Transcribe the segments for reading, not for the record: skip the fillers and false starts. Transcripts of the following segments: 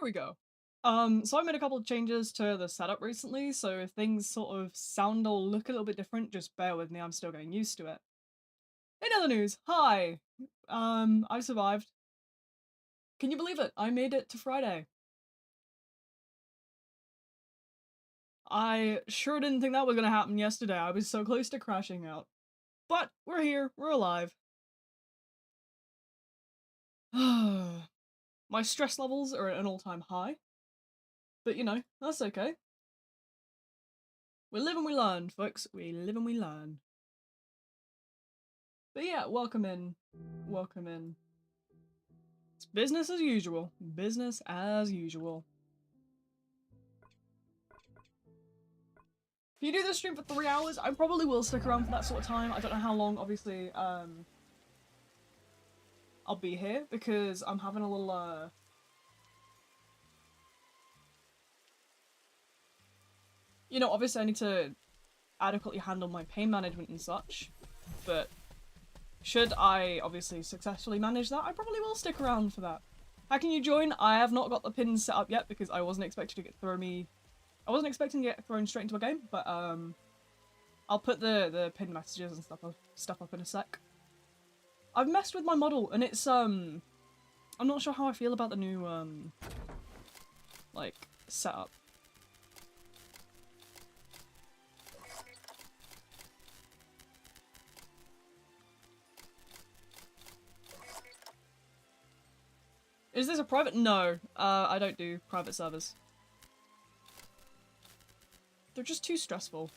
we go. So I made a couple of changes to the setup recently, so if things sort of sound or look a little bit different, just bear with me, I'm still getting used to it. In other news, hi! I survived. Can you believe it? I made it to Friday. I sure didn't think that was gonna happen yesterday, I was so close to crashing out. But we're here, we're alive. My stress levels are at an all-time high. But you know, that's okay. We live and we learn, folks. We live and we learn. But yeah, welcome in. Welcome in. It's business as usual. Business as usual. If you do this stream for 3 hours, I probably will stick around for that sort of time. I don't know how long, obviously, I'll be here, because I'm having a little, you know, obviously I need to adequately handle my pain management and such, but should I, obviously, successfully manage that, I probably will stick around for that. How can you join? I have not got the pins set up yet, because I wasn't expecting to get expecting to get thrown straight into a game, but, I'll put the pin messages and stuff up in a sec. I've messed with my model, and it's, I'm not sure how I feel about the new, like, setup. Is this a private? No, I don't do private servers. They're just too stressful.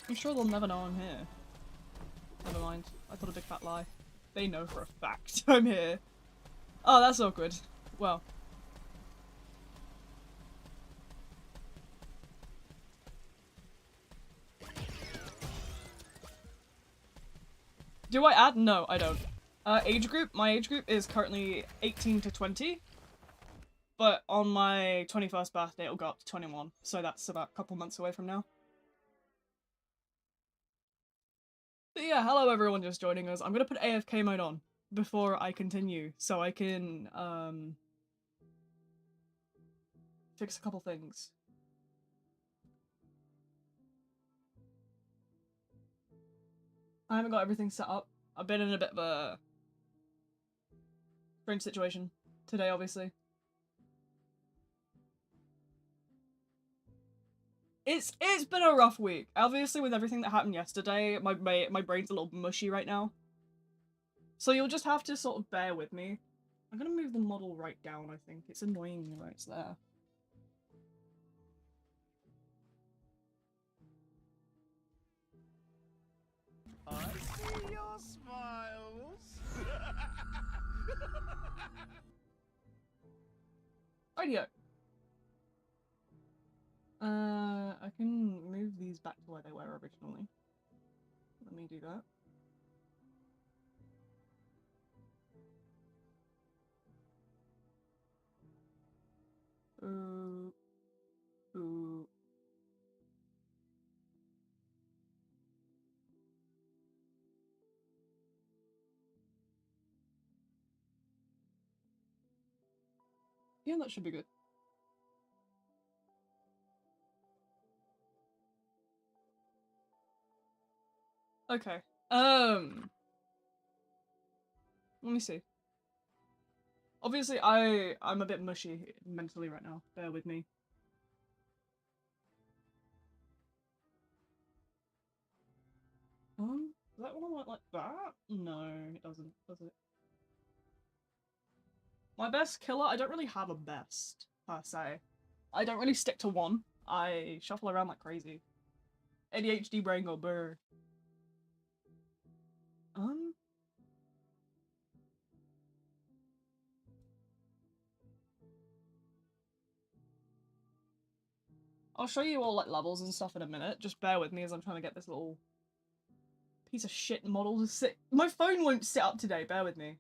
I'm sure they'll never know I'm here. Never mind. I thought a big fat lie. They know for a fact I'm here. Oh, that's awkward. Well. Do I add? No, I don't. Age group? My age group is currently 18 to 20. But on my 21st birthday, it'll go up to 21. So that's about a couple months away from now. But yeah, hello everyone just joining us. I'm gonna put AFK mode on before I continue, so I can, fix a couple things. I haven't got everything set up. I've been in a bit of a strange situation today, obviously. It's been a rough week. Obviously, with everything that happened yesterday, my brain's a little mushy right now. So you'll just have to sort of bear with me. I'm gonna move the model right down, I think. It's annoying me where it's there. I see your smiles. Rightio. I can move these back to where they were originally. Let me do that. Ooh. Yeah, that should be good. Okay. Let me see. Obviously, I'm a bit mushy mentally right now. Bear with me. Does that one look like that? No, it doesn't, does it? My best killer? I don't really have a best, per se. I don't really stick to one. I shuffle around like crazy. ADHD brain go brr. I'll show you all like levels and stuff in a minute. Just bear with me as I'm trying to get this little piece of shit model to sit. My phone won't sit up today, bear with me.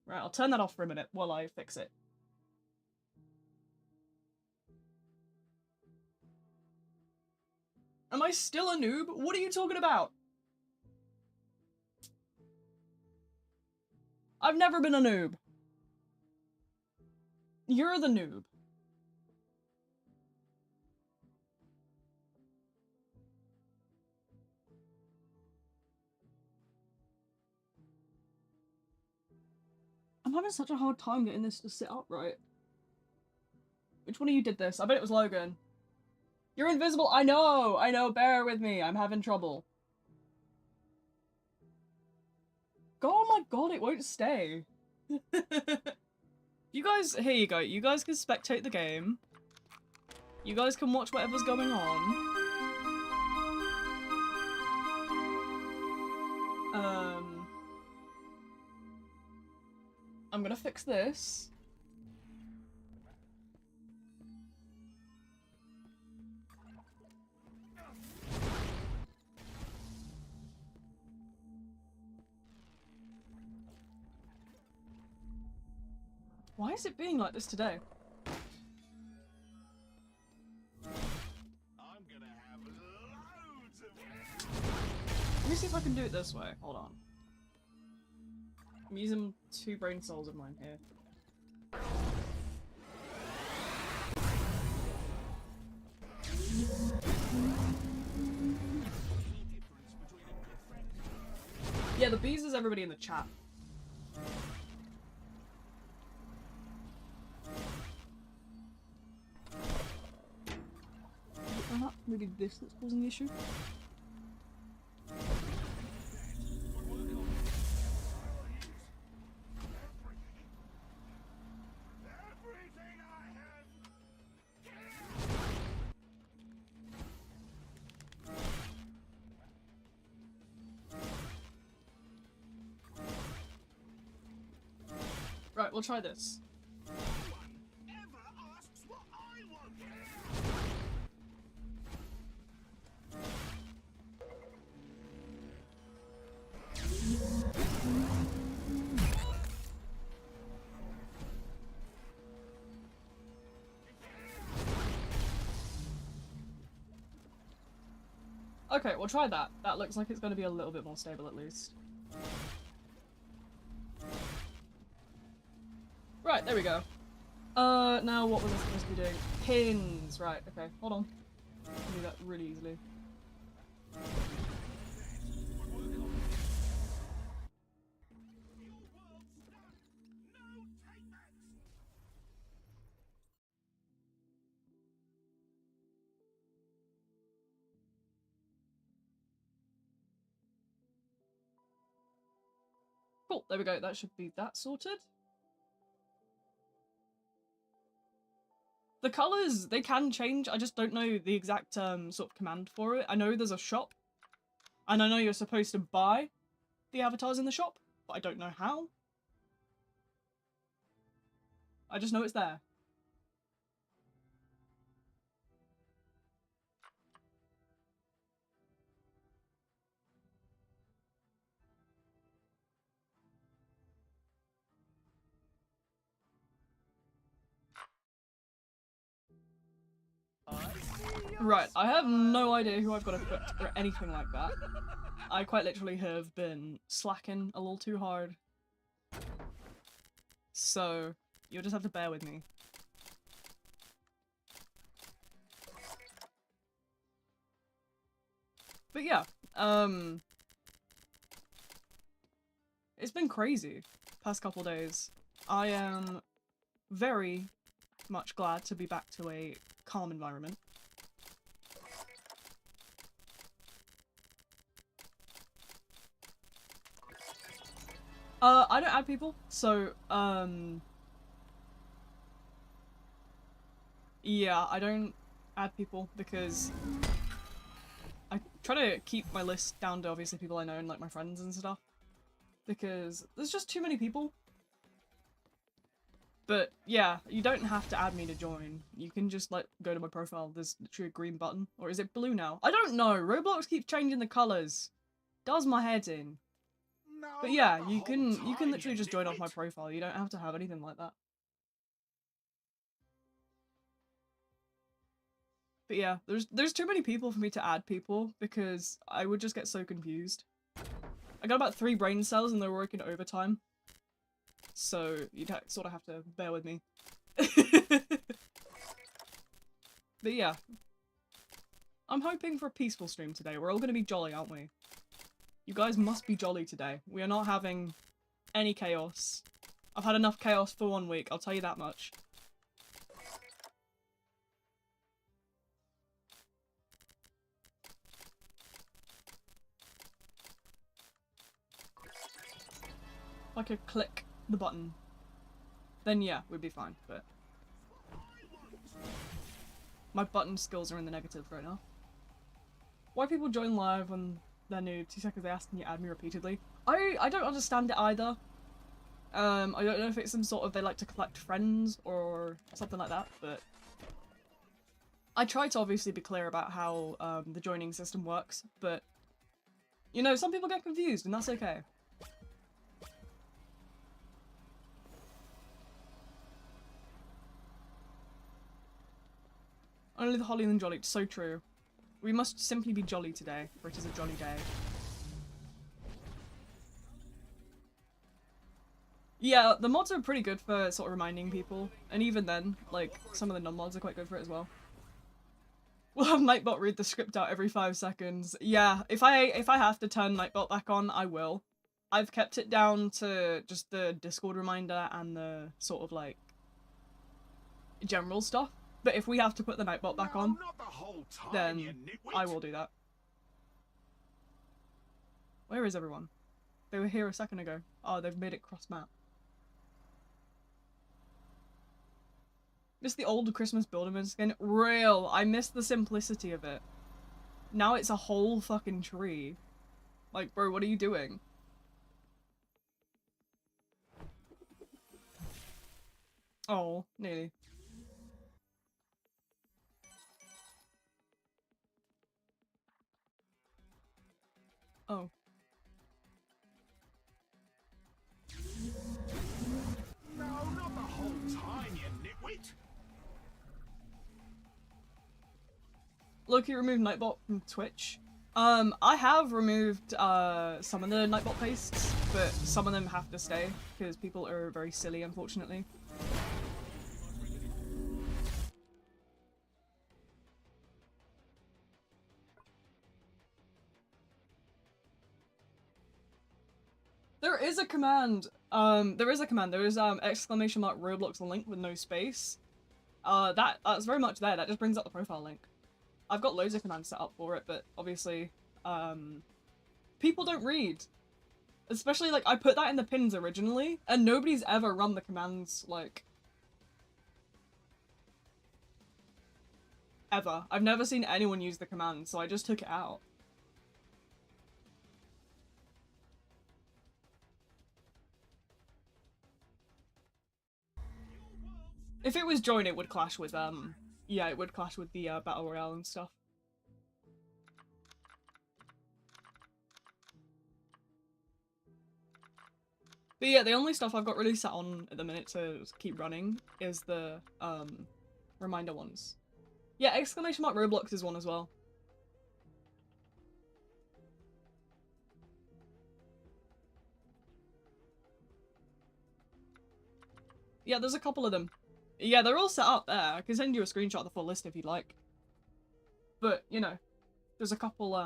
Right, I'll turn that off for a minute while I fix it. Am I still a noob? What are you talking about? I've never been a noob. You're the noob. I'm having such a hard time getting this to sit up right. Which one of you did this? I bet it was Logan. You're invisible. I know, bear with me. I'm having trouble. Oh my god, it won't stay. You guys, here you go. You guys can spectate the game. You guys can watch whatever's going on. I'm gonna fix this. Why is it being like this today? I'm gonna have loads of Let me see if I can do it this way. Hold on. I'm using 2 brain cells of mine here. Yeah, the bees is everybody in the chat. Maybe this that's causing the issue. Right, we'll try this. Okay, we'll try that. That looks like it's going to be a little bit more stable at least. Right, there we go. Now what was I supposed to be doing? Pins! Right, okay, hold on. I can do that really easily. Cool, there we go. That should be that sorted. The colours, they can change. I just don't know the exact sort of command for it. I know there's a shop. And I know you're supposed to buy the avatars in the shop, but I don't know how. I just know it's there. Right, I have no idea who I've got equipped or anything like that. I quite literally have been slacking a little too hard. So, you'll just have to bear with me. But yeah, it's been crazy past couple days. I am very much glad to be back to a calm environment. I don't add people, so, yeah, I don't add people because I try to keep my list down to obviously people I know and like my friends and stuff, because there's just too many people. But yeah, you don't have to add me to join. You can just like go to my profile. There's literally a green button, or is it blue now? I don't know. Roblox keeps changing the colors. Does my head in. No, But yeah, not the you can whole time, literally just join off my nitwit. profile. You don't have to have anything like that. But yeah, there's too many people for me to add people because I would just get so confused. I got about 3 brain cells and they're working overtime. So you'd sort of have to bear with me. But yeah. I'm hoping for a peaceful stream today. We're all gonna be jolly, aren't we? You guys must be jolly today. We are not having any chaos. I've had enough chaos for 1 week, I'll tell you that much. If I could click the button, then yeah, we'd be fine, but... My button skills are in the negative right now. Why people join live when they're new? 2 seconds they ask, can you add me repeatedly? I don't understand it either. I don't know if it's some sort of they like to collect friends or something like that, but... I try to obviously be clear about how the joining system works, but... You know, some people get confused and that's okay. Only the holly and jolly, it's so true. We must simply be jolly today, for it is a jolly day. Yeah, the mods are pretty good for sort of reminding people, and even then, like, some of the non-mods are quite good for it as well. We'll have Nightbot read the script out every 5 seconds. Yeah, if I have to turn Nightbot back on, I will. I've kept it down to just the Discord reminder and the sort of, like, general stuff. But if we have to put the Nightbot back on, then I will do that. Where is everyone? They were here a second ago. Oh, they've made it cross-map. Miss the old Christmas Builderman skin? Real! I miss the simplicity of it. Now it's a whole fucking tree. Like, bro, what are you doing? Oh, nearly. Oh. No, not the whole time, you nitwit. Loki removed Nightbot from Twitch. I have removed some of the Nightbot pastes, but some of them have to stay because people are very silly, unfortunately. There is a command. There is exclamation mark Roblox link with no space. That's very much there. That just brings up the profile link. I've got loads of commands set up for it, but obviously, people don't read. Especially, like, I put that in the pins originally, and nobody's ever run the commands, like, ever. I've never seen anyone use the command, so I just took it out. If it was join, it would clash with, yeah, it would clash with the, Battle Royale and stuff. But yeah, the only stuff I've got really set on at the minute to keep running is the, reminder ones. Yeah, exclamation mark Roblox is one as well. Yeah, there's a couple of them. Yeah, they're all set up there. I can send you a screenshot of the full list if you'd like. But, you know, there's a couple,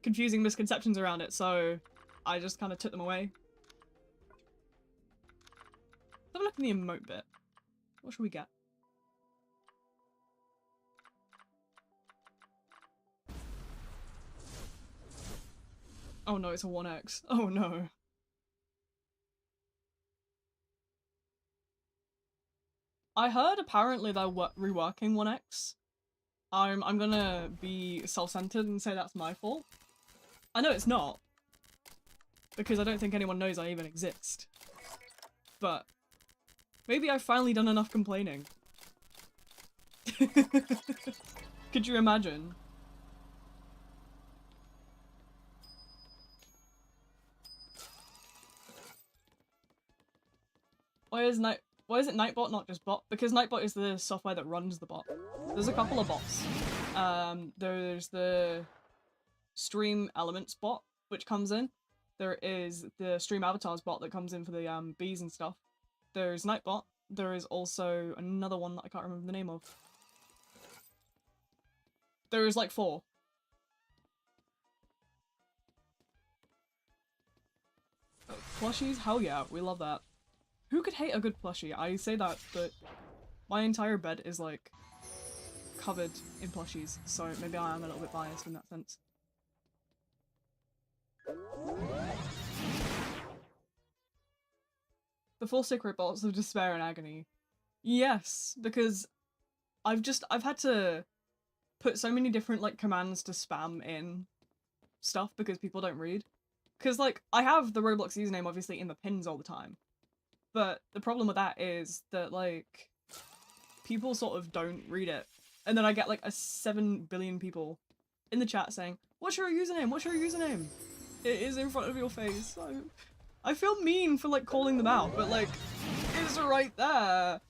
confusing misconceptions around it, so I just kind of took them away. Let's have a look in the emote bit. What should we get? Oh no, it's a 1x. Oh no. I heard apparently they're reworking 1x. I'm gonna be self-centered and say that's my fault. I know it's not. Because I don't think anyone knows I even exist. But maybe I've finally done enough complaining. Could you imagine? Why is why is it Nightbot, not just bot? Because Nightbot is the software that runs the bot. There's a couple of bots. There's the Stream Elements bot, which comes in. There is the Stream Avatars bot that comes in for the bees and stuff. There's Nightbot. There is also another one that I can't remember the name of. There is like 4. Plushies? Hell yeah, we love that. Who could hate a good plushie? I say that, but my entire bed is like covered in plushies, so maybe I am a little bit biased in that sense. The 4 secret bots of despair and agony. Yes, because I've had to put so many different like commands to spam in stuff because people don't read. Because like I have the Roblox username obviously in the pins all the time. But the problem with that is that like people sort of don't read it. And then I get like a 7 billion people in the chat saying, "What's your username? What's your username?" It is in front of your face. I feel mean for like calling them out, but like it's right there.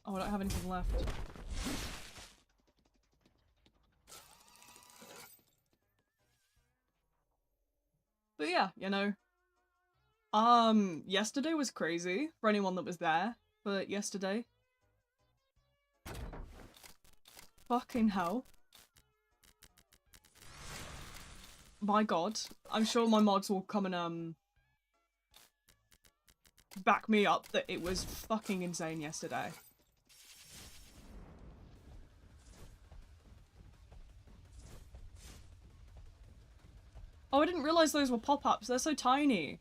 Oh, I don't have anything left. But yeah, you know. Yesterday was crazy for anyone that was there, but yesterday. Fucking hell. My god. I'm sure my mods will come and, back me up that it was fucking insane yesterday. Oh, I didn't realize those were pop-ups. They're so tiny.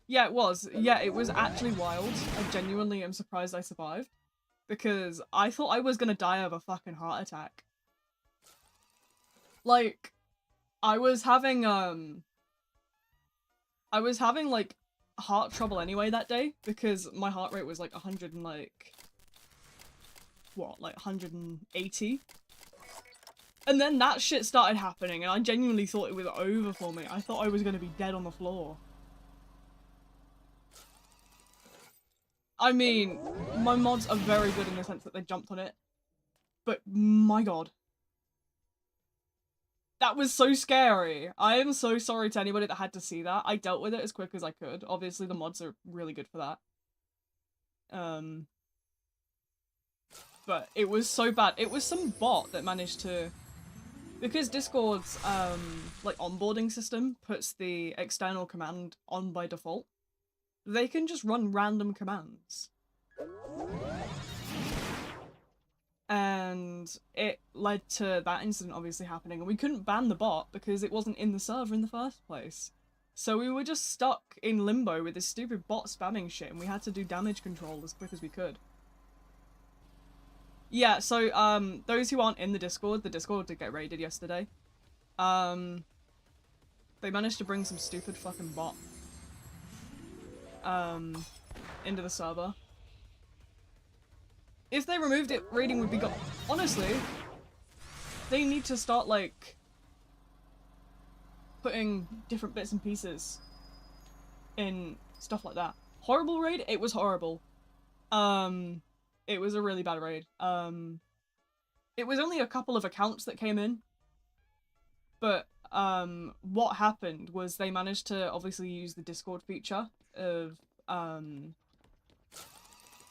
Yeah, it was. Yeah, it was actually wild. I genuinely am surprised I survived. Because I thought I was gonna die of a fucking heart attack. Like, I was having like heart trouble anyway that day because my heart rate was like 100 and like what, like 180. And then that shit started happening and I genuinely thought it was over for me. I thought I was gonna be dead on the floor. I mean, my mods are very good in the sense that they jumped on it. But my god. That was so scary. I am so sorry to anybody that had to see that. I dealt with it as quick as I could. Obviously, the mods are really good for that. But it was so bad. It was some bot that managed to... Because Discord's, like, onboarding system puts the external command on by default, they can just run random commands. And it led to that incident obviously happening, and we couldn't ban the bot because it wasn't in the server in the first place. So we were just stuck in limbo with this stupid bot spamming shit, and we had to do damage control as quick as we could. Yeah, so those who aren't in the Discord did get raided yesterday. They managed to bring some stupid fucking bot into the server. If they removed it, raiding would be gone. Honestly, they need to start, like, putting different bits and pieces in stuff like that. Horrible raid? It was horrible. It was a really bad raid. It was only a couple of accounts that came in. But, what happened was they managed to obviously use the Discord feature of,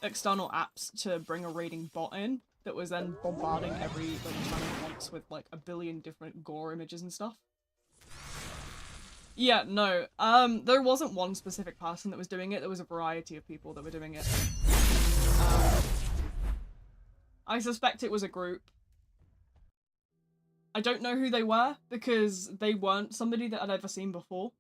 external apps to bring a raiding bot in that was then bombarding every like channel at once with like a billion different gore images and stuff. Yeah, no, there wasn't one specific person that was doing it, there was a variety of people that were doing it. I suspect it was a group. I don't know who they were because they weren't somebody that I'd ever seen before.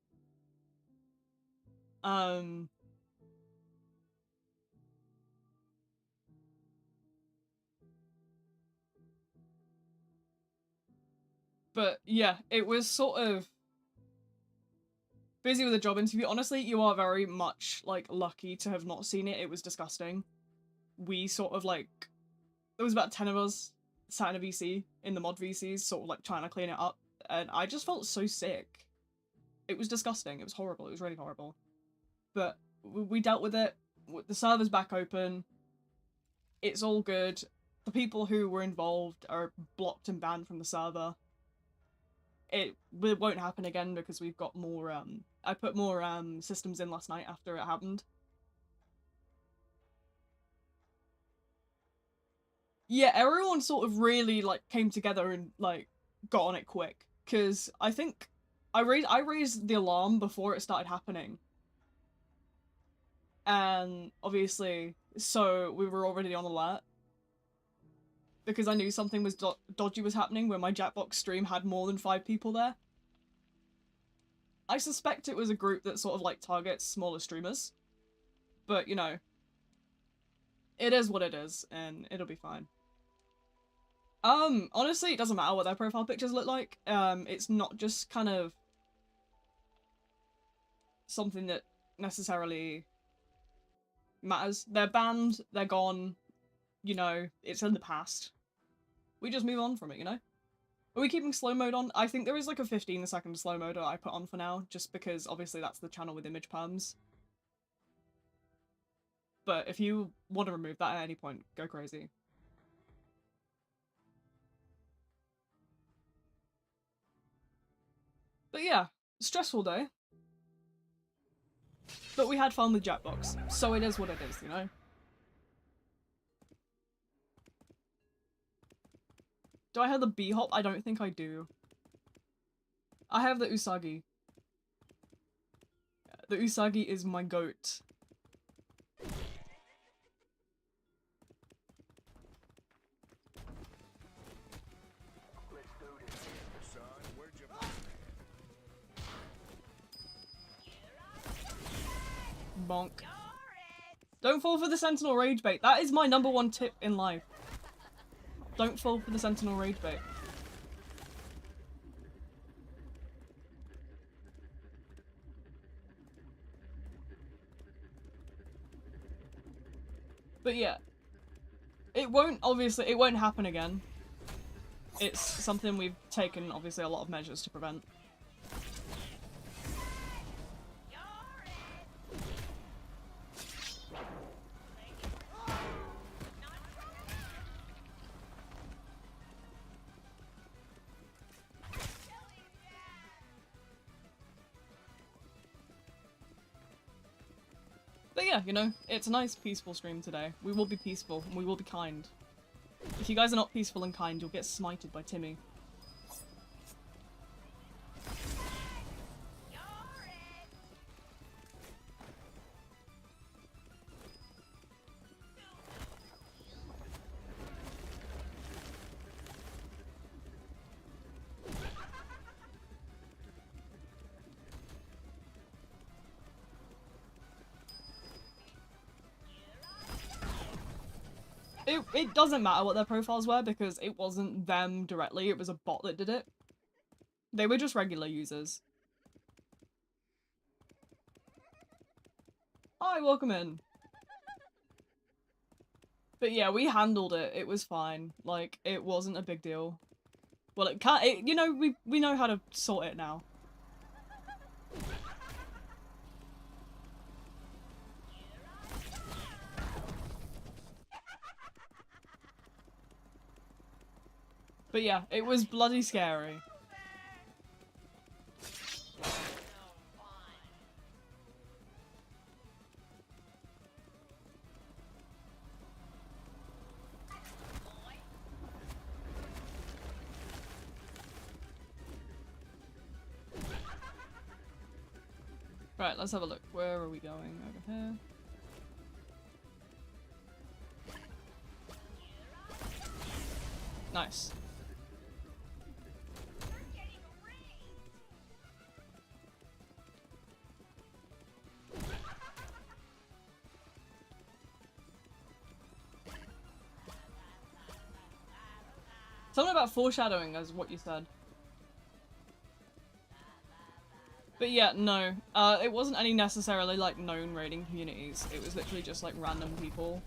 But yeah, it was sort of busy with a job interview. Honestly, you are very much, like, lucky to have not seen it. It was disgusting. We sort of, like... There was about 10 of us. sat in a VC in the mod VCs, sort of like trying to clean it up, and I just felt so sick. It was disgusting. It was horrible. It was really horrible. But we dealt with it. The server's back open. It's all good. The people who were involved are blocked and banned from the server. It won't happen again because we've got more, I put more systems in last night after it happened. Yeah, everyone sort of really, like, came together and, like, got on it quick. Because I think I raised the alarm before it started happening. And obviously, so we were already on alert. Because I knew something was dodgy was happening when my Jackbox stream had more than 5 people there. I suspect it was a group that sort of, like, targets smaller streamers. But, you know, it is what it is, and it'll be fine. Honestly, it doesn't matter what their profile pictures look like. It's not just kind of something that necessarily matters. They're banned, they're gone, you know, it's in the past. We just move on from it, you know? Are we keeping slow mode on? I think there is like a 15-second slow mode I put on for now, just because obviously that's the channel with image perms. But if you want to remove that at any point, go crazy. But yeah, stressful day. But we had fun with Jackbox, so it is what it is, you know? Do I have the B-hop? I don't think I do. I have the Usagi. The Usagi is my goat. Bonk. Don't fall for the Sentinel Rage Bait. That is my #1 tip in life. Don't fall for the Sentinel Rage Bait. But yeah. It won't happen again. It's something we've taken, obviously, a lot of measures to prevent. But yeah, you know, it's a nice peaceful stream today. We will be peaceful, and we will be kind. If you guys are not peaceful and kind, you'll get smited by Timmy. It doesn't matter what their profiles were because it wasn't them directly, it was a bot that did it. They were just regular users. Hi, welcome in. But yeah, we handled it. It was fine. Like, it wasn't a big deal. Well, you know, we know how to sort it now. But yeah, it was bloody scary. Right, let's have a look. Where are we going? Over here. Nice. Something about foreshadowing is what you said. But yeah, no. It wasn't any necessarily, like, known raiding communities. It was literally just, like, random people.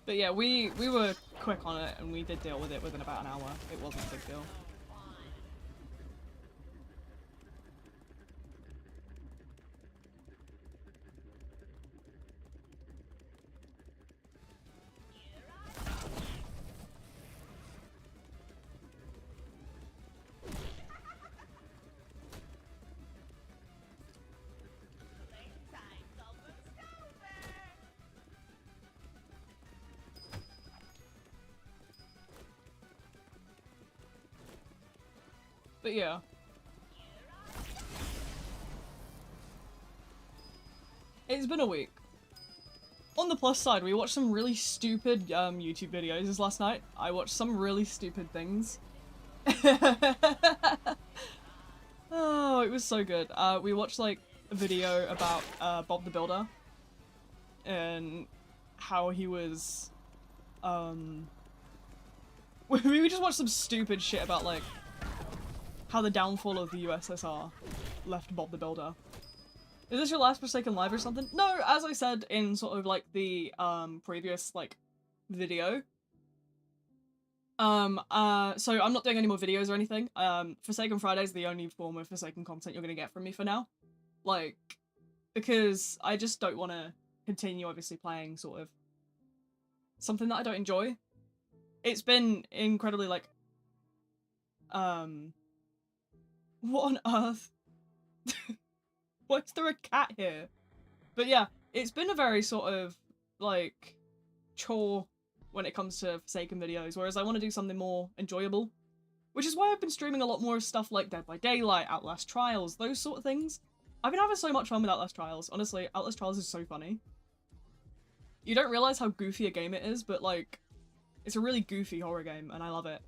But yeah, we were quick on it and we did deal with it within about an hour. It wasn't a big deal. But yeah. It's been a week. On the plus side, we watched some really stupid YouTube videos this last night. I watched some really stupid things. Oh, it was so good. We watched like a video about Bob the Builder and how he was we just watched some stupid shit about like how the downfall of the USSR left Bob the Builder. Is this your last Forsaken live or something? No, as I said in sort of like the previous like video. So I'm not doing any more videos or anything. Forsaken Friday is the only form of Forsaken content you're gonna get from me for now. Like, because I just don't want to continue obviously playing sort of something that I don't enjoy. It's been incredibly like, what on earth? Why is there a cat here? But yeah, it's been a very sort of, like, chore when it comes to Forsaken videos, whereas I want to do something more enjoyable. Which is why I've been streaming a lot more stuff like Dead by Daylight, Outlast Trials, those sort of things. I've been having so much fun with Outlast Trials. Honestly, Outlast Trials is so funny. You don't realize how goofy a game it is, but, like, it's a really goofy horror game, and I love it.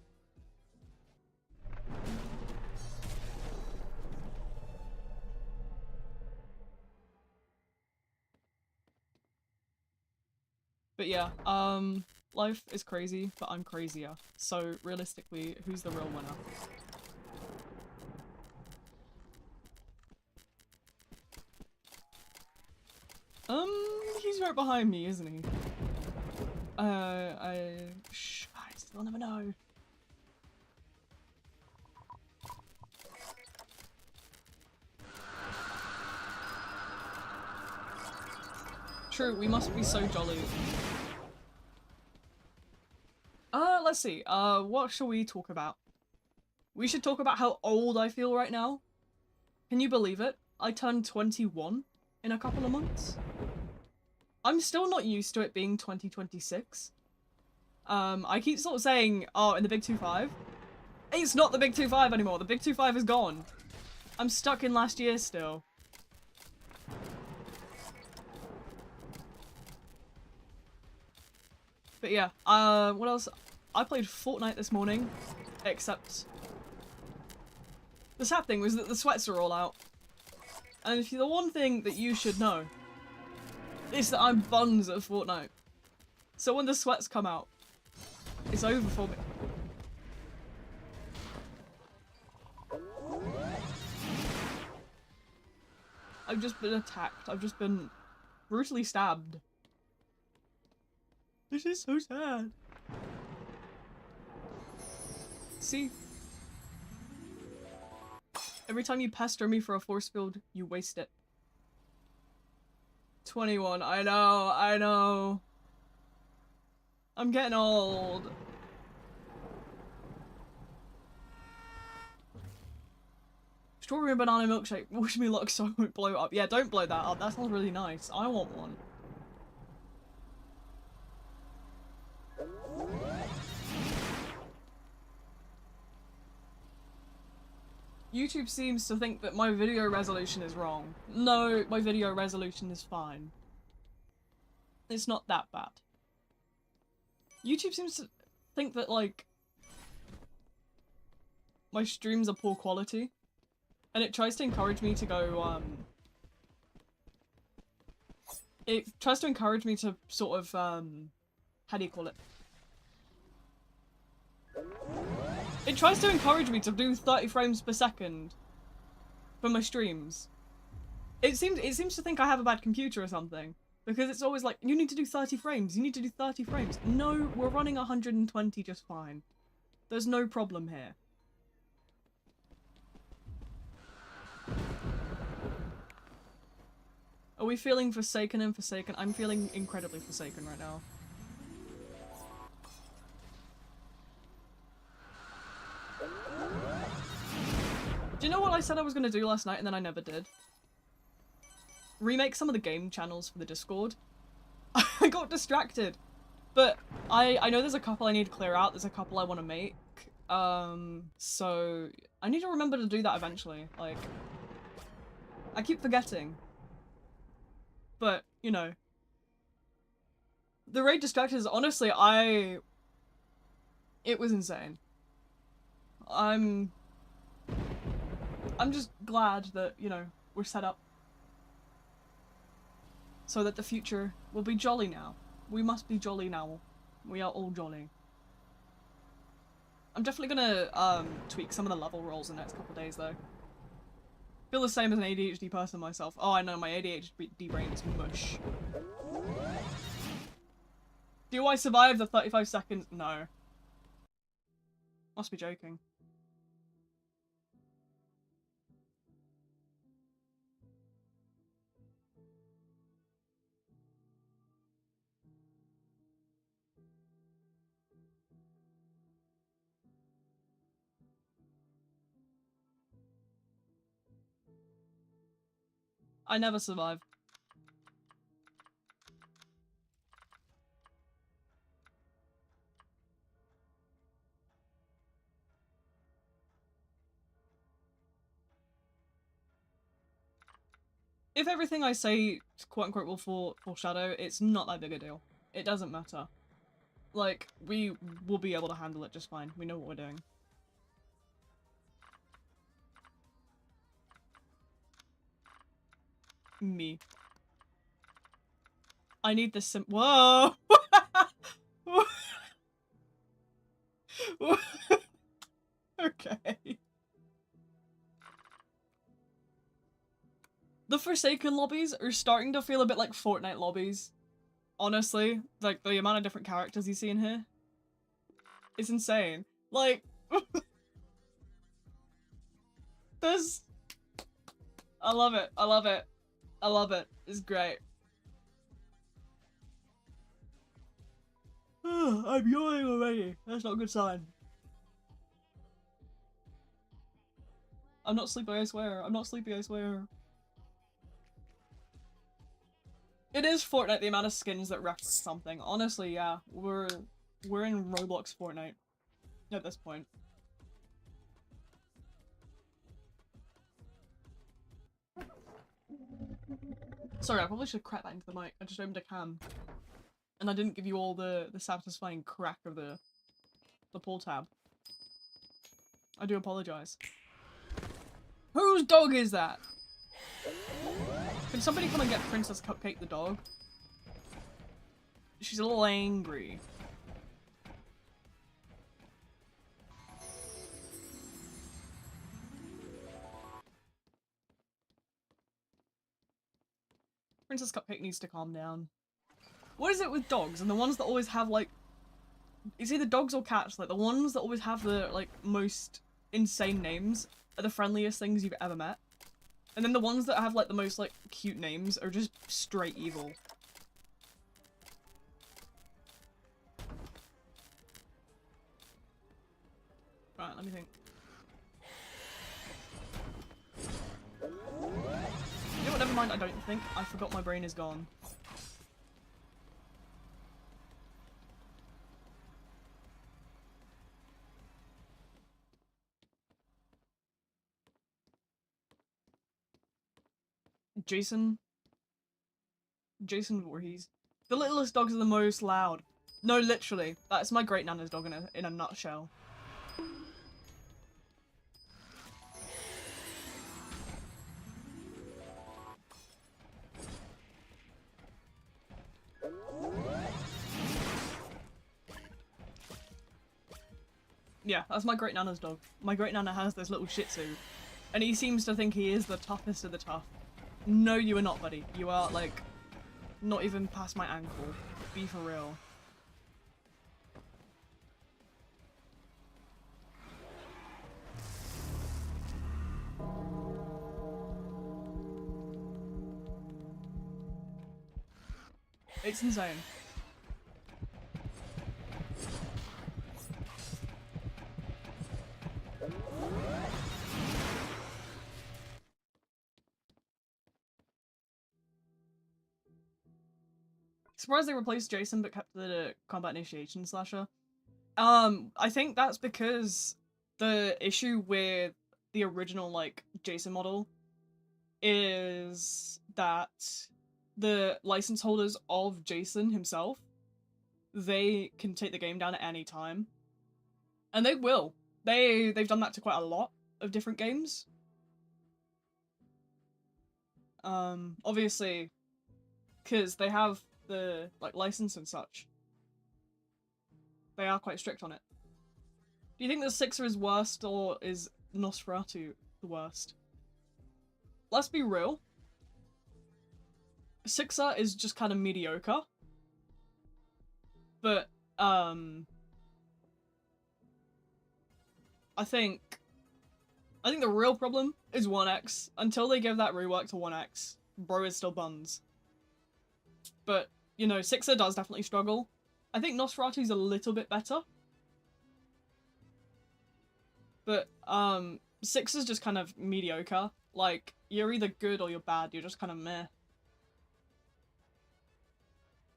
But yeah, life is crazy, but I'm crazier. So realistically, who's the real winner? He's right behind me, isn't he? Shh, I still never know. True, we must be so jolly. Let's see. What shall we talk about? We should talk about how old I feel right now. Can you believe it? I turned 21 in a couple of months. I'm still not used to it being 2026. I keep sort of saying, oh, in the Big 2-5. It's not the Big 2-5 anymore. The Big 2-5 is gone. I'm stuck in last year still. But yeah, what else? I played Fortnite this morning, except the sad thing was that the sweats are all out. And if the one thing that you should know is that I'm buns at Fortnite. So when the sweats come out, it's over for me. I've just been attacked. I've just been brutally stabbed. This is so sad. See? Every time you pester me for a force field, you waste it. 21, I know. I'm getting old. Strawberry and banana milkshake. Wish me luck so I won't blow it up. Yeah, don't blow that up. That sounds really nice. I want one. YouTube seems to think that my video resolution is wrong. No, my video resolution is fine. It's not that bad. YouTube seems to think that, like, my streams are poor quality. And it tries to encourage me to go, it tries to encourage me to sort of, how do you call it? It tries to encourage me to do 30 frames per second for my streams. It seems to think I have a bad computer or something. Because it's always like, you need to do 30 frames, you need to do 30 frames. No, we're running 120 just fine. There's no problem here. Are we feeling forsaken and forsaken? I'm feeling incredibly forsaken right now. Do you know what I said I was going to do last night and then I never did? Remake some of the game channels for the Discord. I got distracted. But I know there's a couple I need to clear out, there's a couple I want to make. So I need to remember to do that eventually. Like, I keep forgetting. But, you know. The raid distractions, honestly, it was insane. I'm just glad that, you know, we're set up so that the future will be jolly now. We must be jolly now. We are all jolly. I'm definitely gonna tweak some of the level rolls in the next couple of days though. Feel the same as an ADHD person myself. Oh, I know, my ADHD brain is mush. Do I survive the 35 seconds? No. Must be joking. I never survive. If everything I say, quote unquote, will foreshadow, it's not that big a deal. It doesn't matter. Like, we will be able to handle it just fine. We know what we're doing. Me. I need this whoa! Okay. The Forsaken lobbies are starting to feel a bit like Fortnite lobbies. Honestly, like the amount of different characters you see in here. It's insane. Like, there's... I love it. I love it. I love it. It's great. I'm yawning already. That's not a good sign. I'm not sleepy, I swear. I'm not sleepy, I swear. It is Fortnite, the amount of skins that reference something. Honestly, yeah. We're in Roblox Fortnite at this point. Sorry, I probably should have cracked that into the mic. I just opened a can. And I didn't give you all the satisfying crack of the pull tab. I do apologize. Whose dog is that? Can somebody come and get Princess Cupcake the dog? She's a little angry. Princess Cupcake needs to calm down. What is it with dogs and the ones that always have like... It's either dogs or cats, like the ones that always have the like most insane names are the friendliest things you've ever met. And then the ones that have like the most like cute names are just straight evil. Right, let me think. You know what, never mind, I don't think. I forgot my brain is gone. Jason Voorhees. The littlest dogs are the most loud. No, literally. That's my great nana's dog in a nutshell. Yeah, that's my great nana's dog. My great nana has this little shih tzu, and he seems to think he is the toughest of the tough. No, you are not, buddy. You are, like, Not even past my ankle. Be for real. It's insane. Surprised they replaced Jason but kept the combat initiation slasher. I think that's because the issue with the original, like, Jason model is that the license holders of Jason himself, they can take the game down at any time. And they will. They've done that to quite a lot of different games. Obviously, because they have the, like, license and such. They are quite strict on it. Do you think the Sixer is worst, or is Nosferatu the worst? Let's be real. Sixer is just kind of mediocre. But, I think the real problem is 1X. Until they give that rework to 1X, bro is still buns. But, you know, Sixer does definitely struggle. I think Nosferatu's a little bit better. But, Sixer's just kind of mediocre. Like, you're either good or you're bad, you're just kind of meh.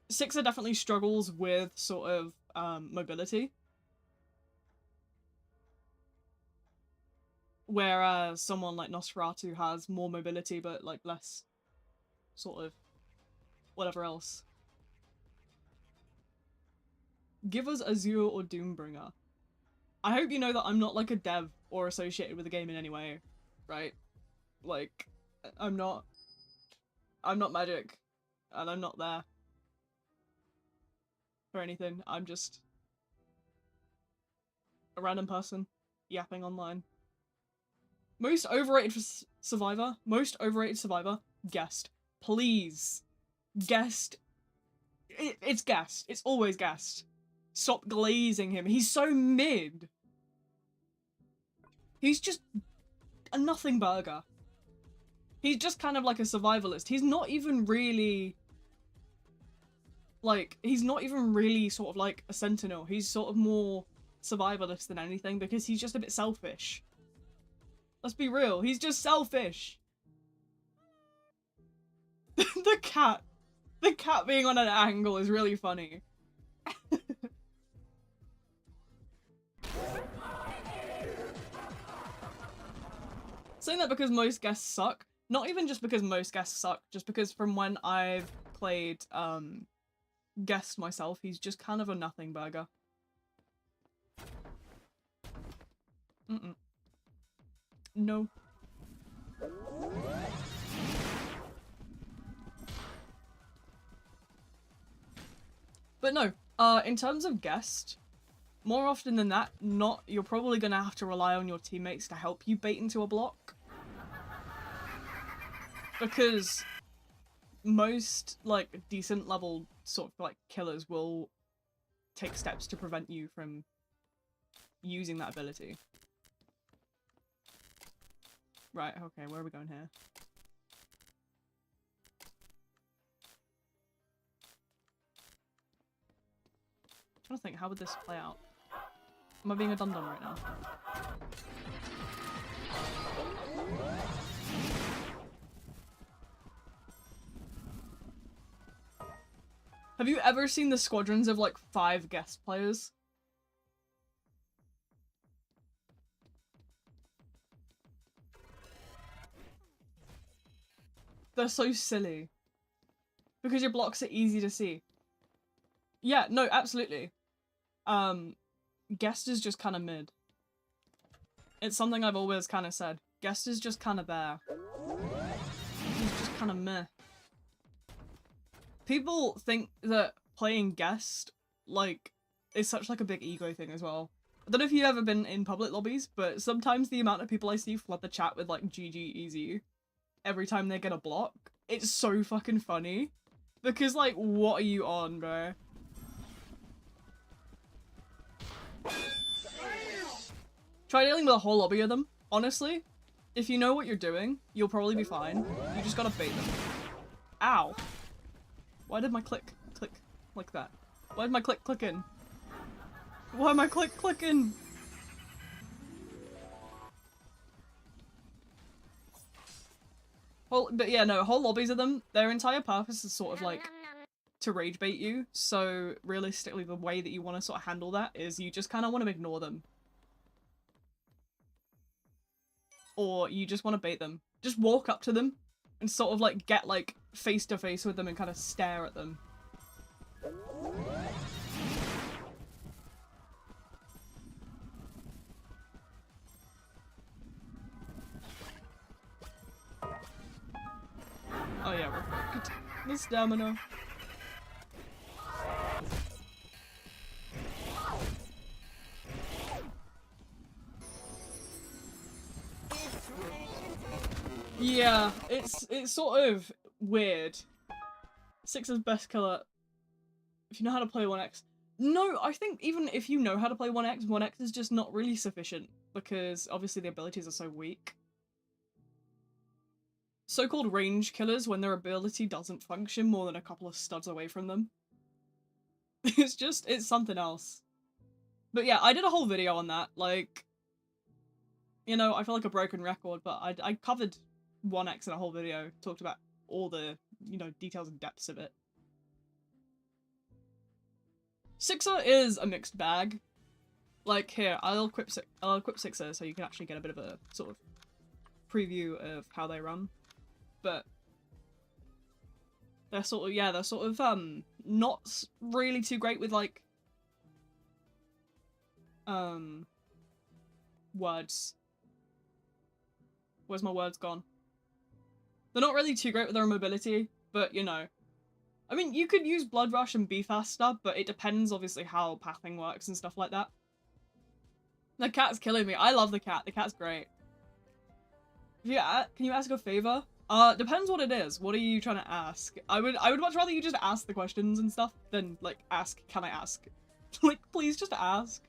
Sixer definitely struggles with sort of, mobility. Whereas someone like Nosferatu has more mobility, but, like, less sort of whatever else. Give us Azure or Doombringer. I hope you know that I'm not, like, a dev or associated with the game in any way, right? Like, I'm not Magic, and I'm not there for anything. I'm just a random person yapping online. Most overrated survivor? Most overrated survivor? Guest. Please. Guest. It's Guest. It's always Guest. Stop glazing him. He's so mid. He's just a nothing burger. He's just kind of like a survivalist. He's not even really... Like, he's not even really sort of like a sentinel. He's sort of more survivalist than anything because he's just a bit selfish. Let's be real. He's just selfish. The cat being on an angle is really funny. Saying that because most guests suck. Not even just because most guests suck, just because from when I've played guest myself, he's just kind of a nothing burger. No. But no, in terms of guest, more often than that, you're probably gonna have to rely on your teammates to help you bait into a block. Because most, like, decent level sort of, like, killers will take steps to prevent you from using that ability. Right, okay, where are we going here? I'm trying to think, how would this play out? Am I being a dum-dum right now? Have you ever seen the squadrons of, like, 5 guest players? They're so silly. Because your blocks are easy to see. Yeah, no, absolutely. Guest is just kind of mid. It's something I've always kind of said. Guest is just kind of there. He's just kind of meh. People think that playing guest, like, is such, like, a big ego thing as well. I don't know if you've ever been in public lobbies, but sometimes the amount of people I see flood the chat with, like, GG easy every time they get a block, it's so fucking funny. Because, like, what are you on, bro? Try dealing with a whole lobby of them. Honestly, if you know what you're doing, you'll probably be fine. You just gotta bait them. Ow. Why did my click like that? Why did my click in? Why am I clicking? But yeah, no, whole lobbies of them, their entire purpose is sort of like to rage bait you. So realistically, the way that you want to sort of handle that is you just kind of want to ignore them. Or you just want to bait them. Just walk up to them and sort of like get like face to face with them and kind of stare at them. Oh yeah, we're good. The stamina. Yeah, it's sort of weird. Six's best killer. If you know how to play 1x. No, I think even if you know how to play 1x, 1x is just not really sufficient because obviously the abilities are so weak. So-called range killers, when their ability doesn't function more than a couple of studs away from them. It's something else. But yeah, I did a whole video on that, like, you know, I feel like a broken record, but I covered 1x in a whole video, talked about all the, you know, details and depths of it. Sixer is a mixed bag. Like, here, I'll equip Sixer so you can actually get a bit of a sort of preview of how they run. But they're sort of, not really too great with, like, words. Where's my words gone? They're not really too great with their mobility, but, you know. I mean, you could use Blood Rush and be faster, but it depends, obviously, how pathing works and stuff like that. The cat's killing me. I love the cat. The cat's great. Yeah, can you ask a favor? Depends what it is. What are you trying to ask? I would much rather you just ask the questions and stuff than, like, ask, can I ask? Like, please just ask.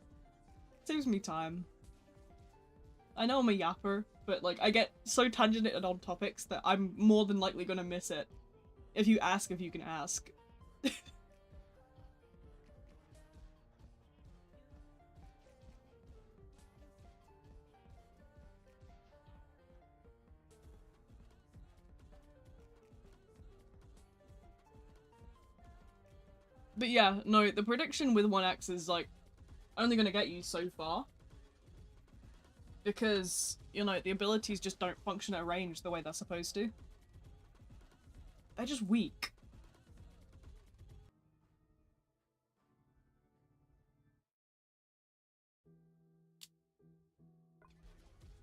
It saves me time. I know I'm a yapper, but, like, I get so tangented on topics that I'm more than likely gonna miss it. If you ask if you can ask. But yeah, no, the prediction with 1x is, like, only gonna get you so far. Because, you know, the abilities just don't function at range the way they're supposed to. They're just weak.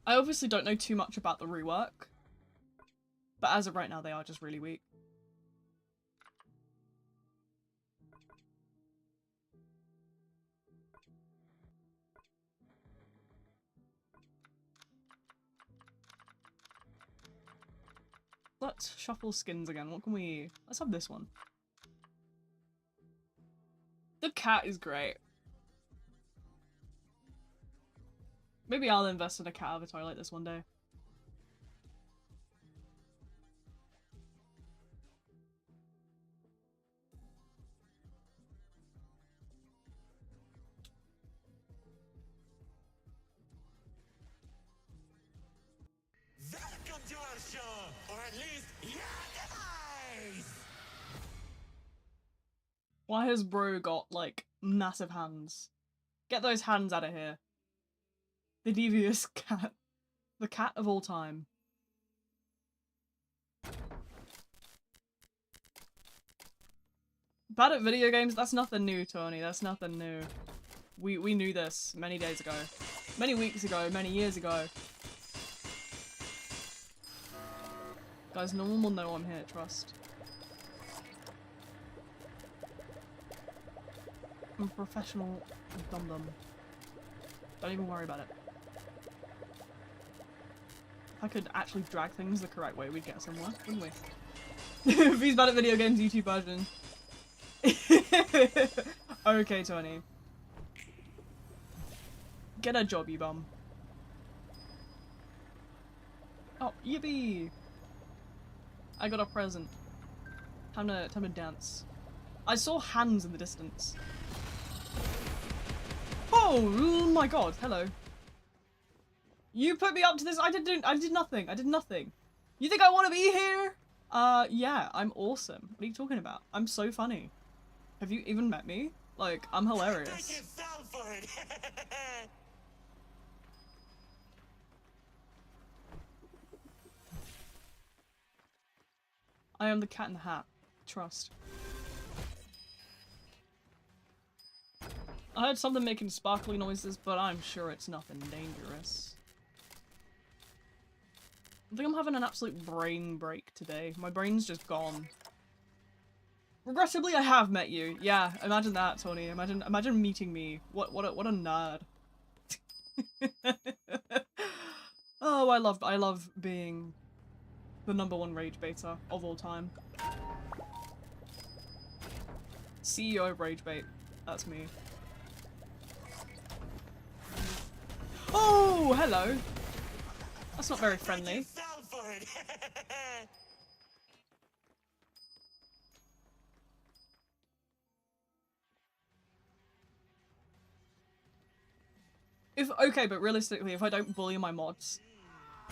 I obviously don't know too much about the rework, but as of right now they are just really weak. Let's shuffle skins again. What can we... Let's have this one. The cat is great. Maybe I'll invest in a cat avatar like this one day. Welcome to our show, or at least your device. Why has bro got, like, massive hands? Get those hands out of here. The devious cat. The cat of all time. Bad at video games? That's nothing new, Tony. That's nothing new. We knew this many days ago. Many weeks ago, many years ago. Guys, no one will know I'm here, trust. I'm a professional dum-dum. Don't even worry about it. If I could actually drag things the correct way, we'd get somewhere, wouldn't we? If he's bad at video games, YouTube version. Okay, Tony. Get a job, you bum. Oh, yippee! I got a present. Time to dance. I saw hands in the distance. Oh my god! Hello. You put me up to this. I did nothing. I did nothing. You think I want to be here? Yeah. I'm awesome. What are you talking about? I'm so funny. Have you even met me? Like, I'm hilarious. I am the cat in the hat. Trust. I heard something making sparkly noises, but I'm sure it's nothing dangerous. I think I'm having an absolute brain break today. My brain's just gone. Regrettably, I have met you. Yeah, imagine that, Tony. Imagine meeting me. What a nerd. Oh, I love being the #1 rage baiter of all time. CEO of rage bait. That's me. Oh, hello. That's not very friendly. Okay, but realistically, if I don't bully my mods,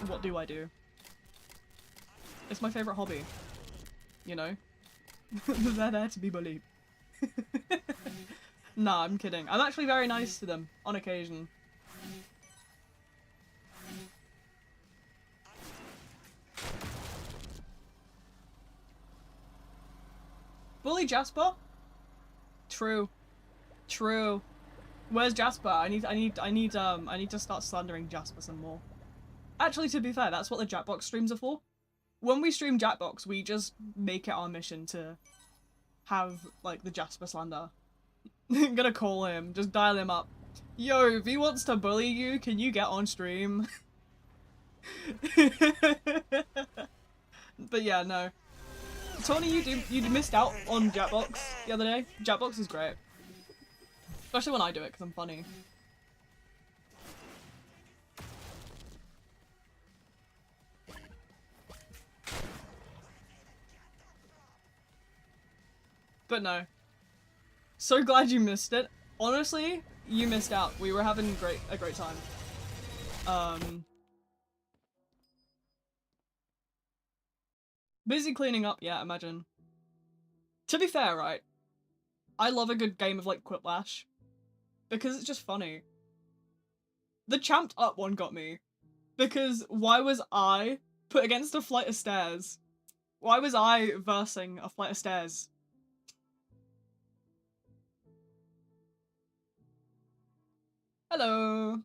what do I do? It's my favorite hobby. You know? They're there to be bullied. Nah, I'm kidding. I'm actually very nice to them, on occasion. Bully Jasper? True. True. Where's Jasper? I need to start slandering Jasper some more. Actually, to be fair, that's what the Jackbox streams are for. When we stream Jackbox, we just make it our mission to have, like, the Jasper slander. I'm gonna call him, just dial him up. Yo, if he wants to bully you, can you get on stream? But yeah, no. Tony, you missed out on Jackbox the other day. Jackbox is great. Especially when I do it, because I'm funny. But no. So glad you missed it. Honestly, you missed out. We were having a great time. Busy cleaning up, yeah, imagine. To be fair, right? I love a good game of, like, Quiplash. Because it's just funny. The Champed Up one got me. Because why was I put against a flight of stairs? Why was I versing a flight of stairs? Hello.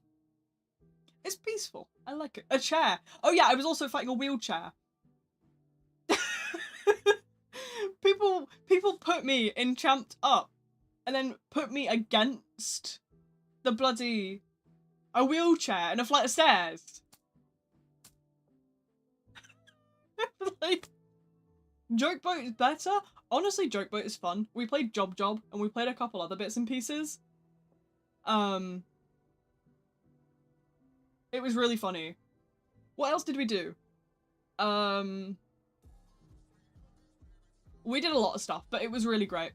It's peaceful. I like it. A chair. Oh yeah, I was also fighting a wheelchair. People put me in Champed Up and then put me against the bloody a wheelchair and a flight of stairs. Like, Joke Boat is better? Honestly, Joke Boat is fun. We played Job Job and we played a couple other bits and pieces. It was really funny. What else did we do? We did a lot of stuff, but it was really great.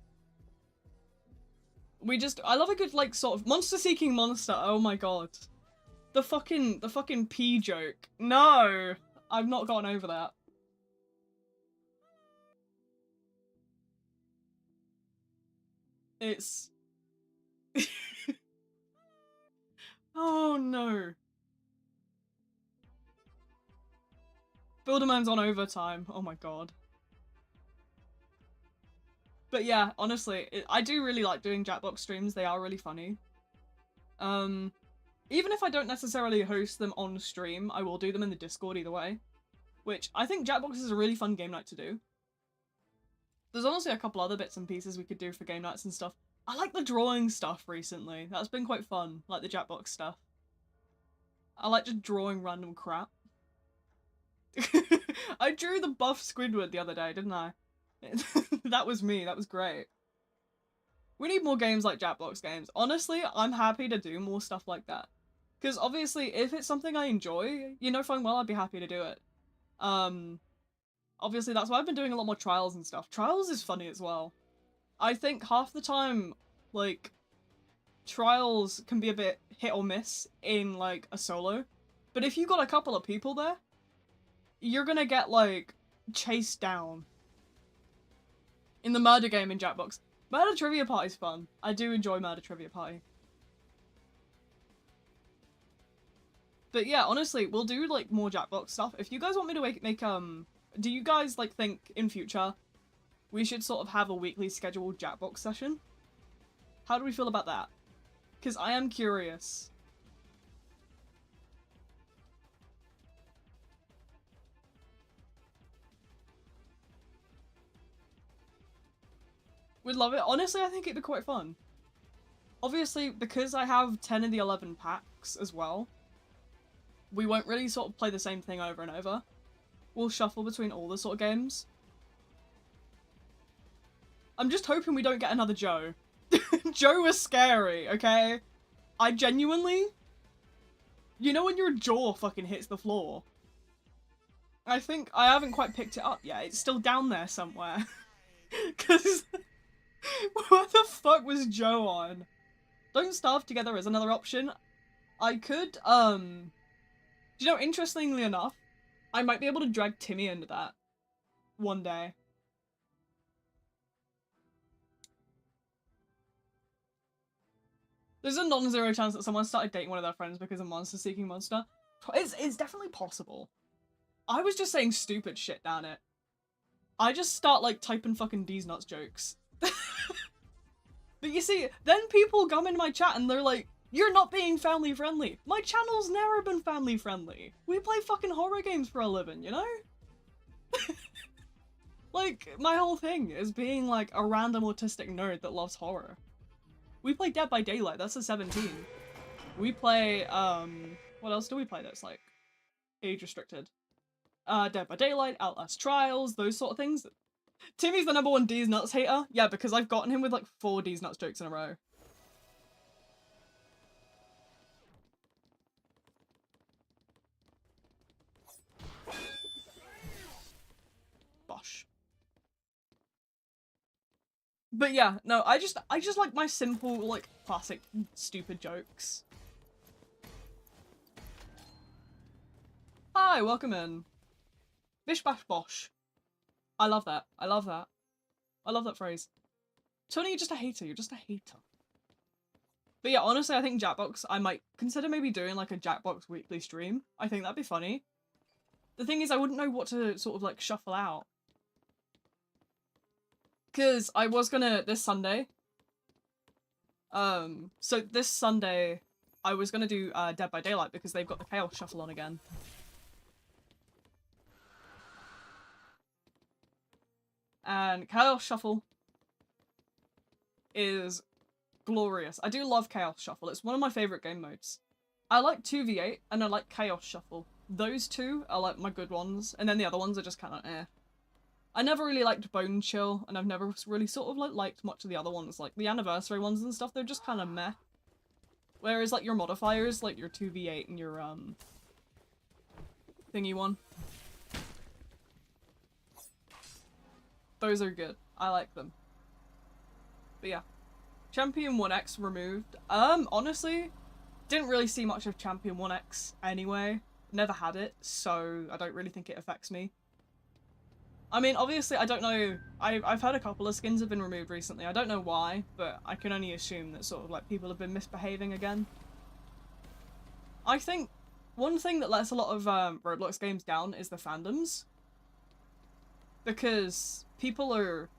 I love a good, like, sort of monster seeking monster. Oh my god. The fucking pee joke. No! I've not gotten over that. It's... Oh no. Builderman's on overtime. Oh my god. But yeah, honestly, I do really like doing Jackbox streams. They are really funny. Even if I don't necessarily host them on stream, I will do them in the Discord either way. Which, I think Jackbox is a really fun game night to do. There's honestly a couple other bits and pieces we could do for game nights and stuff. I like the drawing stuff recently. That's been quite fun, like the Jackbox stuff. I like just drawing random crap. I drew the buff Squidward the other day, didn't I? That was me. That was great. We need more games like Jackbox games. Honestly, I'm happy to do more stuff like that. Because obviously, if it's something I enjoy, you know fine well I'd be happy to do it. Obviously that's why I've been doing a lot more trials and stuff. Trials is funny as well. I think half the time, like, trials can be a bit hit or miss in, like, a solo. But if you got a couple of people there, you're gonna get, like, chased down. In the murder game in Jackbox. Murder Trivia Party's fun. I do enjoy Murder Trivia Party. But yeah, honestly, we'll do, like, more Jackbox stuff. If you guys want me to make do you guys, like, think in future we should sort of have a weekly scheduled Jackbox session? How do we feel about that? Because I am curious. We'd love it. Honestly, I think it'd be quite fun. Obviously, because I have 10 of the 11 packs as well, we won't really sort of play the same thing over and over. We'll shuffle between all the sort of games. I'm just hoping we don't get another Joe. Joe was scary, okay? I genuinely... You know when your jaw fucking hits the floor? I think I haven't quite picked it up yet. It's still down there somewhere. Because... what the fuck was Joe on? Don't Starve Together is another option. I could, you know, interestingly enough, I might be able to drag Timmy into that one day. There's a non-zero chance that someone started dating one of their friends because of Monster Seeking Monster. It's definitely possible. I was just saying stupid shit down it. I just start, like, typing fucking D's nuts jokes. But you see, then people come in my chat and they're like, you're not being family friendly. My channel's never been family friendly. We play fucking horror games for a living, you know? Like, my whole thing is being, like, a random autistic nerd that loves horror. We play Dead by Daylight, that's a 17. We play, what else do we play that's, like, age restricted? Dead by Daylight, Outlast Trials, those sort of things. Timmy's the #1 D's nuts hater. Yeah, because I've gotten him with, like, 4 D's nuts jokes in a row. Bosh. But yeah, no, I just like my simple, like, classic stupid jokes. Hi, welcome in. Bish bash bosh. I love that. I love that. I love that phrase. Tony, you're just a hater. You're just a hater. But yeah, honestly, I think Jackbox, I might consider maybe doing, like, a Jackbox weekly stream. I think that'd be funny. The thing is, I wouldn't know what to sort of, like, shuffle out. Because I was gonna, this Sunday, so this Sunday, I was gonna do, Dead by Daylight because they've got the Chaos Shuffle on again. And Chaos Shuffle is glorious. I do love Chaos Shuffle. It's one of my favorite game modes. I like 2v8 and I like Chaos Shuffle. Those two are, like, my good ones, and then the other ones are just kind of eh. I never really liked Bone Chill, and I've never really sort of, like, liked much of the other ones. Like, the anniversary ones and stuff, they're just kind of meh. Whereas, like, your modifiers, like your 2v8 and your, thingy one. Those are good. I like them. But yeah. Champion 1X removed. Honestly, didn't really see much of Champion 1X anyway. Never had it, so I don't really think it affects me. I mean, obviously, I don't know. I've heard a couple of skins have been removed recently. I don't know why, but I can only assume that sort of, like, people have been misbehaving again. I think one thing that lets a lot of Roblox games down is the fandoms. Because people are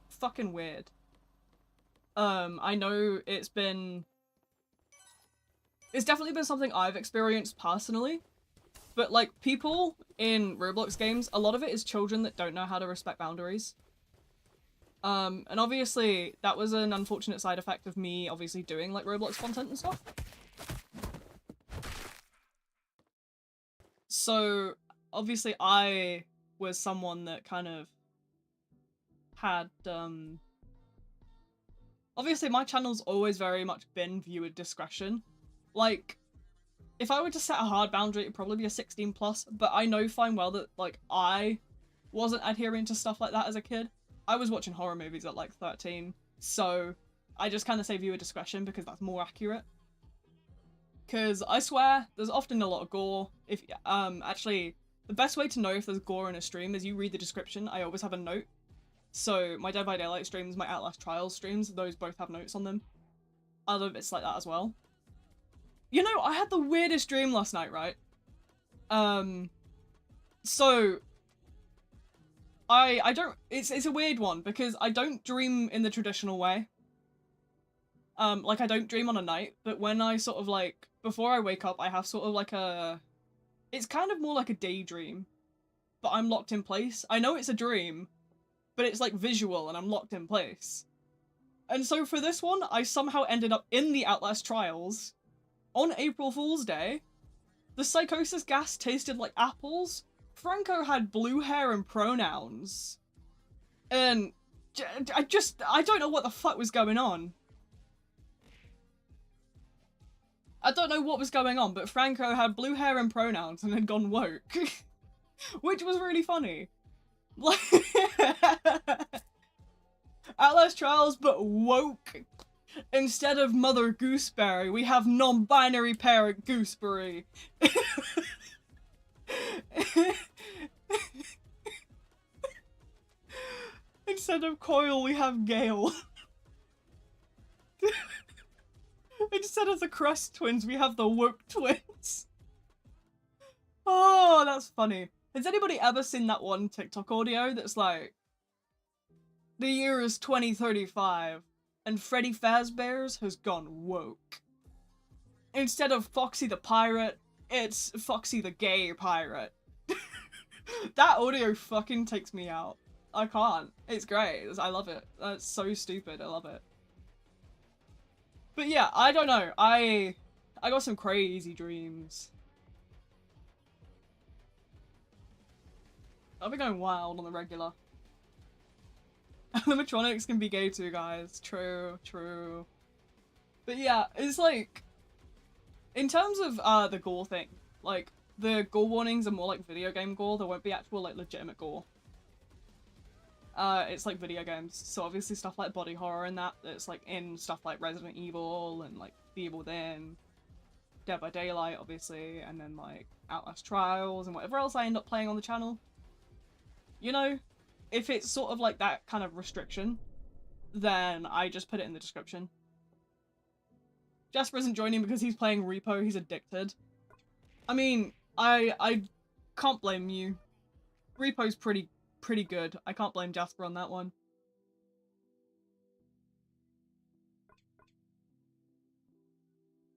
fucking weird. I know it's definitely been something I've experienced personally. But, like, people in Roblox games, a lot of it is children that don't know how to respect boundaries. And obviously, that was an unfortunate side effect of me obviously doing, like, Roblox content and stuff. So, obviously, I was someone that kind of had, obviously my channel's always very much been viewer discretion. Like, if I were to set a hard boundary, it'd probably be a 16 plus, but I know fine well that, like, I wasn't adhering to stuff like that as a kid. I was watching horror movies at, like, 13, so I just kind of say viewer discretion because that's more accurate. Because I swear, there's often a lot of gore. If, actually, the best way to know if there's gore in a stream is you read the description. I always have a note. So, my Dead by Daylight streams, my Outlast Trials streams, those both have notes on them. Other bits like that as well. You know, I had the weirdest dream last night, right? So... I don't... It's a weird one, because I don't dream in the traditional way. Like, I don't dream on a night, but when I sort of, like... Before I wake up, I have sort of like a... It's kind of more like a daydream. But I'm locked in place. I know it's a dream, but it's like visual and I'm locked in place. And so for this one, I somehow ended up in the Outlast Trials on April Fool's Day. The psychosis gas tasted like apples. Franco had blue hair and pronouns. And I don't know what the fuck was going on. I don't know what was going on, but Franco had blue hair and pronouns and had gone woke. Which was really funny. Like, Outlast Trials, but woke. Instead of Mother Gooseberry, we have non-binary parent Gooseberry. Instead of Coil, we have Gale. Instead of the Crust twins, we have the Woke twins. Oh, that's funny. Has anybody ever seen that one TikTok audio that's like, the year is 2035, and Freddy Fazbear's has gone woke. Instead of Foxy the Pirate, it's Foxy the Gay Pirate. That audio fucking takes me out. I can't. It's great. I love it. That's so stupid. I love it. But yeah, I don't know. I got some crazy dreams. I've been going wild on the regular. Animatronics can be gay too, guys. True, true. But yeah, it's like... In terms of the gore thing, like, the gore warnings are more like video game gore. There won't be actual, like, legitimate gore. It's like video games. So obviously stuff like body horror and that, it's like in stuff like Resident Evil and like The Evil Within, Dead by Daylight, obviously, and then like Outlast Trials and whatever else I end up playing on the channel. You know, if it's sort of like that kind of restriction, then I just put it in the description. Jasper isn't joining because he's playing Repo, he's addicted. I mean, I can't blame you. Repo's pretty good. I can't blame Jasper on that one.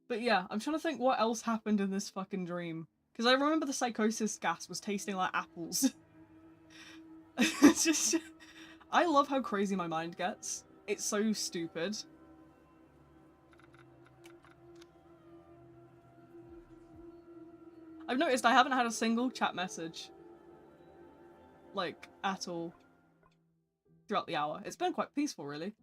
But yeah, I'm trying to think what else happened in this fucking dream. Because I remember the psychosis gas was tasting like apples. It's just... I love how crazy my mind gets. It's so stupid. I've noticed I haven't had a single chat message. Like, at all. Throughout the hour. It's been quite peaceful, really.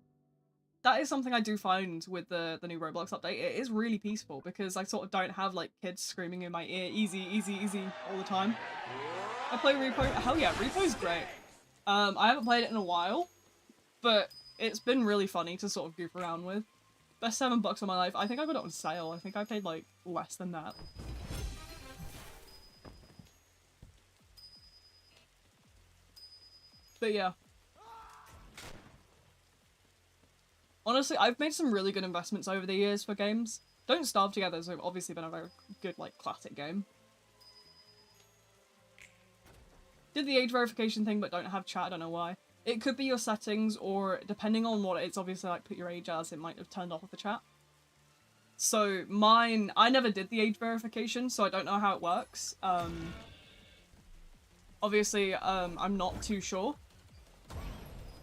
That is something I do find with the new Roblox update. It is really peaceful because I sort of don't have, like, kids screaming in my ear, easy, easy, easy, all the time. I play Repo. Hell yeah, Repo's great. I haven't played it in a while, but it's been really funny to sort of goof around with. Best $7 of my life. I think I got it on sale. I think I paid, like, less than that. But yeah. Honestly, I've made some really good investments over the years for games. Don't Starve Together has obviously been a very good, like, classic game. Did the age verification thing but don't have chat, I don't know why. It could be your settings, or depending on what it's obviously like put your age as, it might have turned off the chat. So mine, I never did the age verification, so I don't know how it works. Obviously, I'm not too sure.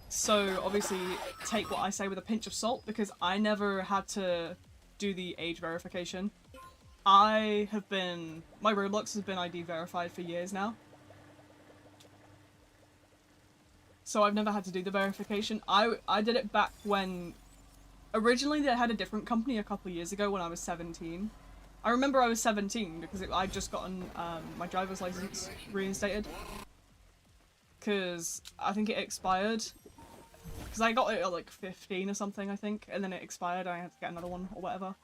So obviously take what I say with a pinch of salt, because I never had to do the age verification. My Roblox has been ID verified for years now. so I've never had to do the verification. I did it back when, originally they had a different company a couple of years ago when I was 17. I remember I was 17 because I'd just gotten my driver's license reinstated. Because I think it expired. Because I got it at like 15 or something, I think, and then it expired and I had to get another one or whatever.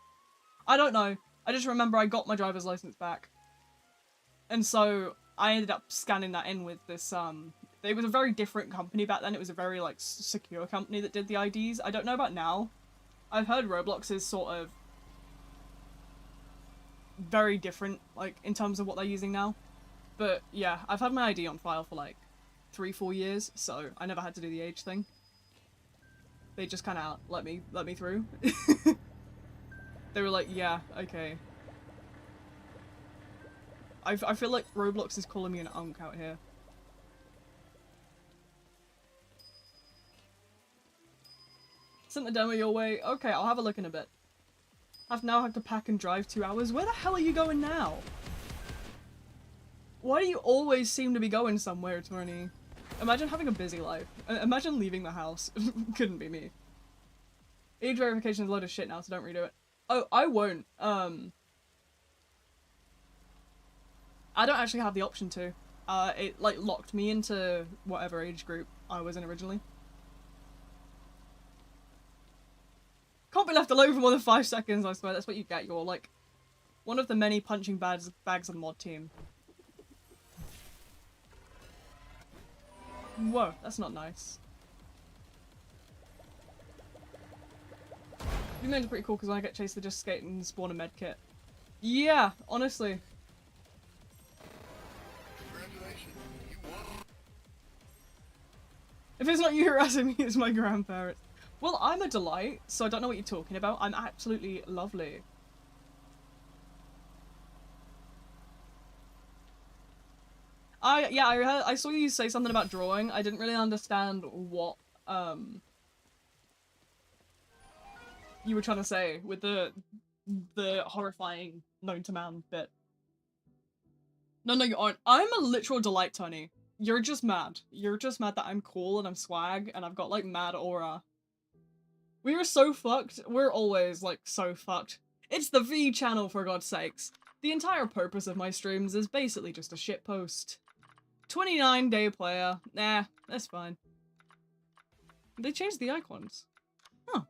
I don't know. I just remember I got my driver's license back. And so I ended up scanning that in with this, it was a very different company back then. It was a very, like, secure company that did the IDs. I don't know about now. I've heard Roblox is sort of very different, like, in terms of what they're using now. But, yeah, I've had my ID on file for, like, 3-4 years, so I never had to do the age thing. They just kind of let me through. They were like, yeah, okay. I feel like Roblox is calling me an unk out here. Sent the demo your way. Okay, I'll have a look in a bit. I've now had to pack and drive 2 hours. Where the hell are you going now? Why do you always seem to be going somewhere, Tony? Imagine having a busy life. Imagine leaving the house. Couldn't be me. Age verification is a load of shit now, so don't redo it. Oh, I won't. I don't actually have the option to. It, like, locked me into whatever age group I was in originally. Can't be left alone for more than 5 seconds, I swear. That's what you get. You're, like, one of the many punching bags of the mod team. Whoa, that's not nice. You made it pretty cool because when I get chased, they just skate and spawn a med kit. Yeah, honestly. If it's not you harassing me, it's my grandparents. Well, I'm a delight, so I don't know what you're talking about. I'm absolutely lovely. I saw you say something about drawing. I didn't really understand what, you were trying to say with the horrifying known to man bit. No, you aren't. I'm a literal delight, Tony. You're just mad. You're just mad that I'm cool and I'm swag and I've got, like, mad aura. We are so fucked. We're always, like, so fucked. It's the V channel, for God's sakes. The entire purpose of my streams is basically just a shitpost. 29-day player. Nah, that's fine. They changed the icons. Huh.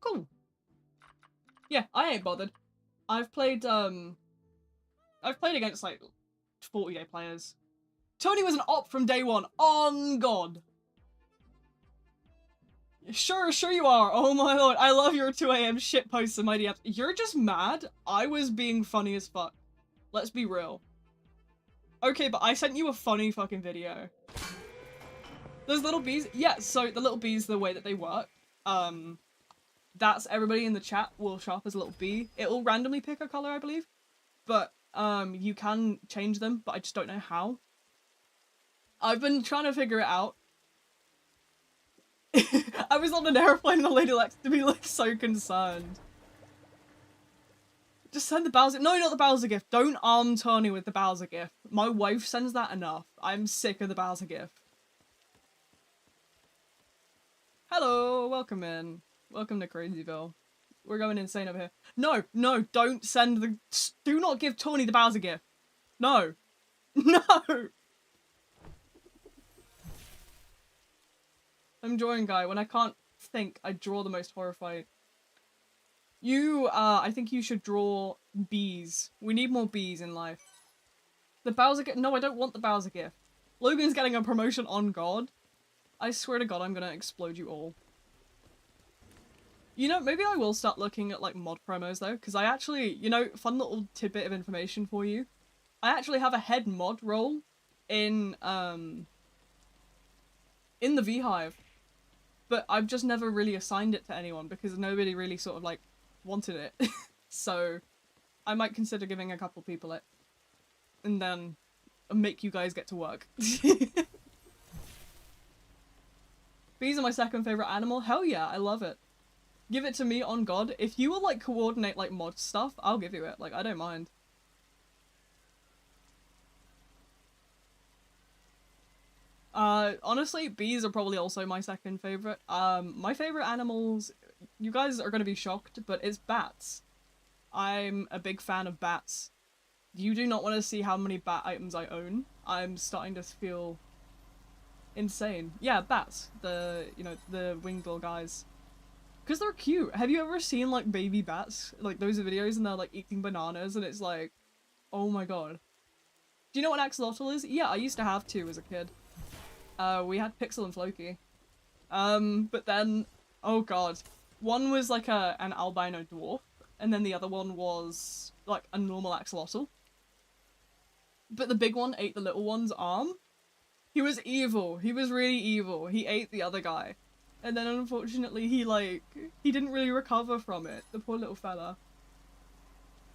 Cool. Yeah, I ain't bothered. I've played against, like, 40-day players. Tony was an op from day one. On God. Sure you are. Oh my lord. I love your 2 AM shit posts and my DMs. You're just mad. I was being funny as fuck. Let's be real. Okay, but I sent you a funny fucking video. Those little bees. Yeah, so the little bees, the way that they work. That's everybody in the chat will show up as a little bee. It will randomly pick a color, I believe. But, you can change them, but I just don't know how. I've been trying to figure it out. I was on an airplane and the lady likes to be, like, so concerned. Just send the Bowser- No, not the Bowser gift. Don't arm Tony with the Bowser gift. My wife sends that enough. I'm sick of the Bowser gift. Hello, welcome in. Welcome to Crazyville. We're going insane over here. No, don't send the- Do not give Tony the Bowser gift. No. No! I'm drawing guy. When I can't think, I draw the most horrified. I think you should draw bees. We need more bees in life. The Bowser gift? No, I don't want the Bowser gift. Logan's getting a promotion on God. I swear to God, I'm gonna explode you all. You know, maybe I will start looking at, like, mod promos, though, because I actually, you know, fun little tidbit of information for you. I actually have a head mod role in the Beehive. But I've just never really assigned it to anyone because nobody really sort of, like, wanted it. So I might consider giving a couple people it. And then make you guys get to work. Bees are my second favorite animal. Hell yeah, I love it. Give it to me on God. If you will, like, coordinate, like, mod stuff, I'll give you it. Like, I don't mind. Honestly, bees are probably also my second favorite. My favorite animals, you guys are gonna be shocked, but it's bats. I'm a big fan of bats. You do not want to see how many bat items I own. I'm starting to feel insane. Yeah, bats. The winged little guys. Because they're cute. Have you ever seen, like, baby bats? Like, those videos and they're, like, eating bananas and it's like, oh my god. Do you know what an axolotl is? Yeah, I used to have two as a kid. We had Pixel and Floki. But then, oh god. One was like an albino dwarf, and then the other one was like a normal axolotl. But the big one ate the little one's arm. He was evil. He was really evil. He ate the other guy. And then unfortunately he didn't really recover from it. The poor little fella.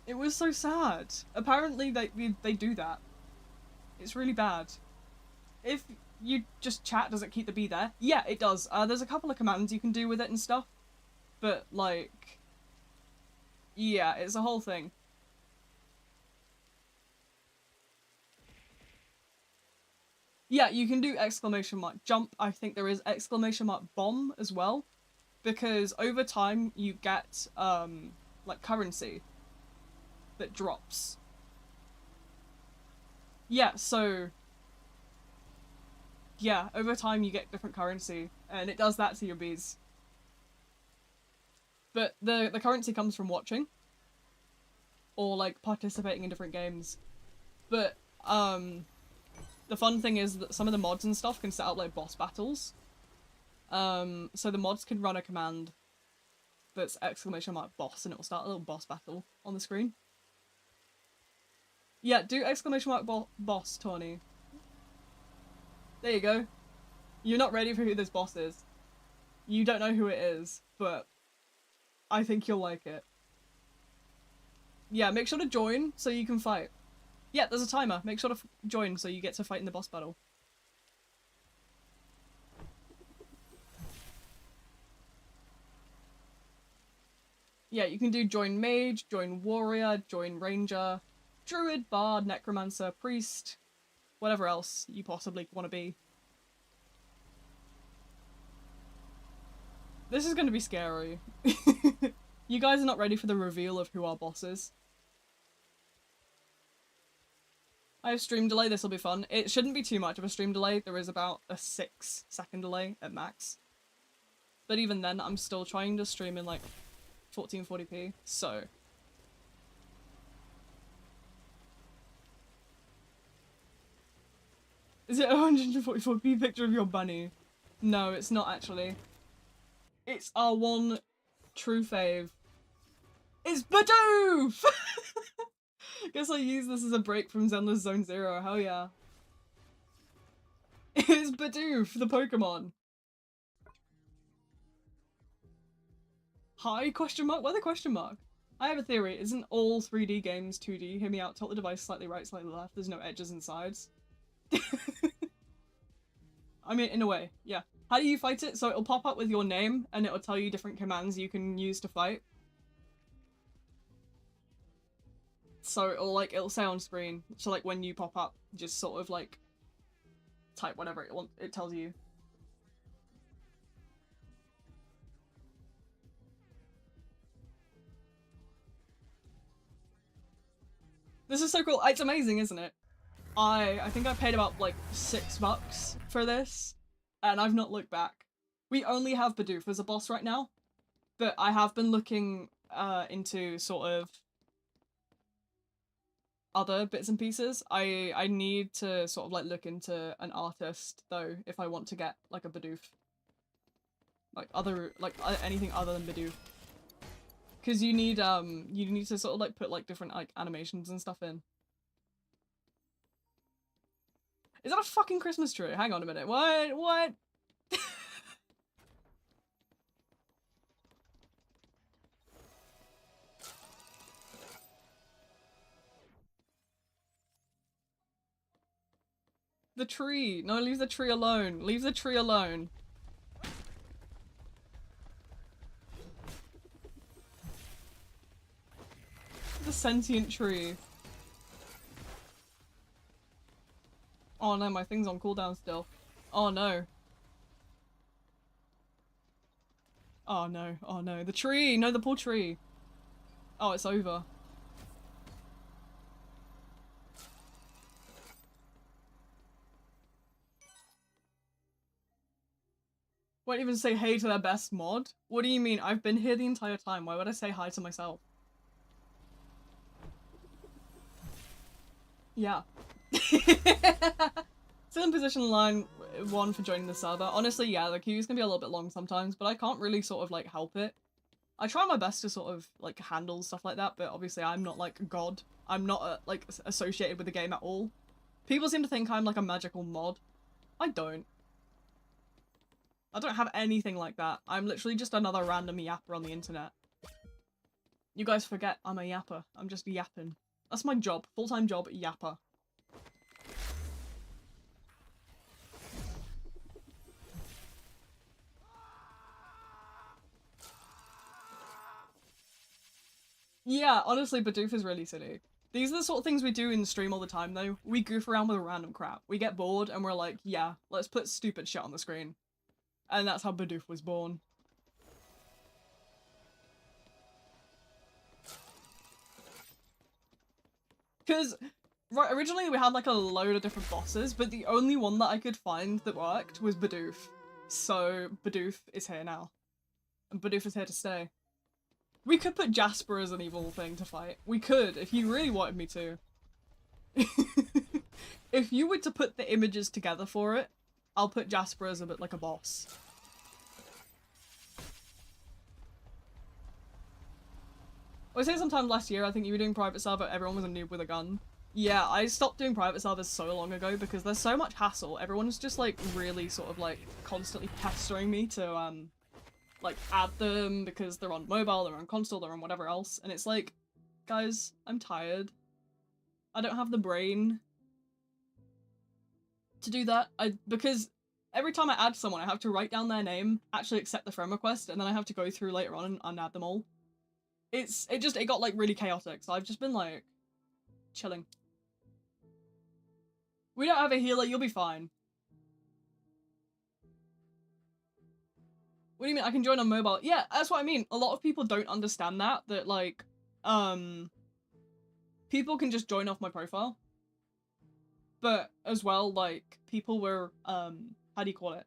It was so sad. Apparently they do that. It's really bad. If you just chat, does it keep the bee there? Yeah, it does. There's a couple of commands you can do with it and stuff. But, like... yeah, it's a whole thing. Yeah, you can do exclamation mark jump. I think there is exclamation mark bomb as well. Because over time you get, like, currency that drops. Yeah, so... yeah, over time you get different currency, and it does that to your bees. But the currency comes from watching. Or, like, participating in different games. But, the fun thing is that some of the mods and stuff can set up, like, boss battles. So the mods can run a command that's exclamation mark boss, and it will start a little boss battle on the screen. Yeah, do exclamation mark boss, Tawny. There you go. You're not ready for who this boss is. You don't know who it is, but I think you'll like it. Yeah, make sure to join so you can fight. Yeah, there's a timer. Make sure to join so you get to fight in the boss battle. Yeah, you can do join mage, join warrior, join ranger, druid, bard, necromancer, priest, whatever else you possibly want to be. This is going to be scary. You guys are not ready for the reveal of who our boss is. I have stream delay, this will be fun. It shouldn't be too much of a stream delay, there is about a 6-second delay at max. But even then, I'm still trying to stream in like 1440p, so... Is it a 144p picture of your bunny? No, it's not actually. It's our one true fave. It's Bidoof! Guess I'll use this as a break from Zenless Zone Zero, hell yeah. It's Bidoof, the Pokemon. Hi, question mark? Why the question mark? I have a theory, isn't all 3D games 2D? Hear me out, tilt the device slightly right, slightly left, there's no edges and sides. I mean, in a way, yeah. How do you fight it? So it'll pop up with your name, and it'll tell you different commands you can use to fight. So it'll say on screen, so like when you pop up, just sort of like type whatever it tells you. This is so cool. It's amazing, isn't it? I think I paid about like $6 for this, and I've not looked back. We only have Bidoof as a boss right now, but I have been looking into sort of other bits and pieces. I need to sort of like look into an artist though if I want to get like a Bidoof. Like anything other than Bidoof. Cause you need to sort of like put like different like animations and stuff in. Is that a fucking Christmas tree? Hang on a minute. What? The tree. No, leave the tree alone. Leave the tree alone. The sentient tree. Oh no, my thing's on cooldown still. Oh no. Oh no, oh no. The tree! No, the poor tree. Oh, it's over. Won't even say hey to their best mod? What do you mean? I've been here the entire time. Why would I say hi to myself? Yeah. Still in position line 1 for joining the server. Honestly, yeah, the queues can be a little bit long sometimes, but I can't really sort of like help it. I try my best to sort of like handle stuff like that, but obviously I'm not like God. I'm not like associated with the game at all. People seem to think I'm like a magical mod. I don't. I don't have anything like that. I'm literally just another random yapper on the internet. You guys forget I'm a yapper. I'm just yapping. That's my job. Full-time job, yapper. Yeah, honestly, Bidoof is really silly. These are the sort of things we do in the stream all the time, though. We goof around with random crap. We get bored and we're like, yeah, let's put stupid shit on the screen. And that's how Bidoof was born. Because right, originally we had like a load of different bosses, but the only one that I could find that worked was Bidoof. So Bidoof is here now. And Bidoof is here to stay. We could put Jasper as an evil thing to fight. We could, if you really wanted me to. If you were to put the images together for it, I'll put Jasper as a bit like a boss. I would say sometime last year, I think you were doing private server, everyone was a noob with a gun. Yeah, I stopped doing private servers so long ago because there's so much hassle. Everyone's just like really sort of like constantly pestering me to like add them because they're on mobile, they're on console, they're on whatever else. And it's like, guys, I'm tired. I don't have the brain to do that. Because every time I add someone, I have to write down their name, actually accept the friend request, and then I have to go through later on and unadd them all. It got like really chaotic, so I've just been like chilling. We don't have a healer, you'll be fine. What do you mean I can join on mobile? Yeah, that's what I mean. A lot of people don't understand that like people can just join off my profile. But as well, like people were how do you call it?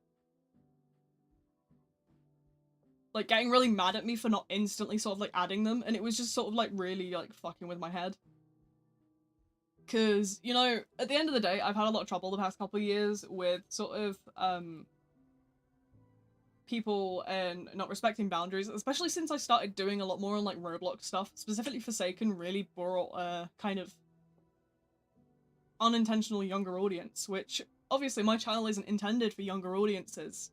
Like getting really mad at me for not instantly sort of like adding them, and it was just sort of like really like fucking with my head. Cause, you know, at the end of the day, I've had a lot of trouble the past couple of years with sort of people and not respecting boundaries, especially since I started doing a lot more on like Roblox stuff. Specifically Forsaken really brought a kind of unintentional younger audience, which obviously my channel isn't intended for younger audiences,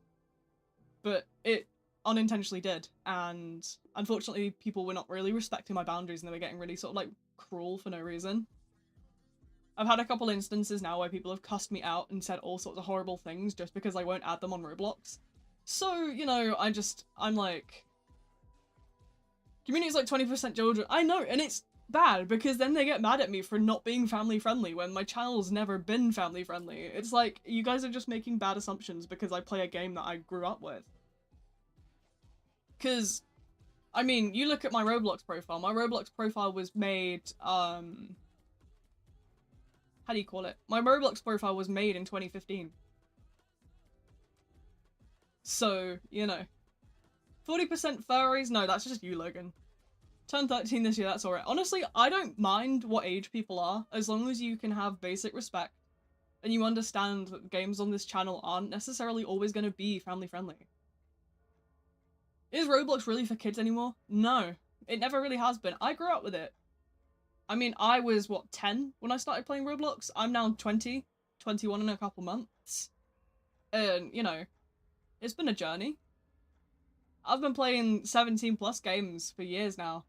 but it unintentionally did, and unfortunately people were not really respecting my boundaries and they were getting really sort of like cruel for no reason. I've had a couple instances now where people have cussed me out and said all sorts of horrible things just because I won't add them on Roblox. So, you know, I'm like, community's like 20% children. I know, and it's bad because then they get mad at me for not being family friendly when my channel's never been family friendly. It's like, you guys are just making bad assumptions because I play a game that I grew up with. Because, I mean, you look at my Roblox profile. My Roblox profile was made, how do you call it? My Roblox profile was made in 2015. So, you know. 40% furries? No, that's just you, Logan. Turned 13 this year, that's alright. Honestly, I don't mind what age people are, as long as you can have basic respect, and you understand that games on this channel aren't necessarily always going to be family friendly. Is Roblox really for kids anymore? No, it never really has been. I grew up with it. I mean, I was, what, 10 when I started playing Roblox? I'm now 20, 21 in a couple months. And, you know, it's been a journey. I've been playing 17 plus games for years now.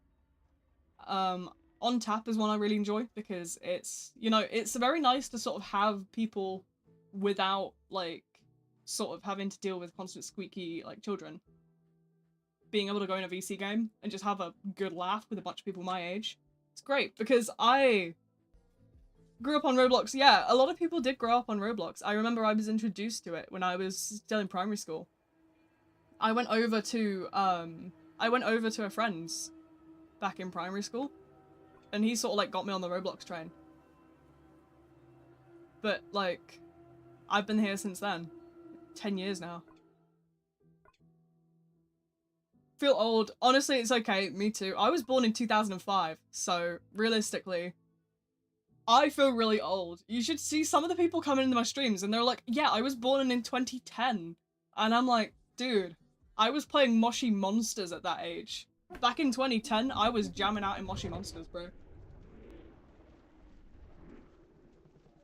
On Tap is one I really enjoy because it's, you know, it's very nice to sort of have people without, like, sort of having to deal with constant squeaky, like, children. Being able to go in a VC game and just have a good laugh with a bunch of people my age. It's great because I Grew up on Roblox. Yeah, a lot of people did grow up on Roblox. I remember I was introduced to it when I was still in primary school. I went over to a friend's back in primary school, and he sort of like got me on the Roblox train. But like, I've been here since then. 10 years now. Feel old. Honestly, it's okay. Me too. I was born in 2005, so realistically, I feel really old. You should see some of the people coming into my streams and they're like, yeah, I was born in 2010. And I'm like, dude, I was playing Moshi Monsters at that age. Back in 2010, I was jamming out in Moshi Monsters, bro.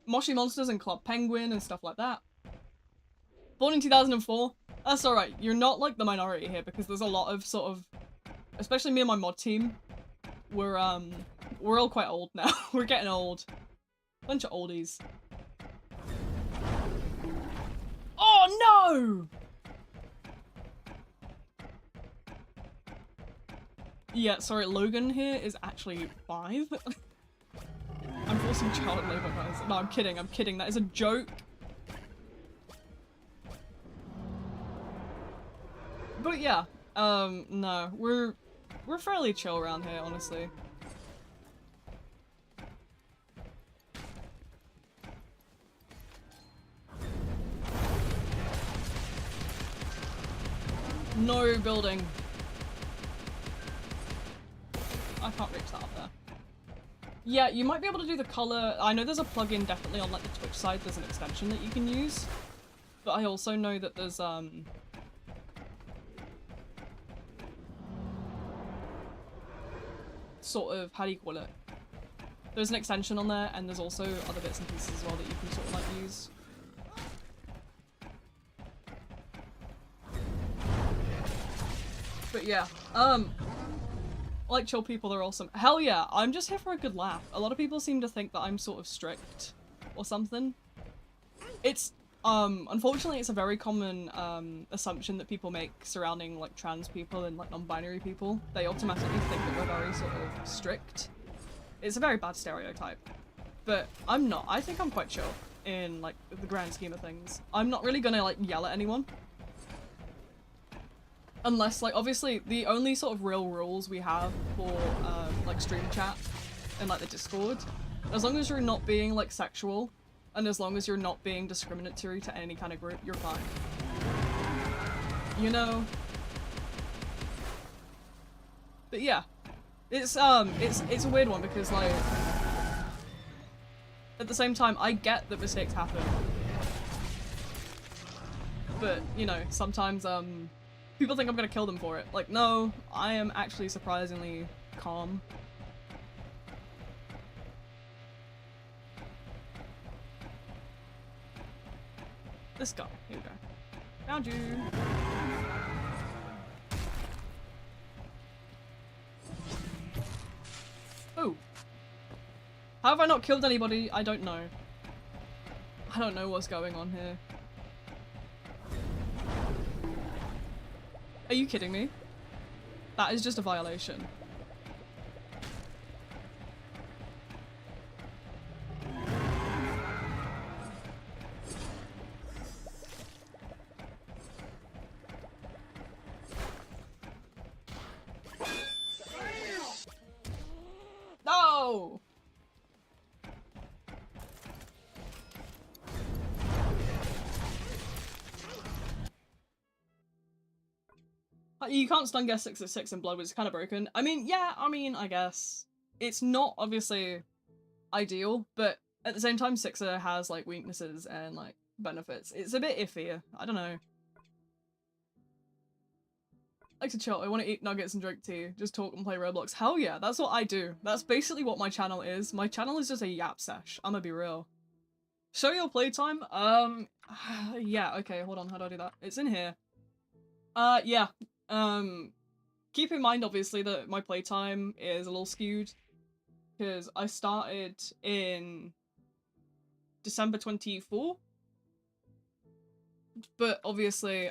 Moshi Monsters and Club Penguin and stuff like that. Born in 2004. That's alright. You're not like the minority here because there's a lot of sort of, especially me and my mod team, we're all quite old now. We're getting old. Bunch of oldies. Oh no! Yeah, sorry, Logan here is actually 5. I'm forcing child labor, guys. No, I'm kidding, that is a joke. But yeah, no, we're fairly chill around here, honestly. No building. I can't reach that up there. Yeah, you might be able to do the color. I know there's a plugin definitely on like the Twitch side. There's an extension that you can use. But I also know that there's sort of, how do you call it? There's an extension on there, and there's also other bits and pieces as well that you can sort of like use. But yeah, like chill people, they're awesome. Hell yeah, I'm just here for a good laugh. A lot of people seem to think that I'm sort of strict or something. It's, unfortunately it's a very common, assumption that people make surrounding like trans people and like non-binary people. They automatically think that we're very sort of strict. It's a very bad stereotype. But I'm not. I think I'm quite chill in like the grand scheme of things. I'm not really gonna like yell at anyone. Unless, like, obviously, the only sort of real rules we have for, like, stream chat and, like, the Discord, as long as you're not being, like, sexual, and as long as you're not being discriminatory to any kind of group, you're fine. You know? But yeah. It's a weird one because, like, at the same time, I get that mistakes happen. But, you know, sometimes, people think I'm gonna kill them for it. Like, no, I am actually surprisingly calm. This guy. Here we go. Found you. Oh. How have I not killed anybody? I don't know. I don't know what's going on here. Are you kidding me? That is just a violation. No! You can't stun guess 6 at 6 in Blood, which is kind of broken. I mean, yeah, I guess. It's not obviously ideal, but at the same time, Sixer has like weaknesses and like benefits. It's a bit iffy. I don't know. I like to chill. I want to eat nuggets and drink tea. Just talk and play Roblox. Hell yeah, that's what I do. That's basically what my channel is. My channel is just a yap sesh. I'm gonna be real. Show your playtime? Yeah, okay, hold on. How do I do that? It's in here. Yeah. Keep in mind, obviously, that my playtime is a little skewed. Because I started in December 24. But obviously,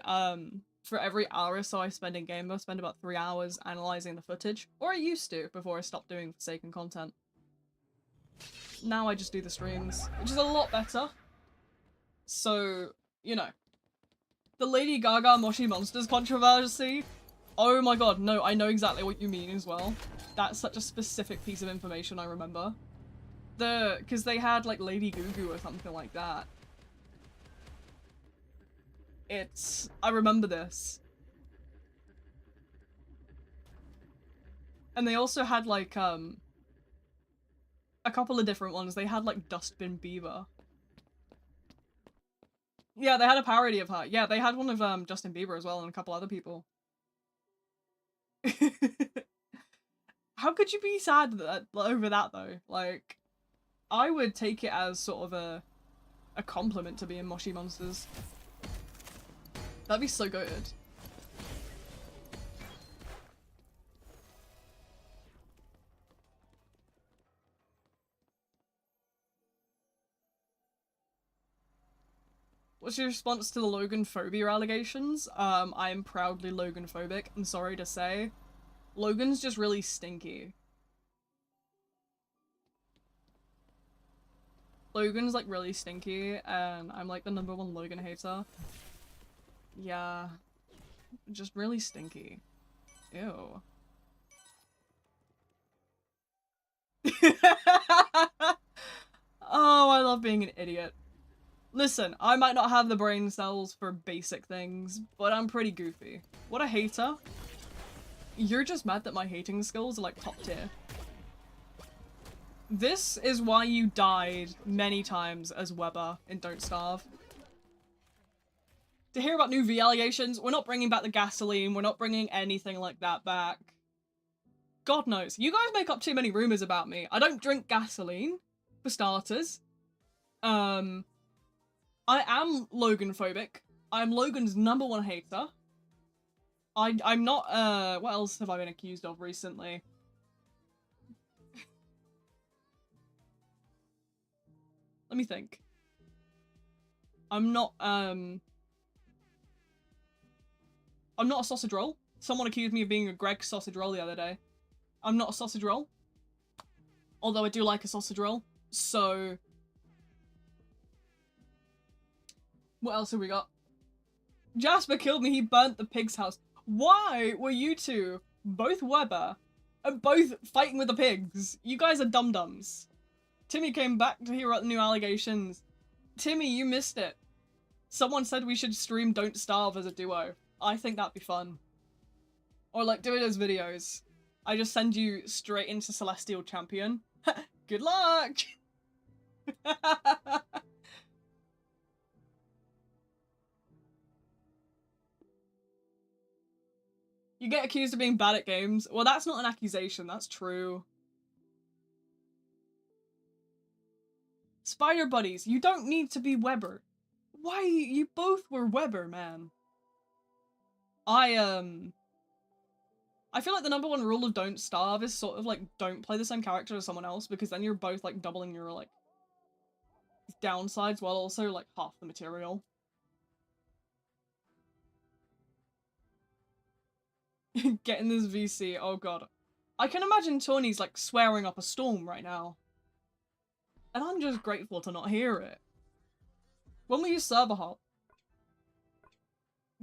for every hour or so I spend in game, I spend about 3 hours analysing the footage. Or I used to, before I stopped doing Forsaken content. Now I just do the streams, which is a lot better. So, you know. The Lady Gaga Moshi Monsters controversy. Oh my god, no, I know exactly what you mean as well. That's such a specific piece of information I remember. Because they had like Lady Goo or something like that. I remember this. And they also had like, a couple of different ones. They had like Dustbin Bieber. Yeah, they had a parody of her. Yeah, they had one of Justin Bieber as well and a couple other people. How could you be sad over that though? Like, I would take it as sort of a compliment to be in Moshi Monsters. That'd be so good. What's your response to the Logan phobia allegations? I am proudly Logan phobic, and sorry to say. Logan's just really stinky. Logan's like really stinky, and I'm like the #1 Logan hater. Yeah. Just really stinky. Ew. Oh, I love being an idiot. Listen, I might not have the brain cells for basic things, but I'm pretty goofy. What a hater. You're just mad that my hating skills are like top tier. This is why you died many times as Weber in Don't Starve. To hear about new V allegations, we're not bringing back the gasoline, we're not bringing anything like that back. God knows. You guys make up too many rumors about me. I don't drink gasoline, for starters. I am Logan phobic. I'm Logan's #1 hater. I'm not, what else have I been accused of recently? Let me think. I'm not a sausage roll. Someone accused me of being a Greg sausage roll the other day. I'm not a sausage roll. Although I do like a sausage roll. So... what else have we got? Jasper killed me, he burnt the pig's house. Why were you two, both Weber, and both fighting with the pigs? You guys are dum-dums. Timmy came back to hear about the new allegations. Timmy, you missed it. Someone said we should stream Don't Starve as a duo. I think that'd be fun. Or like, do it as videos. I just send you straight into Celestial Champion. Good luck! You get accused of being bad at games. Well, that's not an accusation, that's true. Spider buddies, you don't need to be Weber. Why? You both were Weber, man. I feel like the #1 rule of Don't Starve is sort of like, don't play the same character as someone else, because then you're both like doubling your like downsides while also like half the material. Getting this VC, oh god. I can imagine Tony's like swearing up a storm right now. And I'm just grateful to not hear it. When we use server hop.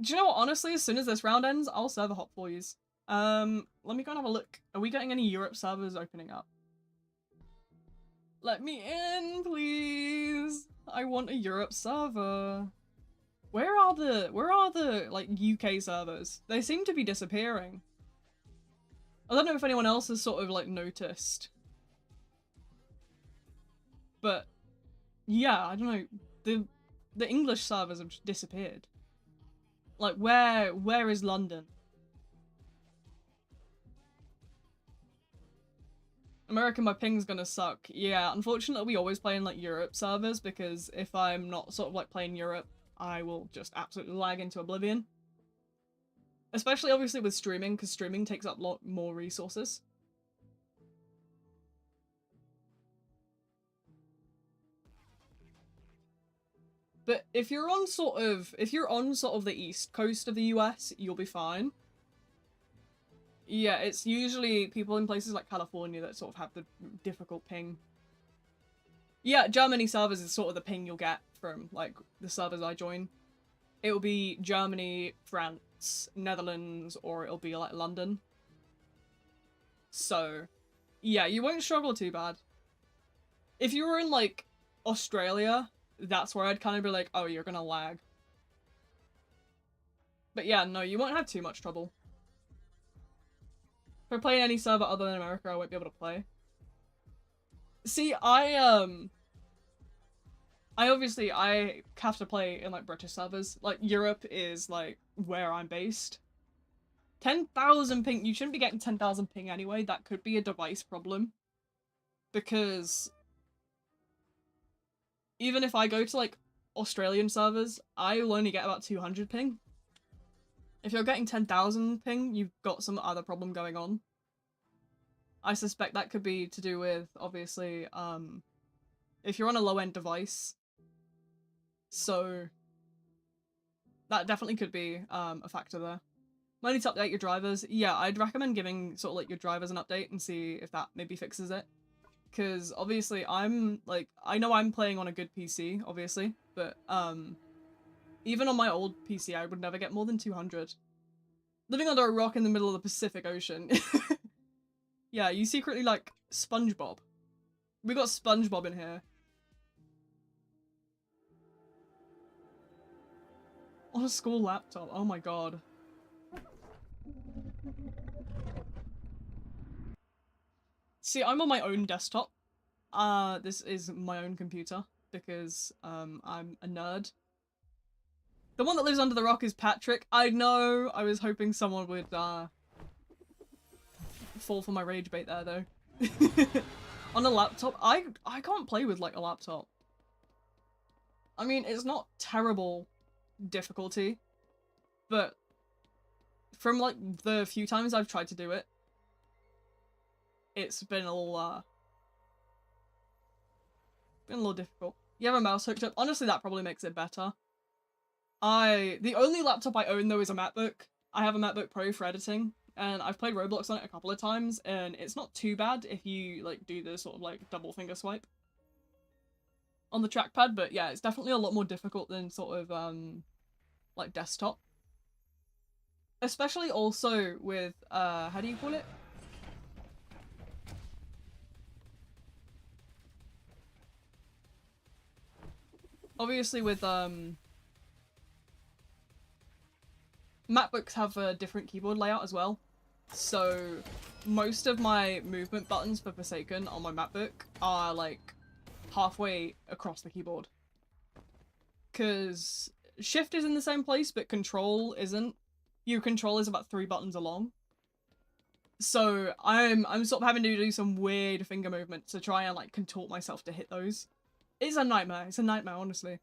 Do you know what, honestly, as soon as this round ends, I'll server hop for yous. Let me go and have a look. Are we getting any Europe servers opening up? Let me in, please. I want a Europe server. Where are the like UK servers? They seem to be disappearing. I don't know if anyone else has sort of like noticed. But yeah, I don't know. The English servers have just disappeared. Like where is London? America, my ping's gonna suck. Yeah, unfortunately we always play in like Europe servers because if I'm not sort of like playing Europe, I will just absolutely lag into oblivion. Especially obviously with streaming, because streaming takes up a lot more resources. But if you're on sort of the east coast of the US, you'll be fine. Yeah, it's usually people in places like California that sort of have the difficult ping. Yeah, Germany servers is sort of the ping you'll get from, like, the servers I join. It will be Germany, France, Netherlands, or it'll be, like, London. So, yeah, you won't struggle too bad. If you were in, like, Australia, that's where I'd kind of be like, oh, you're gonna lag. But yeah, no, you won't have too much trouble. If I play any server other than America, I won't be able to play. See, I have to play in, like, British servers. Like, Europe is, like, where I'm based. 10,000 ping, you shouldn't be getting 10,000 ping anyway. That could be a device problem. Because even if I go to, like, Australian servers, I will only get about 200 ping. If you're getting 10,000 ping, you've got some other problem going on. I suspect that could be to do with, obviously, if you're on a low-end device. So that definitely could be a factor there. Might need to update your drivers. Yeah, I'd recommend giving sort of like your drivers an update and see if that maybe fixes it. Because obviously I'm like, I know I'm playing on a good PC, obviously, but even on my old PC I would never get more than 200. Living under a rock in the middle of the Pacific Ocean. Yeah, you secretly like SpongeBob. We got SpongeBob in here. On a school laptop, oh my god. See, I'm on my own desktop. This is my own computer because I'm a nerd. The one that lives under the rock is Patrick. I know. I was hoping someone would fall for my rage bait there though. On a laptop, I can't play with like a laptop. I mean, it's not terrible difficulty, but from like the few times I've tried to do it, it's been a little difficult. You have a mouse hooked up. Honestly, that probably makes it better. The only laptop I own though is a MacBook. I have a MacBook Pro for editing, and I've played Roblox on it a couple of times, and it's not too bad if you like do the sort of like double finger swipe on the trackpad, but yeah, it's definitely a lot more difficult than sort of like desktop. Especially also with how do you call it? Obviously with MacBooks have a different keyboard layout as well. So most of my movement buttons for Forsaken on my MacBook are like halfway across the keyboard. Cause Shift is in the same place, but Control isn't. Your Control is about 3 buttons along. So I'm sort of having to do some weird finger movements to try and like contort myself to hit those. It's a nightmare. It's a nightmare, honestly.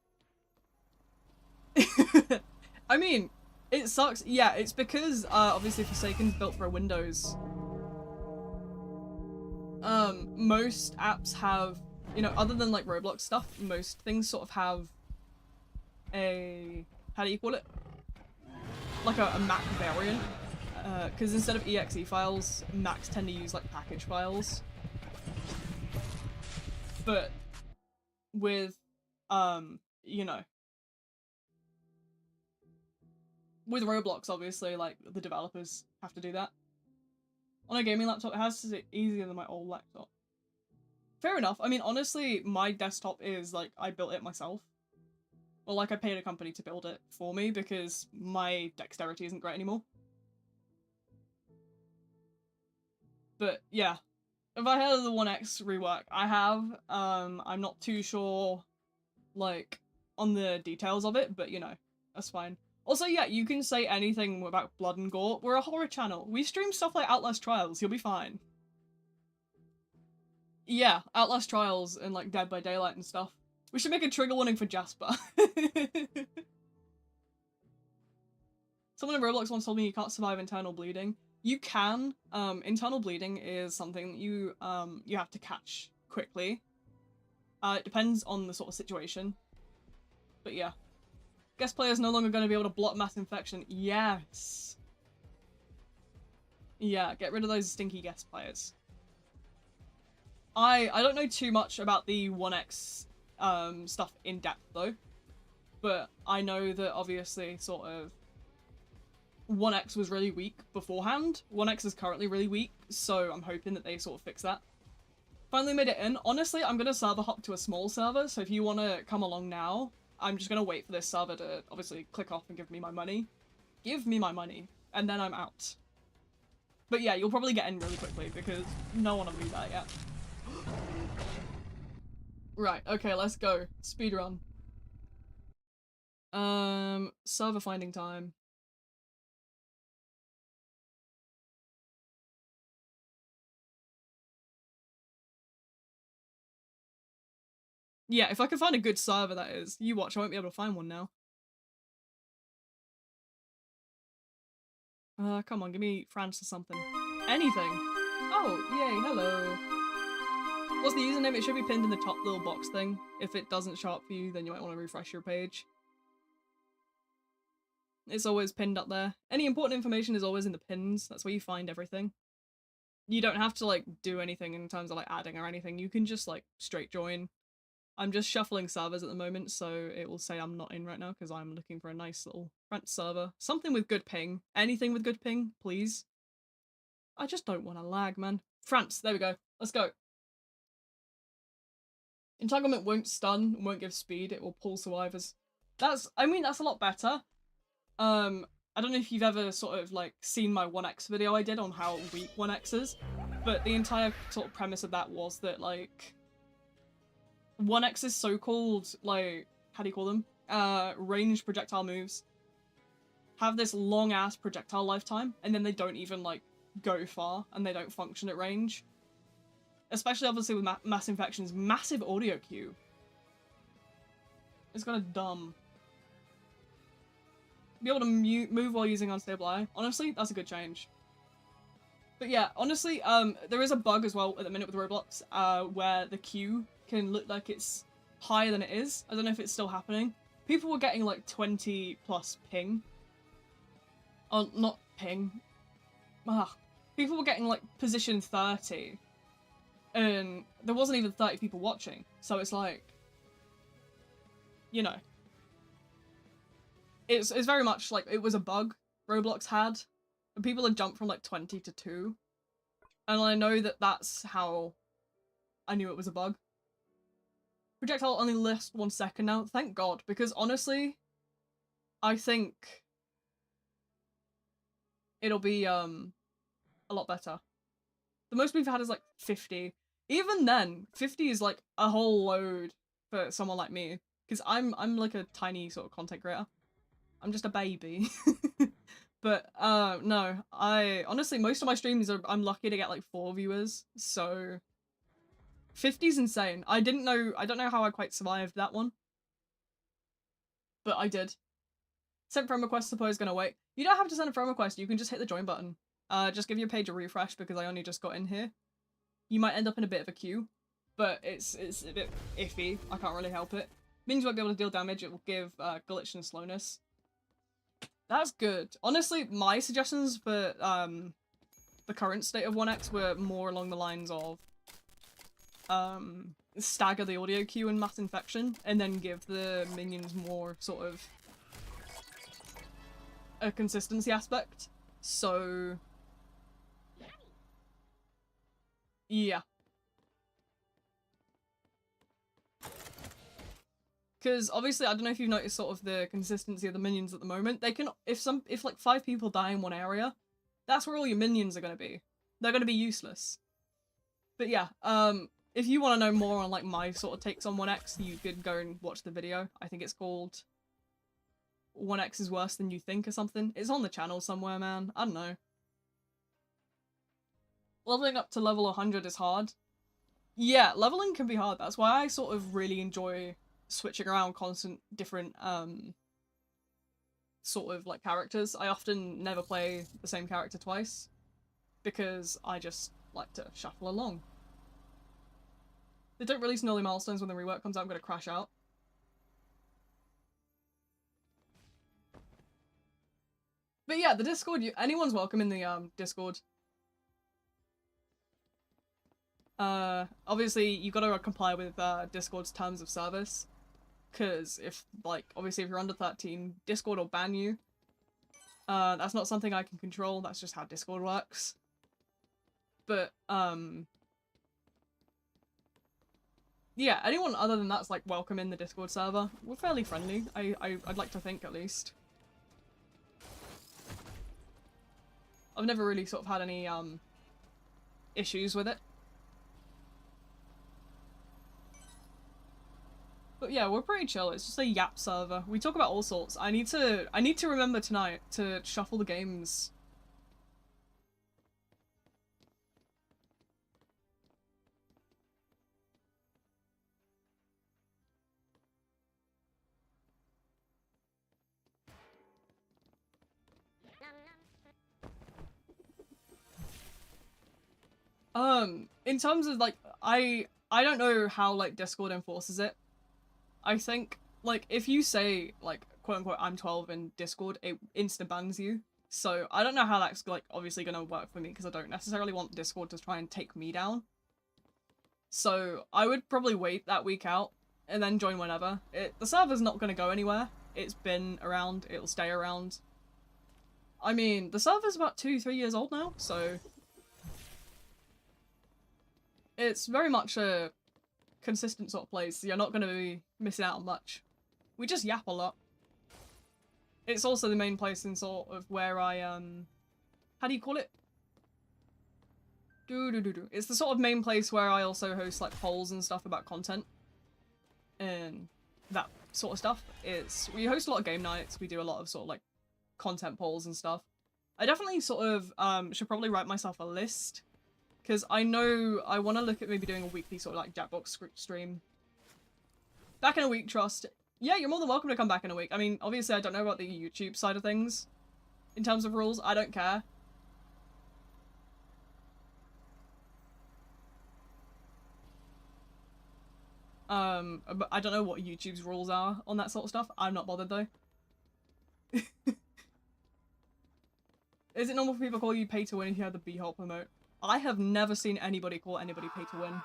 I mean, it sucks. Yeah, it's because obviously Forsaken's built for Windows. Most apps have, you know, other than like Roblox stuff, most things sort of have a, how do you call it? Like a Mac variant. Because instead of exe files, Macs tend to use like package files. But with, you know, with Roblox, obviously, like, the developers have to do that. On a gaming laptop, it has it easier than my old laptop. Fair enough. I mean, honestly, my desktop is, like, I built it myself. Well, like, I paid a company to build it for me because my dexterity isn't great anymore. But, yeah. If I had the 1X rework, I have, I'm not too sure, like, on the details of it, but, you know, that's fine. Also, yeah, you can say anything about blood and gore. We're a horror channel. We stream stuff like Outlast Trials. You'll be fine. Yeah, Outlast Trials and, like, Dead by Daylight and stuff. We should make a trigger warning for Jasper. Someone in Roblox once told me you can't survive internal bleeding. You can. Internal bleeding is something that you have to catch quickly. It depends on the sort of situation. But yeah. Guest players no longer going to be able to block mass infection. Yes. Yeah, get rid of those stinky guest players. I don't know too much about the 1x stuff in depth though, but I know that obviously sort of 1x was really weak beforehand. 1x is currently really weak, so I'm hoping that they sort of fix that. Finally made it in. Honestly, I'm gonna server hop to a small server, so if you want to come along now, I'm just gonna wait for this server to obviously click off and give me my money. Give me my money, and then I'm out. But yeah, you'll probably get in really quickly because no one will do that yet. Right, okay, let's go. Speedrun. Server finding time. Yeah, if I can find a good server, that is. You watch, I won't be able to find one now. Come on, give me France or something. Anything. Oh, yay, hello. What's the username? It should be pinned in the top little box thing. If it doesn't show up for you, then you might want to refresh your page. It's always pinned up there. Any important information is always in the pins. That's where you find everything. You don't have to, like, do anything in terms of, like, adding or anything. You can just, like, straight join. I'm just shuffling servers at the moment, so it will say I'm not in right now because I'm looking for a nice little France server. Something with good ping. Anything with good ping, please. I just don't want to lag, man. France, there we go. Let's go. Entanglement won't stun, won't give speed, it will pull survivors. I mean, that's a lot better. I don't know if you've ever sort of, like, seen my 1x video I did on how weak 1x is, but the entire sort of premise of that was that, like, 1x's so-called, like, how do you call them? Ranged projectile moves have this long-ass projectile lifetime, and then they don't even, like, go far, and they don't function at range. Especially, obviously, with Mass Infection's massive audio queue. It's kind of dumb. Be able to move while using unstable eye. Honestly, that's a good change. But yeah, honestly, there is a bug as well at the minute with Roblox, where the queue can look like it's higher than it is. I don't know if it's still happening. People were getting like 20 plus ping. Oh, not ping. People were getting like position 30. And there wasn't even 30 people watching. So it's like, you know. It's very much like it was a bug Roblox had. And people had jumped from like 20 to 2. And I know that that's how I knew it was a bug. Projectile only lasts 1 second now. Thank God. Because honestly, I think it'll be a lot better. The most we've had is like 50. Even then, 50 is like a whole load for someone like me. Because I'm like a tiny sort of content creator. I'm just a baby. But no, honestly, most of my streams I'm lucky to get like 4 viewers, so 50's insane. I don't know how I quite survived that one, but I did. Sent friend request, suppose gonna wait. You don't have to send a friend request, you can just hit the join button. Just give your page a refresh because I only just got in here. You might end up in a bit of a queue, but it's a bit iffy. I can't really help it. Minions won't be able to deal damage, it will give glitch and slowness. That's good. Honestly, my suggestions for the current state of 1x were more along the lines of stagger the audio queue in Mass Infection, and then give the minions more sort of a consistency aspect. So yeah. Because obviously, I don't know if you've noticed sort of the consistency of the minions at the moment. They can, if like 5 people die in one area, that's where all your minions are going to be. They're going to be useless. But yeah, if you want to know more on like my sort of takes on 1x, you could go and watch the video. I think it's called 1x is worse than you think or something. It's on the channel somewhere, man. I don't know. Leveling up to level 100 is hard. Yeah, leveling can be hard. That's why I sort of really enjoy switching around constant different sort of like characters. I often never play the same character twice because I just like to shuffle along. They don't release early milestones when the rework comes out. I'm gonna crash out. But yeah, the Discord, anyone's welcome in the Discord. Obviously you gotta comply with Discord's terms of service, because if, like, obviously if you're under 13, Discord will ban you. That's not something I can control, that's just how Discord works. But, yeah, anyone other than that's, like, welcome in the Discord server. We're fairly friendly, I'd like to think, at least. I've never really sort of had any, issues with it. But yeah, we're pretty chill. It's just a yap server. We talk about all sorts. I need to remember tonight to shuffle the games. In terms of, like, I don't know how, like, Discord enforces it. I think, like, if you say, like, quote unquote, I'm 12 in Discord, it insta bans you. So I don't know how that's, like, obviously gonna work for me, because I don't necessarily want Discord to try and take me down. So I would probably wait that week out and then join whenever. The server's not gonna go anywhere. It's been around, it'll stay around. I mean, the server's about 2-3 years old now, so it's very much a consistent sort of place. You're not going to be missing out on much. We just yap a lot. It's also the main place in sort of where I, how do you call it? It's the sort of main place where I also host, like, polls and stuff about content. And that sort of stuff. We host a lot of game nights, we do a lot of sort of, like, content polls and stuff. I definitely sort of, should probably write myself a list. Because I know I want to look at maybe doing a weekly sort of, like, Jackbox stream. Back in a week, Trust. Yeah, you're more than welcome to come back in a week. I mean, obviously I don't know about the YouTube side of things. In terms of rules, I don't care. But I don't know what YouTube's rules are on that sort of stuff. I'm not bothered, though. Is it normal for people to call you pay to win if you have the B-hop emote? I have never seen anybody call anybody pay to win.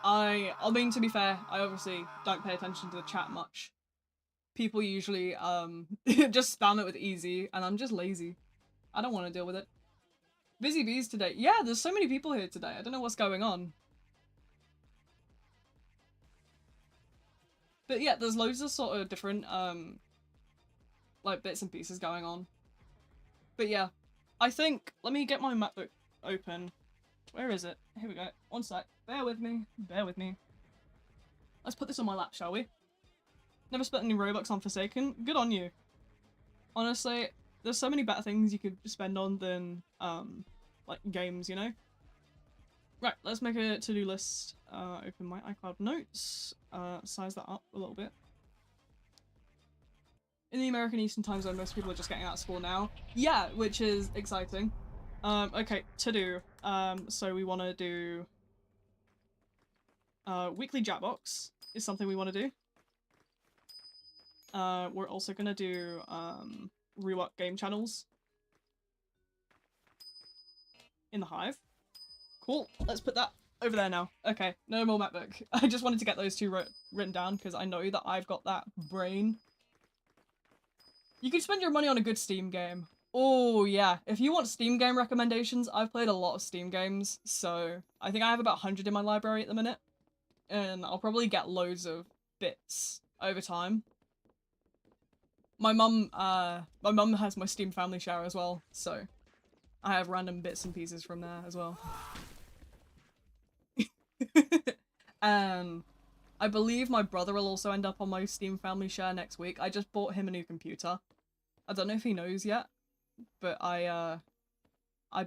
I mean, to be fair, I obviously don't pay attention to the chat much. People usually, just spam it with easy, and I'm just lazy. I don't want to deal with it. Busy bees today. Yeah, there's so many people here today. I don't know what's going on. But yeah, there's loads of sort of different, like, bits and pieces going on. But yeah, I think, let me get my MacBook open. Where is it? Here we go. One sec. Bear with me. Bear with me. Let's put this on my lap, shall we? Never spent any Robux on Forsaken. Good on you. Honestly, there's so many better things you could spend on than, like, games, you know? Right, let's make a to-do list. Open my iCloud notes. Size that up a little bit. In the American Eastern Time Zone, most people are just getting out of school now. Yeah, which is exciting. Okay, to-do. So we want to do... weekly Jackbox is something we want to do. We're also gonna do, rework game channels. In the Hive. Cool, let's put that over there now. Okay, no more MacBook. I just wanted to get those two written down because I know that I've got that brain. You could spend your money on a good Steam game. Oh yeah, if you want Steam game recommendations, I've played a lot of Steam games, so I think I have about 100 in my library at the minute. And I'll probably get loads of bits over time. My mum has my Steam family share as well, so I have random bits and pieces from there as well. I believe my brother will also end up on my Steam family share next week. I just bought him a new computer. I don't know if he knows yet, but I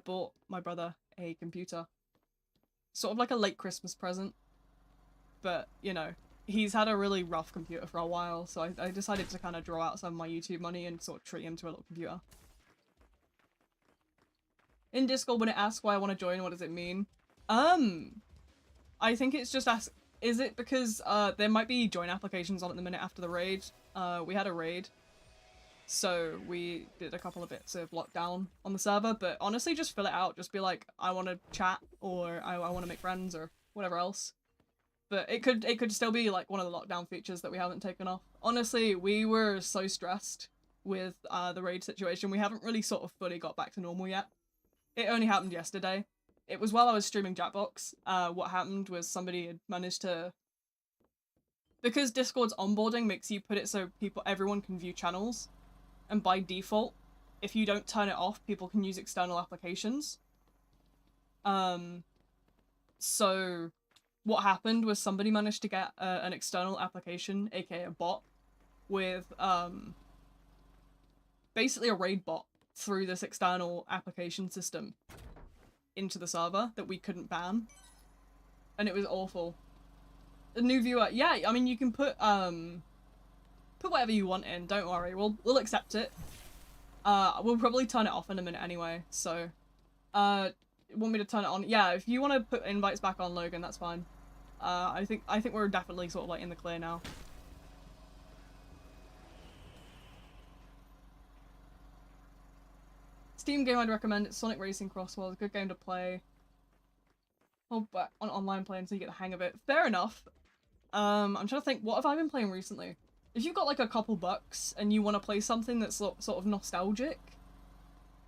bought my brother a computer. Sort of like a late Christmas present. But, you know, he's had a really rough computer for a while, so I decided to kind of draw out some of my YouTube money and sort of treat him to a little computer. In Discord, when it asks why I want to join, what does it mean? I think it's just is it because there might be join applications on at the minute after the raid? We had a raid. So we did a couple of bits of lockdown on the server, but honestly just fill it out. Just be like, I want to chat, or I want to make friends, or whatever else. But it could still be like one of the lockdown features that we haven't taken off. Honestly, we were so stressed with the raid situation. We haven't really sort of fully got back to normal yet. It only happened yesterday. It was while I was streaming Jackbox. What happened was somebody had managed to, because Discord's onboarding makes you put it so everyone can view channels, and by default, if you don't turn it off, people can use external applications. So what happened was somebody managed to get an external application, aka a bot, with basically a raid bot through this external application system into the server that we couldn't ban. And it was awful. A new viewer, yeah, I mean you can put whatever you want in, don't worry, we'll accept it. We'll probably turn it off in a minute anyway, so want me to turn it on? Yeah, if you want to put invites back on, Logan, that's fine. I think we're definitely sort of like in the clear now. Steam game I'd recommend, it's Sonic Racing Crosswell, it's a good game to play. Oh, but on online play until you get the hang of it. Fair enough. I'm trying to think, what have I been playing recently? If you've got like a couple bucks and you want to play something that's sort of nostalgic,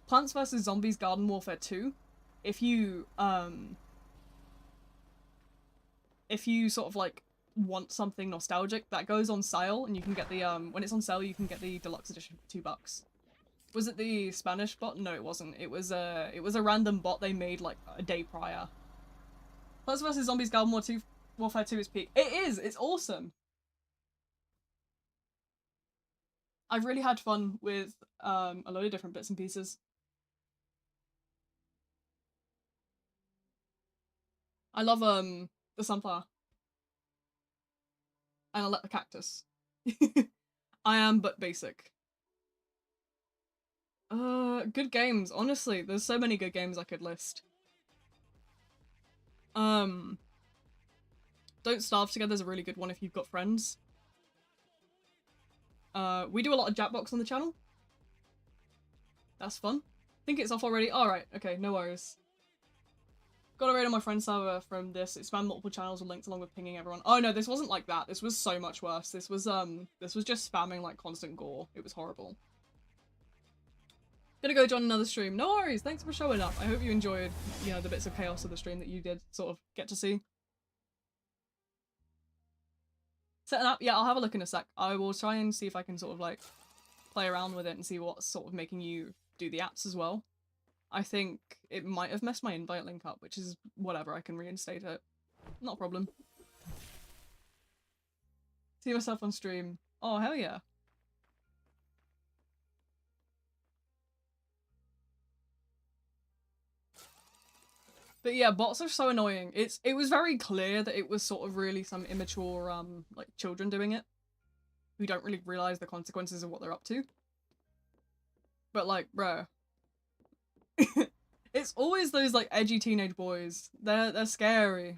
Plants vs Zombies Garden Warfare 2. If you sort of like want something nostalgic, that goes on sale, and you can get the when it's on sale you can get the deluxe edition for $2. Was it the Spanish bot? No, it wasn't. It was a random bot they made like a day prior. Plants vs Zombies Garden Warfare 2 is peak. It is! It's awesome! I've really had fun with a load of different bits and pieces. I love the sunflower. And I like the cactus. I am but basic. Good games. Honestly, there's so many good games I could list. Don't Starve Together is a really good one if you've got friends. We do a lot of Jackbox on the channel. That's fun. Think it's off already? Alright, okay, no worries. Got a raid on my friend's server from this. It spanned multiple channels and linked along with pinging everyone. Oh no, this wasn't like that. This was so much worse. This was just spamming like constant gore. It was horrible. Gonna go join another stream. No worries, thanks for showing up. I hope you enjoyed, you know, the bits of chaos of the stream that you did sort of get to see. Setting up? Yeah, I'll have a look in a sec. I will try and see if I can sort of like play around with it and see what's sort of making you do the apps as well. I think it might have messed my invite link up, which is whatever, I can reinstate it. Not a problem. See myself on stream. Oh, hell yeah. But yeah, bots are so annoying. It was very clear that it was sort of really some immature, like, children doing it. Who don't really realize the consequences of what they're up to. But like, bruh. It's always those, like, edgy teenage boys. They're scary.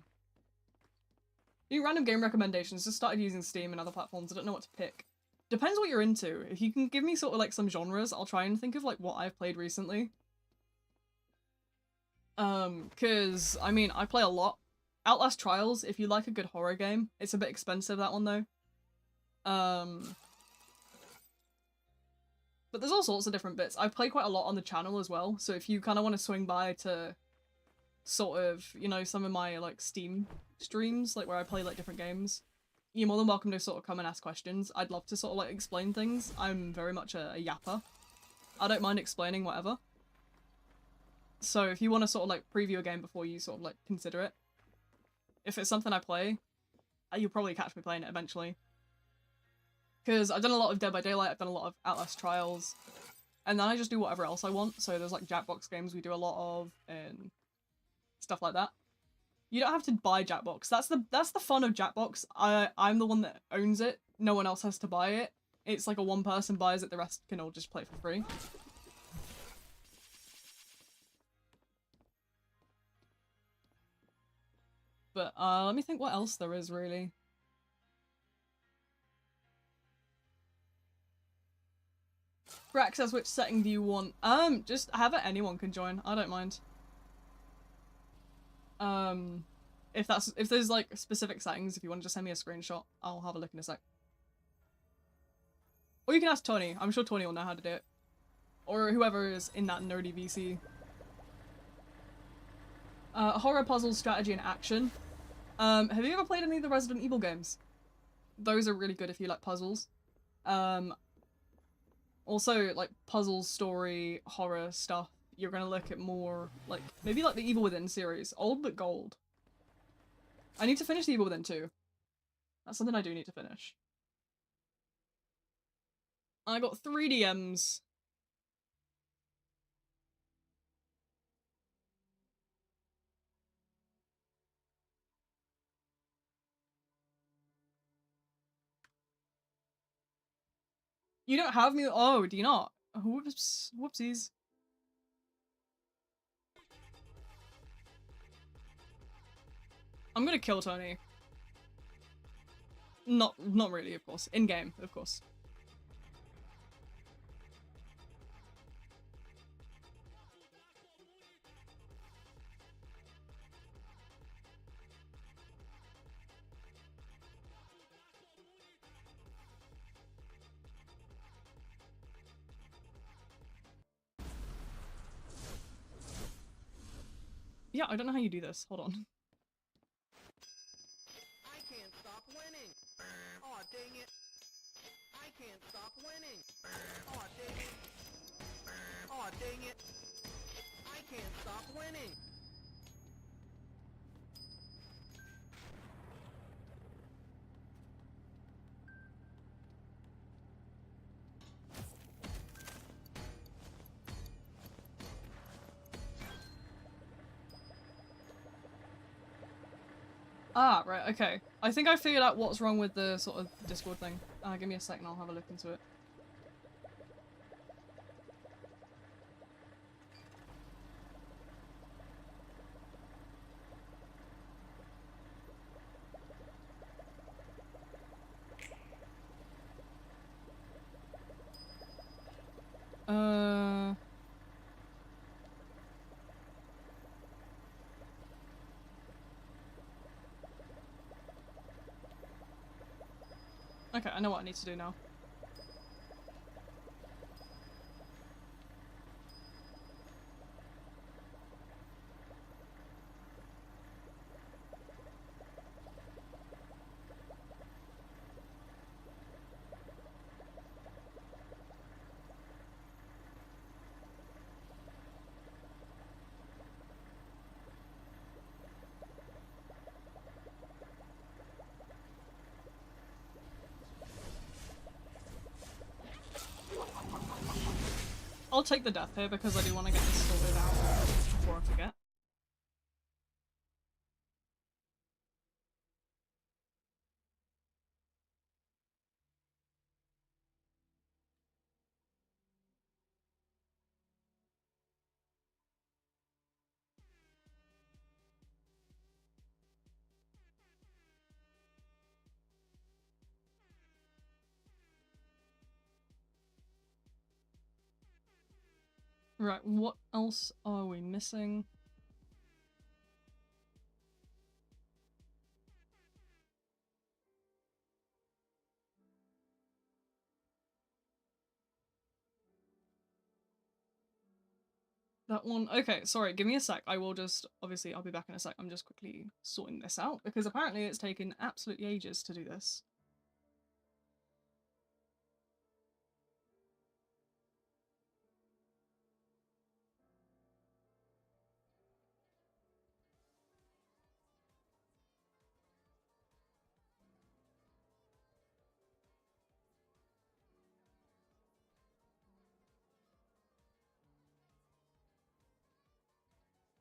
New random game recommendations. Just started using Steam and other platforms. I don't know what to pick. Depends what you're into. If you can give me sort of, like, some genres, I'll try and think of, like, what I've played recently. Cause, I mean, I play a lot. Outlast Trials, if you like a good horror game. It's a bit expensive, that one, though. But there's all sorts of different bits. I play quite a lot on the channel as well, so if you kind of want to swing by to sort of, you know, some of my, like, Steam streams, like, where I play, like, different games, you're more than welcome to sort of come and ask questions. I'd love to sort of, like, explain things. I'm very much a yapper. I don't mind explaining whatever. So if you want to sort of, like, preview a game before you sort of, like, consider it, if it's something I play, you'll probably catch me playing it eventually. Because I've done a lot of Dead by Daylight, I've done a lot of Outlast Trials, and then I just do whatever else I want. So there's like Jackbox games we do a lot of, and stuff like that. You don't have to buy Jackbox. That's the fun of Jackbox. I'm the one that owns it. No one else has to buy it. It's like a one person buys it, the rest can all just play for free. But let me think what else there is really. Brack says, which setting do you want? Just have it, anyone can join. I don't mind. If there's like specific settings, if you want to just send me a screenshot, I'll have a look in a sec. Or you can ask Tony. I'm sure Tony will know how to do it. Or whoever is in that nerdy VC. Horror, puzzle, strategy, and action. Have you ever played any of the Resident Evil games? Those are really good if you like puzzles. Also, like, puzzle, story, horror stuff, you're gonna look at more, like, maybe like the Evil Within series. Old but gold. I need to finish the Evil Within 2. That's something I do need to finish. I got 3 DMs. You don't have me? Oh, do you not? Whoops. Whoopsies. I'm gonna kill Tony. Not really, of course. In-game, of course. Yeah, I don't know how you do this. Hold on. I can't stop winning. Aw, dang it. I can't stop winning. Aw, dang it. Aw, dang it. I can't stop winning. Ah, right, okay. I think I figured out what's wrong with the sort of Discord thing. Give me a second, I'll have a look into it. Okay, I know what I need to do now. I'll take the death here because I do want to get this sorted out before I forget. Right, what else are we missing? That one. Okay, sorry, give me a sec. I will just, obviously, I'll be back in a sec. I'm just quickly sorting this out because apparently it's taken absolutely ages to do this.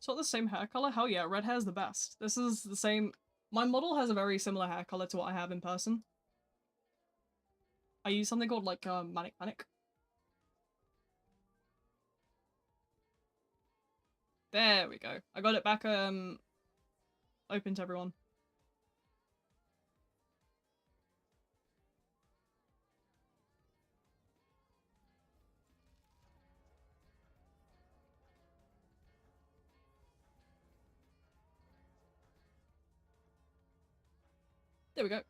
It's not the same hair color? Hell yeah, red hair's the best. This is the same. My model has a very similar hair color to what I have in person. I use something called like Manic Panic. There we go. I got it back open to everyone. There we go.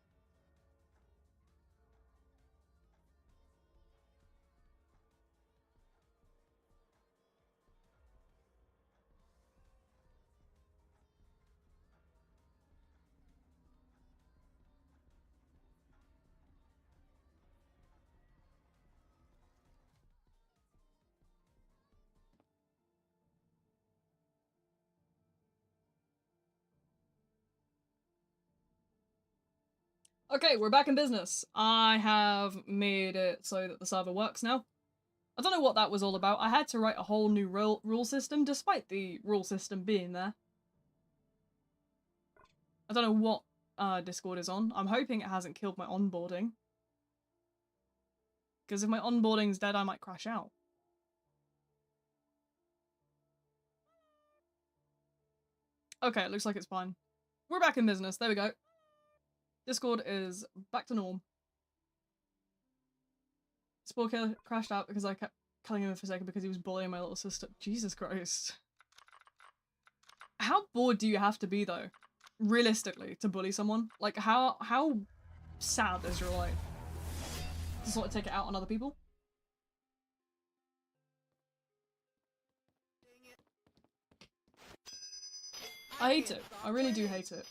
Okay, we're back in business. I have made it so that the server works now. I don't know what that was all about. I had to write a whole new rule system, despite the rule system being there. I don't know what Discord is on. I'm hoping it hasn't killed my onboarding. Because if my onboarding's dead, I might crash out. Okay, it looks like it's fine. We're back in business. There we go. Discord is back to norm. Sporker crashed out because I kept killing him for a second because he was bullying my little sister. Jesus Christ. How bored do you have to be, though? Realistically, to bully someone? Like, how sad is your life? To sort of take it out on other people? I hate it. I really do hate it.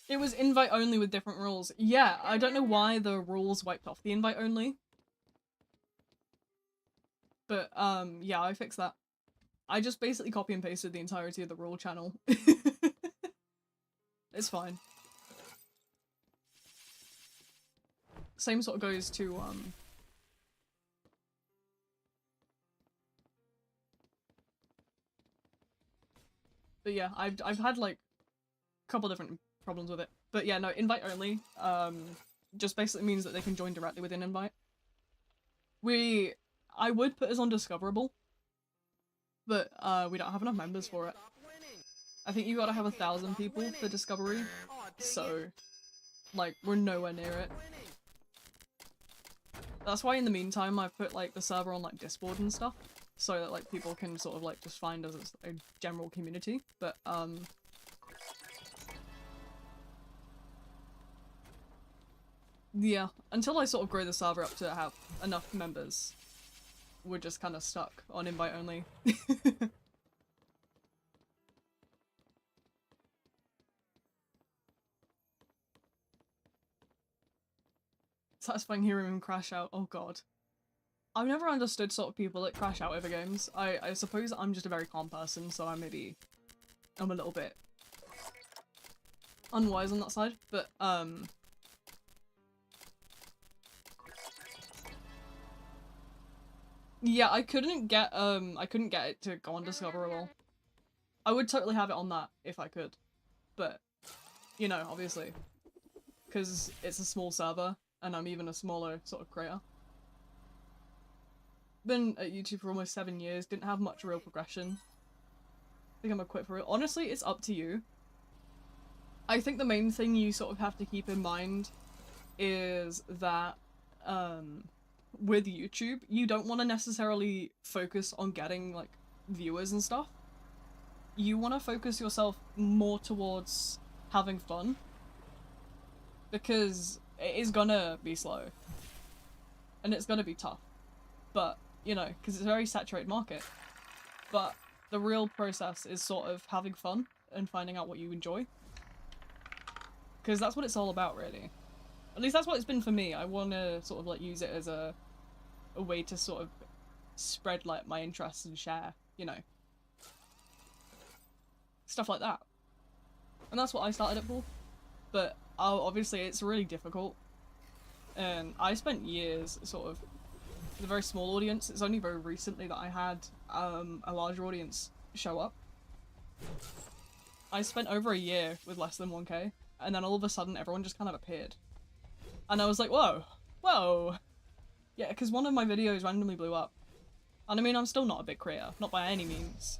It was invite only with different rules. Yeah, I don't know why the rules wiped off the invite only. But, yeah, I fixed that. I just basically copy and pasted the entirety of the rule channel. It's fine. Same sort of goes to, but yeah, I've had, like, a couple different problems with it. But yeah, no, invite only, just basically means that they can join directly within invite. I would put us on discoverable, but, we don't have enough members for it. I think you gotta have 1,000 people for discovery, so, like, we're nowhere near it. That's why in the meantime I've put, like, the server on, like, Discord and stuff, so that, like, people can sort of, like, just find us as a general community, but, yeah, until I sort of grow the server up to have enough members, we're just kind of stuck on invite only. Satisfying hearing him crash out, oh god. I've never understood sort of people that crash out over games. I suppose I'm just a very calm person, so I'm a little bit unwise on that side, but, yeah, I couldn't get it to go on Discoverable. I would totally have it on that if I could, but, you know, obviously, because it's a small server, and I'm even a smaller sort of creator. Been at YouTube for almost 7 years, didn't have much real progression. I think I'm gonna quit for real. Honestly, it's up to you. I think the main thing you sort of have to keep in mind is that, with YouTube, you don't want to necessarily focus on getting, like, viewers and stuff. You want to focus yourself more towards having fun. Because it is gonna be slow. And it's gonna be tough. But, you know, because it's a very saturated market. But the real process is sort of having fun and finding out what you enjoy. Because that's what it's all about, really. At least that's what it's been for me. I want to sort of, like, use it as a way to sort of spread, like, my interests and share, you know, stuff like that. And that's what I started it for. But obviously it's really difficult. And I spent years sort of with a very small audience. It's only very recently that I had a larger audience show up. I spent over a year with less than 1k, and then all of a sudden everyone just kind of appeared. And I was like, whoa, whoa. Yeah, because one of my videos randomly blew up. And I mean, I'm still not a big creator, not by any means.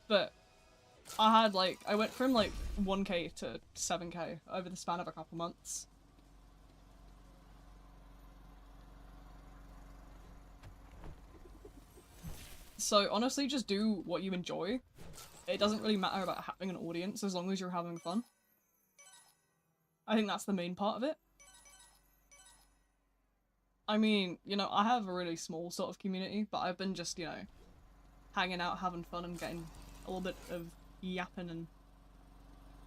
But I had, like, I went from, like, 1k to 7k over the span of a couple months. So honestly, just do what you enjoy. it doesn't really matter about having an audience as long as you're having fun. I think that's the main part of it. I mean, you know, I have a really small sort of community, but I've been just, you know, hanging out, having fun, and getting a little bit of yapping and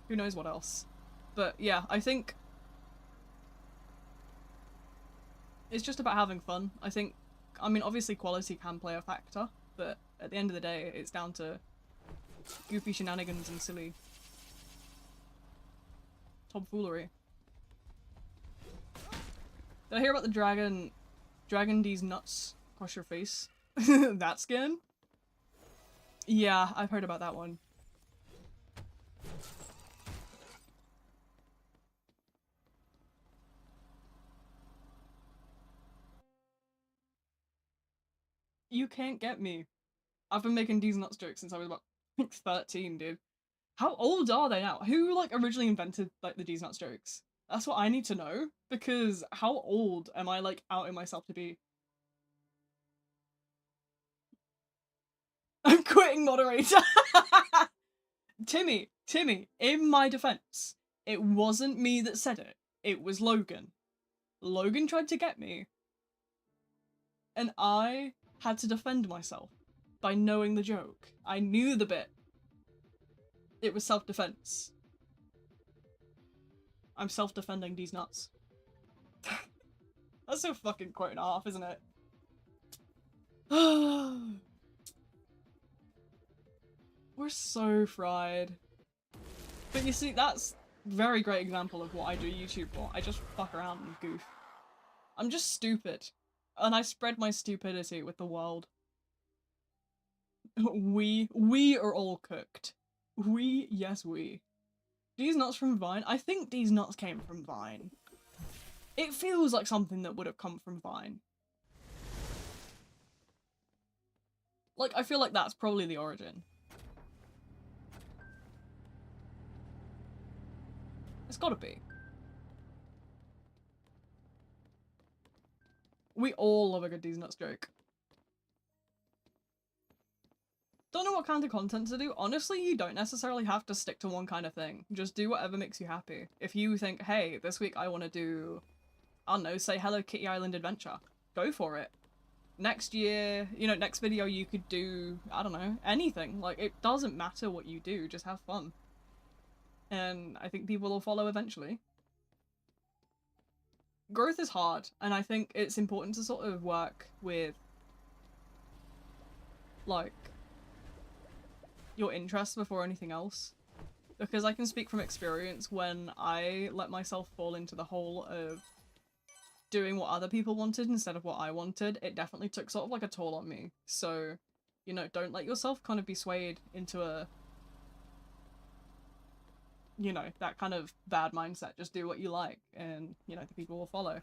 who knows what else. But yeah, I think it's just about having fun. I think, I mean, obviously quality can play a factor, but at the end of the day, it's down to goofy shenanigans and silly tomfoolery. Did I hear about the Dragon D's nuts across your face? That skin? Yeah, I've heard about that one. You can't get me. I've been making D's nuts jokes since I was about 13, dude. How old are they now? Who, like, originally invented, like, the D's nuts jokes? That's what I need to know, because how old am I, like, outing myself to be? I'm quitting moderator! Timmy, in my defense, it wasn't me that said it. It was Logan. Logan tried to get me, and I had to defend myself by knowing the joke. I knew the bit. It was self-defense. I'm self-defending these nuts. That's a fucking quote and a half, isn't it? We're so fried. But you see, that's a very great example of what I do YouTube for. I just fuck around and goof. I'm just stupid. And I spread my stupidity with the world. We are all cooked. Yes we. These nuts from Vine? I think these nuts came from Vine. It feels like something that would have come from Vine. Like, I feel like that's probably the origin. It's gotta be. We all love a good These Nuts joke. Don't know what kind of content to do. Honestly, you don't necessarily have to stick to one kind of thing. Just do whatever makes you happy. If you think, hey, this week I want to do, I don't know, say Hello Kitty Island Adventure, go for it. Next year, you know, next video you could do, I don't know, anything. Like, it doesn't matter what you do, just have fun. And I think people will follow eventually. Growth is hard, and I think it's important to sort of work with, like, your interests before anything else. Because I can speak from experience when I let myself fall into the hole of doing what other people wanted instead of what I wanted, it definitely took sort of like a toll on me. So, you know, don't let yourself kind of be swayed into a, you know, that kind of bad mindset. Just do what you like and, you know, the people will follow.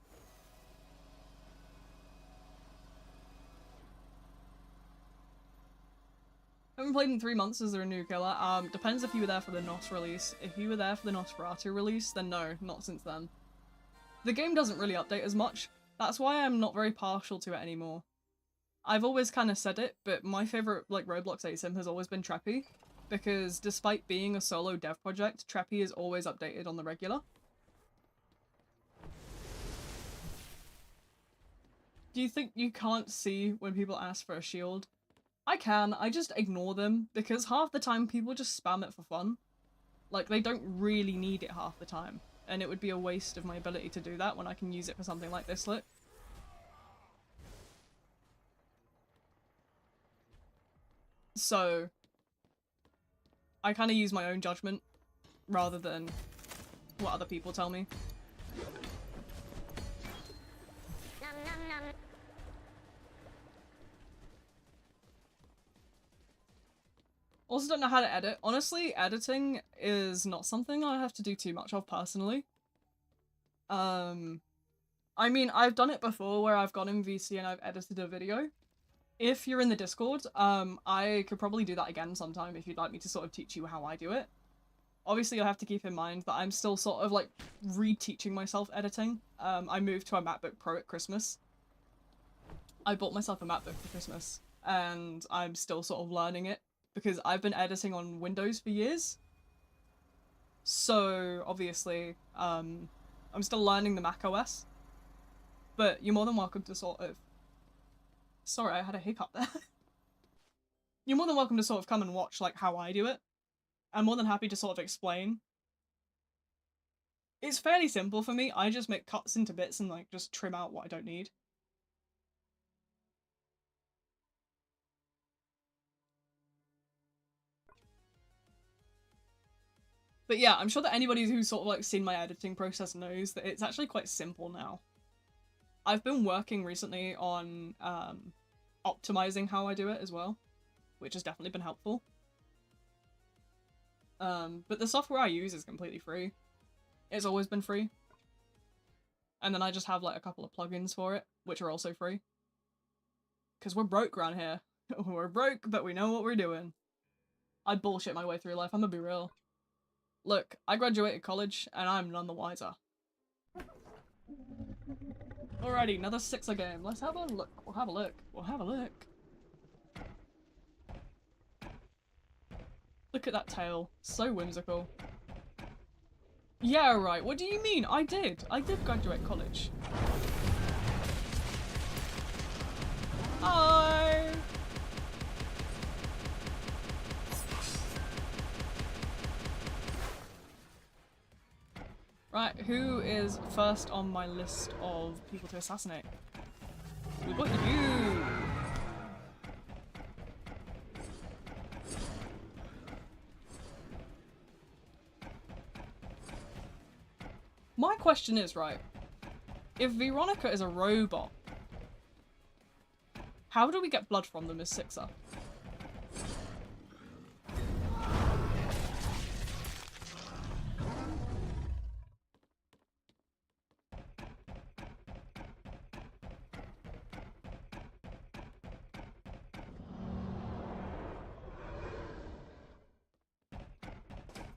Haven't played in 3 months. Is there a new killer? Depends if you were there for the NOS release. If you were there for the Nosferatu release, then no, not since then. The game doesn't really update as much. That's why I'm not very partial to it anymore. I've always kind of said it, but my favourite, like, Roblox ASIM has always been Treppy. Because despite being a solo dev project, Treppy is always updated on the regular. Do you think you can't see when people ask for a shield? I can, I just ignore them, because half the time people just spam it for fun. Like, they don't really need it half the time, and it would be a waste of my ability to do that when I can use it for something like this lit. So, I kind of use my own judgment, rather than what other people tell me. Also don't know how to edit. Honestly, editing is not something I have to do too much of personally. I mean, I've done it before where I've gone in VC and I've edited a video. If you're in the Discord, I could probably do that again sometime if you'd like me to sort of teach you how I do it. Obviously, you'll have to keep in mind that I'm still sort of like reteaching myself editing. I moved to a MacBook Pro at Christmas. I bought myself a MacBook for Christmas, and I'm still sort of learning it. because I've been editing on Windows for years. So obviously, I'm still learning the Mac OS, but you're more than welcome to sort of... Sorry, I had a hiccup there. You're more than welcome to sort of come and watch like how I do it. I'm more than happy to sort of explain. It's fairly simple for me. I just make cuts into bits and like just trim out what I don't need. But yeah, I'm sure that anybody who's sort of like seen my editing process knows that it's actually quite simple now. I've been working recently on optimizing how I do it as well, which has definitely been helpful. But the software I use is completely free. It's always been free. And then I just have like a couple of plugins for it, which are also free. Because we're broke around here. We're broke, but we know what we're doing. I bullshit my way through life, I'm gonna be real. Look, I graduated college, and I'm none the wiser. Alrighty, another 6er game. Let's have a look. We'll have a look. We'll have a look. Look at that tail. So whimsical. Yeah, right. What do you mean? I did. I did graduate college. Hi! Right, who is first on my list of people to assassinate? We've got you! My question is, right, if Veronica is a robot, how do we get blood from them as 6er?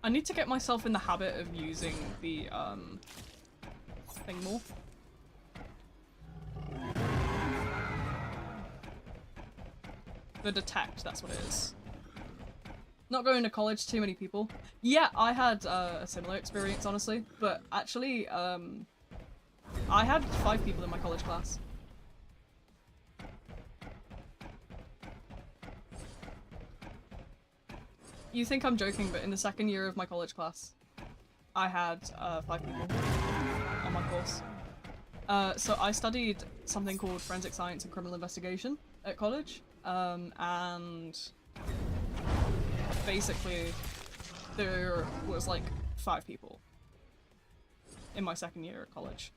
I need to get myself in the habit of using the, thing more. The detect, that's what it is. Not going to college, too many people. Yeah, I had a similar experience, honestly, but actually, I had 5 people in my college class. You think I'm joking, but in the 2nd year of my college class, I had 5 people on my course. So I studied something called Forensic Science and Criminal Investigation at college, and basically there was like 5 people in my 2nd year at college.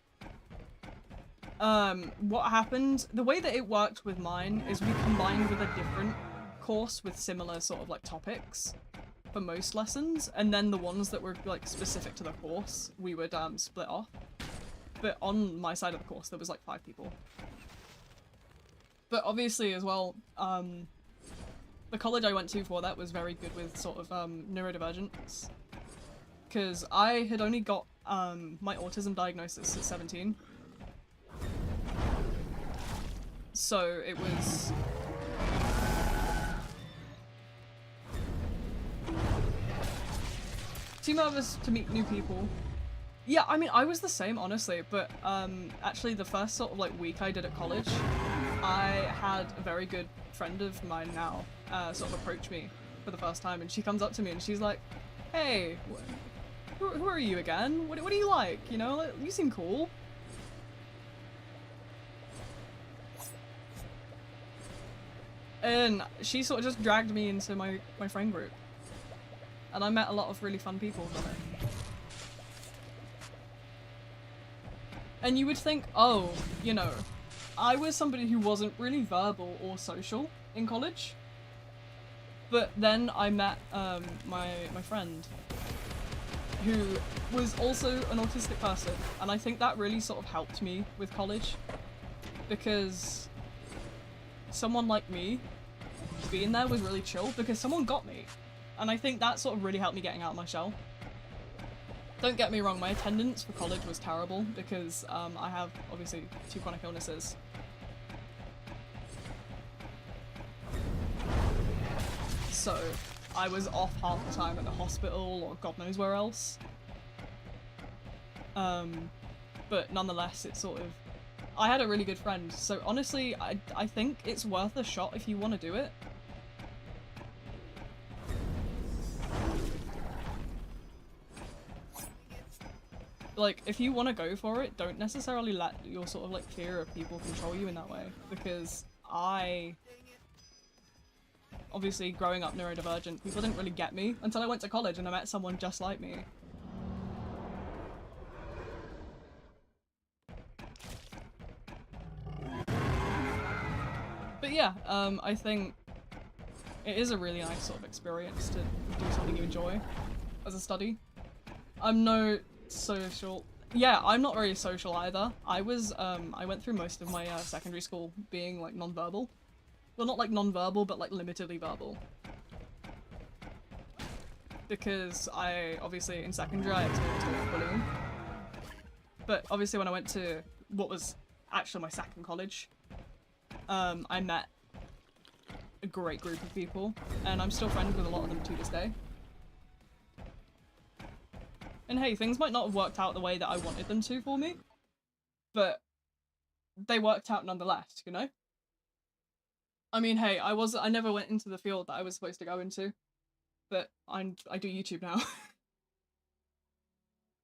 What happened, the way that it worked with mine is we combined with a different course with similar sort of like topics for most lessons, and then the ones that were like specific to the course we would split off. But on my side of the course there was like 5 people. But obviously as well, the college I went to for that was very good with sort of neurodivergence, because I had only got my autism diagnosis at 17. So it was too nervous to meet new people. Yeah, I mean, I was the same, honestly, but actually the first sort of like week I did at college, I had a very good friend of mine now sort of approach me for the first time, and she comes up to me and she's like, hey, who are you again? What do you like? You know, like, you seem cool. And she sort of just dragged me into my friend group. And I met a lot of really fun people from it. And you would think, oh, you know, I was somebody who wasn't really verbal or social in college. But then I met my friend, who was also an autistic person. And I think that really sort of helped me with college. Because someone like me being there was really chill, because someone got me. And I think that sort of really helped me getting out of my shell. Don't get me wrong, my attendance for college was terrible because I have, obviously, 2 chronic illnesses. so I was off half the time at the hospital or God knows where else. But nonetheless, it's sort of... I had a really good friend, so honestly, I think it's worth a shot if you want to do it. Like, if you want to go for it, don't necessarily let your sort of, like, fear of people control you in that way, because obviously, growing up neurodivergent, people didn't really get me until I went to college and I met someone just like me. But yeah, I think it is a really nice sort of experience to do something you enjoy as a study. I'm no social... Yeah, I'm not very social either. I went through most of my secondary school being, like, non-verbal. Well, not, like, non-verbal, but, like, limitedly verbal. Because obviously, in secondary, I experienced a lot of bullying. But, obviously, when I went to what was actually my second college, I met a great group of people, and I'm still friends with a lot of them to this day. And hey, things might not have worked out the way that I wanted them to for me, but they worked out nonetheless, you know? I mean, hey, I never went into the field that I was supposed to go into, but I do YouTube now.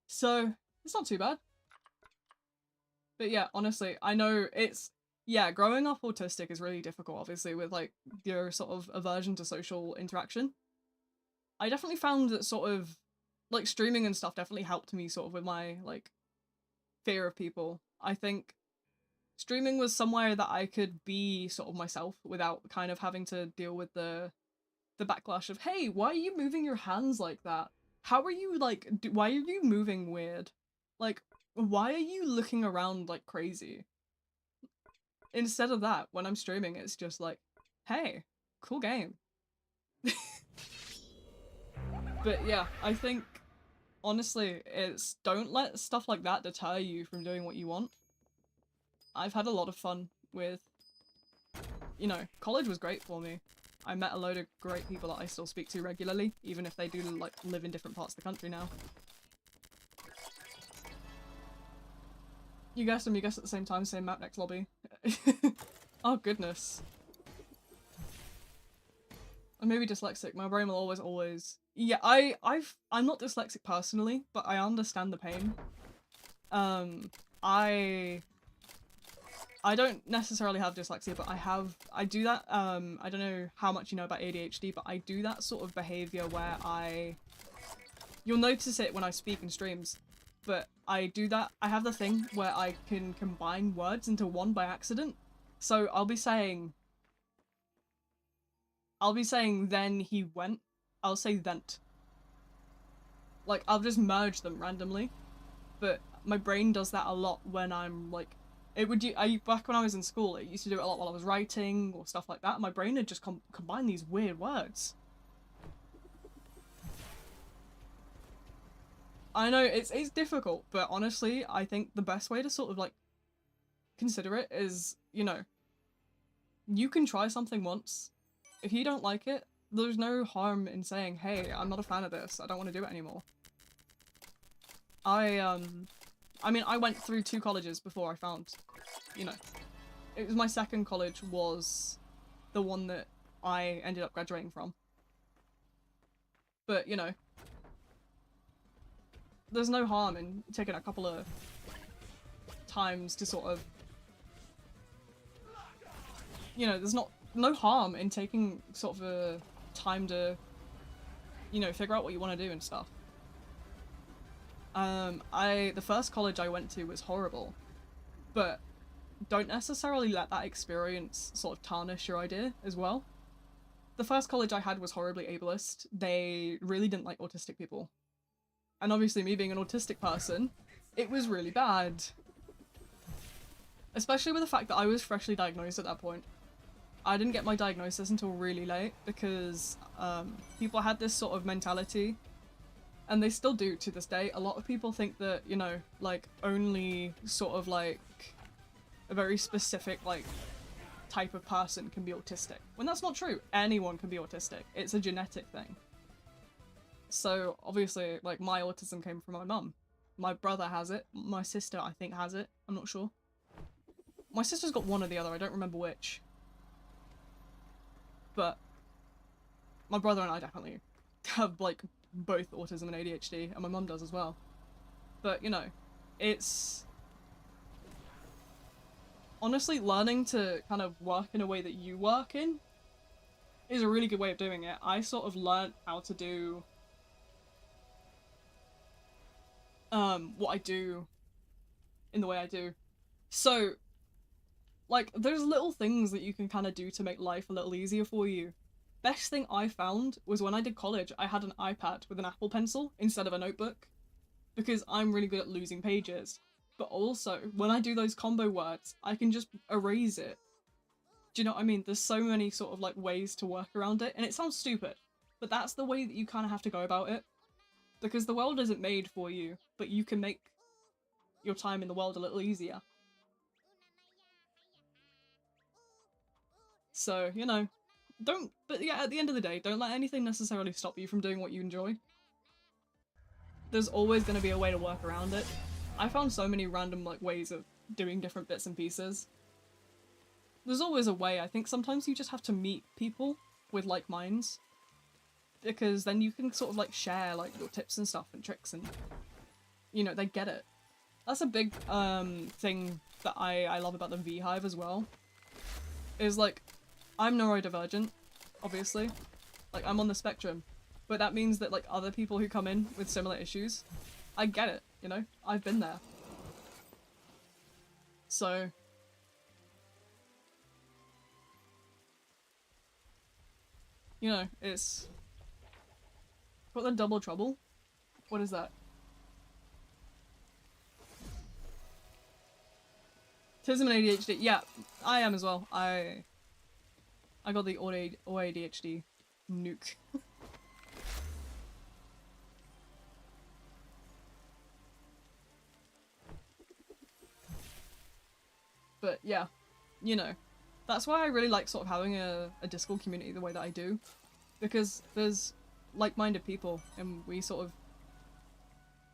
So, it's not too bad. But yeah, honestly, I know yeah, growing up autistic is really difficult, obviously, with, like, your sort of aversion to social interaction. I definitely found that sort of, like, streaming and stuff definitely helped me sort of with my, like, fear of people. I think streaming was somewhere that I could be sort of myself without kind of having to deal with the backlash of, hey, why are you moving your hands like that? How are you, like, why are you moving weird? Like, why are you looking around like crazy? Instead of that, when I'm streaming, it's just like, hey, cool game. But yeah, I think, honestly, don't let stuff like that deter you from doing what you want. I've had a lot of fun with, you know, college was great for me. I met a load of great people that I still speak to regularly, even if they do, like, live in different parts of the country now. You guessed them, you guessed at the same time, same map, next lobby. Oh goodness. I'm maybe dyslexic, my brain will always... Yeah, I'm not dyslexic personally, but I understand the pain. I don't necessarily have dyslexia, but I do that, I don't know how much you know about ADHD, but I do that sort of behavior where you'll notice it when I speak in streams, but I do that, I have the thing where I can combine words into one by accident. So I'll be saying then he went, I'll say thent. Like, I'll just merge them randomly, but my brain does that a lot when I'm like, back when I was in school, it used to do it a lot while I was writing or stuff like that. My brain had just combined these weird words. I know, it's difficult, but honestly, I think the best way to sort of, like, consider it is, you know, you can try something once. If you don't like it, there's no harm in saying, hey, I'm not a fan of this, I don't want to do it anymore. I mean, I went through 2 colleges before I found, you know, it was my second college was the one that I ended up graduating from. But, you know, there's no harm in taking a couple of times to sort of, you know, there's no harm in taking sort of a time to, you know, figure out what you want to do and stuff. The first college I went to was horrible, but don't necessarily let that experience sort of tarnish your idea as well. The first college I had was horribly ableist. They really didn't like autistic people. And obviously me being an autistic person, it was really bad. Especially with the fact that I was freshly diagnosed at that point. I didn't get my diagnosis until really late because people had this sort of mentality, and they still do to this day. A lot of people think that, you know, like, only sort of like a very specific, like, type of person can be autistic. When that's not true. Anyone can be autistic. It's a genetic thing. So obviously, like, my autism came from my mum. My brother has it. My sister, I think, has it. I'm not sure. My sister's got one or the other. I don't remember which. But my brother and I definitely have, like, both autism and ADHD, and my mum does as well. But, you know, it's... honestly, learning to kind of work in a way that you work in is a really good way of doing it. I sort of learnt how to do what I do in the way I do. So, like, there's little things that you can kind of do to make life a little easier for you. Best thing I found was when I did college, I had an iPad with an Apple Pencil instead of a notebook, because I'm really good at losing pages. But also, when I do those combo words, I can just erase it. Do you know what I mean? There's so many sort of, like, ways to work around it, and it sounds stupid, but that's the way that you kind of have to go about it. Because the world isn't made for you, but you can make your time in the world a little easier. So, you know, but yeah, at the end of the day, don't let anything necessarily stop you from doing what you enjoy. There's always going to be a way to work around it. I found so many random, like, ways of doing different bits and pieces. There's always a way. I think sometimes you just have to meet people with like minds, because then you can sort of, like, share, like, your tips and stuff and tricks, and, you know, they get it. That's a big thing that I love about the Beehive as well, is, like, I'm neurodivergent, obviously. Like, I'm on the spectrum, but that means that, like, other people who come in with similar issues, I get it, you know? I've been there. So... you know, it's... got the double trouble? What is that? Autism and ADHD. Yeah, I am as well. I got the all ADHD nuke. But yeah, you know, that's why I really like sort of having a Discord community the way that I do, because there's like-minded people and we sort of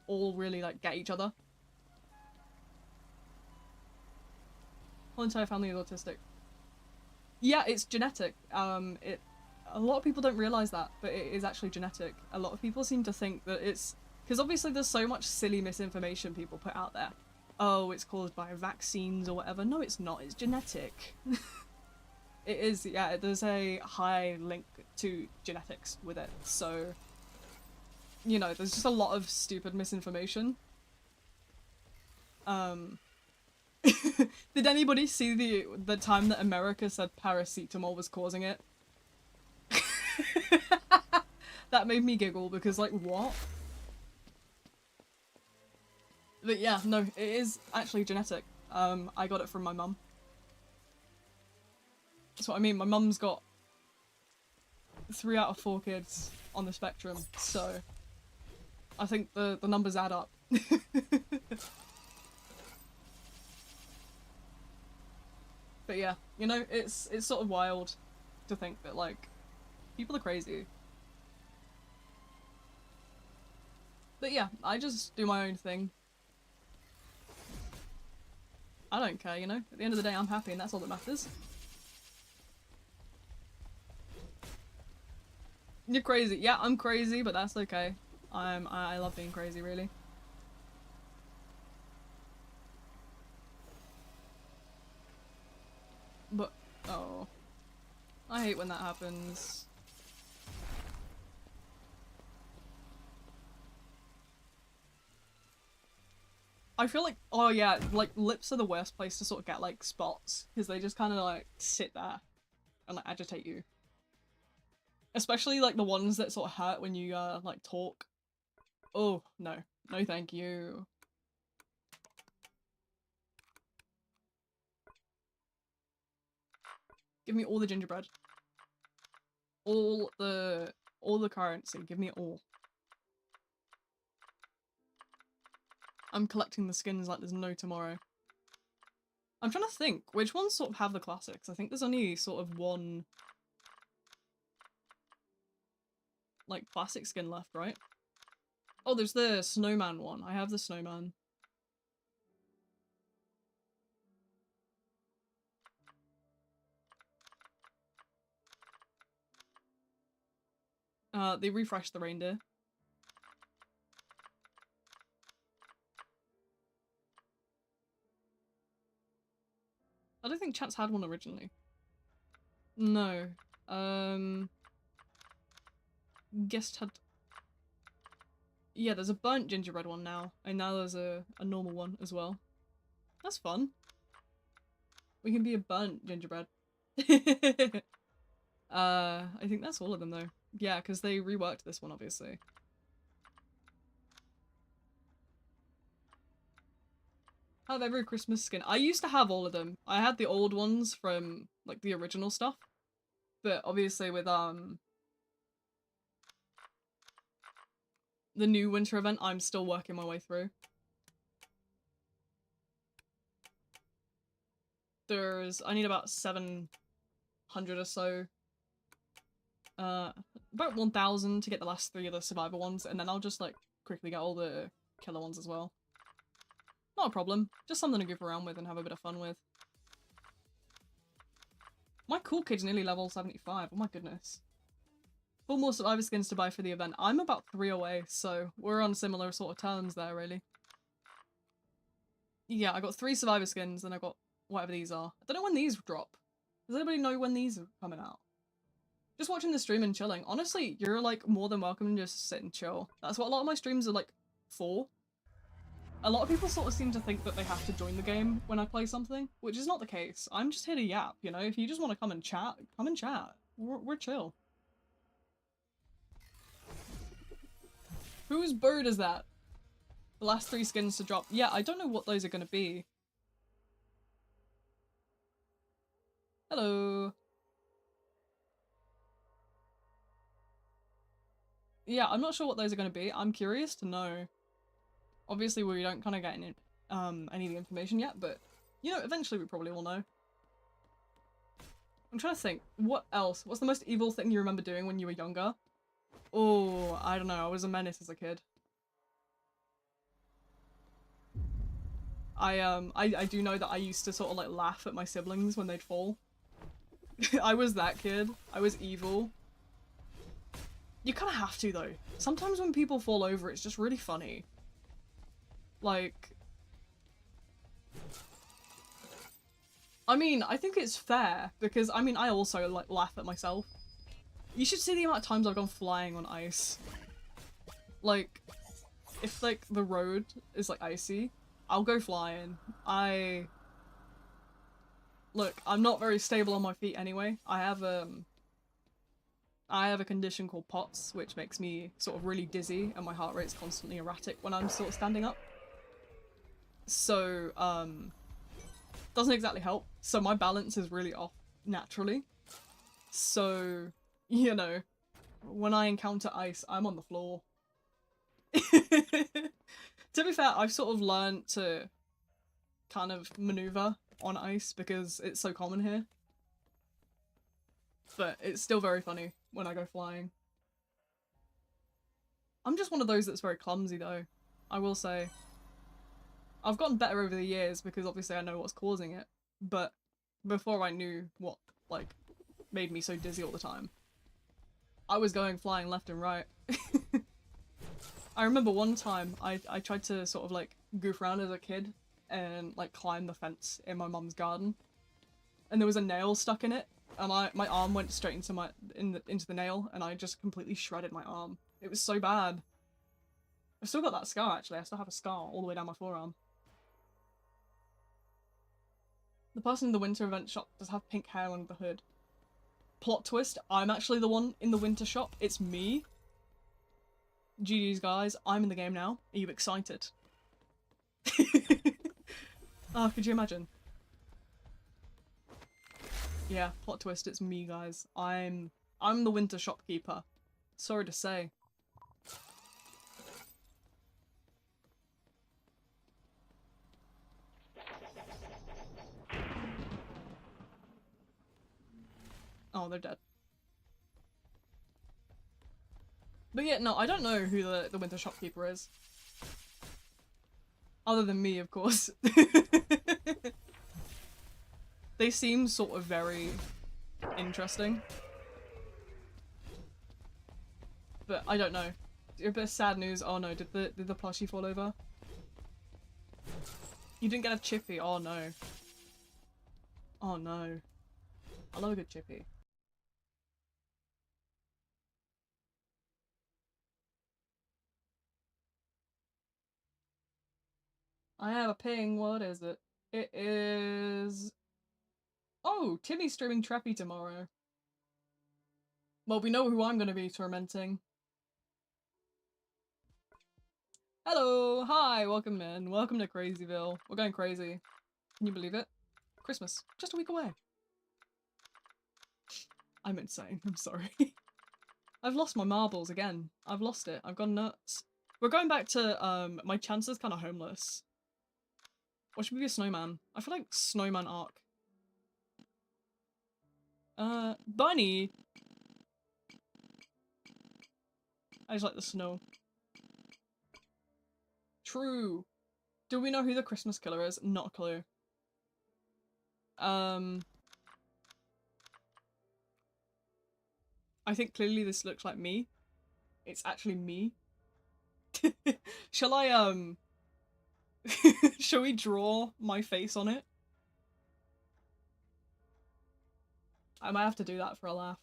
all really, like, get each other. Whole entire family is autistic. Yeah, it's genetic. A lot of people don't realize that, but it is actually genetic. A lot of people seem to think that it's... because obviously there's so much silly misinformation people put out there. Oh, it's caused by vaccines or whatever. No, it's not. It's genetic. It is, yeah, there's a high link to genetics with it. So, you know, there's just a lot of stupid misinformation. Did anybody see the time that America said paracetamol was causing it? That made me giggle, because, like, what? But yeah, no, it is actually genetic. I got it from my mum. That's what I mean. My mum's got 3 out of 4 kids on the spectrum, so I think the numbers add up. But yeah, you know, it's sort of wild to think that, like, people are crazy. But yeah, I just do my own thing. I don't care, you know? At the end of the day, I'm happy and that's all that matters. You're crazy. Yeah, I'm crazy, but that's okay. I love being crazy, really. But, oh. I hate when that happens. I feel like, oh yeah, like, lips are the worst place to sort of get, like, spots, because they just kind of, like, sit there and, like, agitate you. Especially, like, the ones that sort of hurt when you, like, talk. Oh, no. No thank you. Give me all the gingerbread. All the currency. Give me it all. I'm collecting the skins like there's no tomorrow. I'm trying to think, which ones sort of have the classics? I think there's only sort of one, like, classic skin left, right? Oh, there's the snowman one. I have the snowman. They refreshed the reindeer. I don't think Chance had one originally. No. Guest had... Yeah, there's a burnt gingerbread one now, and now there's a normal one as well. That's fun. We can be a burnt gingerbread. I think that's all of them though. Yeah, because they reworked this one, obviously. Have every Christmas skin. I used to have all of them. I had the old ones from, like, the original stuff. But obviously with, the new winter event, I'm still working my way through. I need about 700 or so. About 1,000 to get the last 3 of the survivor ones, and then I'll just, like, quickly get all the killer ones as well. Not a problem. Just something to goof around with and have a bit of fun with. My cool kid's nearly level 75. Oh my goodness. 4 more survivor skins to buy for the event. I'm about 3 away, so we're on similar sort of terms there, really. Yeah, I got 3 survivor skins, and I got whatever these are. I don't know when these drop. Does anybody know when these are coming out? Just watching the stream and chilling. Honestly, you're, like, more than welcome to just sit and chill. That's what a lot of my streams are, like, for. A lot of people sort of seem to think that they have to join the game when I play something, which is not the case. I'm just here to yap, you know? If you just want to come and chat, come and chat. We're chill. Whose bird is that? The last 3 skins to drop. Yeah, I don't know what those are gonna be. Hello. Yeah, I'm not sure what those are gonna be. I'm curious to know. Obviously, we don't kind of get any of the information yet, but, you know, eventually we probably will know. I'm trying to think. What else? What's the most evil thing you remember doing when you were younger? Oh, I don't know. I was a menace as a kid. I do know that I used to sort of, like, laugh at my siblings when they'd fall. I was that kid. I was evil. You kind of have to, though. Sometimes when people fall over, it's just really funny. Like... I mean, I think it's fair, because, I mean, I also, like, laugh at myself. You should see the amount of times I've gone flying on ice. Like, if, like, the road is, like, icy, I'll go flying. Look, I'm not very stable on my feet anyway. I have a condition called POTS, which makes me sort of really dizzy and my heart rate's constantly erratic when I'm sort of standing up. So, doesn't exactly help. So my balance is really off naturally. So, you know, when I encounter ice, I'm on the floor. To be fair, I've sort of learned to kind of maneuver on ice because it's so common here. But it's still very funny when I go flying. I'm just one of those that's very clumsy though, I will say. I've gotten better over the years because obviously I know what's causing it, but before I knew what, like, made me so dizzy all the time, I was going flying left and right. I remember one time I tried to sort of, like, goof around as a kid and, like, climb the fence in my mum's garden, and there was a nail stuck in it, and my arm went straight into the nail, and I just completely shredded my arm. It was so bad. I've still got that scar, actually. I still have a scar all the way down my forearm. The person in the winter event shop does have pink hair under the hood. Plot twist, I'm actually the one in the winter shop. It's me. GG's, guys. I'm in the game now. Are you excited? Oh, could you imagine? Yeah, plot twist, it's me, guys. I'm the winter shopkeeper. Sorry to say. Oh, they're dead. But yeah, no, I don't know who the winter shopkeeper is. Other than me, of course. They seem sort of very interesting. But I don't know. A bit of sad news. Oh no, did the plushie fall over? You didn't get a chippy. Oh no. Oh no. I love a good chippy. I have a ping. What is it? It is... Oh, Timmy's streaming Treppy tomorrow. Well, we know who I'm going to be tormenting. Hello! Hi! Welcome in. Welcome to Crazyville. We're going crazy. Can you believe it? Christmas. Just a week away. I'm insane. I'm sorry. I've lost my marbles again. I've lost it. I've gone nuts. We're going back to, my chances kind of homeless. Or should we be a snowman? I feel like snowman arc. Bunny! I just like the snow. True. Do we know who the Christmas killer is? Not a clue. I think clearly this looks like me. It's actually me. Shall I, shall we draw my face on it? I might have to do that for a laugh.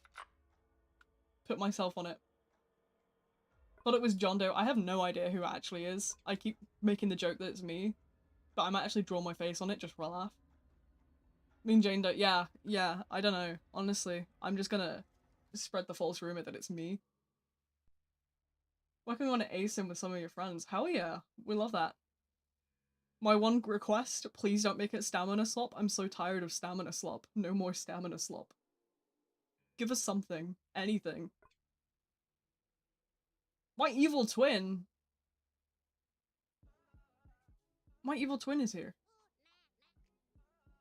Put myself on it. Thought it was John Doe. I have no idea who it actually is. I keep making the joke that it's me. But I might actually draw my face on it just for a laugh. Me and Jane Doe. Yeah, I don't know. Honestly, I'm just gonna spread the false rumor that it's me. Working on an ASIM with some of your friends. Hell yeah. We love that. My one request, please don't make it stamina slop. I'm so tired of stamina slop. No more stamina slop. Give us something. Anything. My evil twin! My evil twin is here.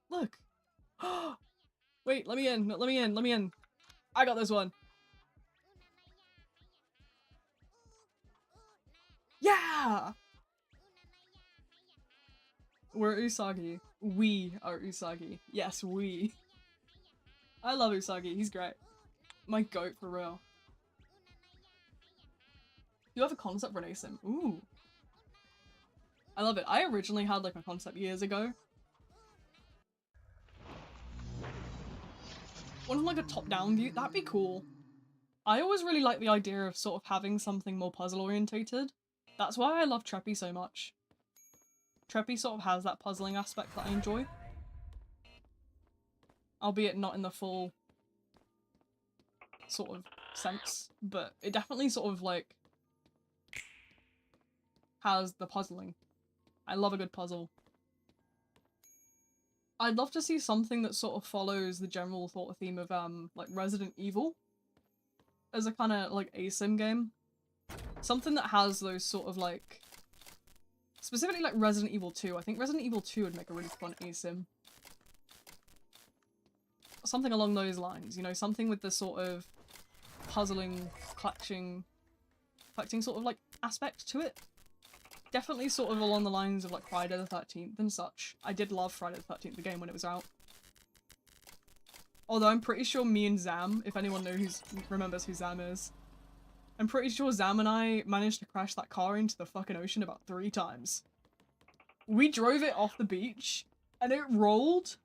Look. Wait, let me in. Let me in. Let me in. I got this one. Yeah! We're Usagi. We are Usagi. Yes, we. I love Usagi. He's great. My goat, for real. You have a concept for an ASIM. Ooh. I love it. I originally had like a concept years ago. One from like a top-down view. That'd be cool. I always really like the idea of sort of having something more puzzle-orientated. That's why I love Treppy so much. Treppy sort of has that puzzling aspect that I enjoy. Albeit not in the full sort of sense, but it definitely sort of like has the puzzling. I love a good puzzle. I'd love to see something that sort of follows the general sort of theme of like Resident Evil as a kind of like ASIM game. Something that has those sort of like specifically like Resident Evil 2. I think Resident Evil 2 would make a really fun ASIM. Something along those lines, you know, something with the sort of puzzling, collecting sort of like aspect to it. Definitely sort of along the lines of like Friday the 13th and such. I did love Friday the 13th, the game, when it was out. Although I'm pretty sure me and Zam, if anyone remembers who Zam is, I'm pretty sure Zam and I managed to crash that car into the fucking ocean about 3 times. We drove it off the beach and it rolled.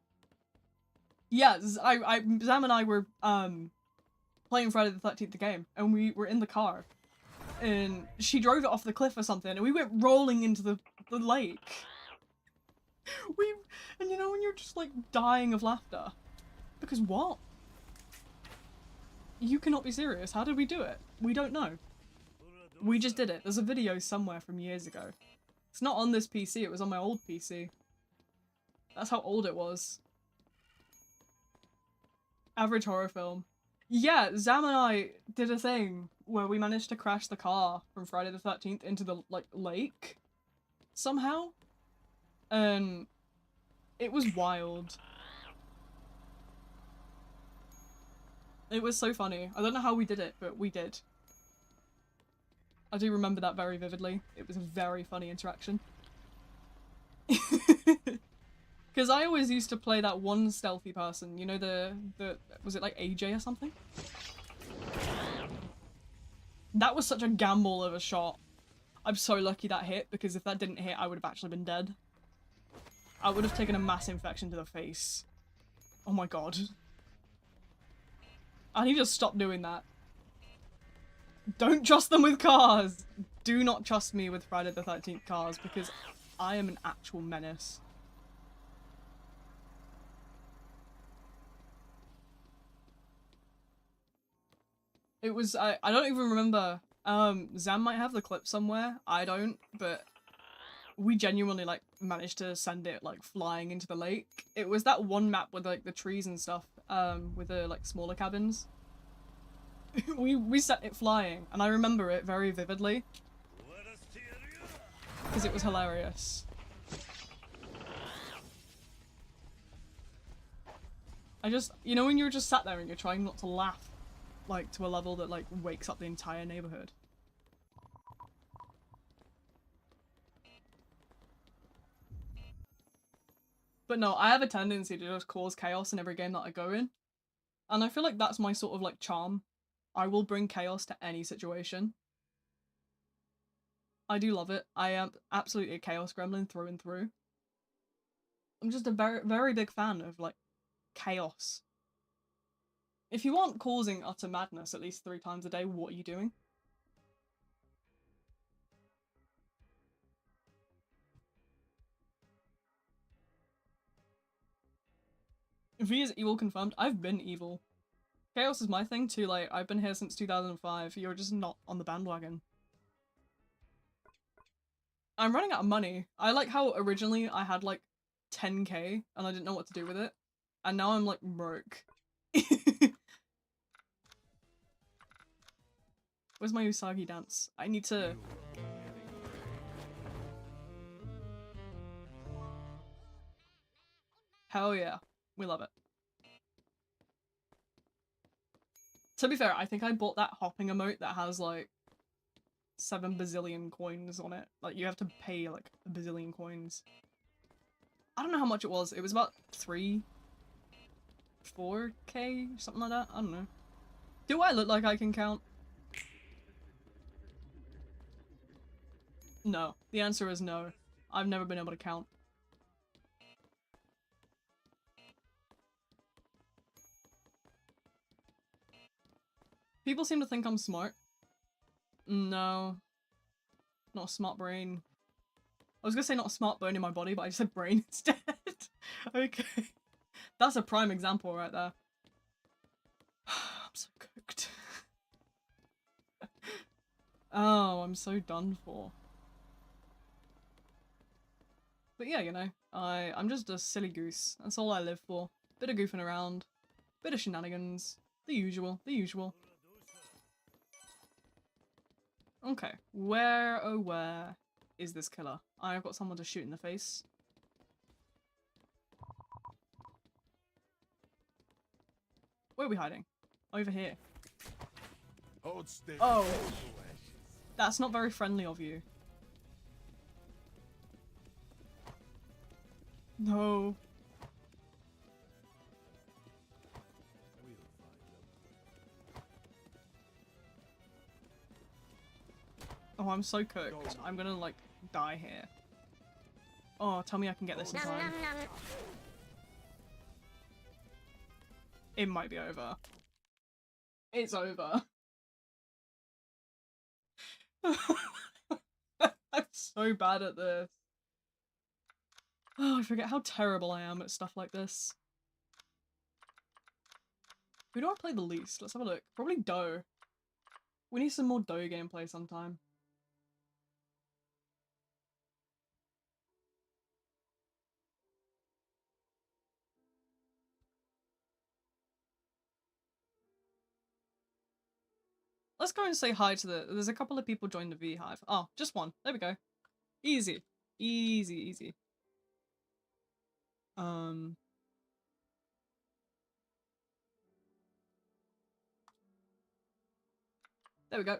Yeah, Zam and I were playing Friday the 13th the game, and we were in the car. And she drove it off the cliff or something, and we went rolling into the lake. And you know when you're just like dying of laughter? Because what? You cannot be serious. How did we do it? We don't know. We just did it. There's a video somewhere from years ago. It's not on this PC, it was on my old PC. That's how old it was. Average horror film. Yeah, Zam and I did a thing where we managed to crash the car from Friday the 13th into the, like, lake. Somehow. And it was wild. It was so funny. I don't know how we did it, but we did. I do remember that very vividly. It was a very funny interaction. Because I always used to play that one stealthy person, you know, the was it like AJ or something? That was such a gamble of a shot. I'm so lucky that hit, because if that didn't hit, I would have actually been dead. I would have taken a mass infection to the face. Oh my god. I need to stop doing that. Don't trust them with cars! Do not trust me with Friday the 13th cars, because I am an actual menace. It was, I don't even remember. Zam might have the clip somewhere. I don't, but we genuinely, like, managed to send it, like, flying into the lake. It was that one map with, like, the trees and stuff, with the, like, smaller cabins. we set it flying, and I remember it very vividly. Because it was hilarious. I just, you know when you're just sat there and you're trying not to laugh, like, to a level that, like, wakes up the entire neighborhood. But no, I have a tendency to just cause chaos in every game that I go in. And I feel like that's my sort of, like, charm. I will bring chaos to any situation. I do love it. I am absolutely a chaos gremlin through and through. I'm just a very, very big fan of, like, chaos. If you aren't causing utter madness at least 3 times a day, what are you doing? V is evil confirmed. I've been evil. Chaos is my thing too, like, I've been here since 2005. You're just not on the bandwagon. I'm running out of money. I like how originally I had like 10k and I didn't know what to do with it. And now I'm like broke. Where's my Usagi dance? I need to... Hell yeah. We love it. To be fair, I think I bought that hopping emote that has like 7 bazillion coins on it. Like you have to pay like a bazillion coins. I don't know how much it was. It was about 4k, something like that. I don't know. Do I look like I can count? No. The answer is no. I've never been able to count. People seem to think I'm smart. No. Not a smart brain. I was gonna say not a smart bone in my body, but I just said brain instead. Okay. That's a prime example right there. I'm so cooked. Oh, I'm so done for. But yeah, you know, I'm just a silly goose. That's all I live for. Bit of goofing around. Bit of shenanigans. The usual. The usual. Okay. Where, oh where is this killer? I've got someone to shoot in the face. Where are we hiding? Over here. Oh. That's not very friendly of you. No. Oh, I'm so cooked. I'm gonna, like, die here. Oh, tell me I can get this in time. It might be over. It's over. I'm so bad at this. Oh, I forget how terrible I am at stuff like this. Who do I play the least? Let's have a look. Probably Doe. We need some more Doe gameplay sometime. Let's go and say hi to the- there's a couple of people joined the Beehive. Oh, just one. There we go. Easy. Easy, easy. There we go.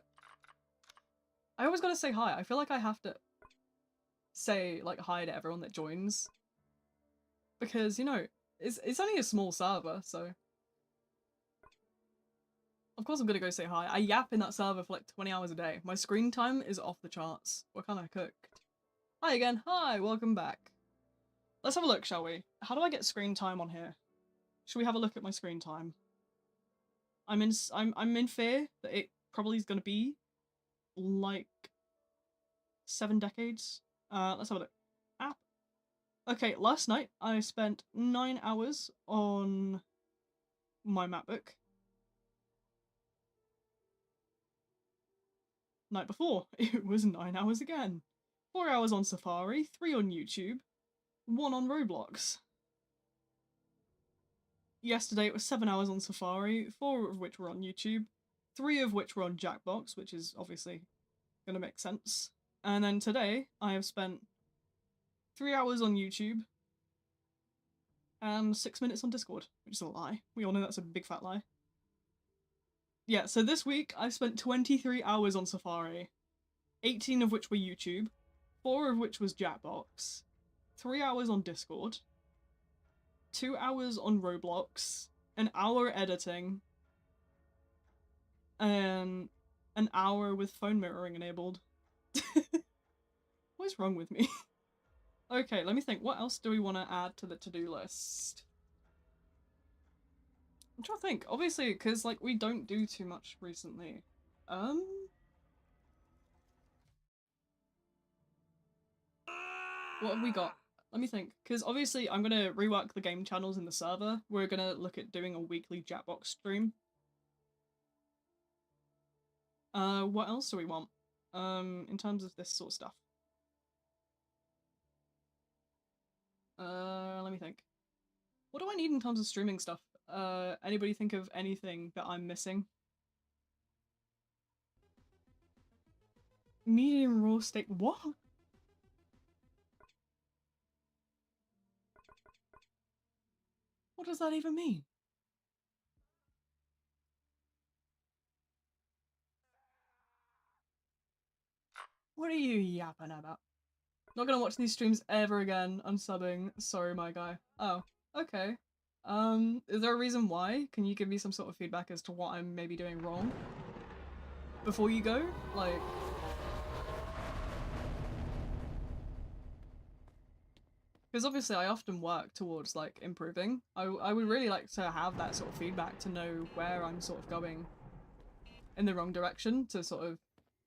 I always gotta say hi. I feel like I have to say, like, hi to everyone that joins. Because, you know, it's only a small server, so... Of course I'm gonna go say hi. I yap in that server for like 20 hours a day. My screen time is off the charts. We're kinda cooked. Hi again. Hi, welcome back. Let's have a look, shall we? How do I get screen time on here? Should we have a look at my screen time? I'm in fear that it probably is gonna be like 7 decades. Let's have a look. App. Okay, last night I spent 9 hours on my MacBook. Night before, it was 9 hours again. 4 hours on Safari, 3 on YouTube, 1 on Roblox. Yesterday it was 7 hours on Safari, 4 of which were on YouTube, 3 of which were on Jackbox, which is obviously gonna make sense. And then today I have spent 3 hours on YouTube and 6 minutes on Discord, which is a lie. We all know that's a big fat lie. Yeah, so this week I've spent 23 hours on Safari, 18 of which were YouTube, 4 of which was Jackbox, 3 hours on Discord, 2 hours on Roblox, an hour editing, and an hour with phone mirroring enabled. What is wrong with me? Okay, let me think. What else do we want to add to the to-do list? I'm trying to think. Obviously, because, like, we don't do too much recently. What have we got? Let me think. Because, obviously, I'm going to rework the game channels in the server. We're going to look at doing a weekly Jackbox stream. What else do we want? In terms of this sort of stuff. Let me think. What do I need in terms of streaming stuff? Anybody think of anything that I'm missing? Medium raw steak. What? What does that even mean? What are you yapping about? Not gonna watch these streams ever again. Unsubbing. Sorry, my guy. Oh, okay. Is there a reason why? Can you give me some sort of feedback as to what I'm maybe doing wrong? Before you go? Like... Because obviously I often work towards, like, improving. I would really like to have that sort of feedback to know where I'm sort of going in the wrong direction to sort of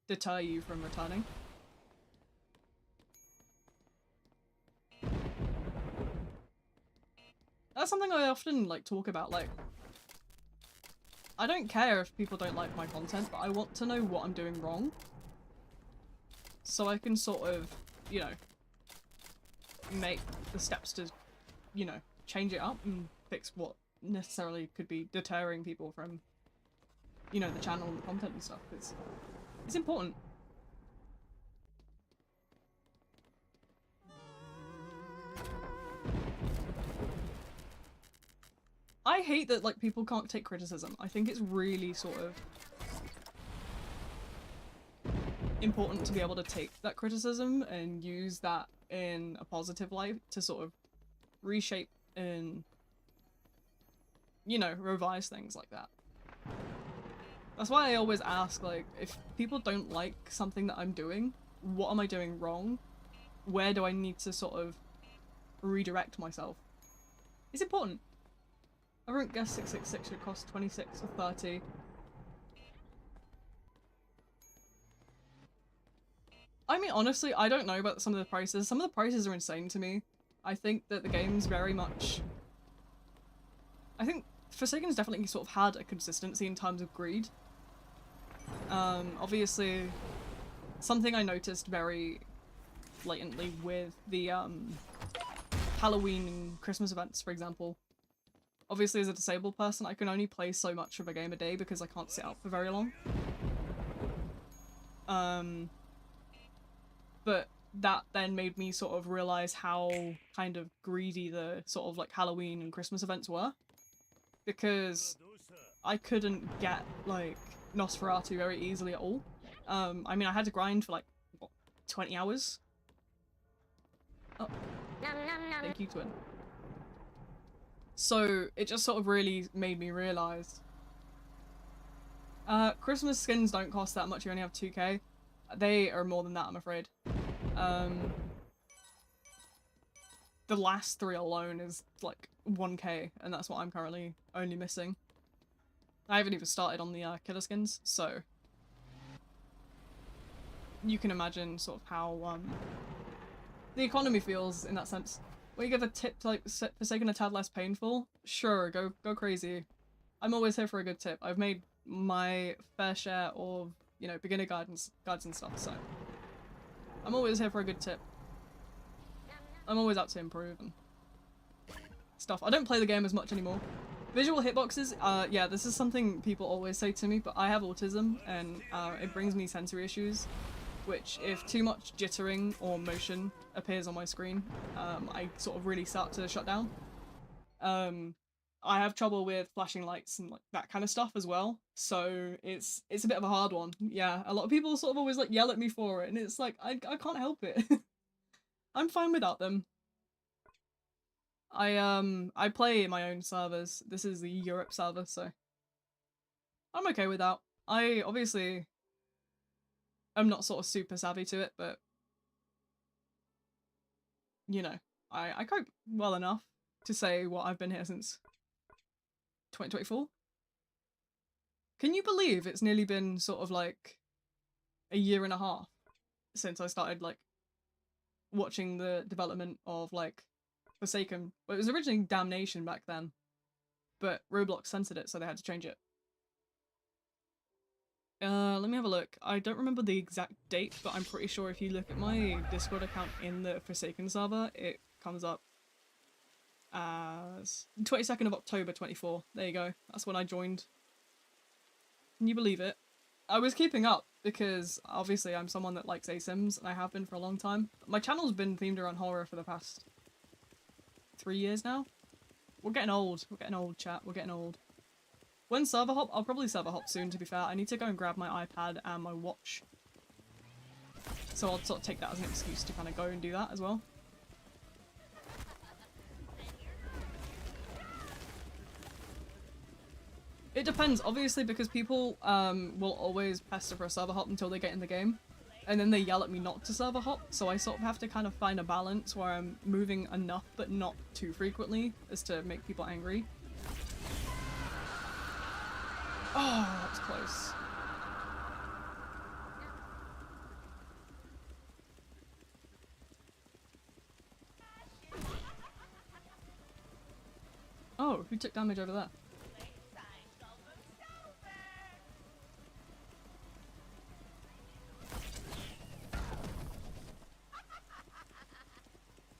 deter you from returning. That's something I often, like, talk about, like... I don't care if people don't like my content, but I want to know what I'm doing wrong. So I can sort of, you know, make the steps to, you know, change it up and fix what necessarily could be deterring people from, you know, the channel and the content and stuff. It's important. I hate that, like, people can't take criticism. I think it's really sort of important to be able to take that criticism and use that in a positive light to sort of reshape and, you know, revise things like that. That's why I always ask, like, if people don't like something that I'm doing, what am I doing wrong? Where do I need to sort of redirect myself? It's important. I wouldn't guess 666 should cost 26 or 30. I mean, honestly, I don't know about some of the prices. Some of the prices are insane to me. I think that the game's very much... I think Forsaken's definitely sort of had a consistency in terms of greed. Obviously, something I noticed very blatantly with the Halloween and Christmas events, for example. Obviously, as a disabled person, I can only play so much of a game a day because I can't sit out for very long. But that then made me sort of realize how kind of greedy the sort of like Halloween and Christmas events were. Because I couldn't get like Nosferatu very easily at all. I mean, I had to grind for like, what, 20 hours? Oh, thank you, Twin. So it just sort of really made me realise Christmas skins don't cost that much, you only have 2k. They are more than that, I'm afraid. The last 3 alone is like 1k, and that's what I'm currently only missing. I haven't even started on the killer skins, so you can imagine sort of how the economy feels in that sense. When you give a tip to, like, Forsaken a tad less painful, sure, go crazy. I'm always here for a good tip. I've made my fair share of, you know, beginner guides and stuff, so I'm always here for a good tip. I'm always out to improve and stuff. I don't play the game as much anymore. Visual hitboxes, yeah, this is something people always say to me, but I have autism and it brings me sensory issues, which if too much jittering or motion appears on my screen, I sort of really start to shut down. I have trouble with flashing lights and like that kind of stuff as well, so it's a bit of a hard one. Yeah, a lot of people sort of always like yell at me for it, and it's like I can't help it. I'm fine without them. I play my own servers. This is the Europe server, so I'm okay with that. I obviously am not sort of super savvy to it, but you know, I cope well enough to say what I've been here since 2024. Can you believe it's nearly been sort of like a year and a half since I started like watching the development of like Forsaken? Well, it was originally Damnation back then, but Roblox censored it, so they had to change it. Let me have a look. I don't remember the exact date, but I'm pretty sure if you look at my Discord account in the Forsaken server, it comes up as 22nd of October 24. There you go. That's when I joined. Can you believe it? I was keeping up because obviously I'm someone that likes ASIMs and I have been for a long time. My channel's been themed around horror for the past 3 years now. We're getting old. We're getting old, chat. We're getting old. When server hop? I'll probably server hop soon, to be fair. I need to go and grab my iPad and my watch. So I'll sort of take that as an excuse to kind of go and do that as well. It depends, obviously, because people will always pester for a server hop until they get in the game. And then they yell at me not to server hop, so I sort of have to kind of find a balance where I'm moving enough but not too frequently as to make people angry. Oh, that was close. Oh, who took damage over there?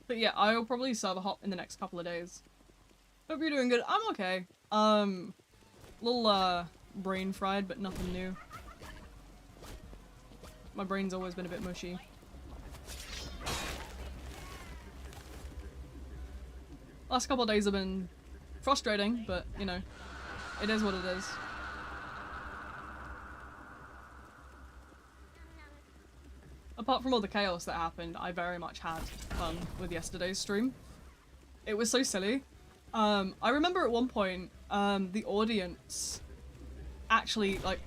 But yeah, I'll probably server hop in the next couple of days. Hope you're doing good. I'm okay. Little brain fried, but nothing new. My brain's always been a bit mushy. Last couple of days have been frustrating, but you know, it is what it is. Apart from all the chaos that happened, I very much had fun with yesterday's stream. It was so silly. I remember at one point, the audience actually, like,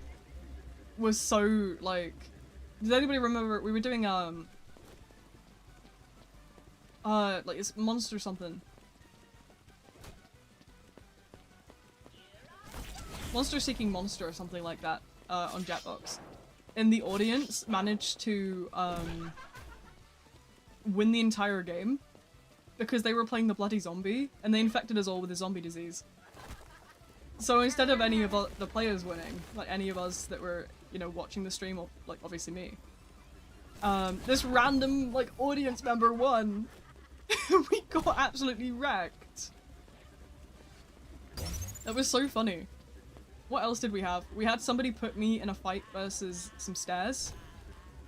was so, like... Does anybody remember? We were doing, like, it's Monster something. Monster Seeking Monster or something like that, on Jackbox. And the audience managed to, win the entire game because they were playing the bloody zombie and they infected us all with the zombie disease. So instead of any of the players winning, like any of us that were, you know, watching the stream, or like obviously me, this random like audience member won. We got absolutely wrecked. That was so funny. What else did we have? We had somebody put me in a fight versus some stairs,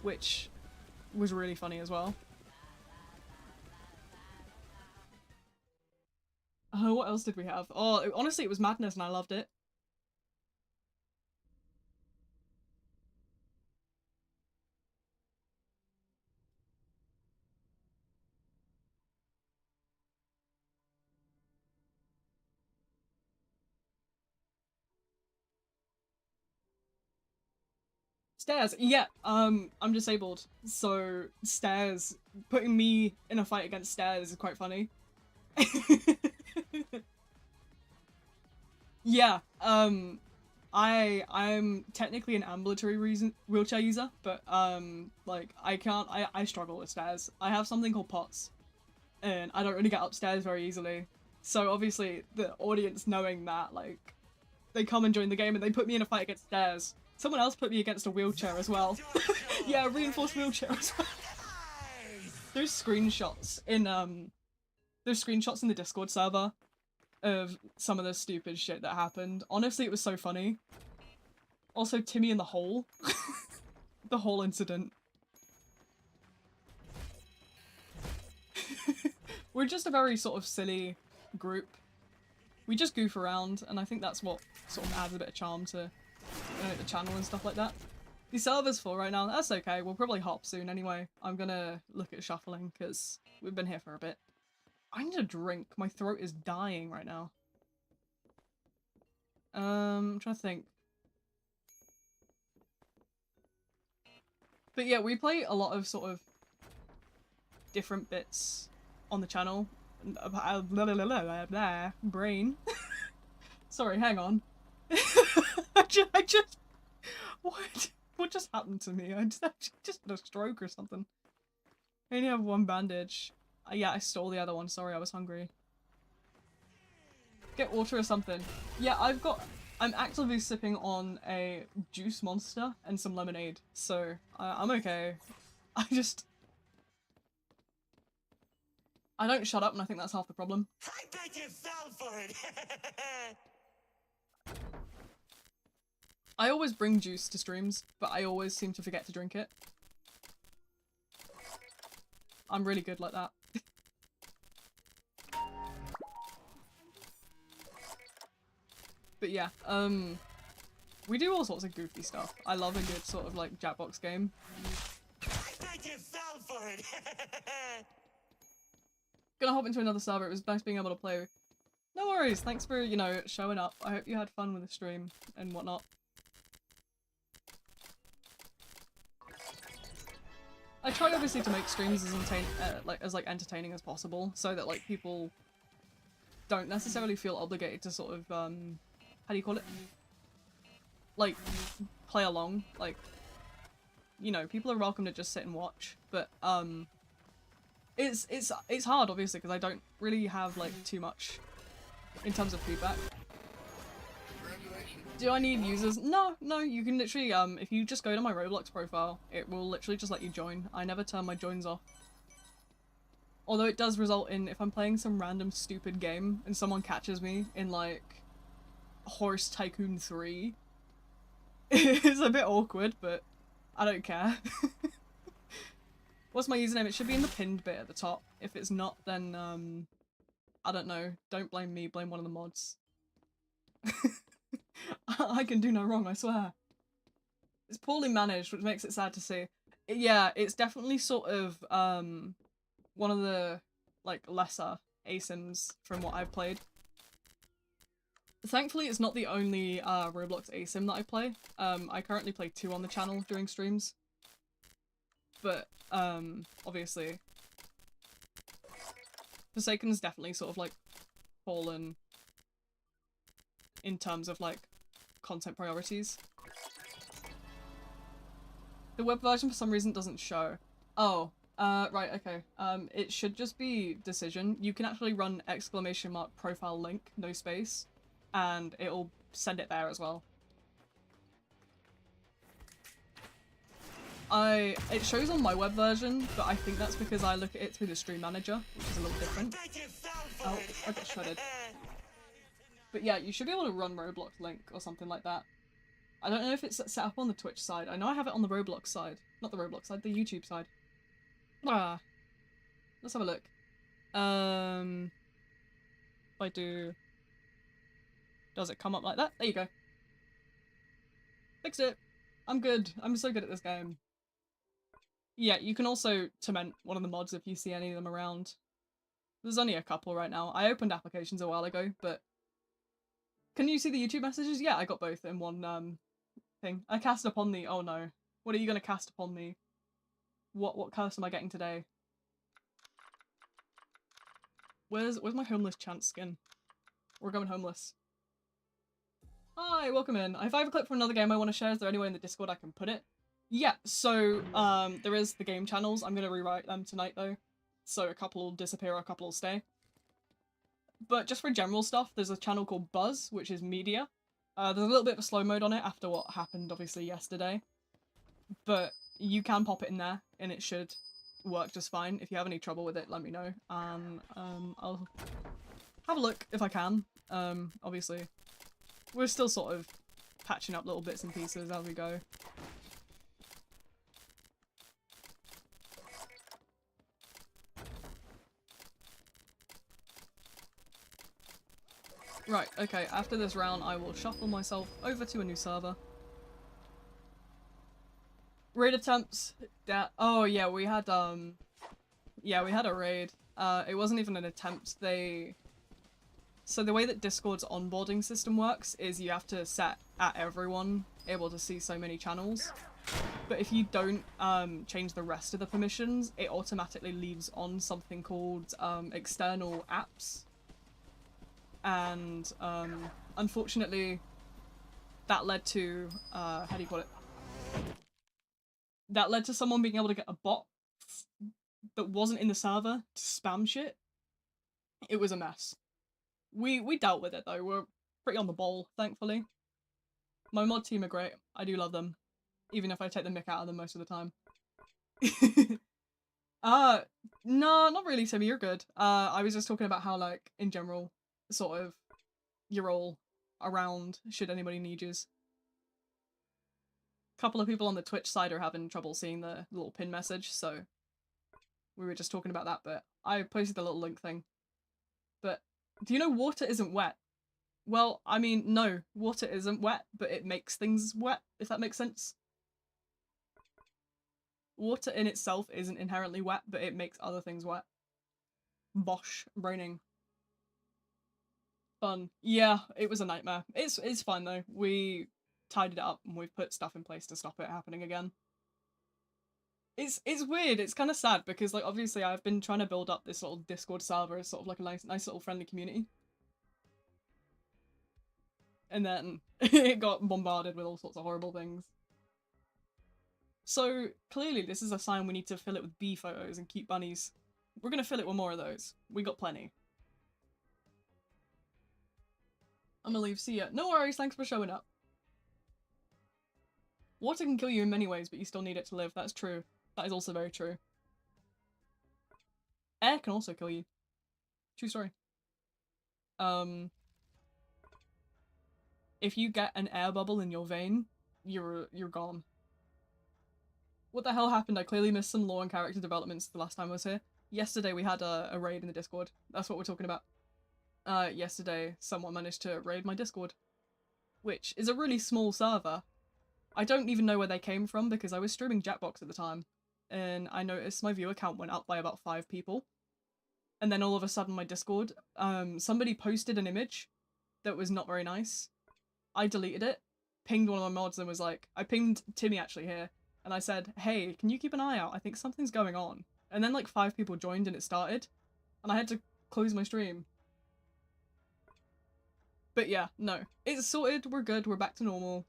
which was really funny as well. What else did we have? Oh, honestly, it was madness and I loved it. Stairs. Yeah. I'm disabled, so stairs. Putting me in a fight against stairs is quite funny. Yeah. I'm technically an ambulatory wheelchair user, but like I struggle with stairs. I have something called POTS, and I don't really get upstairs very easily. So obviously the audience knowing that, like, they come and join the game and they put me in a fight against stairs. Someone else put me against a wheelchair as well. Yeah, a reinforced wheelchair as well. There's screenshots in the Discord server of some of the stupid shit that happened. Honestly, it was so funny. Also, Timmy in the hole. The whole incident. We're just a very sort of silly group. We just goof around, and I think that's what sort of adds a bit of charm to the channel and stuff like that. The server's full right now. That's okay. We'll probably hop soon anyway. I'm gonna look at shuffling because we've been here for a bit. I need a drink. My throat is dying right now. I'm trying to think. But yeah, we play a lot of sort of different bits on the channel. Brain. Sorry, hang on. I just what just happened to me? I just had a stroke or something. I only have one bandage. Yeah, I stole the other one. Sorry, I was hungry. Get water or something. Yeah, I'm actively sipping on a juice monster and some lemonade, so I'm okay. I don't shut up, and I think that's half the problem. I bet you fell for it. I always bring juice to streams, but I always seem to forget to drink it. I'm really good like that. But yeah, we do all sorts of goofy stuff. I love a good sort of like Jackbox game. I bet you fell for it. Gonna hop into another server. It was nice being able to play. No worries. Thanks for, you know, showing up. I hope you had fun with the stream and whatnot. I try obviously to make streams as entertaining as possible, so that like people don't necessarily feel obligated to sort of how do you call it? Like play along. Like, you know, people are welcome to just sit and watch, but it's hard obviously because I don't really have like too much in terms of feedback. Do I need users? No, you can literally, if you just go to my Roblox profile, it will literally just let you join. I never turn my joins off. Although it does result in, if I'm playing some random stupid game and someone catches me in like Horse Tycoon 3, it's a bit awkward, but I don't care. What's my username? It should be in the pinned bit at the top. If it's not, then, I don't know. Don't blame me, blame one of the mods. I can do no wrong, I swear. It's poorly managed, which makes it sad to see. Yeah, it's definitely sort of, one of the, like, lesser ASIMs from what I've played. Thankfully, it's not the only, Roblox ASIM that I play. I currently play 2 on the channel during streams. But, obviously, Forsaken's definitely sort of, like, fallen in terms of, like, content priorities. The web version for some reason doesn't show. Oh, right, okay. It should just be decision. You can actually run ! profile link, no space, and it'll send it there as well. It shows on my web version, but I think that's because I look at it through the stream manager, which is a little different. Oh, I got shredded. But yeah, you should be able to run Roblox link or something like that. I don't know if it's set up on the Twitch side. I know I have it on the Roblox side. Not the Roblox side, the YouTube side. Ah. Let's have a look. If I do... Does it come up like that? There you go. Fixed it. I'm good. I'm so good at this game. Yeah, you can also torment one of the mods if you see any of them around. There's only a couple right now. I opened applications a while ago, but... Can you see the YouTube messages? Yeah, I got both in one, thing. I cast upon the... Oh no. What are you gonna cast upon me? What curse am I getting today? Where's my homeless chance skin? We're going homeless. Hi, welcome in. If I have a clip from another game I want to share, is there anywhere in the Discord I can put it? Yeah, so there is the game channels. I'm gonna rewrite them tonight though. So a couple will disappear, a couple will stay. But just for general stuff, there's a channel called Buzz, which is media. There's a little bit of a slow mode on it after what happened obviously yesterday. But you can pop it in there and it should work just fine. If you have any trouble with it, let me know. And I'll have a look if I can. Obviously, we're still sort of patching up little bits and pieces as we go. Right, okay, after this round I will shuffle myself over to a new server. Raid attempts, oh yeah, we had a raid. It wasn't even an attempt, so the way that Discord's onboarding system works is you have to set at everyone able to see so many channels. But if you don't change the rest of the permissions, it automatically leaves on something called external apps. And unfortunately that led to how do you call it? That led to someone being able to get a bot that wasn't in the server to spam shit. It was a mess. We dealt with it though. We're pretty on the ball, thankfully. My mod team are great. I do love them, even if I take the mick out of them most of the time. No, not really, Timmy. You're good. I was just talking about how, like, in general, sort of, you're all around should anybody need yous. Couple of people on the Twitch side are having trouble seeing the little pin message, so we were just talking about that, but I posted the little link thing. But do you know water isn't wet? Well, I mean, no, water isn't wet, but it makes things wet, if that makes sense. Water in itself isn't inherently wet, but it makes other things wet. Bosh, raining. Fun. Yeah, it was a nightmare. It's fine though. We tidied it up and we've put stuff in place to stop it happening again. It's weird. It's kind of sad because, like, obviously I've been trying to build up this little Discord server as sort of like a nice little friendly community. And then it got bombarded with all sorts of horrible things. So clearly this is a sign we need to fill it with bee photos and cute bunnies. We're gonna fill it with more of those. We got plenty. I'm gonna leave. See ya. No worries, thanks for showing up. Water can kill you in many ways, but you still need it to live. That's true. That is also very true. Air can also kill you. True story. If you get an air bubble in your vein, you're gone. What the hell happened? I clearly missed some lore and character developments the last time I was here. Yesterday we had a raid in the Discord. That's what we're talking about. Yesterday someone managed to raid my Discord, which is a really small server. I don't even know where they came from because I was streaming Jackbox at the time, and I noticed my viewer count went up by about 5 people. And then all of a sudden my Discord, somebody posted an image that was not very nice. I deleted it, pinged one of my mods and was like, I pinged Timmy actually here, and I said, hey, can you keep an eye out? I think something's going on. And then like 5 people joined and it started, and I had to close my stream. But yeah, no. It's sorted, we're good, we're back to normal.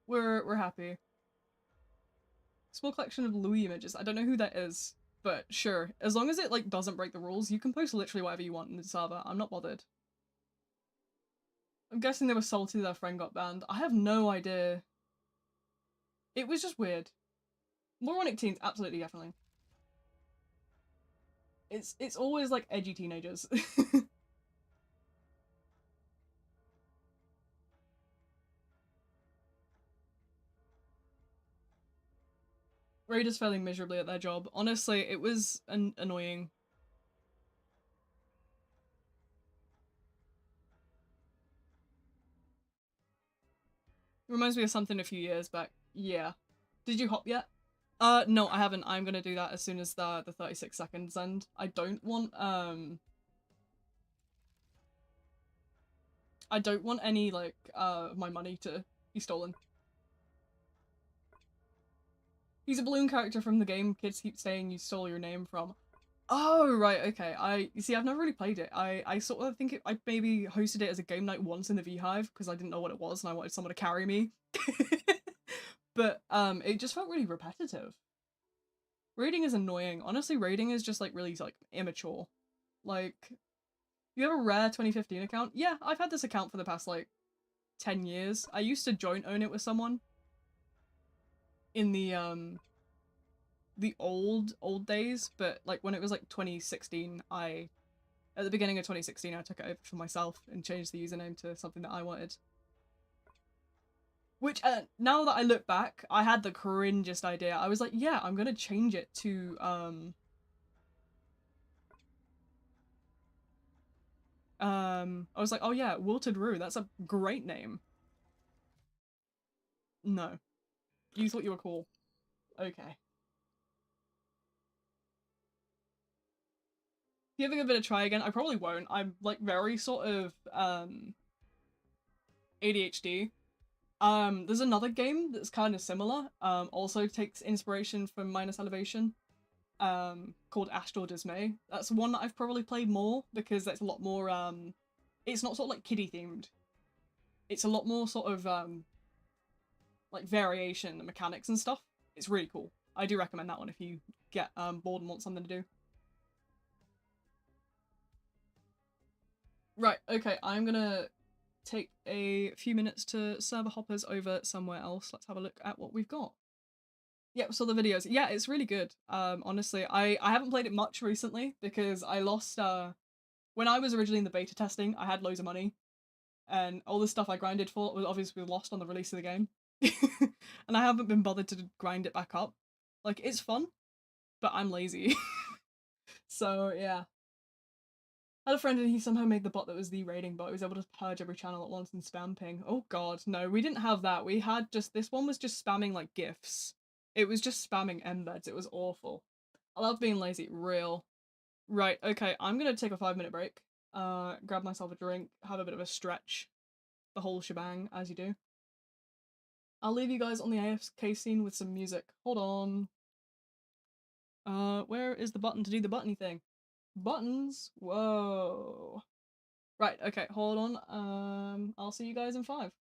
We're happy. Small collection of Louis images. I don't know who that is, but sure. As long as it like doesn't break the rules, you can post literally whatever you want in the server. I'm not bothered. I'm guessing they were salty their friend got banned. I have no idea. It was just weird. Moronic teens, absolutely, definitely. It's always like edgy teenagers. Raiders failing miserably at their job. Honestly, it was annoying. Reminds me of something a few years back. Yeah. Did you hop yet? No, I haven't. I'm gonna do that as soon as the 36 seconds end. I don't want any, like, my money to be stolen. He's a balloon character from the game kids keep saying you stole your name from. Oh, right, okay. You see, I've never really played it. I sort of think I maybe hosted it as a game night once in the Beehive because I didn't know what it was and I wanted someone to carry me. But it just felt really repetitive. Raiding is annoying. Honestly, raiding is just like really like immature. Like, you have a rare 2015 account? Yeah, I've had this account for the past like 10 years. I used to joint own it with someone in the old days, but like when it was like 2016, at the beginning of 2016 I took it over for myself and changed the username to something that I wanted. Which now that I look back, I had the cringest idea. I was like, yeah, I'm gonna change it to I was like, oh yeah, Wilted Rue, that's a great name. No. You thought you were cool. Okay. Giving it a bit of try again, I probably won't. I'm like very sort of ADHD. There's another game that's kind of similar. Also takes inspiration from Minus Elevation. Called Astral Dismay. That's one that I've probably played more because that's a lot more it's not sort of like kiddie themed. It's a lot more sort of like variation and mechanics and stuff. It's really cool. I do recommend that one if you get bored and want something to do. Right, okay, I'm gonna take a few minutes to server hoppers over somewhere else. Let's have a look at what we've got. Yep, so the videos. Yeah, it's really good. Honestly, I haven't played it much recently because I lost when I was originally in the beta testing, I had loads of money and all the stuff I grinded for was obviously lost on the release of the game. And I haven't been bothered to grind it back up. Like, it's fun, but I'm lazy. So, yeah. I had a friend and he somehow made the bot that was the raiding bot. He was able to purge every channel at once and spam ping. Oh god, no, we didn't have that. We had just, this one was just spamming like GIFs. It was just spamming embeds. It was awful. I love being lazy, real. Right, okay, I'm gonna take a 5-minute break. Grab myself a drink, have a bit of a stretch. The whole shebang, as you do. I'll leave you guys on the AFK scene with some music. Hold on. Where is the button to do the buttony thing? Buttons? Whoa. Right, okay, hold on. I'll see you guys in 5.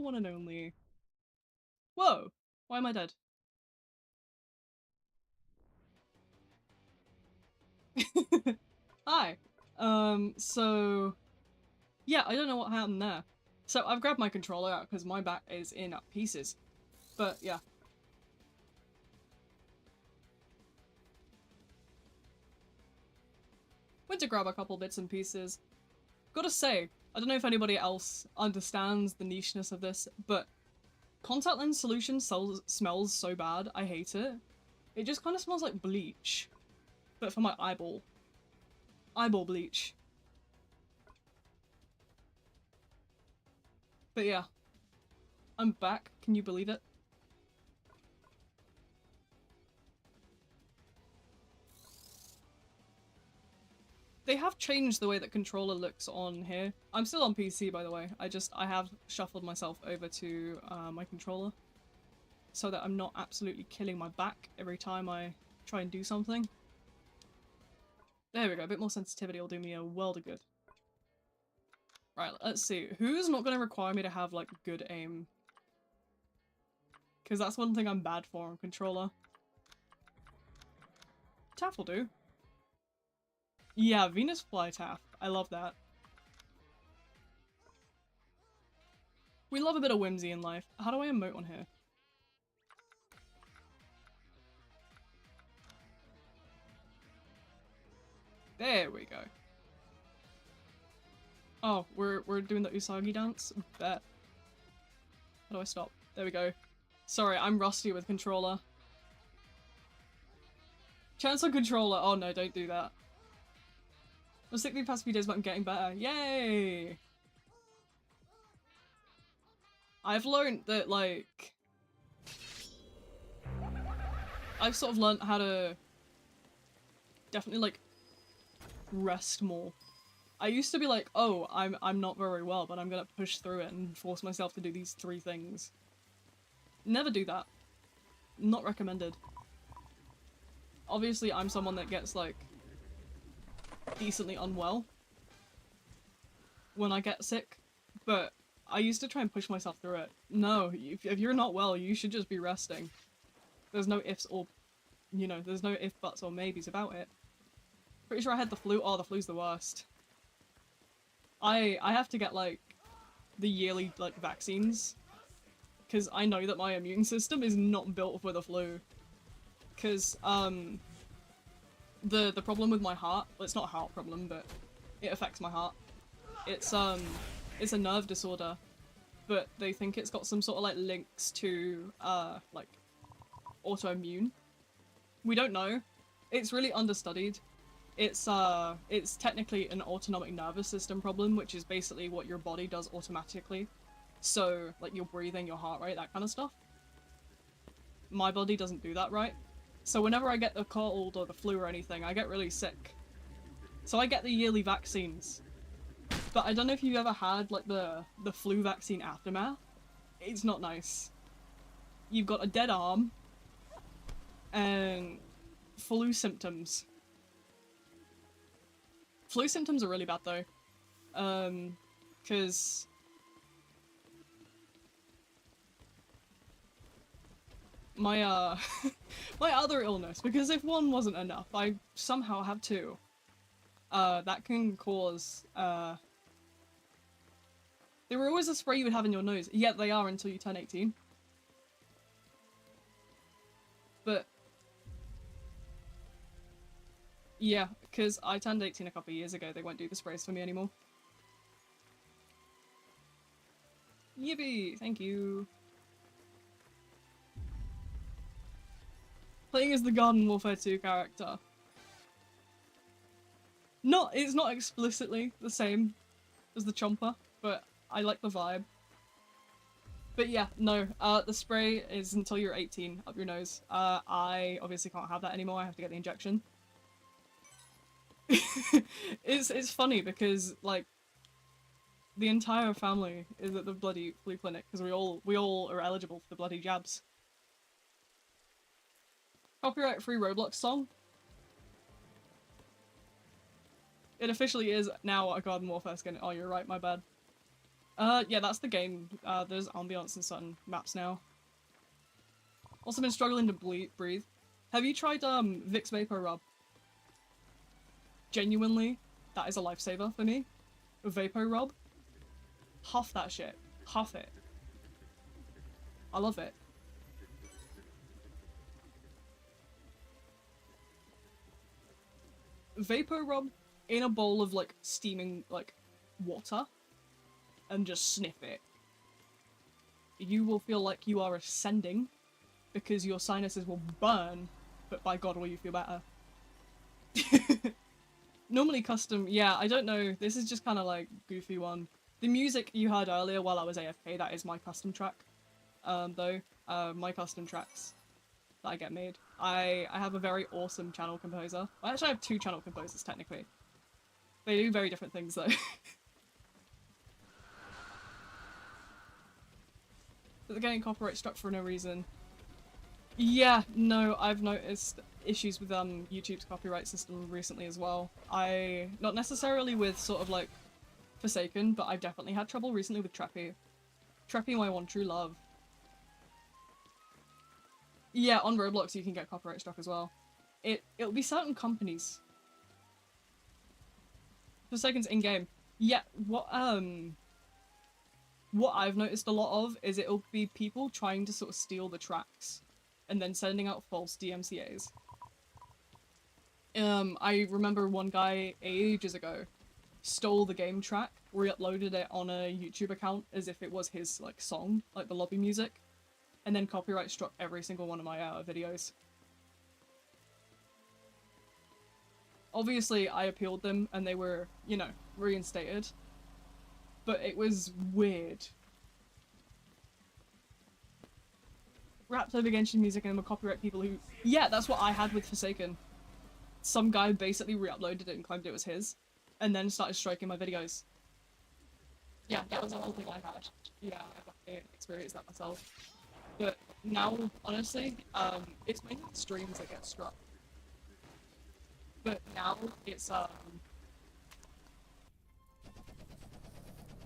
one and only. Whoa! Why am I dead? Hi. So... Yeah, I don't know what happened there. So I've grabbed my controller out because my back is in pieces. But yeah. Went to grab a couple bits and pieces. Gotta say, I don't know if anybody else understands the nicheness of this, but contact lens solution smells so bad, I hate it. It just kind of smells like bleach. But for my eyeball. Eyeball bleach. But yeah. I'm back, can you believe it? They have changed the way that controller looks on here. I'm still on PC, by the way. I have shuffled myself over to my controller so that I'm not absolutely killing my back every time I try and do something. There we go, a bit more sensitivity will do me a world of good. Right, let's see. Who's not going to require me to have, like, good aim? Because that's one thing I'm bad for on controller. Taff will do. Yeah, Venus Flytaff. I love that. We love a bit of whimsy in life. How do I emote on here? There we go. Oh, we're doing the Usagi dance? Bet. How do I stop? There we go. Sorry, I'm rusty with controller. Chance on controller. Oh no, don't do that. I'm sick the past few days, but I'm getting better. Yay! I've learned that, like... I've sort of learned how to... definitely, like, rest more. I used to be like, oh, I'm not very well, but I'm gonna push through it and force myself to do these 3 things. Never do that. Not recommended. Obviously, I'm someone that gets, like, decently unwell when I get sick, but I used to try and push myself through it. No, if you're not well, you should just be resting. There's no ifs or, you know, there's no if, buts, or maybes about it. Pretty sure I had the flu. Oh, the flu's the worst. I have to get, like, the yearly, like, vaccines. Because I know that my immune system is not built for the flu. Because, the problem with my heart, well, it's not a heart problem, but it affects my heart. It's a nerve disorder, but they think it's got some sort of, like, links to, like, autoimmune. We don't know. It's really understudied. It's technically an autonomic nervous system problem, which is basically what your body does automatically. So, like, your breathing, your heart rate, that kind of stuff. My body doesn't do that right. So whenever I get the cold or the flu or anything, I get really sick. So I get the yearly vaccines. But I don't know if you've ever had, like, the flu vaccine aftermath. It's not nice. You've got a dead arm and flu symptoms. Flu symptoms are really bad though. Because my my other illness, because if one wasn't enough, I somehow have 2. That can cause they were always a spray you would have in your nose. Yeah, they are until you turn 18. But yeah, because I turned 18 a couple of years ago, they won't do the sprays for me anymore. Yippee! Thank you. Playing as the Garden Warfare 2 character. It's not explicitly the same as the Chomper, but I like the vibe. But yeah, no, the spray is until you're 18 up your nose. I obviously can't have that anymore, I have to get the injection. It's funny because, like, the entire family is at the bloody flu clinic because we all are eligible for the bloody jabs. Copyright free Roblox song. It officially is now a Garden Warfare skin. Oh, you're right, my bad. Yeah, that's the game. There's ambience in certain maps now. Also been struggling to breathe. Have you tried, Vicks Vapor Rub? Genuinely, that is a lifesaver for me. Vapor Rub. Huff that shit. Huff it. I love it. Vapor Rub in a bowl of, like, steaming, like, water. And just sniff it. You will feel like you are ascending. Because your sinuses will burn. But by God, will you feel better. Normally custom, yeah, I don't know. This is just kind of like goofy one. The music you heard earlier while I was AFK, that is my custom track. Though, my custom tracks that I get made. I have a very awesome channel composer. I actually have 2 channel composers, technically. They do very different things, though. But they're getting copyright struck for no reason. Yeah, no, I've noticed issues with YouTube's copyright system recently as well. Not necessarily with sort of like Forsaken, but I've definitely had trouble recently with Treppy. Treppy, my one true love. Yeah, on Roblox you can get copyright struck as well. It'll be certain companies. Forsaken's in-game. Yeah, what I've noticed a lot of is it'll be people trying to sort of steal the tracks and then sending out false DMCAs. I remember one guy ages ago stole the game track, re-uploaded it on a YouTube account as if it was his, like, song, like the lobby music, and then copyright struck every single one of my videos. Obviously, I appealed them and they were, you know, reinstated. But it was weird. Raps over Genshin music and then copyright people who... Yeah, that's what I had with Forsaken. Some guy basically re-uploaded it and claimed it was his, and then started striking my videos. Yeah, that was the whole thing I had. Yeah, I definitely experienced that myself. But now, honestly, it's mainly the streams that get struck. But now, it's,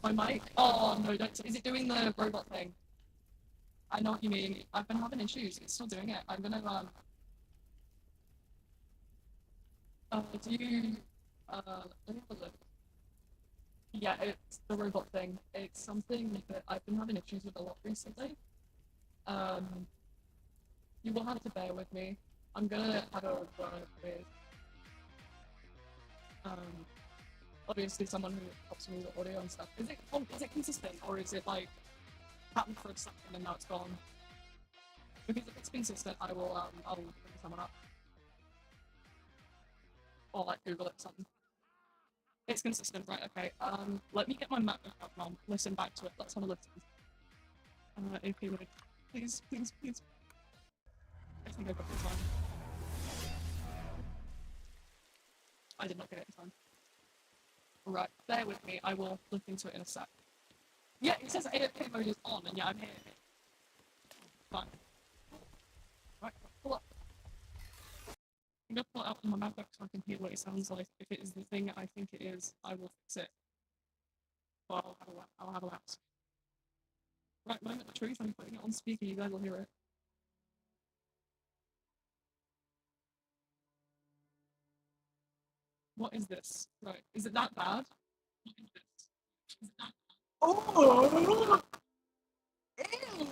my mic? Oh, no, don't... Is it doing the robot thing? I know what you mean. I've been having issues. It's still doing it. I'm gonna, do you, let me have a look. Yeah, it's the robot thing. It's something that I've been having issues with a lot recently. You will have to bear with me. I'm gonna have a word with, obviously someone who helps me with audio and stuff. Is it consistent, or is it, like, happened for a second and now it's gone? Because if it's consistent, I'll bring someone up. Or, like, Google it or something. It's consistent, right, okay. Let me get my map out and I'll listen back to it. Let's have a listen. AP mode. Please, please, please. I think I got it in time. I did not get it in time. Right, bear with me, I will look into it in a sec. Yeah, it says AFK mode is on, and yeah, I'm here. Fine. Right, pull up. I'm gonna pull it out on my map so I can hear what it sounds like. If it is the thing I think it is, I will fix it. Well, I'll have a lapse. Right, moment of truth, I'm putting it on speaker, you guys will hear it. What is this? Right, is it that bad? What is this? Is it that bad? Oh! Ew!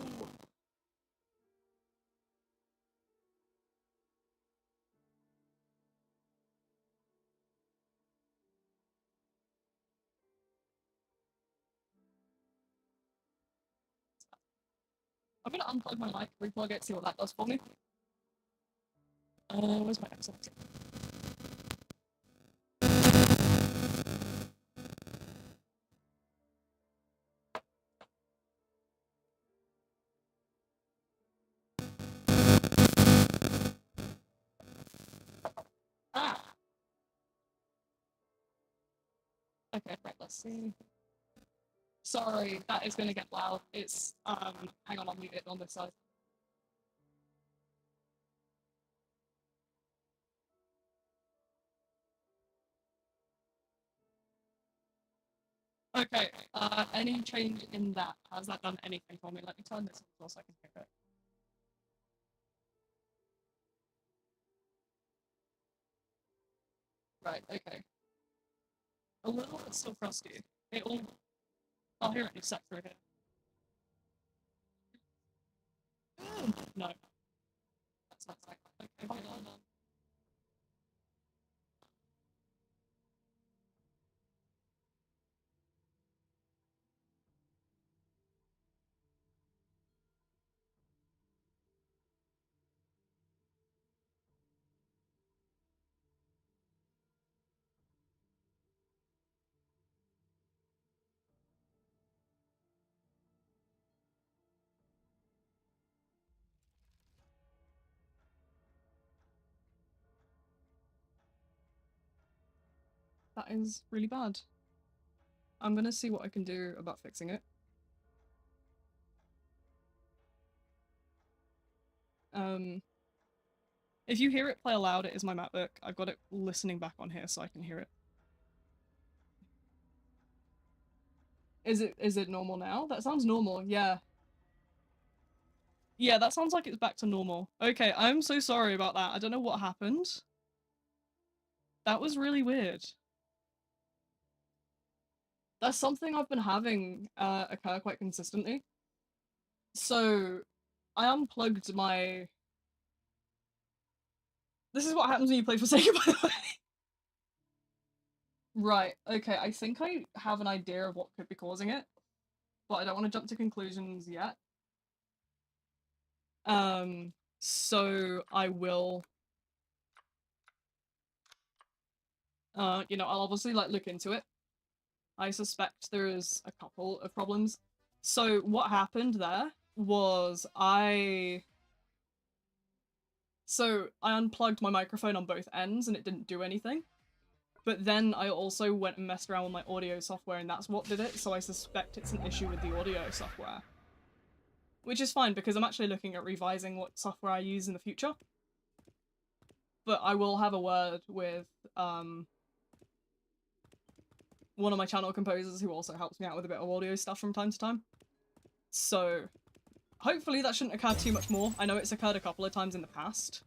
I'm gonna unplug my mic, replug it, see what that does for me. Where's my accent? Ah! Okay, right, let's see. Sorry, that is gonna get loud. It's, hang on, I'll mute it on this side. Okay, any change in that? Has that done anything for me? Let me turn this on so I can hear it. Right, okay. A little, it's still frosty. It'll... I'll hear it in a sec through here. No. That's not right. Okay, hold on. That is really bad. I'm gonna see what I can do about fixing it. If you hear it play aloud, it is my MacBook. I've got it listening back on here so I can hear it. Is it normal now? That sounds normal, yeah. Yeah, that sounds like it's back to normal. Okay, I'm so sorry about that. I don't know what happened. That was really weird. That's something I've been having occur quite consistently. So, I unplugged my... This is what happens when you play Forsaken, by the way. Right, okay, I think I have an idea of what could be causing it, but I don't want to jump to conclusions yet. So I will... you know, I'll obviously, like, look into it. I suspect there is a couple of problems. So what happened there was So I unplugged my microphone on both ends and it didn't do anything. But then I also went and messed around with my audio software and that's what did it, so I suspect it's an issue with the audio software. Which is fine because I'm actually looking at revising what software I use in the future. But I will have a word with one of my channel composers who also helps me out with a bit of audio stuff from time to time. So hopefully that shouldn't occur too much more. I know it's occurred a couple of times in the past.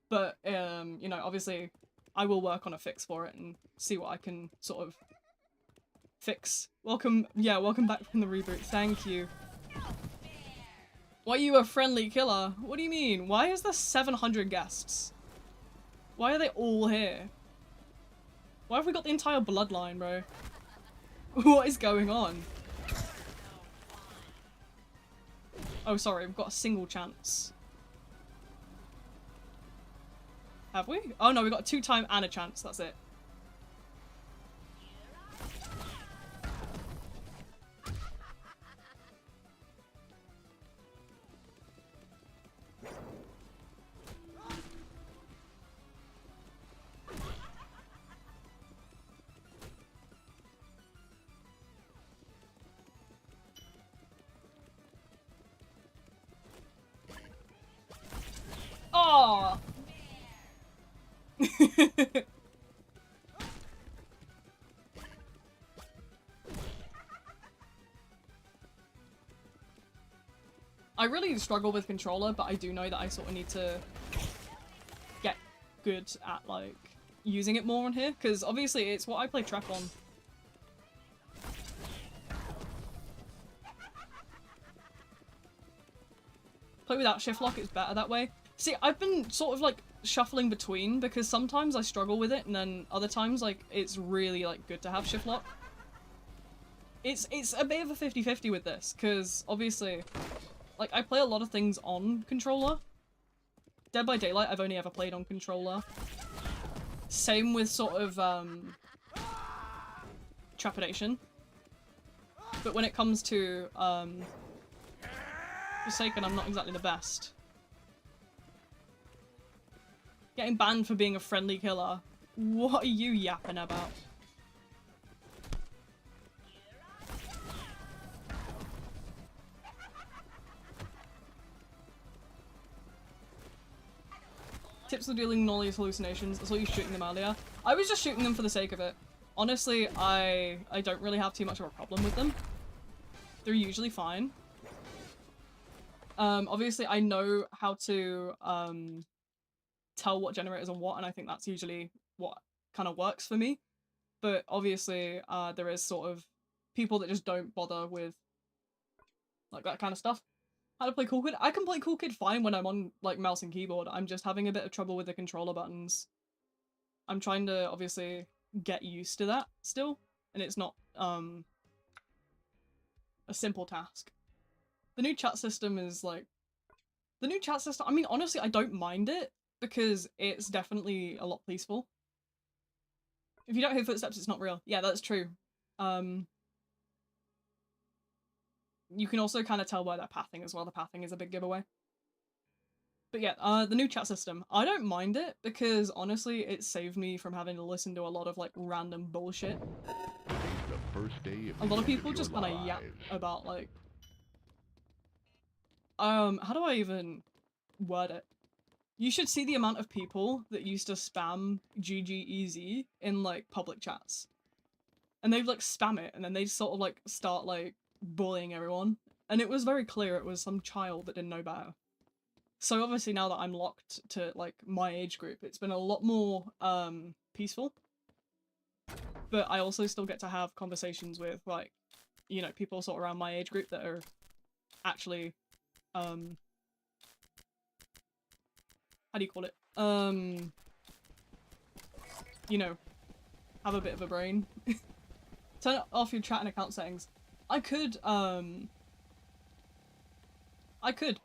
But, you know, obviously I will work on a fix for it and see what I can sort of fix. Welcome back from the reboot. Thank you. Why are you a friendly killer? What do you mean? Why is there 700 guests? Why are they all here? Why have we got the entire bloodline, bro? What is going on? Oh, sorry, we've got a single chance. Have we? Oh no, we got a 2-time and a chance, that's it. Oh! I really struggle with controller, but I do know that I sort of need to get good at, like, using it more on here, because obviously it's what I play Trap on. Play without shift lock, it's better that way. See, I've been sort of, like, shuffling between, because sometimes I struggle with it, and then other times, like, it's really, like, good to have shift lock. It's a bit of a 50-50 with this, because, obviously, like, I play a lot of things on controller. Dead by Daylight, I've only ever played on controller. Same with sort of, Trepidation. But when it comes to, Forsaken, I'm not exactly the best. Getting banned for being a friendly killer. What are you yapping about? Tips for dealing with Nolly's hallucinations. I saw you shooting them earlier. I was just shooting them for the sake of it. honestly, I don't really have too much of a problem with them. They're usually fine. Obviously I know how to tell what generators are what, and I think that's usually what kind of works for me. But obviously there is sort of people that just don't bother with like that kind of stuff. How to play Cool Kid? I can play Cool Kid fine when I'm on like mouse and keyboard. I'm just having a bit of trouble with the controller buttons. I'm trying to obviously get used to that still, and it's not a simple task. The new chat system is like the new chat system. I mean, honestly, I don't mind it because it's definitely a lot peaceful. If you don't hear footsteps, it's not real. Yeah, that's true. You can also kind of tell by their pathing as well. The pathing is a big giveaway. But yeah, the new chat system. I don't mind it because honestly, it saved me from having to listen to a lot of like random bullshit. The first day A lot of people just kind of yap about like, how do I even word it? You should see the amount of people that used to spam GGEZ in like public chats. And they'd like spam it and then they'd sort of like start like bullying everyone. And it was very clear it was some child that didn't know better. So obviously now that I'm locked to like my age group, it's been a lot more peaceful. But I also still get to have conversations with like, you know, people sort of around my age group that are actually how do you call it? You know, have a bit of a brain. Turn off your chat and account settings. I could,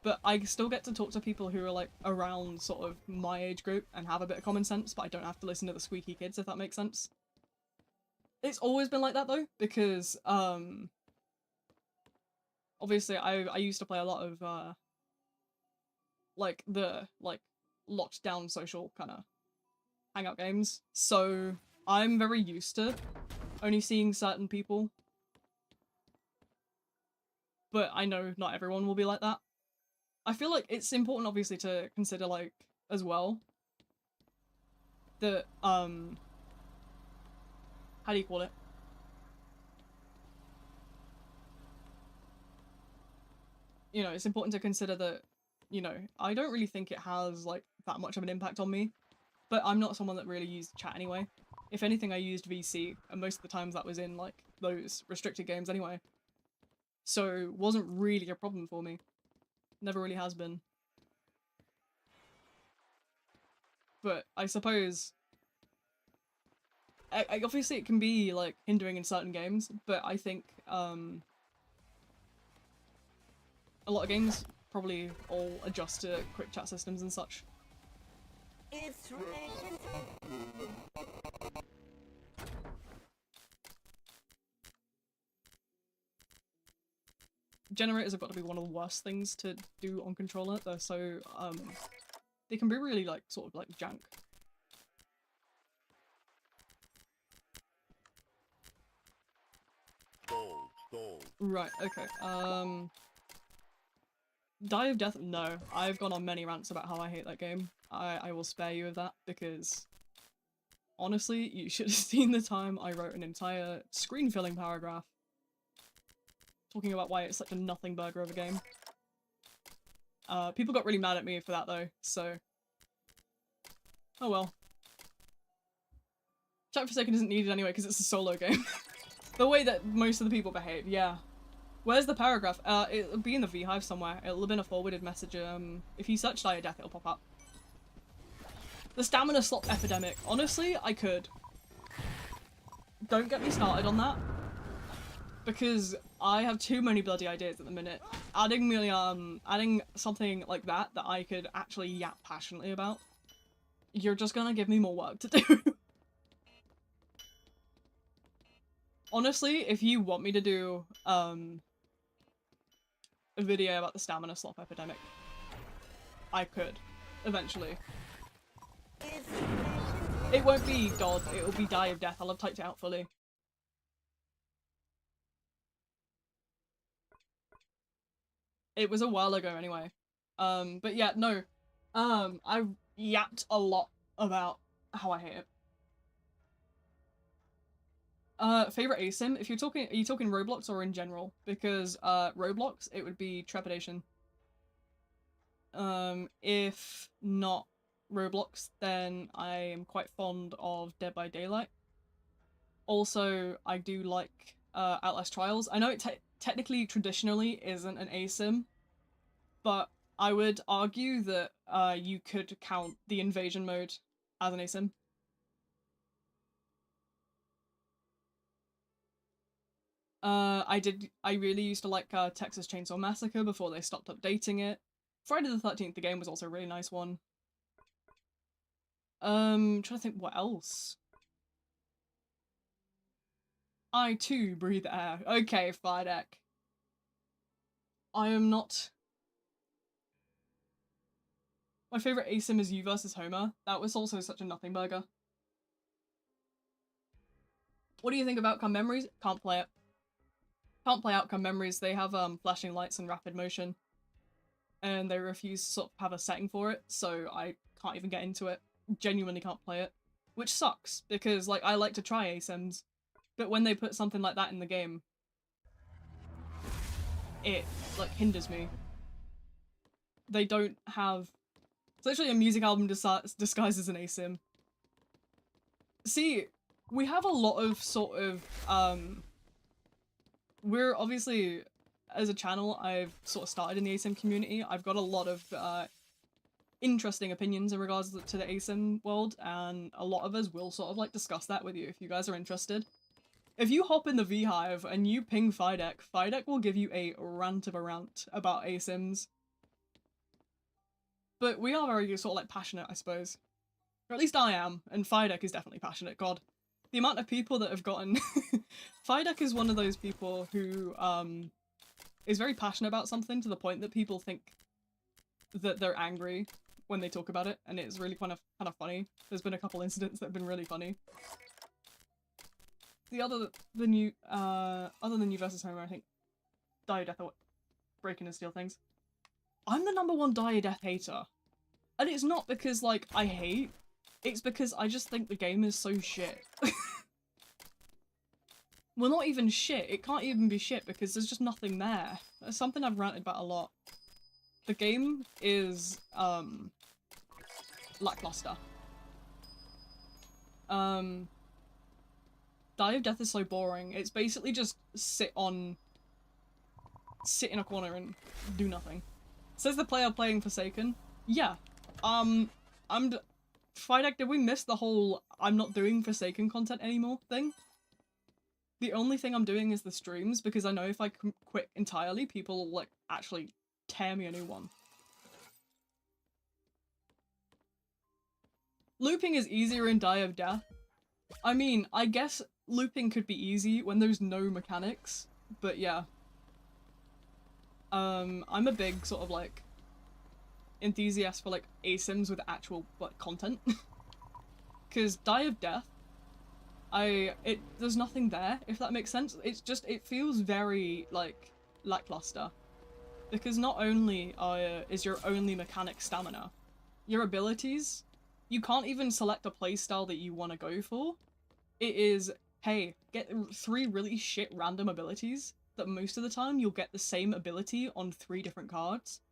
but I still get to talk to people who are like around sort of my age group and have a bit of common sense, but I don't have to listen to the squeaky kids, if that makes sense. It's always been like that though, because obviously I used to play a lot of like the locked down social kind of hangout games, so I'm very used to only seeing certain people. But I know not everyone will be like that. I feel like it's important obviously to consider like as well that how do you call it? You know, it's important to consider that, you know, I don't really think it has like that much of an impact on me, but I'm not someone that really used chat anyway. If anything, I used VC, and most of the times that was in like those restricted games anyway. So it wasn't really a problem for me. Never really has been. But I suppose obviously it can be like hindering in certain games, but I think a lot of games probably all adjust to quick chat systems and such. It's raining. Generators have got to be one of the worst things to do on controller. They're so they can be really like sort of like jank. Right, okay. Die of Death? No. I've gone on many rants about how I hate that game. I will spare you of that because honestly, you should have seen the time I wrote an entire screen-filling paragraph talking about why it's such a nothing burger of a game. People got really mad at me for that though, so oh well. Chat for Second isn't needed anyway because it's a solo game. The way that most of the people behave, yeah. Where's the paragraph? It'll be in the Vhive somewhere. It'll have been a forwarded message. If you search Die of Death, it'll pop up. The stamina slot epidemic. Honestly, I could. Don't get me started on that. Because I have too many bloody ideas at the minute. Adding something like that I could actually yap passionately about, you're just gonna give me more work to do. Honestly, if you want me to do a video about the stamina slop epidemic, I could eventually. It won't be God, it'll be Die of Death. I'll have typed it out fully. It was a while ago anyway. But yeah, no. I yapped a lot about how I hate it. Favorite ASIM? If you're talking, are you talking Roblox or in general? Because Roblox, it would be Trepidation. If not Roblox, then I am quite fond of Dead by Daylight. Also, I do like Outlast Trials. I know it technically, traditionally isn't an ASIM, but I would argue that you could count the invasion mode as an ASIM. I really used to like Texas Chainsaw Massacre before they stopped updating it. Friday the 13th, the game, was also a really nice one. Trying to think what else. I too breathe air. Okay, fire deck. I am not... My favorite ASIM is You vs. Homer. That was also such a nothing burger. What do you think of Outcome Memories? Can't play it. Can't play Outcome Memories. They have flashing lights and rapid motion. And they refuse to sort of have a setting for it, so I can't even get into it. Genuinely can't play it. Which sucks, because like I like to try ASIMs, but when they put something like that in the game, it like hinders me. They don't have... It's literally a music album disguised as an ASIM. See, we have a lot of sort of, we're obviously, as a channel, I've sort of started in the ASIM community. I've got a lot of interesting opinions in regards to the ASIM world, and a lot of us will sort of like discuss that with you if you guys are interested. If you hop in the Vhive and you ping Fidek will give you a rant of a rant about ASIMs. But we are very sort of like passionate, I suppose. Or at least I am, and Fidek is definitely passionate, god. The amount of people that have gotten... Fidek is one of those people who is very passionate about something to the point that people think that they're angry when they talk about it, and it's really kind of funny. There's been a couple incidents that have been really funny. Other than You vs. Homer, I think Die or Death are breaking and steal things. I'm the #1 Die or Death hater. And it's not because, like, I hate. It's because I just think the game is so shit. Well, not even shit. It can't even be shit because there's just nothing there. That's something I've ranted about a lot. The game is, lackluster. Die of Death is so boring. It's basically just sit in a corner and do nothing. Says the player playing Forsaken. Yeah. Fidek, did we miss the whole I'm not doing Forsaken content anymore thing? The only thing I'm doing is the streams, because I know if I quit entirely, people will, like, actually tear me a new one. Looping is easier in Die of Death. I mean, I guess looping could be easy when there's no mechanics, but yeah. I'm a big sort of, like, enthusiast for, like, ASIMs with actual, like, content. Because Die of Death, there's nothing there, if that makes sense. It's just, it feels very, like, lackluster. Because not only is your only mechanic stamina, your abilities, you can't even select a playstyle that you want to go for. It is, hey, get 3 really shit random abilities that most of the time you'll get the same ability on 3 different cards.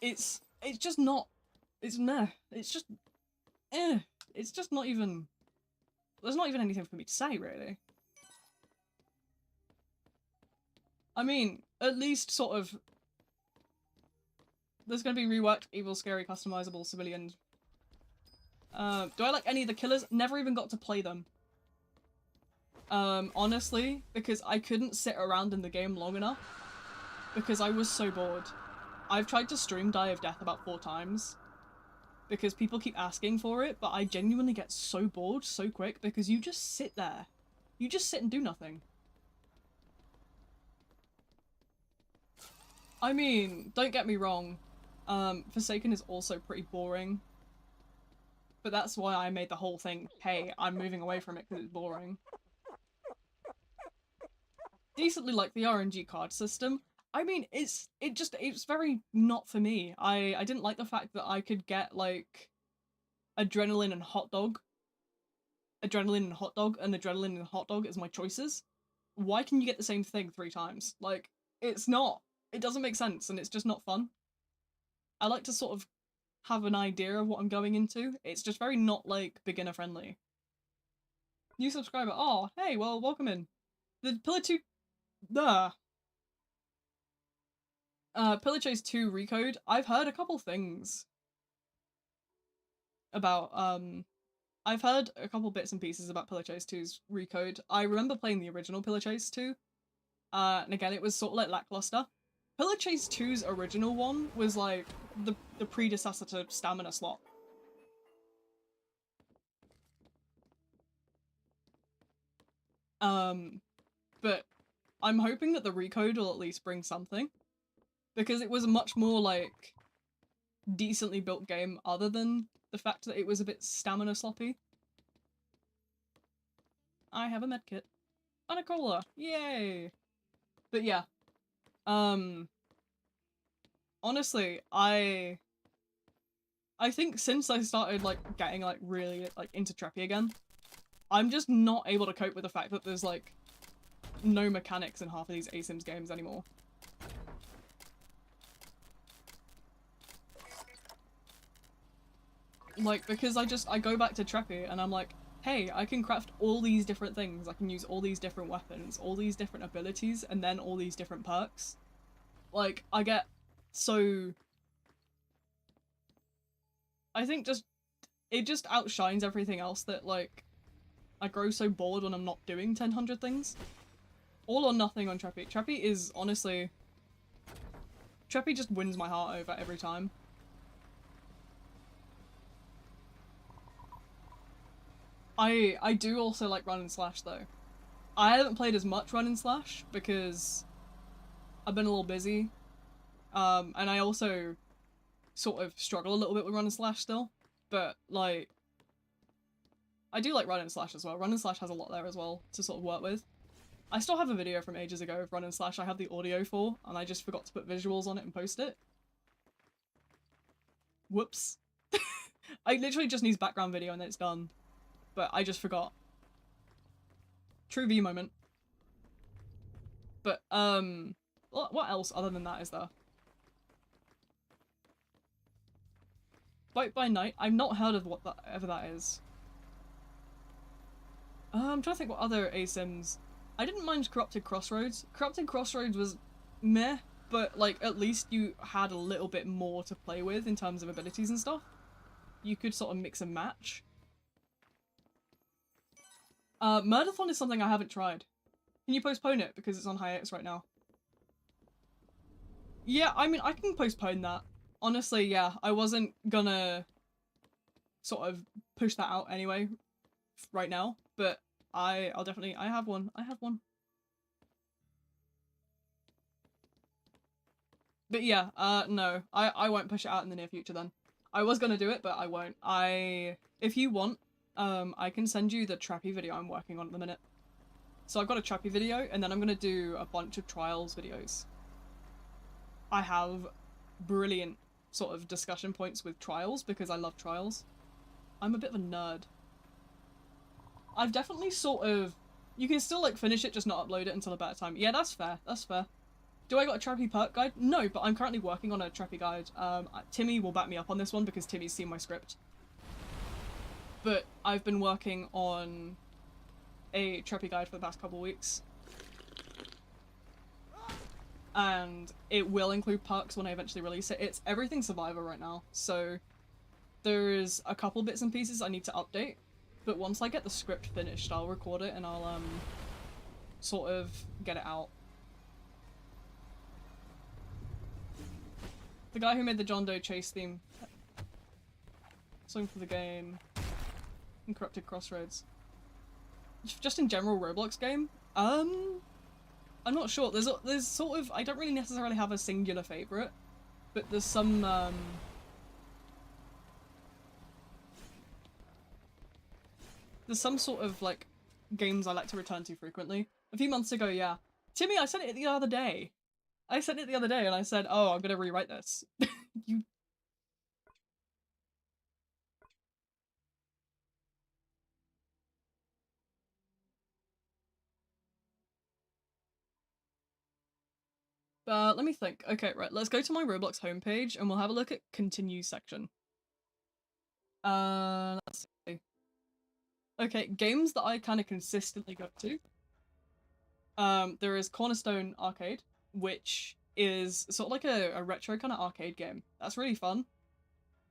It's just not, it's meh. It's just, it's just not even, there's not even anything for me to say, really. I mean, at least sort of, there's gonna be reworked, evil, scary, customizable civilians. Do I like any of the killers? Never even got to play them. Honestly, because I couldn't sit around in the game long enough. Because I was so bored. I've tried to stream Die of Death about 4 times. Because people keep asking for it, but I genuinely get so bored so quick because you just sit there. You just sit and do nothing. I mean, don't get me wrong. Forsaken is also pretty boring. But that's why I made the whole thing, hey, I'm moving away from it because it's boring. Decently like the RNG card system. I mean, it's very not for me. I didn't like the fact that I could get, like, adrenaline and hot dog adrenaline and hot dog, and adrenaline and hot dog as my choices, why can you get the same thing 3 times? Like, it's not. It doesn't make sense, and it's just not fun. I like to sort of have an idea of what I'm going into. It's just very not, like, beginner friendly. New subscriber. Oh, hey, well, welcome in. The Pillar 2... Pillar Chase 2 Recode. I've heard a couple things about, I've heard a couple bits and pieces about Pillar Chase 2's Recode. I remember playing the original Pillar Chase 2. And again, it was sort of like lackluster. Pillar Chase 2's original one was like the predecessor to Stamina Slot. But I'm hoping that the Recode will at least bring something. Because it was a much more, like, decently built game other than the fact that it was a bit stamina sloppy. I have a medkit. And a cola! Yay! But yeah. Honestly, I think since I started, like, getting, like, really, like, into Treppy again, I'm just not able to cope with the fact that there's, like, no mechanics in half of these ASIMS games anymore. Like, because I go back to Treppy and I'm like, hey, I can craft all these different things, I can use all these different weapons, all these different abilities, and then all these different perks. Like, I get so... I think it just outshines everything else that, like, I grow so bored when I'm not doing 1,000 things. All or nothing on Treppy. Treppy is, honestly... Treppy just wins my heart over every time. I do also like Run and Slash though. I haven't played as much Run and Slash because I've been a little busy. And I also sort of struggle a little bit with Run and Slash still. But like, I do like Run and Slash as well. Run and Slash has a lot there as well to sort of work with. I still have a video from ages ago of Run and Slash I have the audio for, and I just forgot to put visuals on it and post it. Whoops. I literally just need background video and then it's done. But I just forgot. True V moment. But, what else other than that is there? Bite by Night? I've not heard of whatever that is. I'm trying to think what other ASIMs... I didn't mind Corrupted Crossroads. Corrupted Crossroads was meh, but, like, at least you had a little bit more to play with in terms of abilities and stuff. You could sort of mix and match. Murderthon is something I haven't tried. Can you postpone it because it's on hiatus right now? Yeah, I mean, I can postpone that. Honestly, yeah, I wasn't gonna sort of push that out anyway right now, but I'll definitely, I have one. But yeah, no, I won't push it out in the near future then. I was gonna do it, but I won't. If you want, I can send you the Trappy video I'm working on at the minute. So I've got a Trappy video, and then I'm gonna do a bunch of trials videos. I have brilliant sort of discussion points with trials because I love trials. I'm a bit of a nerd. I've definitely sort of... You can still, like, finish it, just not upload it until a better time. Yeah, that's fair. That's fair. Do I got a Trappy perk guide? No, but I'm currently working on a Trappy guide. Timmy will back me up on this one because Timmy's seen my script. But I've been working on a Trappy guide for the past couple weeks. And it will include perks when I eventually release it. It's everything Survivor right now, so there's a couple bits and pieces I need to update. But once I get the script finished, I'll record it and I'll, sort of get it out. The guy who made the John Doe chase theme. Song for the game. And Corrupted Crossroads. Just in general Roblox game? I'm not sure. There's sort of... I don't really necessarily have a singular favourite. But there's some, there's some sort of, like, games I like to return to frequently. A few months ago, yeah. Timmy, I sent it the other day. I sent it the other day and I said, oh, I'm gonna rewrite this. You... Let me think. Okay, right, let's go to my Roblox homepage and we'll have a look at continue section. Let's see. Okay, games that I kind of consistently go to. There is Cornerstone Arcade, which is sort of like a retro kind of arcade game. That's really fun.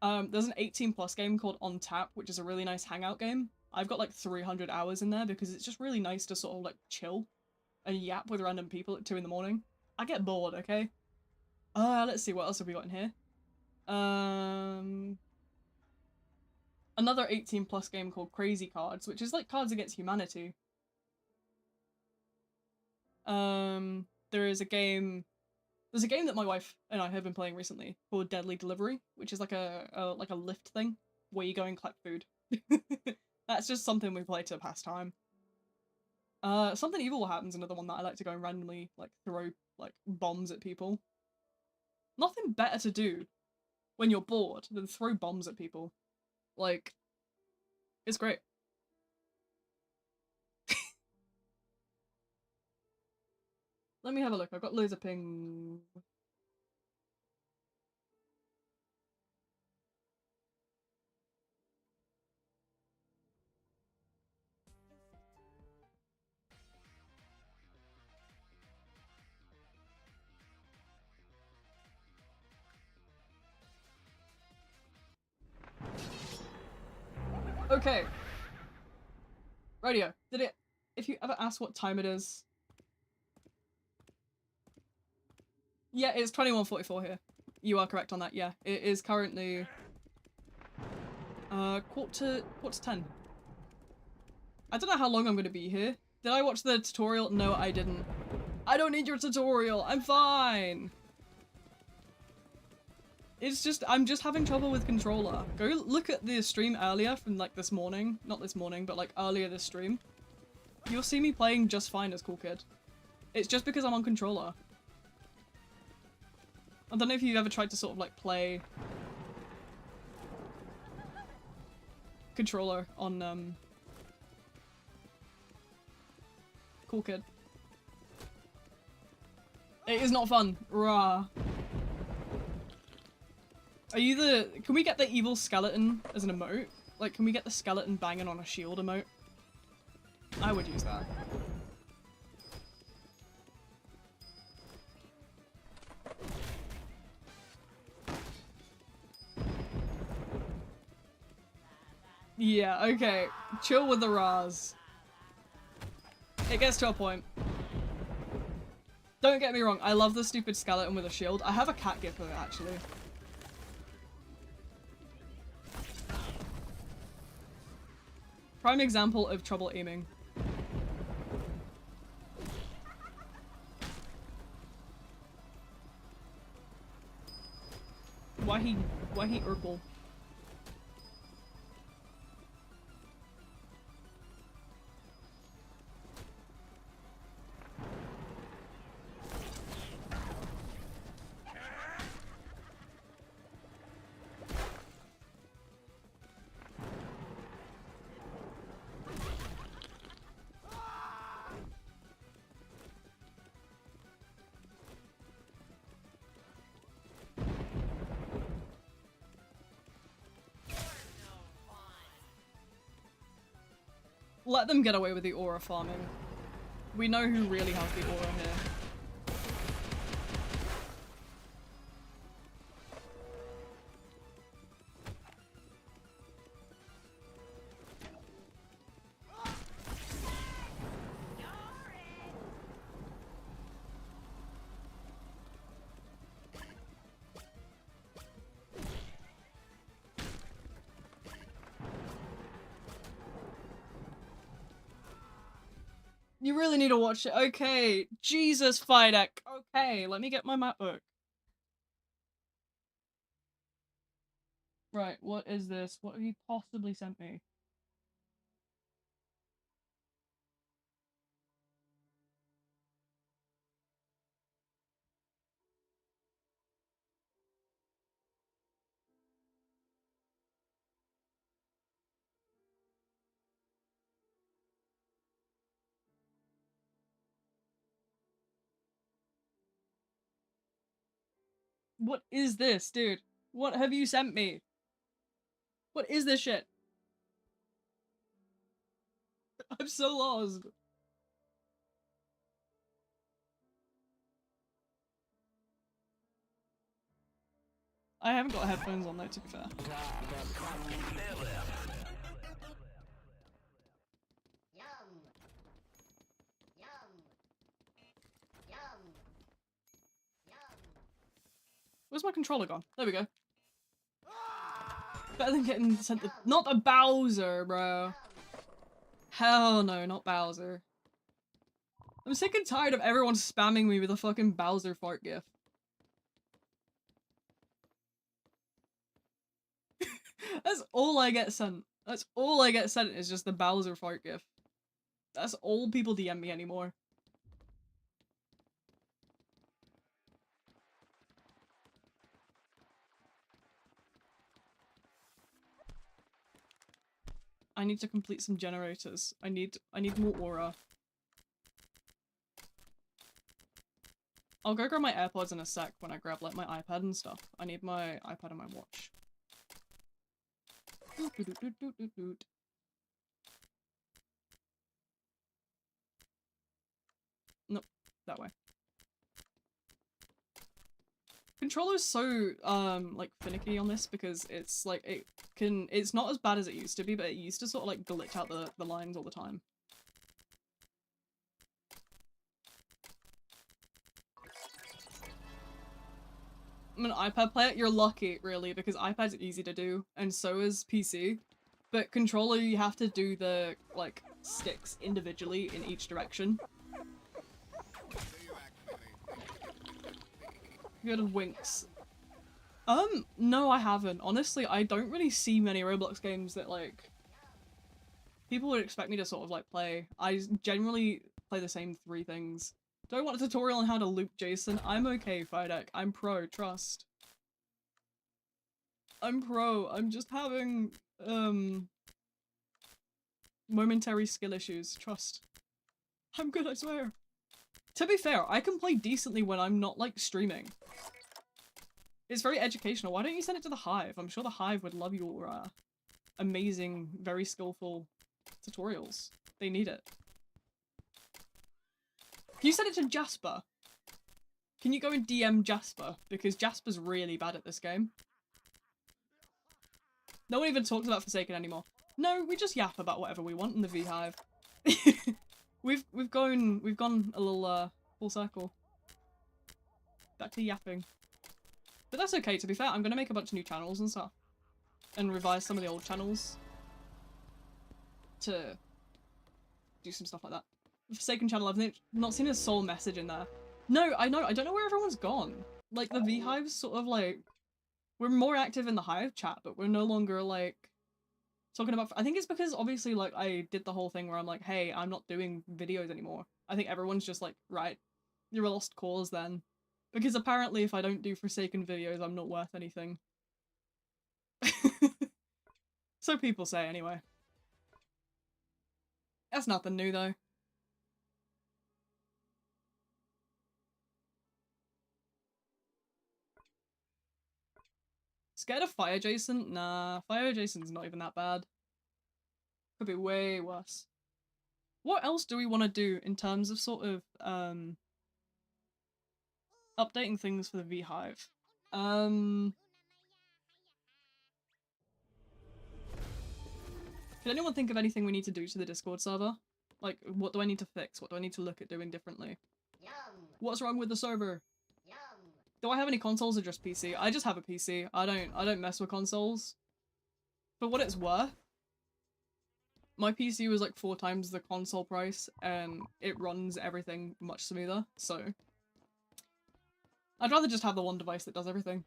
There's an 18 plus game called On Tap, which is a really nice hangout game. I've got like 300 hours in there because it's just really nice to sort of like chill and yap with random people at 2 in the morning. I get bored, okay? Let's see, what else have we got in here? Another 18 plus game called Crazy Cards, which is like Cards Against Humanity. There's a game that my wife and I have been playing recently called Deadly Delivery, which is like a Lyft thing where you go and collect food. That's just something we play to pass time. Something Evil Will Happen's another one that I like to go and randomly like throw like bombs at people. Nothing better to do when you're bored than throw bombs at people. Like, it's great. Let me have a look. I've got loads of ping. Okay. Radio. Did it... If you ever ask what time it is... Yeah, it's 21:44 here. You are correct on that, yeah. It is currently... quarter to 10. I don't know how long I'm gonna be here. Did I watch the tutorial? No, I didn't. I don't need your tutorial! I'm fine! It's just, I'm just having trouble with controller. Go look at the stream earlier from like this morning. Not this morning, but like earlier this stream. You'll see me playing just fine as Cool Kid. It's just because I'm on controller. I don't know if you've ever tried to sort of like play controller on Cool Kid. It is not fun. Rah. Are you the... Can we get the evil skeleton as an emote? Like, can we get the skeleton banging on a shield emote? I would use that. Yeah, okay. Chill with the Raz. It gets to a point. Don't get me wrong, I love the stupid skeleton with a shield. I have a cat gif of it, actually. Prime example of trouble aiming. Why he Urkel? Let them get away with the aura farming. We know who really has the aura here. You really need to watch it. Okay. Jesus, Fidek. Okay, let me get my map book. Right, what is this? What have you possibly sent me? What is this, dude? What have you sent me? What is this shit? I'm so lost. I haven't got headphones on though, to be fair. Where's my controller gone? There we go. Better than getting sent the- Not the Bowser, bro. Hell no, not Bowser. I'm sick and tired of everyone spamming me with a fucking Bowser fart gif. That's all I get sent. That's all I get sent is just the Bowser fart gif. That's all people DM me anymore. I need to complete some generators. I need more aura. I'll go grab my AirPods in a sec when I grab like my iPad and stuff. I need my iPad and my watch. Nope, that way. Controller's so like finicky on this because it's like it's not as bad as it used to be, but it used to sort of like glitch out the lines all the time. I'm an iPad player. You're lucky, really, because iPad's easy to do, and so is PC. But controller, you have to do the like sticks individually in each direction. Good winks. No, I haven't. Honestly, I don't really see many Roblox games that like people would expect me to sort of like play. I generally play the same 3 things. Do I want a tutorial on how to loop Jason? I'm okay, Fidek. I'm pro, trust. I'm pro. I'm just having, momentary skill issues, trust. I'm good, I swear. To be fair, I can play decently when I'm not, like, streaming. It's very educational. Why don't you send it to the Hive? I'm sure the Hive would love your, amazing, very skillful tutorials. They need it. Can you send it to Jasper? Can you go and DM Jasper? Because Jasper's really bad at this game. No one even talks about Forsaken anymore. No, we just yap about whatever we want in the V-Hive. we've gone a little full circle. Back to yapping. But that's okay, to be fair. I'm gonna make a bunch of new channels and stuff. And revise some of the old channels. To do some stuff like that. The Forsaken channel, I've not seen a soul message in there. No, I know, I don't know where everyone's gone. Like, the V-Hive's sort of like... We're more active in the Hive chat, but we're no longer, like, talking about... I think it's because, obviously, like, I did the whole thing where I'm like, hey, I'm not doing videos anymore. I think everyone's just like, right, you're a lost cause then. Because apparently if I don't do Forsaken videos, I'm not worth anything. So people say, anyway. That's nothing new, though. Scared of Fire Jason? Nah, Fire Jason's not even that bad. Could be way worse. What else do we want to do in terms of sort of, updating things for the V-Hive? Can anyone think of anything we need to do to the Discord server? Like, what do I need to fix? What do I need to look at doing differently? What's wrong with the server? Do I have any consoles or just PC? I just have a PC. I don't mess with consoles. For what it's worth, my PC was like 4 times the console price and it runs everything much smoother, so I'd rather just have the one device that does everything.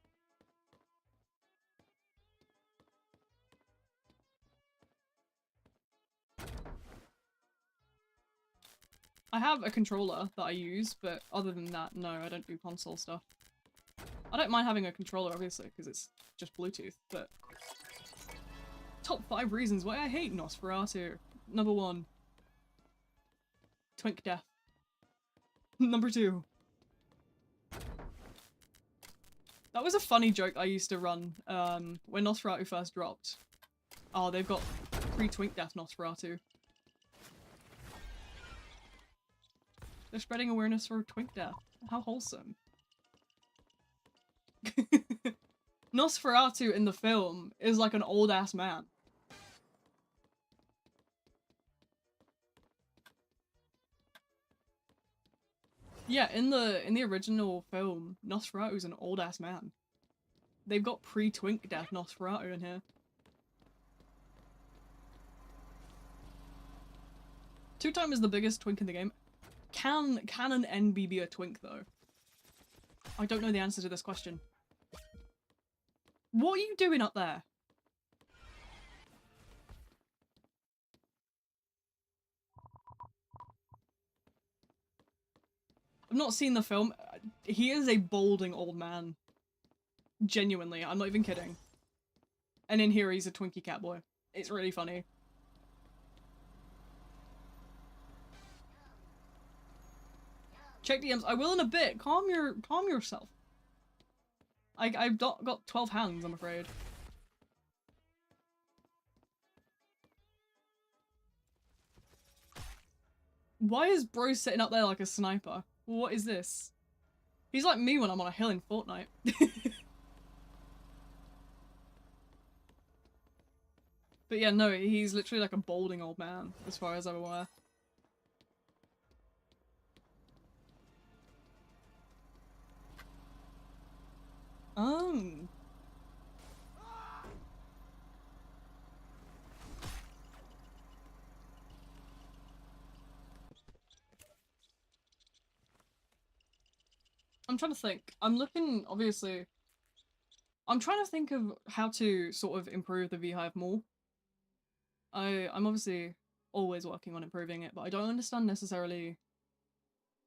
I have a controller that I use, but other than that, no, I don't do console stuff. I don't mind having a controller, obviously, because it's just Bluetooth, but... Top 5 reasons why I hate Nosferatu. Number 1. Twink death. Number 2. That was a funny joke I used to run when Nosferatu first dropped. Oh, they've got pre-Twink Death Nosferatu. They're spreading awareness for Twink Death. How wholesome. Nosferatu in the film is like an old-ass man. Yeah, in the original film, Nosferatu's an old-ass man. They've got pre-Twink Death Nosferatu in here. Two-Time is the biggest twink in the game. Can an NB be a twink, though? I don't know the answer to this question. What are you doing up there? I've not seen the film. He is a balding old man. Genuinely, I'm not even kidding. And in here he's a Twinkie cat boy. It's really funny. Check DMs. I will in a bit. Calm yourself. I've got 12 hands, I'm afraid. Why is bro sitting up there like a sniper? What is this? He's like me when I'm on a hill in Fortnite. But yeah, no, he's literally like a balding old man, as far as I'm aware. I'm trying to think. I'm looking, obviously. I'm trying to think of how to sort of improve the Beehive more. I'm obviously always working on improving it, but I don't understand necessarily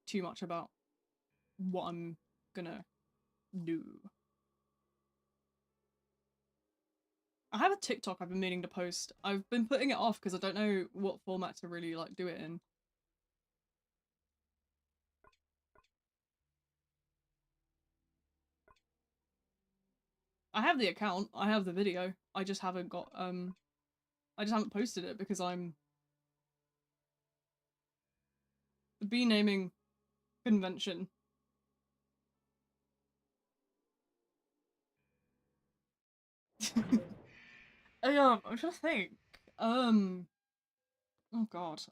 too much about what I'm gonna do. I have a TikTok I've been meaning to post. I've been putting it off because I don't know what format to really like do it in. I have the account, I have the video, I just haven't got, I just haven't posted it because I'm... The bee naming convention. I'm trying to think. Oh god,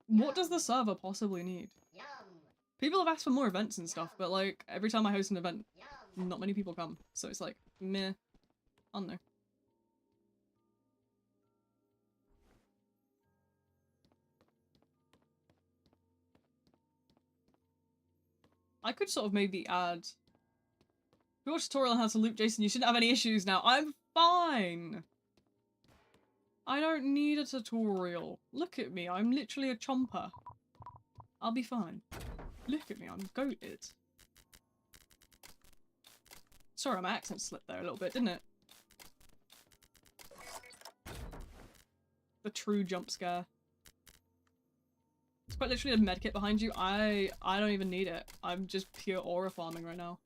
what does the server possibly need? People have asked for more events and stuff, but like, every time I host an event, not many people come. So it's like, meh. I don't know. I could sort of maybe add... If you watch a tutorial on how to loop Jason, you shouldn't have any issues now. I'm fine! I don't need a tutorial. Look at me, I'm literally a chomper. I'll be fine. Look at me, I'm goated. Sorry, my accent slipped there a little bit, didn't it? The true jump scare. It's quite literally a medkit behind you. I don't even need it. I'm just pure aura farming right now.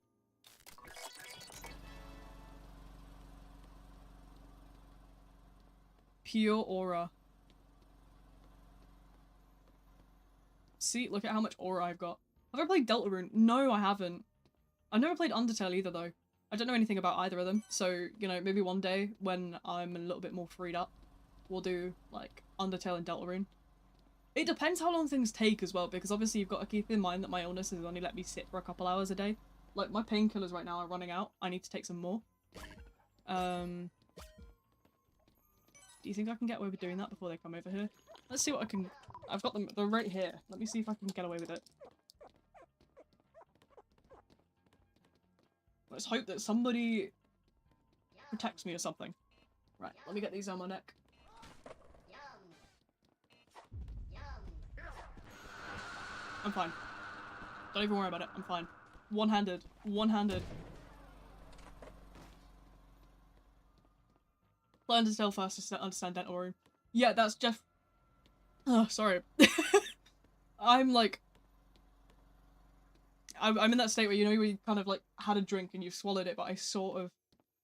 Pure aura. See, look at how much aura I've got. Have I played Deltarune? No, I haven't. I've never played Undertale either, though. I don't know anything about either of them, so, you know, maybe one day, when I'm a little bit more freed up, we'll do, like, Undertale and Deltarune. It depends how long things take as well, because obviously you've got to keep in mind that my illness has only let me sit for a couple hours a day. Like, my painkillers right now are running out. I need to take some more. Do you think I can get away with doing that before they come over here? Let's see what I can... I've got them, they're right here. Let me see if I can get away with it. Let's hope that somebody protects me or something. Right, let me get these on my neck. I'm fine. Don't even worry about it, I'm fine. One-handed. One-handed. Learn to tell first to understand Dental. Yeah, that's Jeff. Oh, sorry. I'm like... I'm in that state where, you know, where you kind of like had a drink and you swallowed it, but I sort of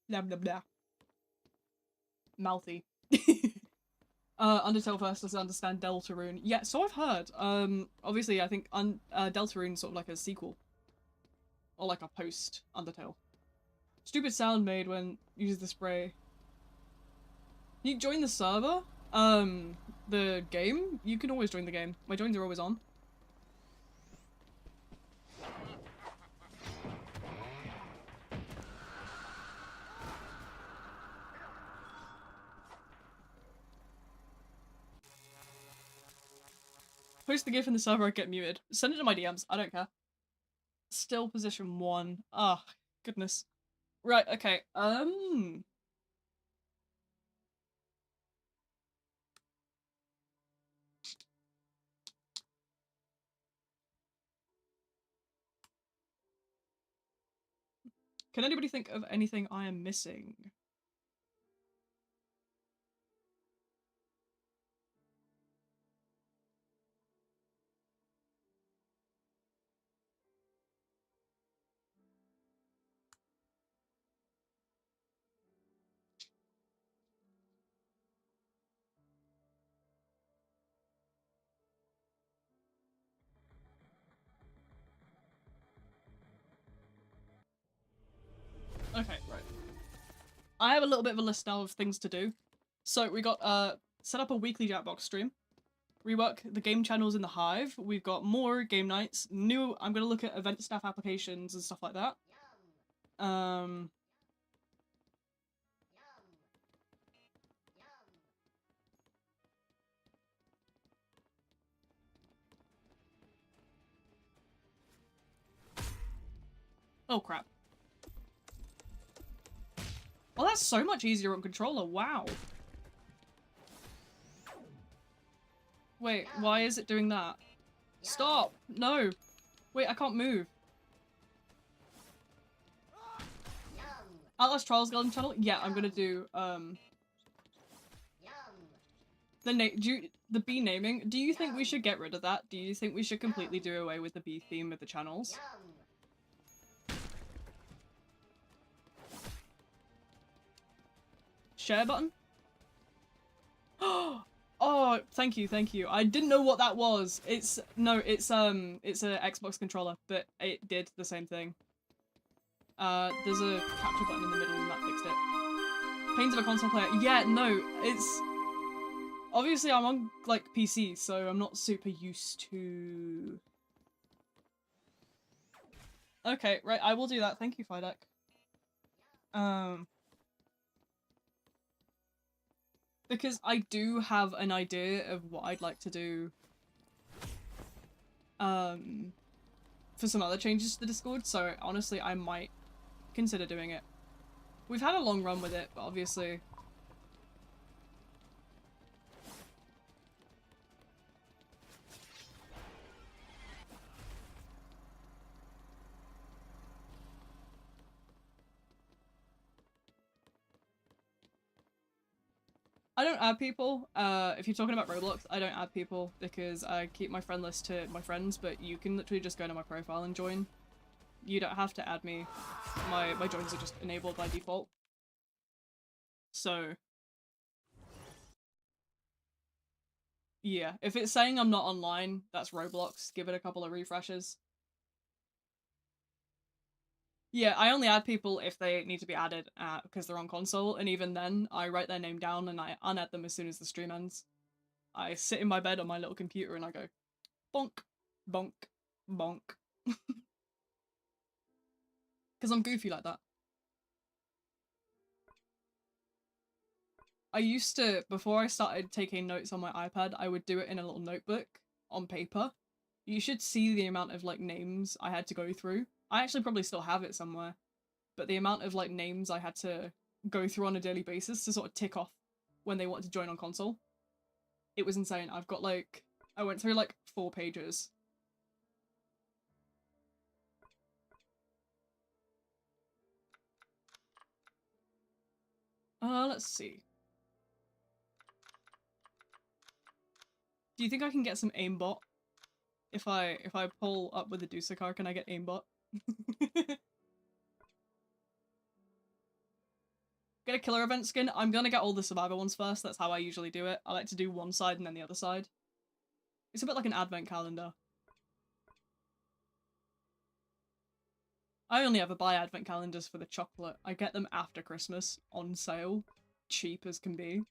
blah blah blah. Mouthy. Undertale first doesn't understand Deltarune. Yeah, so I've heard. Obviously I think Deltarune's sort of like a sequel. Or like a post Undertale. Stupid sound made when uses the spray. You join the server? The game? You can always join the game. My joins are always on. Post the gif in the server, I get muted. Send it to my DMs, I don't care. Still position 1. Ah, goodness. Right, okay, can anybody think of anything I am missing? Okay, right. I have a little bit of a list now of things to do. So we got set up a weekly Jackbox stream. Rework the game channels in the Hive. We've got more game nights. I'm gonna look at event staff applications and stuff like that. Oh crap. Oh, that's so much easier on controller, wow. Wait, why is it doing that? Stop! No! Wait, I can't move. Atlas Trials Garden channel? Yeah, I'm gonna do, the bee naming. Do you think we should get rid of that? Do you think we should completely do away with the bee theme of the channels? Share button? Oh, thank you, thank you. I didn't know what that was. It's a Xbox controller, but it did the same thing. There's a capture button in the middle and that fixed it. Pains of a console player. Yeah, no, it's... Obviously I'm on, like, PC, so I'm not super used to... Okay, right, I will do that. Thank you, Fidek. Because I do have an idea of what I'd like to do for some other changes to the Discord, so honestly I might consider doing it. We've had a long run with it, but obviously... I don't add people. If you're talking about Roblox, I don't add people because I keep my friend list to my friends, but you can literally just go to my profile and join. You don't have to add me. My joins are just enabled by default. So... yeah, if it's saying I'm not online, that's Roblox. Give it a couple of refreshes. Yeah, I only add people if they need to be added because they're on console, and even then, I write their name down and I unadd them as soon as the stream ends. I sit in my bed on my little computer and I go, bonk, bonk, bonk. Because I'm goofy like that. I used to, before I started taking notes on my iPad, I would do it in a little notebook on paper. You should see the amount of, like, names I had to go through. I actually probably still have it somewhere. But the amount of, like, names I had to go through on a daily basis to sort of tick off when they wanted to join on console. It was insane. I've got, like... I went through, like, 4 pages. Let's see. Do you think I can get some aimbot If I pull up with the Deucer car, can I get aimbot? Get a killer event skin. I'm gonna get all the survivor ones first. That's how I usually do it. I like to do one side and then the other side. It's a bit like an advent calendar. I only ever buy advent calendars for the chocolate. I get them after Christmas, on sale, cheap as can be,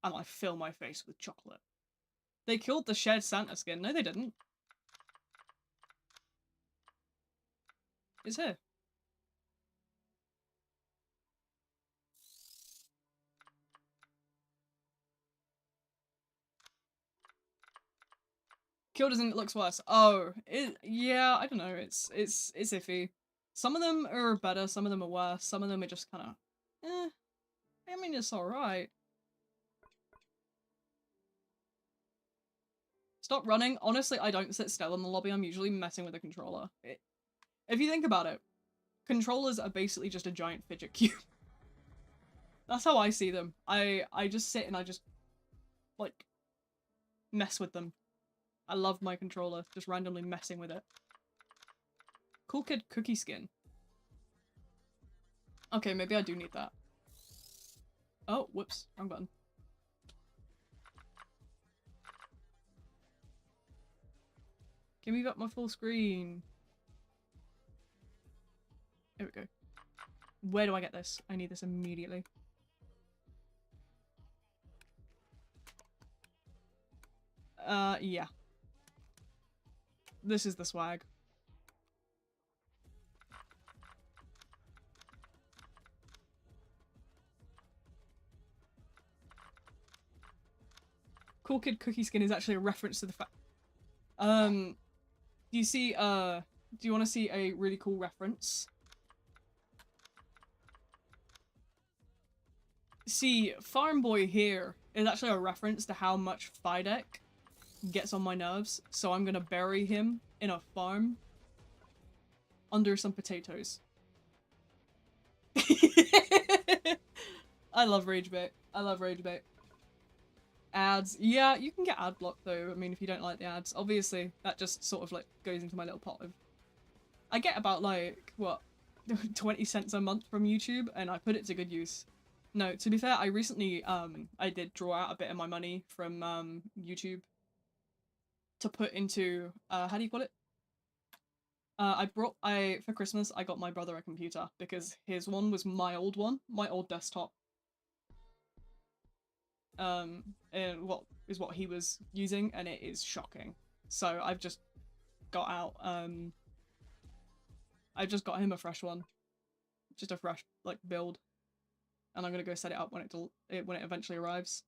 and I fill my face with chocolate. They killed the shared Santa skin. No, they didn't. It's here. Killed isn't, it looks worse. Oh, yeah, I don't know. It's iffy. Some of them are better, some of them are worse, some of them are just kind of, I mean, it's alright. Stop running. Honestly, I don't sit still in the lobby. I'm usually messing with a controller. If you think about it, controllers are basically just a giant fidget cube. That's how I see them. I just sit and I just, like, mess with them. I love my controller, just randomly messing with it. Cool Kid cookie skin. Okay, maybe I do need that. Oh, whoops, wrong button. Give me back my full screen. There we go. Where do I get this? I need this immediately. Yeah. This is the swag. Cool Kid cookie skin is actually a reference to the fact. Do you see, do you want to see a really cool reference? See, Farm Boy here is actually a reference to how much Fidek gets on my nerves, so I'm gonna bury him in a farm under some potatoes. I love rage bait. I love rage bait. Ads. Yeah, you can get ad block though. I mean, if you don't like the ads. Obviously, that just sort of like goes into my little pot of... I get about like, what, 20 cents a month from YouTube, and I put it to good use. No, to be fair, I recently, I did draw out a bit of my money from, YouTube to put into, how do you call it? For Christmas, I got my brother a computer because his one was my old desktop. And what he was using, and it is shocking. So I've just got out, I've just got him a fresh one. Just a fresh, like, build. And I'm gonna go set it up when it eventually arrives.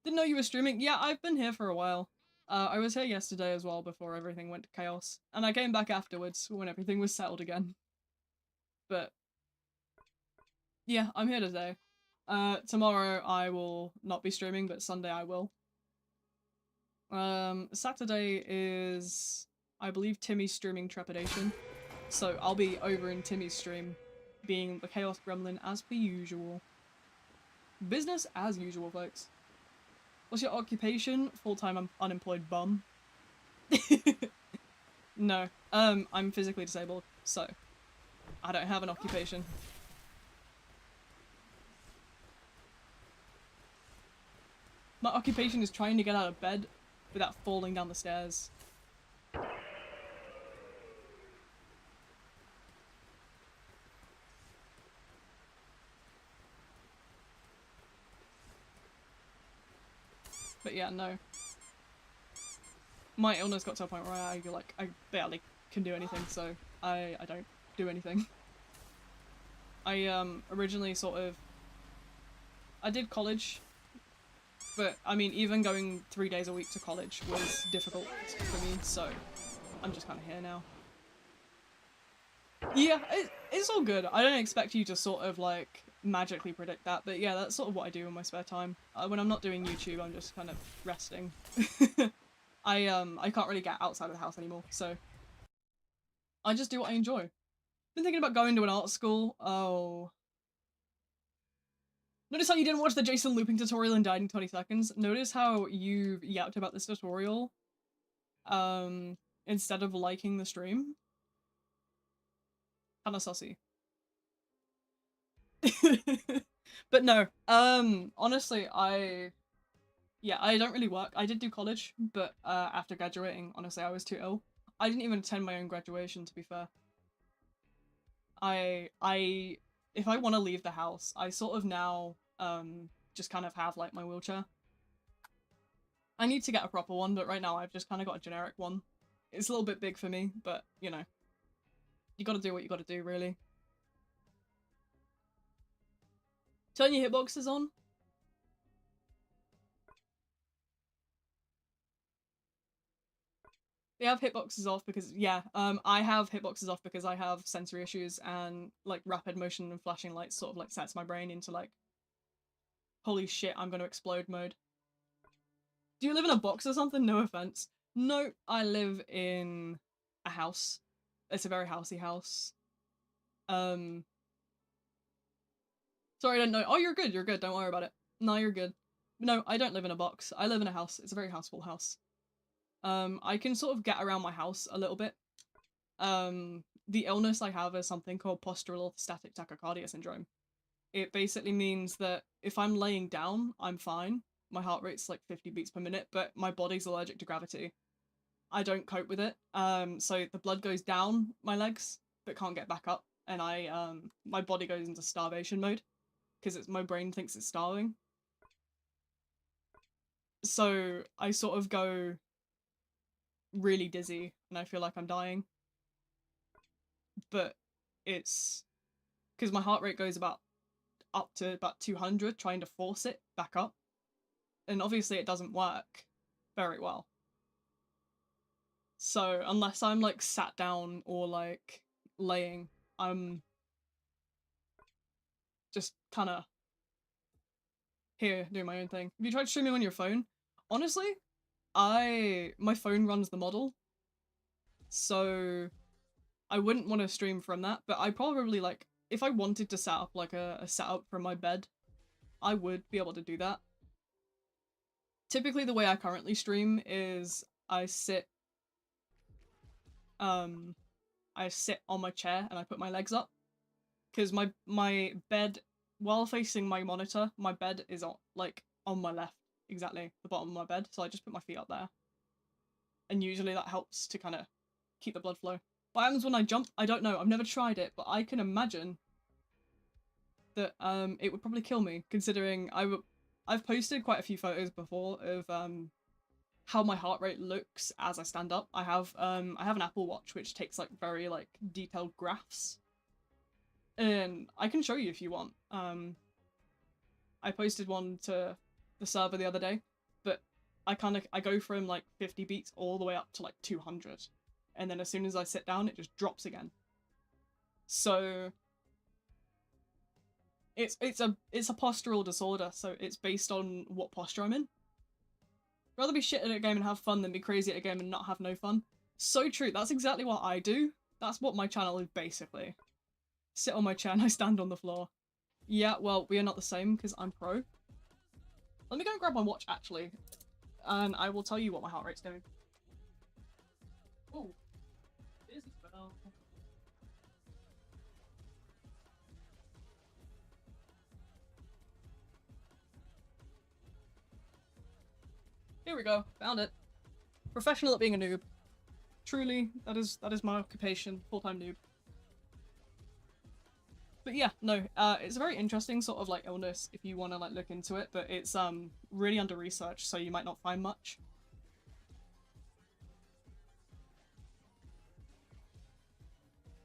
Didn't know you were streaming. Yeah, I've been here for a while. I was here yesterday as well before everything went to chaos. And I came back afterwards when everything was settled again. But yeah, I'm here today. Tomorrow I will not be streaming, but Sunday I will. Saturday is, I believe, Timmy's streaming Trepidation. So I'll be over in Timmy's stream, being the Chaos Gremlin as per usual. Business as usual, folks. What's your occupation? Full-time unemployed bum. No, I'm physically disabled, so I don't have an occupation. My occupation is trying to get out of bed without falling down the stairs. But yeah, no. My illness got to a point where I barely can do anything, so I don't do anything. I originally I did college, but I mean even going 3 days a week to college was difficult for me, so I'm just kind of here now. Yeah, it's all good. I don't expect you to sort of like magically predict that, but yeah, that's sort of what I do in my spare time. When I'm not doing YouTube, I'm just kind of resting. I can't really get outside of the house anymore, so I just do what I enjoy. Been thinking about going to an art school. Oh. Notice how you didn't watch the Jason looping tutorial and died in 20 seconds? Notice how you've yapped about this tutorial instead of liking the stream. Kinda sussy. But no, honestly, I don't really work. I did do college, but after graduating, honestly, I was too ill. I didn't even attend my own graduation, to be fair. If I want to leave the house, I sort of now just kind of have like my wheelchair. I need to get a proper one, but right now I've just kind of got a generic one. It's a little bit big for me, but you know, you gotta do what you gotta do, really. Turn your hitboxes on. They have hitboxes off because, yeah, I have hitboxes off because I have sensory issues and, like, rapid motion and flashing lights sort of, like, sets my brain into, like, holy shit, I'm gonna explode mode. Do you live in a box or something? No offense. No, I live in a house. It's a very housey house. Sorry, I didn't know. Oh, you're good, don't worry about it. No, you're good. No, I don't live in a box. I live in a house. It's a very houseful house. I can sort of get around my house a little bit. The illness I have is something called postural orthostatic tachycardia syndrome. It basically means that if I'm laying down, I'm fine. My heart rate's like 50 beats per minute, but my body's allergic to gravity. I don't cope with it. So the blood goes down my legs, but can't get back up. And my body goes into starvation mode because my brain thinks it's starving. So I sort of go really dizzy and I feel like I'm dying. But it's because my heart rate goes up to about 200, trying to force it back up. And obviously it doesn't work very well. So unless I'm like sat down or like laying, I'm just kind of here doing my own thing. Have you tried streaming on your phone? Honestly, my phone runs the model, so I wouldn't want to stream from that, but I probably, like, if I wanted to set up like a setup from my bed, I would be able to do that. Typically the way I currently stream is I sit on my chair and I put my legs up, because my bed, while facing my monitor, my bed is on my left, exactly the bottom of my bed, so I just put my feet up there. And usually that helps to kind of keep the blood flow. What happens when I jump? I don't know. I've never tried it, but I can imagine that it would probably kill me, considering I've posted quite a few photos before of how my heart rate looks as I stand up. I have an Apple Watch which takes like very like detailed graphs, and I can show you if you want. I posted one to the server the other day, but I go from like 50 beats all the way up to like 200, and then as soon as I sit down it just drops again. So it's a postural disorder, so it's based on what posture I'm in. I'd rather be shit at a game and have fun than be crazy at a game and not have no fun. So true, that's exactly what I do. That's what my channel is basically. Sit on my chair and I stand on the floor. Yeah, well, we are not the same because I'm pro. Let me go and grab my watch actually, and I will tell you what my heart rate's doing. Oh, it is a bell. Here we go, found it. Professional at being a noob. Truly, that is my occupation, full-time noob. But yeah, no, it's a very interesting sort of like illness if you want to like look into it, but it's really under research, so you might not find much.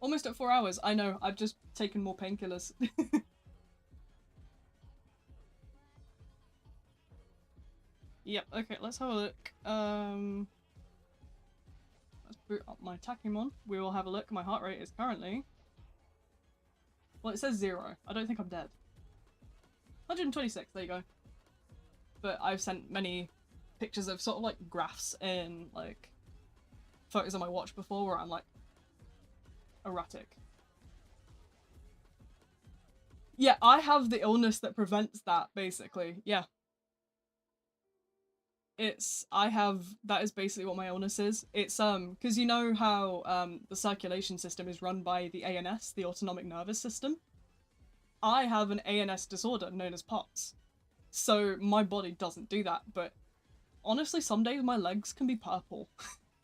Almost at 4 hours. I know, I've just taken more painkillers. Yep, okay, let's have a look. Let's boot up my Takimon. We will have a look. My heart rate is currently... Well, it says 0. I don't think I'm dead. 126, there you go. But I've sent many pictures of sort of like graphs and like photos on my watch before where I'm like erratic. Yeah, I have the illness that prevents that, basically. Yeah. that is basically what my illness is. It's because you know how the circulation system is run by the ANS, the autonomic nervous system. I have an ANS disorder known as POTS. So my body doesn't do that, but honestly some days my legs can be purple.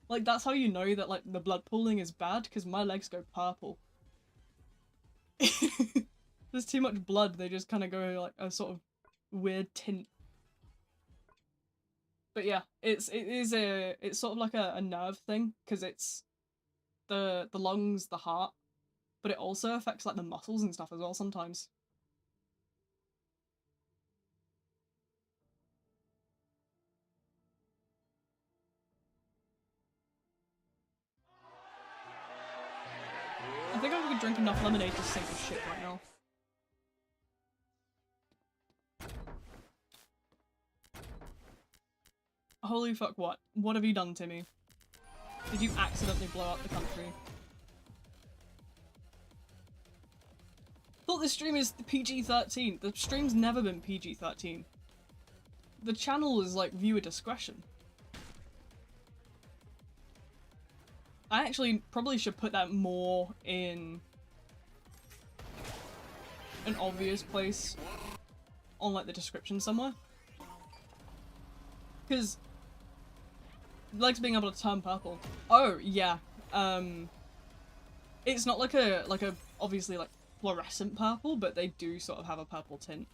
Like that's how you know that like the blood pooling is bad, because my legs go purple. There's too much blood, they just kind of go like a sort of weird tint. But yeah, it's sort of like a nerve thing, because it's the lungs, the heart, but it also affects like the muscles and stuff as well sometimes. I think I could drink enough lemonade to sink a ship right now. Holy fuck, what? What have you done to me? Did you accidentally blow up the country? Thought this stream is PG-13. The stream's never been PG-13. The channel is like viewer discretion. I actually probably should put that more in an obvious place on like the description somewhere. Because legs being able to turn purple. Oh yeah. It's not like a obviously like fluorescent purple, but they do sort of have a purple tint.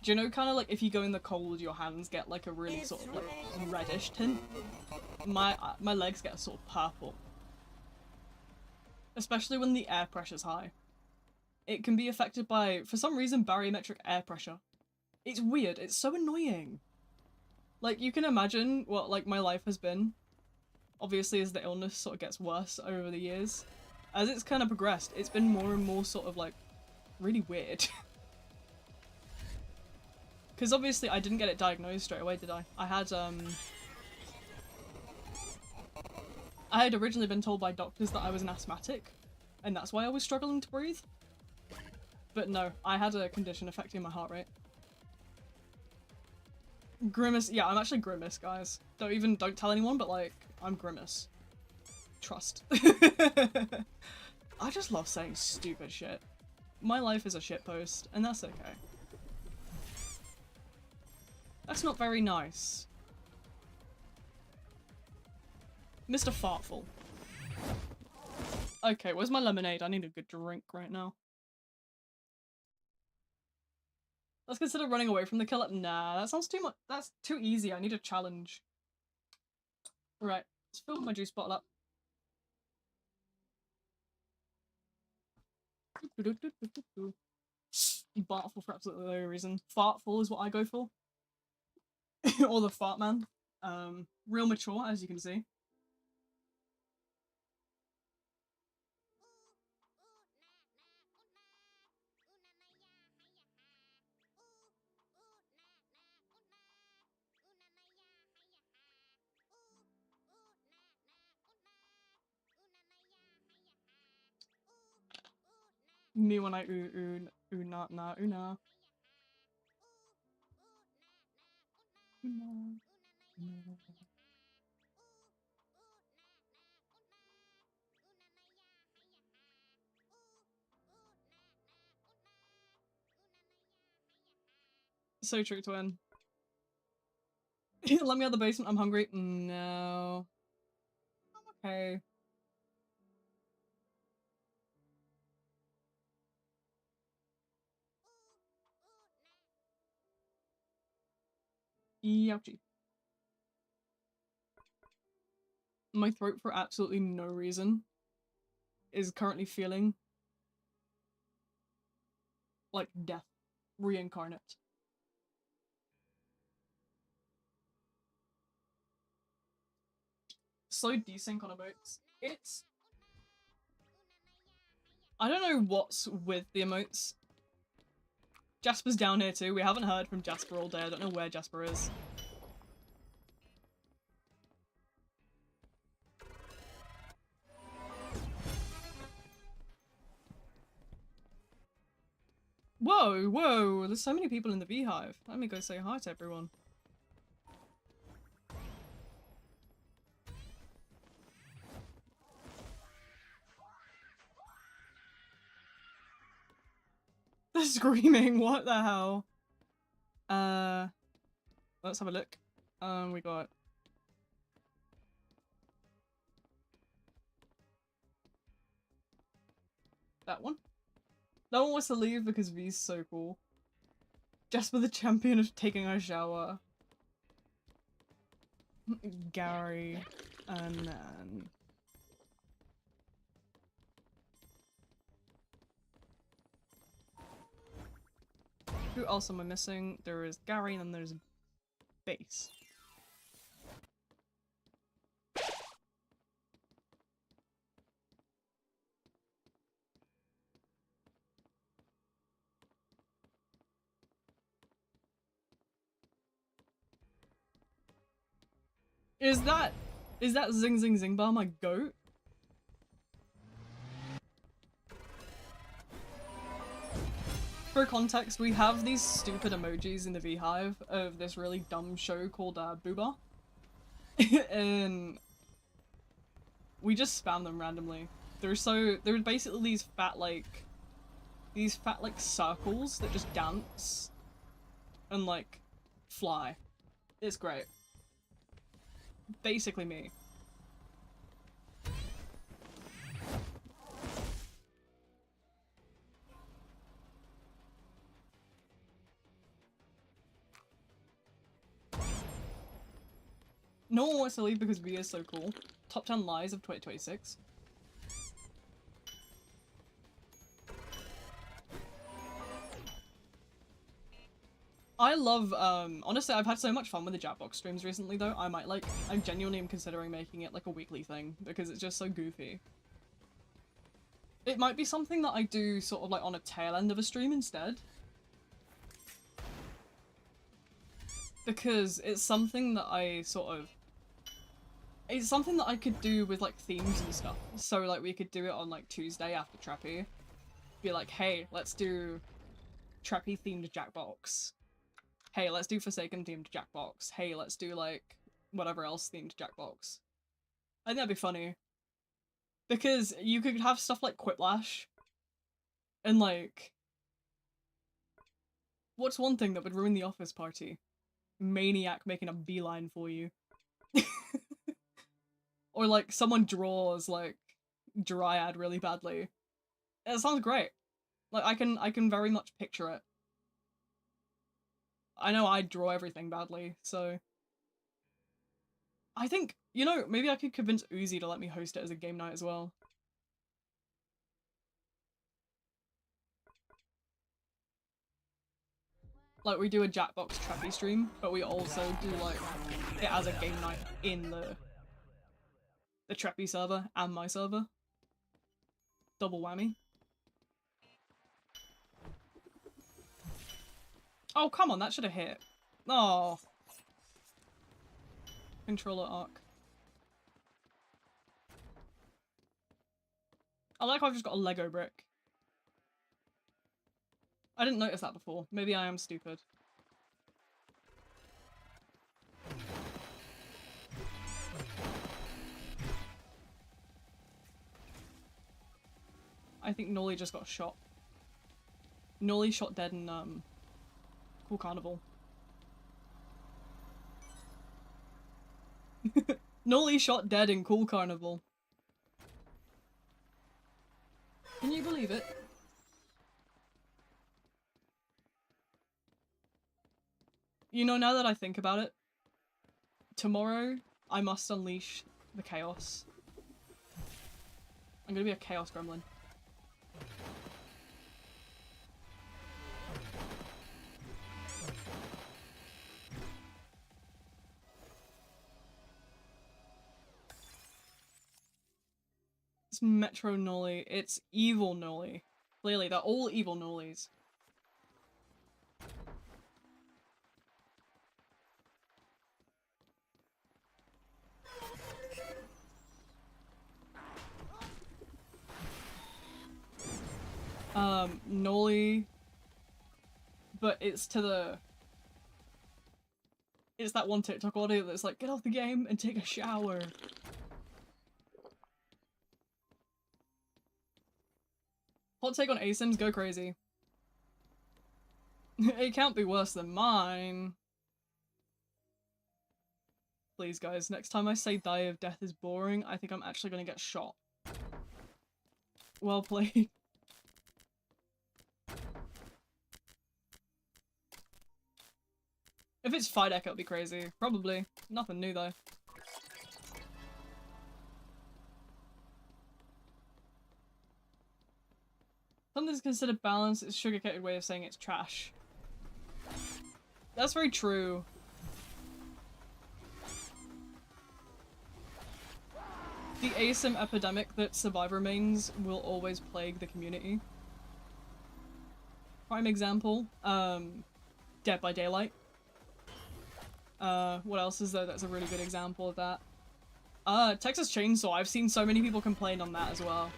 Do you know kind of like if you go in the cold, your hands get like a really sort of like reddish tint? My legs get a sort of purple. Especially when the air pressure's high. It can be affected by, for some reason, barometric air pressure. It's weird, it's so annoying. Like, you can imagine what, like, my life has been. Obviously, as the illness sort of gets worse over the years. As it's kind of progressed, it's been more and more sort of, like, really weird. Because obviously I didn't get it diagnosed straight away, did I? I had originally been told by doctors that I was an asthmatic, and that's why I was struggling to breathe. But no, I had a condition affecting my heart rate. Grimace, yeah, I'm actually Grimace, guys. Don't tell anyone, but like, I'm Grimace. Trust. I just love saying stupid shit. My life is a shitpost, and that's okay. That's not very nice. Mr. Fartful. Okay, where's my lemonade? I need a good drink right now. Let's consider running away from the killer. Nah, that sounds too much. That's too easy. I need a challenge. Right, let's fill my juice bottle up. Bartful for absolutely no reason. Fartful is what I go for. Or the fart man. Real mature, as you can see. Me when I ooh na na ooh na. So true, twin. Let me out the basement, I'm hungry. No. I'm okay. Youchie. My throat, for absolutely no reason, is currently feeling like death reincarnate. So desync on emotes. It's... I don't know what's with the emotes. Jasper's down here too. We haven't heard from Jasper all day. I don't know where Jasper is. Whoa, whoa, there's so many people in the beehive. Let me go say hi to everyone. Screaming, what the hell? Let's have a look. We got... that one. No one wants to leave because V's so cool. Jasper the champion of taking a shower. Gary. And then... who else am I missing? There is Gary and then there's Base. Is that Zing Zing Zing Bar my goat? For context, we have these stupid emojis in the Beehive of this really dumb show called Booba. And we just spam them randomly. They're basically these fat like circles that just dance and like fly. It's great. Basically me. No one wants to leave because V is so cool. Top 10 lies of 2026. I love, honestly, I've had so much fun with the Jackbox streams recently though. I genuinely am considering making it like a weekly thing because it's just so goofy. It might be something that I do sort of like on a tail end of a stream instead. Because it's something that it's something that I could do with like themes and stuff. So like we could do it on like Tuesday after Trappy. Be like, hey, let's do Trappy themed Jackbox. Hey, let's do Forsaken themed Jackbox. Hey, let's do like whatever else themed Jackbox. I think that'd be funny. Because you could have stuff like Quiplash. And like... what's one thing that would ruin the office party? Maniac making a beeline for you. Or like someone draws like Dryad really badly. It sounds great. Like I can very much picture it. I know I draw everything badly, so I think, you know, maybe I could convince Uzi to let me host it as a game night as well. Like we do a Jackbox Trappy stream, but we also do like it as a game night in the Trappy server and my server. Double whammy. Oh, come on, that should have hit. Oh. Controller arc. I like how I've just got a Lego brick. I didn't notice that before. Maybe I am stupid. I think Nolly just got shot. Nolly shot dead in, Cool Carnival. Nolly shot dead in Cool Carnival. Can you believe it? You know, now that I think about it, tomorrow I must unleash the chaos. I'm gonna be a chaos gremlin. It's Metro Nolly. It's evil Nolly. Clearly, they're all evil Nollies. Nolly, but it's to the... it's that one TikTok audio that's like, get off the game and take a shower. Hot take on ASIMs, go crazy. It can't be worse than mine. Please, guys, next time I say die of death is boring, I think I'm actually gonna get shot. Well played. If it's Fidek, it'll be crazy. Probably. Nothing new, though. Something's considered balanced is a sugar-coated way of saying it's trash. That's very true. The ASIM epidemic that Survivor mains will always plague the community. Prime example, Dead by Daylight. What else is there that's a really good example of that? Texas Chainsaw. I've seen so many people complain on that as well.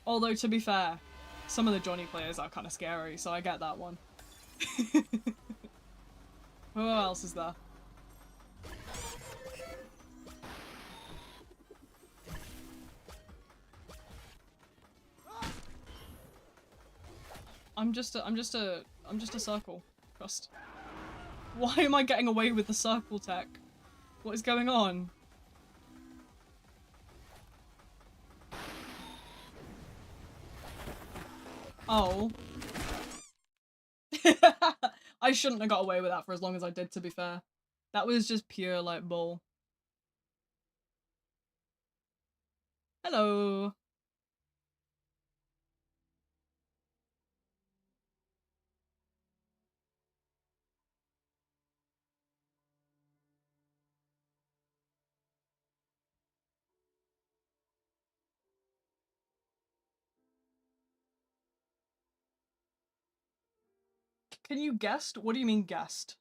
Although, to be fair, some of the Johnny players are kind of scary, so I get that one. Who else is there? I'm just a circle. Trust. Why am I getting away with the circle tech? What is going on? Oh. I shouldn't have got away with that for as long as I did, to be fair. That was just pure, like, bull. Hello. Can you guest? What do you mean guest?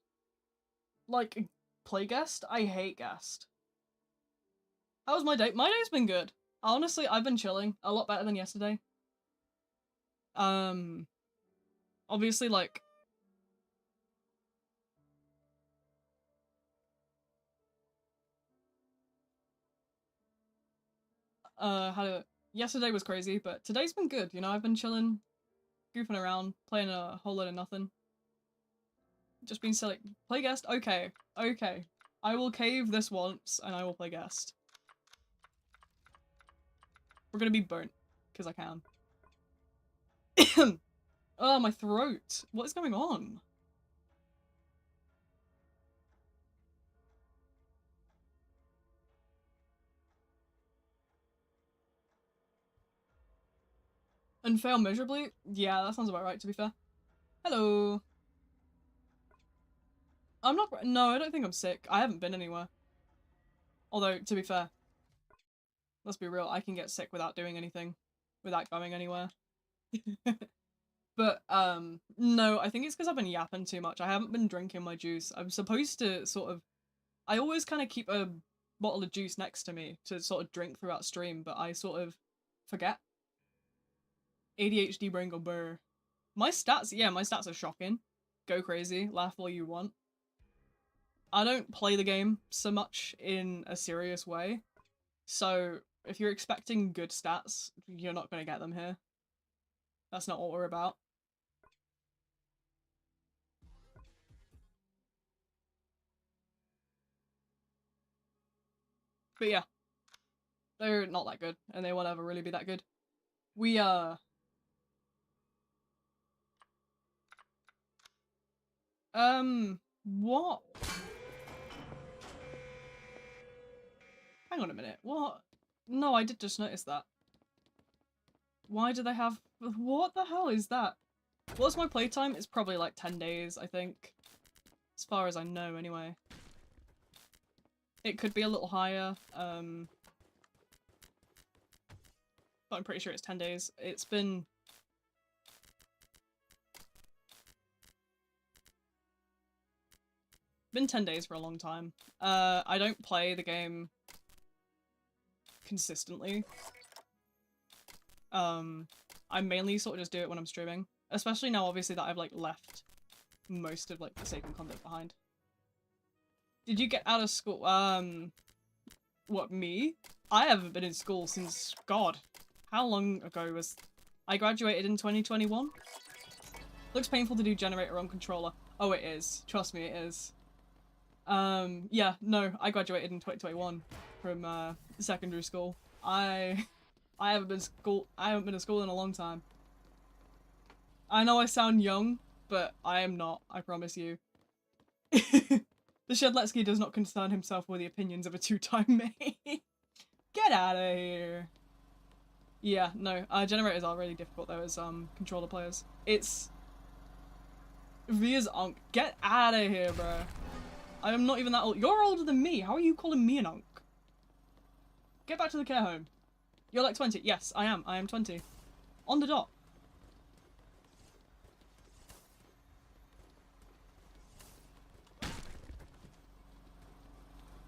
Like, play guest? I hate guest. How was my day? My day's been good. Honestly, I've been chilling. A lot better than yesterday. Obviously, like... Yesterday was crazy, but today's been good, you know? I've been chilling, goofing around, playing a whole lot of nothing. Just been silly. Play guest? Okay. Okay. I will cave this once, and I will play guest. We're gonna be burnt, because I can. Oh, my throat. What is going on? And fail miserably? Yeah, that sounds about right, to be fair. Hello. I'm not- no, I don't think I'm sick. I haven't been anywhere. Although, to be fair, let's be real, I can get sick without doing anything. Without going anywhere. But, no, I think it's because I've been yapping too much. I haven't been drinking my juice. I'm supposed to sort of... I always kind of keep a bottle of juice next to me to sort of drink throughout stream, but I sort of forget. ADHD brain go brr. My stats, yeah, my stats are shocking. Go crazy, laugh all you want. I don't play the game so much in a serious way, so if you're expecting good stats, you're not going to get them here. That's not what we're about. But yeah, they're not that good, and they won't ever really be that good. We, what? Hang on a minute, what? No, I did just notice that. Why do they have- what the hell is that? What's my playtime? It's probably like 10 days, I think. As far as I know, anyway. It could be a little higher, but I'm pretty sure it's 10 days. It's been... been 10 days for a long time. I don't play the game consistently. I mainly sort of just do it when I'm streaming. Especially now, obviously, that I've, like, left most of, like, the sacred content behind. Did you get out of school? What, me? I haven't been in school since, God, how long ago was I graduated in 2021. Looks painful to do generator on controller. Oh, it is. Trust me, it is. Yeah, no, I graduated in 2021 from secondary school. I haven't been in school in a long time. I know I sound young, but I am not, I promise you. The Shedletsky does not concern himself with the opinions of a two-time mate. Get out of here. Yeah, no, generators are really difficult though as controller players. It's Via's unk. Get out of here, bro. I am not even that old. You're older than me. How are you calling me an unk? Get back to the care home. You're like 20. Yes, I am. I am 20. On the dot.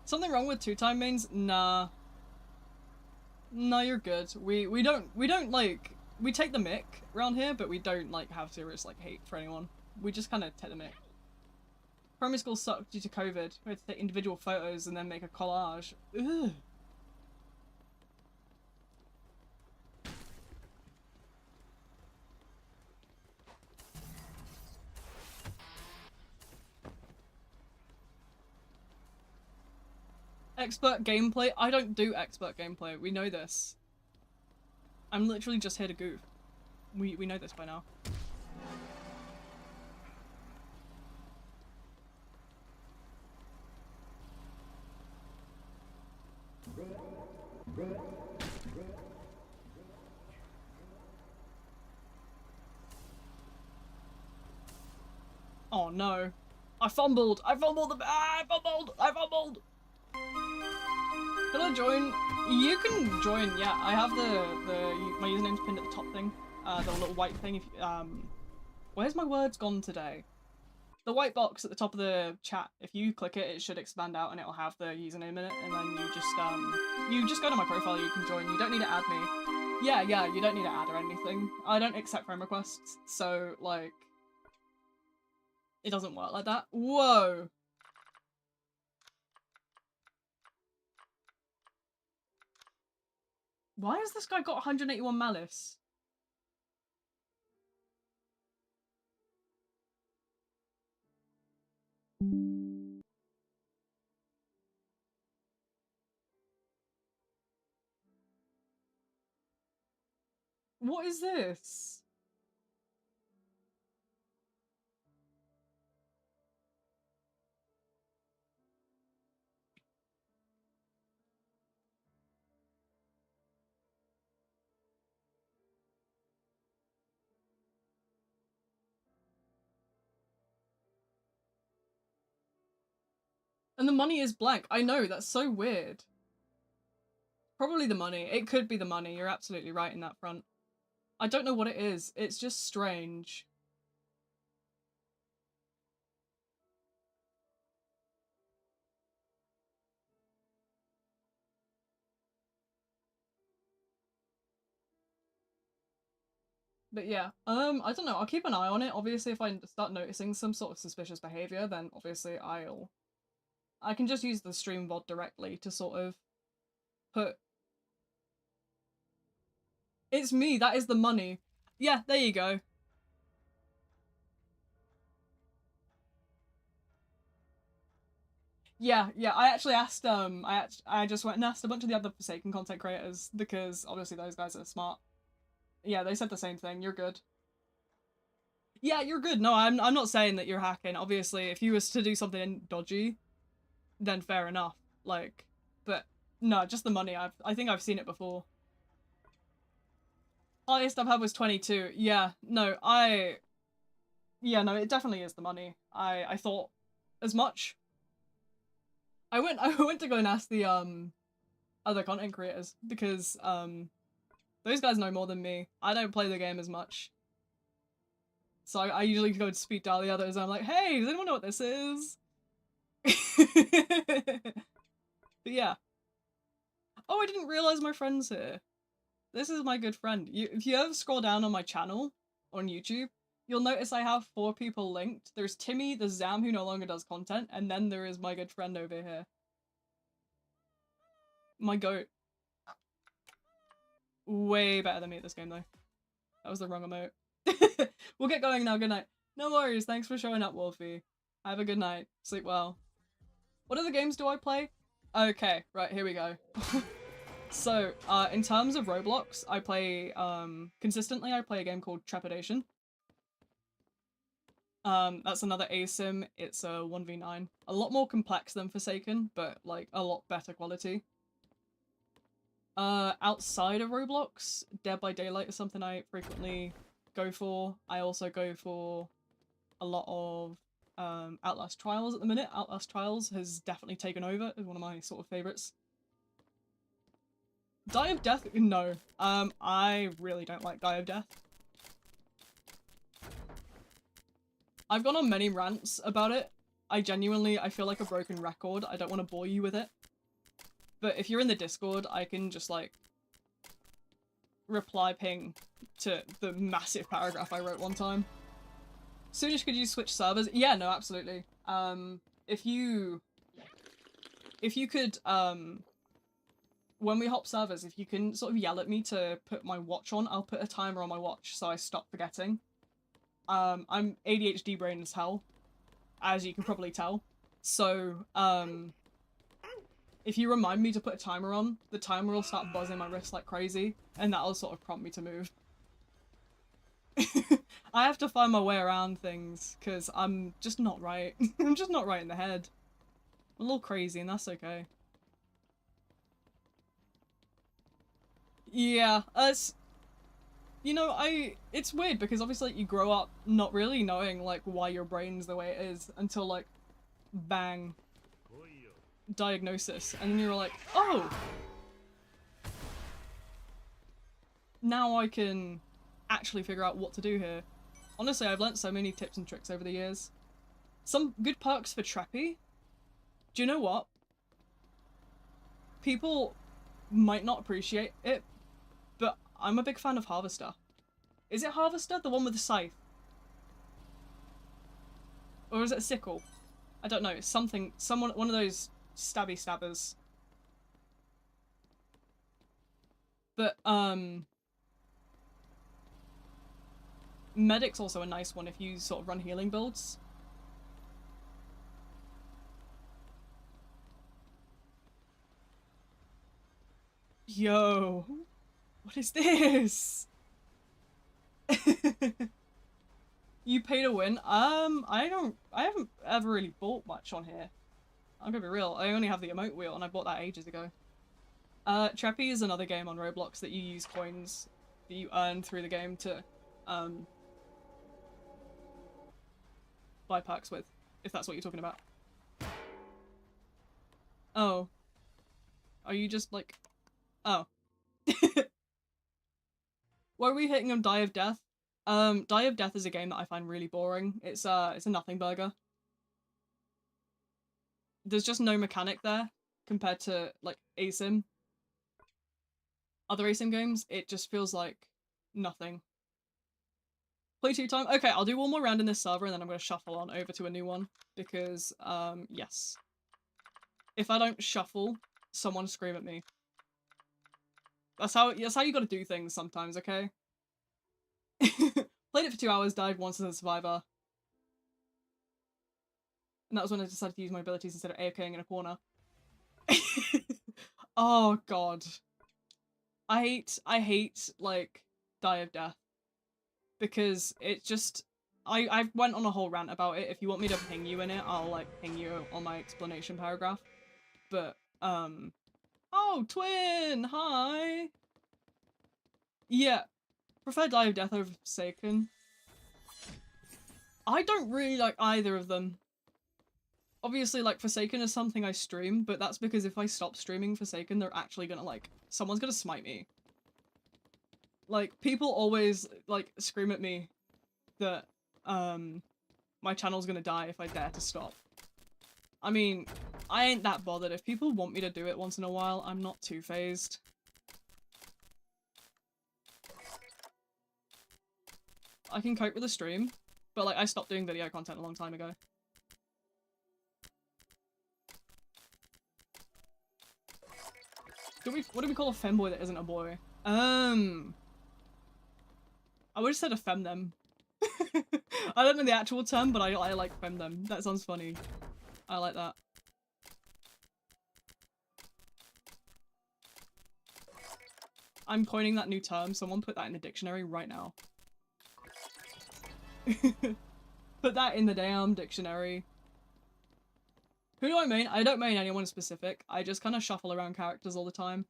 Something wrong with two-time mains? Nah. No, you're good. We don't like, we take the mic around here, but we don't like have serious like hate for anyone. We just kind of take the mic. Primary school sucked due to COVID. We had to take individual photos and then make a collage. Ugh. Expert gameplay? I don't do expert gameplay. We know this. I'm literally just here to goof. We know this by now. Oh no. I fumbled! I fumbled! I fumbled! Can I join? You can join, yeah. I have my username's pinned at the top thing. The little white thing. If where's my words gone today? The white box at the top of the chat. If you click it, it should expand out and it'll have the username in it. And then you just go to my profile. You can join. You don't need to add me. Yeah, you don't need to add or anything. I don't accept friend requests, so like, it doesn't work like that. Whoa. Why has this guy got 181 malice? What is this? And the money is blank. I know, that's so weird. Probably the money. It could be the money. You're absolutely right in that front. I don't know what it is. It's just strange. But yeah, I don't know. I'll keep an eye on it. Obviously, if I start noticing some sort of suspicious behavior, then obviously I can just use the stream VOD directly to sort of put... It's me, that is the money. Yeah, there you go. Yeah, I actually asked, I just went and asked a bunch of the other Forsaken content creators, because obviously those guys are smart. Yeah, they said the same thing. You're good. Yeah, you're good. No, I'm not saying that you're hacking. Obviously, if you was to do something dodgy, then fair enough. Like, but no, just the money. I think I've seen it before. Highest I've had was 22. Yeah, no, yeah, no, it definitely is the money. I thought as much. I went to go and ask the other content creators because those guys know more than me. I don't play the game as much. So I usually go to speak to all the others and I'm like, hey, does anyone know what this is? But yeah. Oh, I didn't realize my friend's here. This is my good friend. If you ever scroll down on my channel on YouTube, you'll notice I have 4 people linked. There's Timmy, there's Zam, who no longer does content, and then there is my good friend over here. My goat. Way better than me at this game, though. That was the wrong emote. We'll get going now, good night. No worries, thanks for showing up, Wolfie. Have a good night. Sleep well. What other games do I play? Okay, right, here we go. So, in terms of Roblox, I play, consistently I play a game called Trepidation. That's another ASIM. It's a 1v9. A lot more complex than Forsaken, but, like, a lot better quality. Outside of Roblox, Dead by Daylight is something I frequently go for. I also go for a lot of Outlast Trials at the minute. Outlast Trials has definitely taken over as one of my sort of favorites. Die of Death? No. I really don't like Die of Death. I've gone on many rants about it. I feel like a broken record. I don't want to bore you with it. But if you're in the Discord, I can just, like, reply ping to the massive paragraph I wrote one time. Soonish, could you switch servers? Yeah, no, absolutely. If you could, when we hop servers, if you can sort of yell at me to put my watch on, I'll put a timer on my watch so I stop forgetting. I'm ADHD brain as hell, as you can probably tell. So, if you remind me to put a timer on, the timer will start buzzing my wrist like crazy, and that'll sort of prompt me to move. I have to find my way around things, because I'm just not right. I'm just not right in the head. I'm a little crazy, and that's okay. Yeah, you know, it's weird, because obviously you grow up not really knowing, like, why your brain's the way it is, until, like, bang. Diagnosis, and then you're like, oh! Now I can actually figure out what to do here. Honestly, I've learnt so many tips and tricks over the years. Some good perks for Treppy. Do you know what? People might not appreciate it, but I'm a big fan of Harvester. Is it Harvester? The one with the scythe? Or is it a sickle? I don't know. It's something, one of those stabby stabbers. But, Medic's also a nice one if you sort of run healing builds. Yo! What is this? You pay to win? I haven't ever really bought much on here. I'm gonna be real, I only have the emote wheel and I bought that ages ago. Treppy is another game on Roblox that you use coins that you earn through the game to, buy perks with, if that's what you're talking about. Oh. Are you just like... Oh. Why are we hitting on Die of Death? Die of Death is a game that I find really boring. It's a nothing burger. There's just no mechanic there compared to, like, ASIM. Other ASIM games, it just feels like nothing. Play 2 time? Okay, I'll do one more round in this server and then I'm gonna shuffle on over to a new one. Because, yes. If I don't shuffle, someone scream at me. That's how you gotta do things sometimes, okay? Played it for 2 hours, died once as a survivor. And that was when I decided to use my abilities instead of AFKing in a corner. Oh god. I hate, like, Die of Death. Because it just... I went on a whole rant about it. If you want me to ping you in it, I'll, like, ping you on my explanation paragraph. But, oh, Twin! Hi! Yeah. Prefer Die of Death over Forsaken. I don't really like either of them. Obviously, like, Forsaken is something I stream, but that's because if I stop streaming Forsaken, they're actually gonna, like, someone's gonna smite me. Like, people always, like, scream at me that, my channel's gonna die if I dare to stop. I mean, I ain't that bothered. If people want me to do it once in a while, I'm not too phased. I can cope with a stream, but, like, I stopped doing video content a long time ago. What do we call a femboy that isn't a boy? A I would have said a femdem. I don't know the actual term, but I like femdem. That sounds funny. I like that. I'm coining that new term. Someone put that in the dictionary right now. Put that in the damn dictionary. Who do I main? I don't main anyone specific. I just kind of shuffle around characters all the time.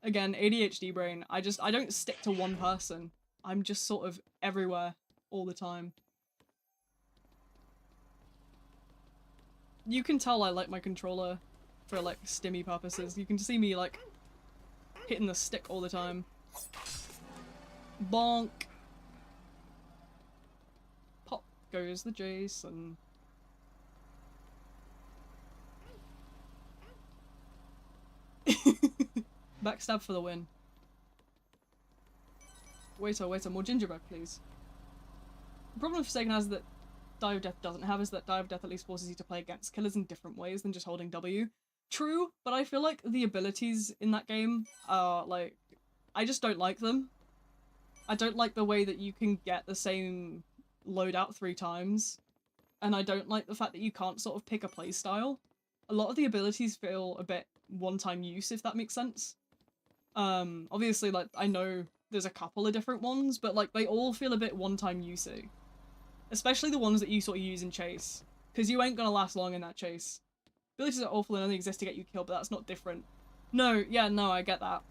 Again, ADHD brain. I don't stick to one person. I'm just sort of everywhere all the time. You can tell I like my controller for like stimmy purposes. You can see me like hitting the stick all the time. Bonk. Pop goes the Jason. Backstab for the win. Waiter, more gingerbread, please. The problem with Forsaken has that Die of Death doesn't have is that Die of Death at least forces you to play against killers in different ways than just holding W. True, but I feel like the abilities in that game are like, I just don't like them. I don't like the way that you can get the same loadout 3 times, and I don't like the fact that you can't sort of pick a playstyle. A lot of the abilities feel a bit one-time use, if that makes sense. Obviously, like, I know there's a couple of different ones, but like, they all feel a bit one-time usey. Especially the ones that you sort of use in chase, because you ain't gonna last long in that chase. Abilities are awful and only exist to get you killed, but that's not different. No, yeah, no, I get that.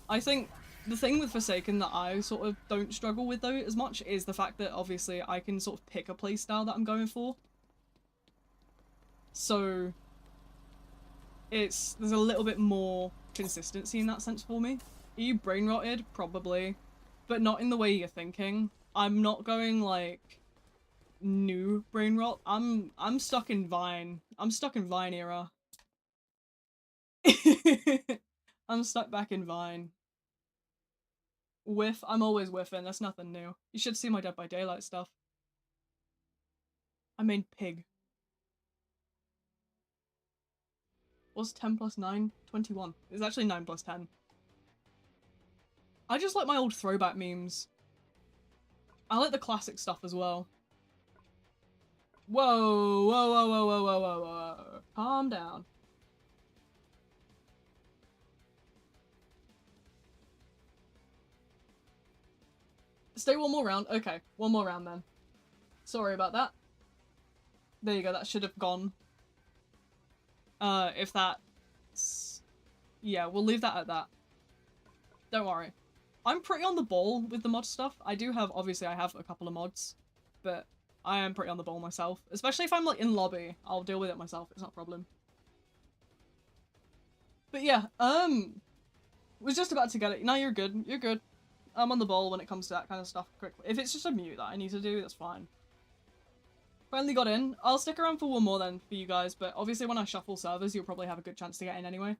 I think the thing with Forsaken that I sort of don't struggle with though as much is the fact that obviously I can sort of pick a playstyle that I'm going for. So there's a little bit more consistency in that sense for me. Are you brain rotted? Probably. But not in the way you're thinking. I'm not going like new brain rot. I'm stuck in Vine. I'm stuck in Vine era. I'm stuck back in Vine. Whiff, I'm always whiffing, that's nothing new. You should see my Dead by Daylight stuff. I mean pig. What's 10 plus 9? 21. It's actually 9 plus 10. I just like my old throwback memes. I like the classic stuff as well. Whoa, whoa, whoa, whoa, whoa, whoa, whoa, whoa. Calm down. Stay one more round? Okay, one more round then. Sorry about that. There you go, that should have gone. If that's... Yeah, we'll leave that at that. Don't worry. I'm pretty on the ball with the mod stuff. I do have, obviously I have a couple of mods, but I am pretty on the ball myself. Especially if I'm like in lobby, I'll deal with it myself, it's not a problem. But yeah, was just about to get it. No, you're good, you're good. I'm on the ball when it comes to that kind of stuff quickly. If it's just a mute that I need to do, that's fine. Finally got in. I'll stick around for one more then for you guys, but obviously when I shuffle servers, you'll probably have a good chance to get in anyway.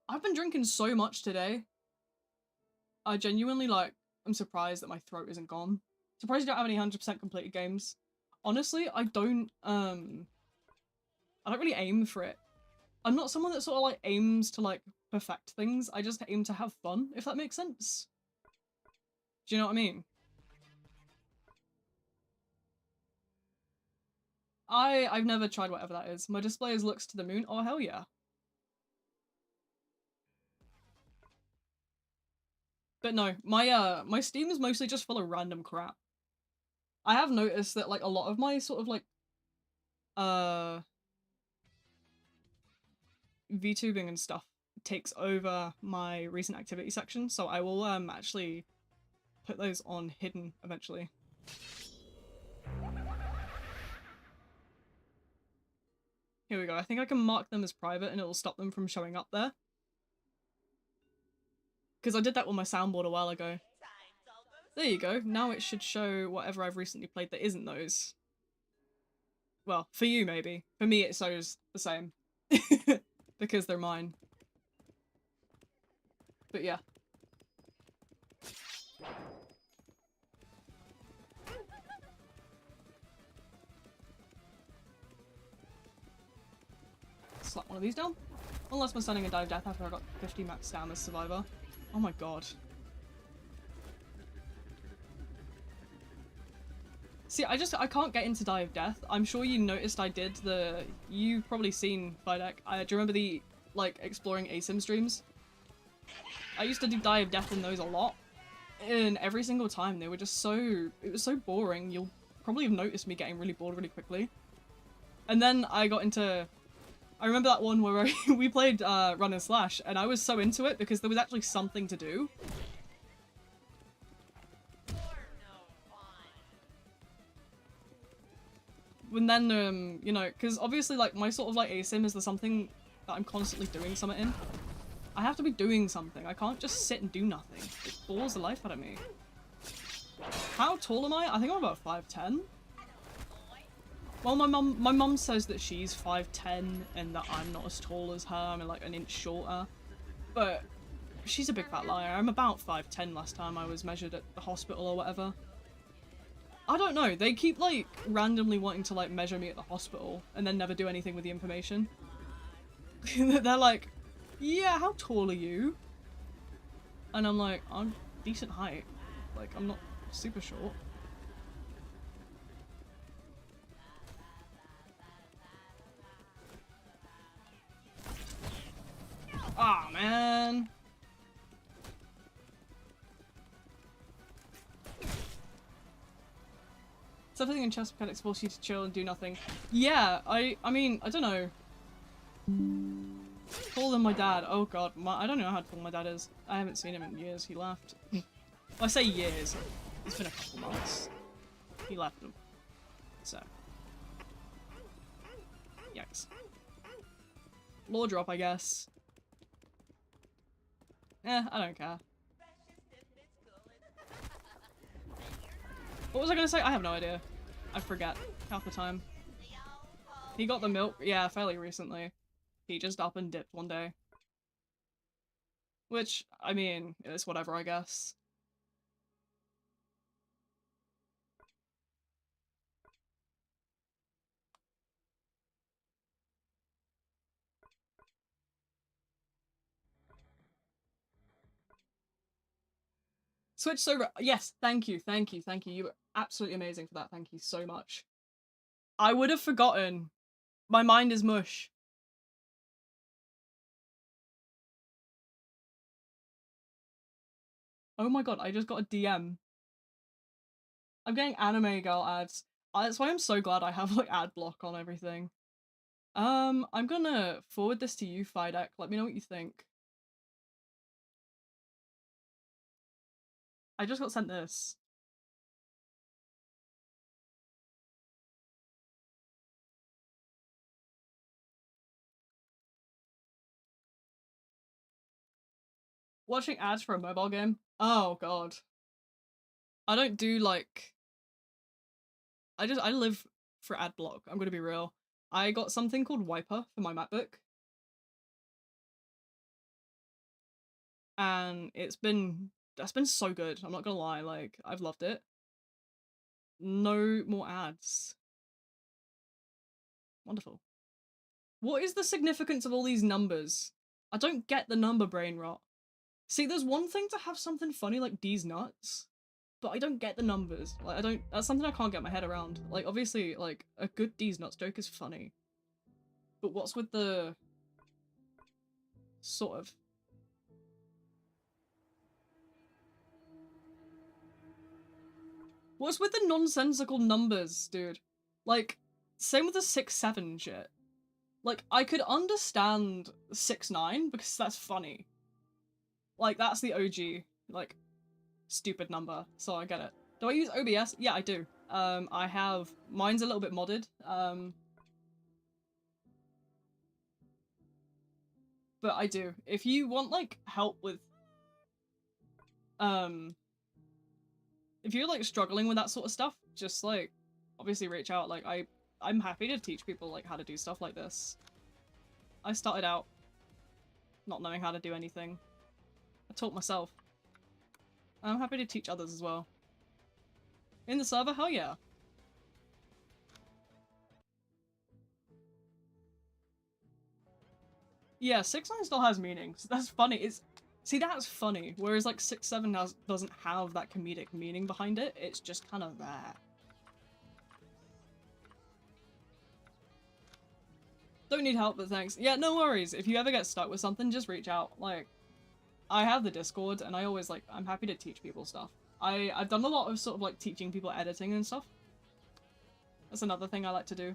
I've been drinking so much today. I genuinely, like, I'm surprised that my throat isn't gone. Surprised you don't have any 100% completed games. Honestly, I don't really aim for it. I'm not someone that sort of, like, aims to, like, perfect things. I just aim to have fun, if that makes sense. Do you know what I mean? I've never tried whatever that is. My display is looks to the moon. Oh, hell yeah. But no, my Steam is mostly just full of random crap. I have noticed that, like, a lot of my sort of, like, VTubing and stuff takes over my recent activity section, so I will, actually put those on hidden eventually. Here we go. I think I can mark them as private and it will stop them from showing up there. Because I did that with my soundboard a while ago. There you go. Now it should show whatever I've recently played that isn't those. Well, for you maybe. For me it shows the same. Because they're mine. But yeah. Slap one of these down. Unless my stunning and die of death after I got 50 max stam as survivor. Oh my god. See, I can't get into Die of Death. I'm sure you noticed I did you've probably seen Fidek. Do you remember the, like, exploring ASIM streams? I used to do Die of Death in those a lot. And every single time they were just it was so boring. You'll probably have noticed me getting really bored really quickly. And then I got into, I remember that one where we played Run and Slash, and I was so into it because there was actually something to do. And then, you know, because obviously, like, my sort of, like, ASIM is something that I'm constantly doing something in. I have to be doing something. I can't just sit and do nothing. It bores the life out of me. How tall am I? I think I'm about 5'10". Well, my mum says that she's 5'10" and that I'm not as tall as her. I'm, like, an inch shorter. But she's a big fat liar. I'm about 5'10" last time I was measured at the hospital or whatever. I don't know, they keep, like, randomly wanting to, like, measure me at the hospital and then never do anything with the information. They're like, yeah, how tall are you? And I'm like, I'm decent height. Like, I'm not super short. Ah, man. So everything in chess mechanics force you to chill and do nothing. Yeah, I mean, I don't know. Taller than my dad. Oh god, I don't know how tall my dad is. I haven't seen him in years. He left. I say years. It's been a couple months. He left them. So. Yikes. Law drop, I guess. I don't care. What was I gonna say? I have no idea. I forget half the time. He got the milk, yeah, fairly recently. He just up and dipped one day. Which, I mean, it's whatever, I guess. Switch so yes, thank you, thank you, thank you. You were absolutely amazing for that. Thank you so much. I would have forgotten. My mind is mush. Oh my god, I just got a DM. I'm getting anime girl ads. That's why I'm so glad I have like ad block on everything. I'm gonna forward this to you, Fidek. Let me know what you think. I just got sent this. Watching ads for a mobile game? Oh god. I don't do like... I live for ad block. I'm gonna be real. I got something called Wiper for my MacBook. And that's been so good. I'm not gonna lie, like, I've loved it. No more ads. Wonderful. What is the significance of all these numbers? I don't get the number brain rot. See, there's one thing to have something funny like D's nuts, but I don't get the numbers. Like, that's something I can't get my head around. Like, obviously, like, a good D's nuts joke is funny. But what's with the... sort of... What's with the nonsensical numbers, dude? Like, same with the 6-7 shit. Like, I could understand 6-9 because that's funny. Like, that's the OG, like, stupid number, so I get it. Do I use OBS? Yeah, I do. I have... Mine's a little bit modded. But I do. If you want, like, help with... If you're, like, struggling with that sort of stuff, just, like, obviously reach out. Like, I'm happy to teach people, like, how to do stuff like this. I started out not knowing how to do anything. I taught myself. I'm happy to teach others as well. In the server? Hell yeah. Yeah, 6-9 still has meanings. That's funny. See, that's funny. Whereas like 6-7 doesn't have that comedic meaning behind it. It's just kind of there. Don't need help, but thanks. Yeah, no worries. If you ever get stuck with something, just reach out. Like, I have the Discord, and I always, like, I'm happy to teach people stuff. I've done a lot of sort of, like, teaching people editing and stuff. That's another thing I like to do.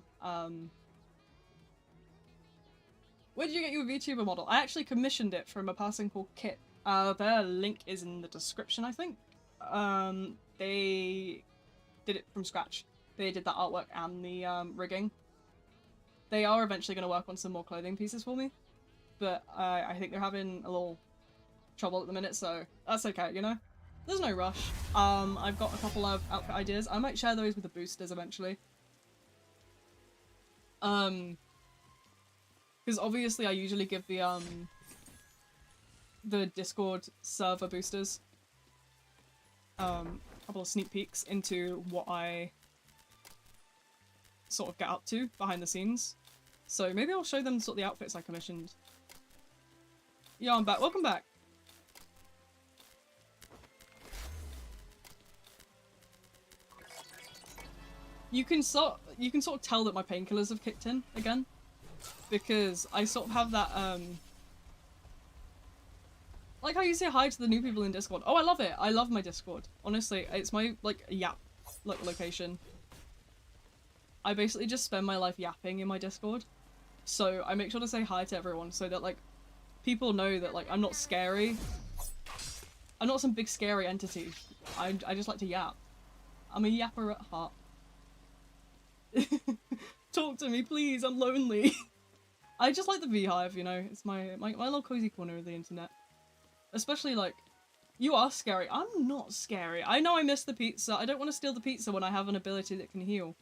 Where did you get your VTuber model? I actually commissioned it from a person called Kit. Their link is in the description, I think. They did it from scratch. They did the artwork and the rigging. They are eventually going to work on some more clothing pieces for me, but I think they're having a little trouble at the minute, so that's okay, you know? There's no rush. I've got a couple of outfit ideas. I might share those with the boosters eventually. Because obviously I usually give the Discord server boosters a couple of sneak peeks into what I sort of get up to behind the scenes. So maybe I'll show them sort of the outfits I commissioned. Yeah, I'm back. Welcome back. You can sort of tell that my painkillers have kicked in again, because I sort of have that like how you say hi to the new people in Discord. Oh, I love it. I love my Discord. Honestly, it's my like yap location. I basically just spend my life yapping in my Discord. So I make sure to say hi to everyone so that like people know that like I'm not scary. I'm not some big scary entity. I just like to yap. I'm a yapper at heart. Talk to me, please. I'm lonely. I just like the beehive, you know. It's my little cozy corner of the internet. Especially like, you are scary. I'm not scary. I know I missed the pizza. I don't want to steal the pizza when I have an ability that can heal.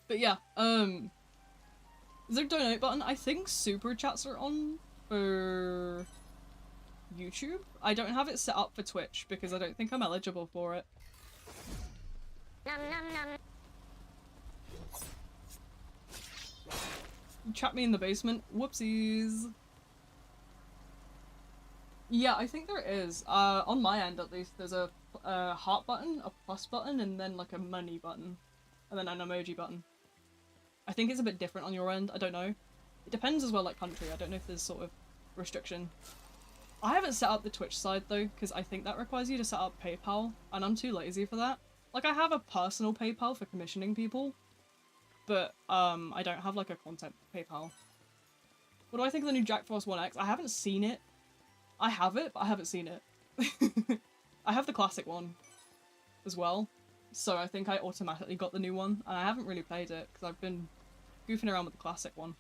But yeah, is there a donate button? I think super chats are on for YouTube. I don't have it set up for Twitch because I don't think I'm eligible for it. You trapped me in the basement. Whoopsies. Yeah, I think there is. On my end at least, there's a heart button, a plus button, and then like a money button. And then an emoji button. I think it's a bit different on your end, I don't know. It depends as well, like country, I don't know if there's sort of restriction. I haven't set up the Twitch side though, because I think that requires you to set up PayPal, and I'm too lazy for that. Like I have a personal PayPal for commissioning people, but I don't have like a content PayPal. What do I think of the new Jack Frost 1X? I haven't seen it. I have it, but I haven't seen it. I have the classic one as well. So I think I automatically got the new one, and I haven't really played it, because I've been goofing around with the classic one.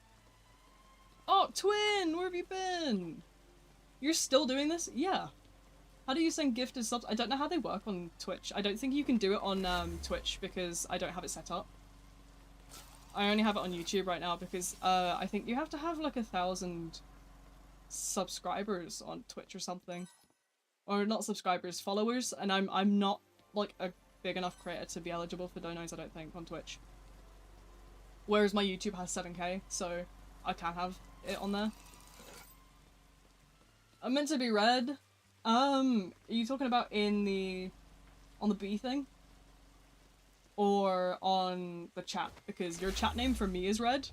Oh, Twin! Where have you been? You're still doing this? Yeah. How do you send gifted subs? I don't know how they work on Twitch. I don't think you can do it on Twitch, because I don't have it set up. I only have it on YouTube right now, because I think you have to have like 1,000 subscribers on Twitch or something. Or not subscribers, followers, and I'm not like a big enough creator to be eligible for donos, I don't think, on Twitch. Whereas my YouTube has 7k, so I can have it on there. I'm meant to be red. Are you talking about on the bee thing? Or on the chat? Because your chat name for me is red.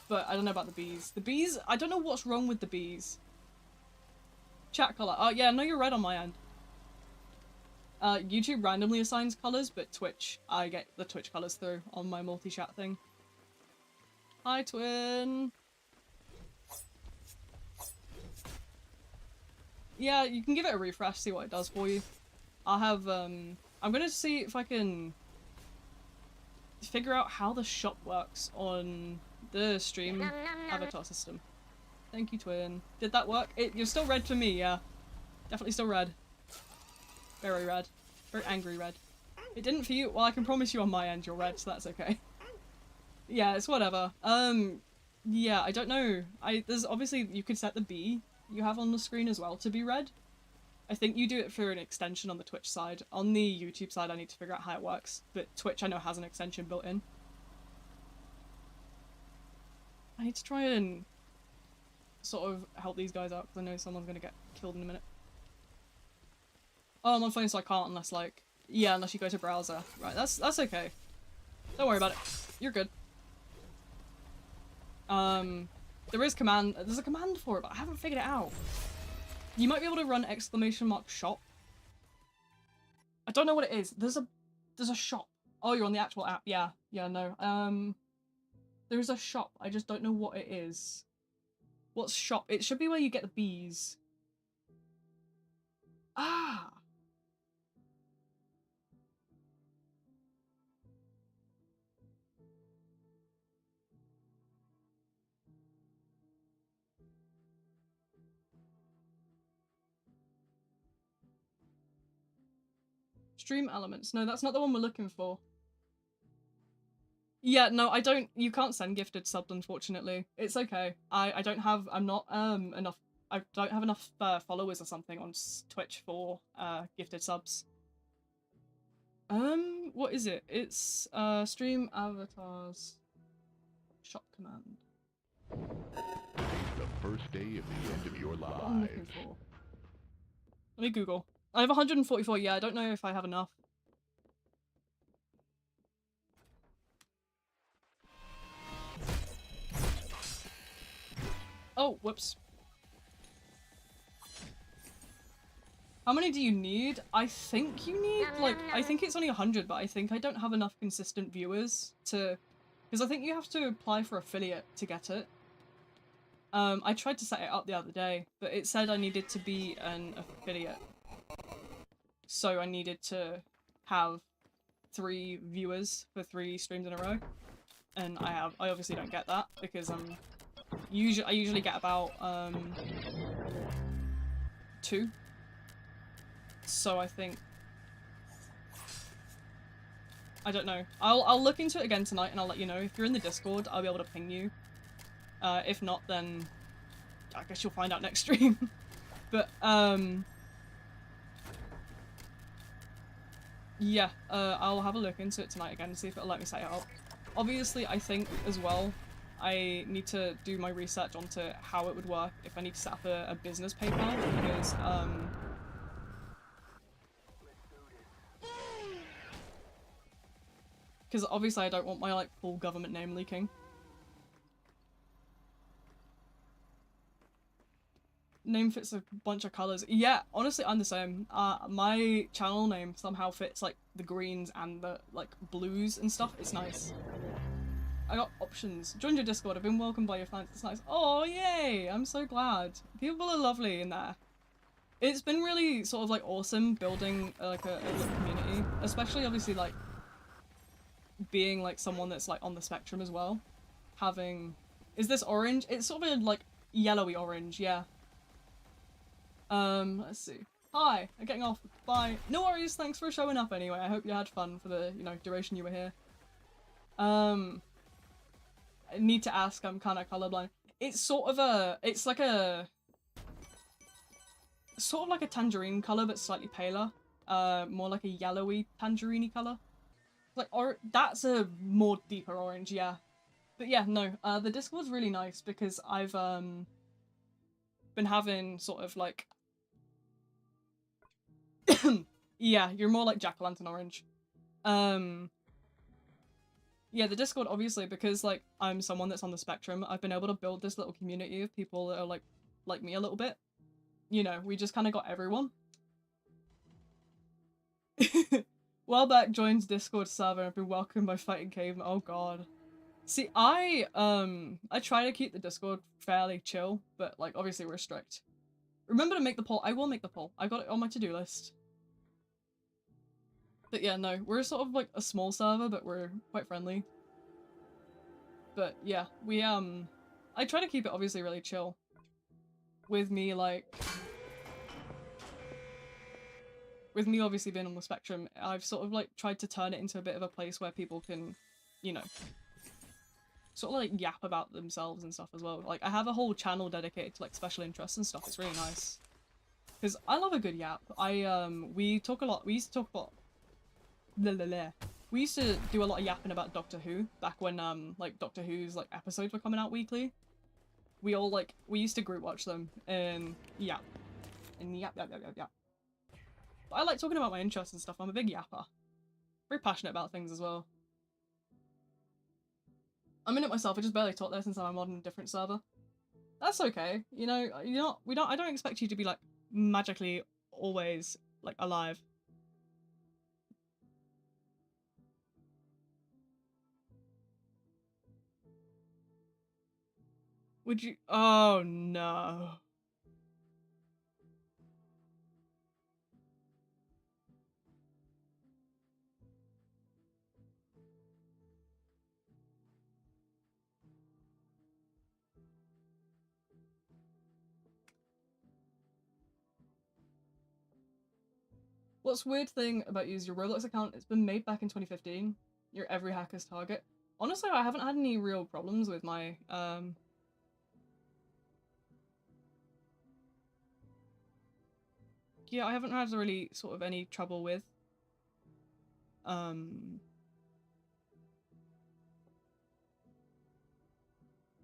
But I don't know about the bees. The bees, I don't know what's wrong with the bees. Chat color. Oh yeah, no, you're red on my end. YouTube randomly assigns colors, but Twitch, I get the Twitch colors through on my multi-chat thing. Hi, Twin! Yeah, you can give it a refresh, see what it does for you. I'll have, I'm gonna see if I can figure out how the shop works on the stream avatar system. Thank you, Twin. Did that work? You're still red for me, yeah. Definitely still red. Very red. Very angry red. It didn't for you? Well, I can promise you on my end you're red, so that's okay. Yeah, it's whatever. Yeah, I don't know. There's obviously, you could set the bee you have on the screen as well to be red. I think you do it for an extension on the Twitch side. On the YouTube side, I need to figure out how it works. But Twitch, I know, has an extension built in. I need to try and sort of help these guys out because I know someone's gonna get killed in a minute. Oh, I'm on phone, so I can't unless like, yeah, unless you go to browser. Right, that's okay. Don't worry about it. You're good. There's a command for it, but I haven't figured it out. You might be able to run !shop. I don't know what it is. There's a shop. Oh, you're on the actual app. Yeah, no. There's a shop. I just don't know what it is. What's shop? It should be where you get the bees. Ah! Stream elements. No, that's not the one we're looking for. Yeah, no, I don't. You can't send gifted subs, unfortunately. It's okay. I don't have. I'm not enough. I don't have enough followers or something on Twitch for gifted subs. What is it? It's stream avatars shop command. The first day of the end of your What I'm looking lives. for. Let me Google. I have 144. Yeah, I don't know if I have enough. Oh, whoops. How many do you need? I think you need, like, I think it's only 100, but I think I don't have enough consistent viewers to... Because I think you have to apply for affiliate to get it. I tried to set it up the other day, but it said I needed to be an affiliate. So I needed to have 3 viewers for 3 streams in a row. And I obviously don't get that, because I usually get about, 2. So I think... I don't know. I'll look into it again tonight and I'll let you know. If you're in the Discord, I'll be able to ping you. If not, then I guess you'll find out next stream. But, yeah, I'll have a look into it tonight again and see if it'll let me set it up. Obviously, I think, as well, I need to do my research onto how it would work if I need to set up a business PayPal, because, because obviously I don't want my, like, full government name leaking. Name fits a bunch of colors. Yeah, honestly, I'm the same. My channel name somehow fits, like, the greens and the, like, blues and stuff. It's nice. I got options. Joined your Discord. I've been welcomed by your fans. It's nice. Oh, yay! I'm so glad. People are lovely in there. It's been really sort of, like, awesome building, like, a little community. Especially, obviously, like, being, like, someone that's, like, on the spectrum as well. Having... Is this orange? It's sort of, like, yellowy orange, yeah. Let's see. Hi, I'm getting off. Bye. No worries, thanks for showing up anyway. I hope you had fun for the, you know, duration you were here. I need to ask, I'm kind of colorblind. It's sort of a... It's like a... Sort of like a tangerine color, but slightly paler. More like a yellowy tangerine color. Like, or that's a more deeper orange, yeah. But yeah, no, the Discord's really nice because I've, been having sort of like... Yeah, you're more like jack-o'-lantern orange. Yeah, the Discord, obviously, because, like, I'm someone that's on the spectrum, I've been able to build this little community of people that are, like me a little bit. You know, we just kind of got everyone. Wellback joins Discord server and I've been welcomed by Fighting Caveman. Oh god. See, I try to keep the Discord fairly chill, but, like, obviously we're strict. Remember to make the poll. I will make the poll. I got it on my to-do list. But yeah, no, we're sort of like a small server, but we're quite friendly. But yeah, we, I try to keep it obviously really chill. With me, like... With me obviously being on the spectrum, I've sort of like tried to turn it into a bit of a place where people can, you know, sort of like yap about themselves and stuff as well. Like, I have a whole channel dedicated to like special interests and stuff. It's really nice. Because I love a good yap. We talk a lot. We used to talk about... We We used to do a lot of yapping about Doctor Who back when like Doctor Who's like episodes were coming out weekly. We all like we used to group watch them and yap. And yap. But I like talking about my interests and stuff. I'm a big yapper. Very passionate about things as well. I'm in it myself. I just barely talk there since I'm on a different server. That's okay. You know, I don't expect you to be like magically always like alive. Would you? Oh no. What's weird thing about you is your Roblox account, it's been made back in 2015. You're every hacker's target. Honestly, I haven't had any real problems with my, yeah, I haven't had really sort of any trouble with, my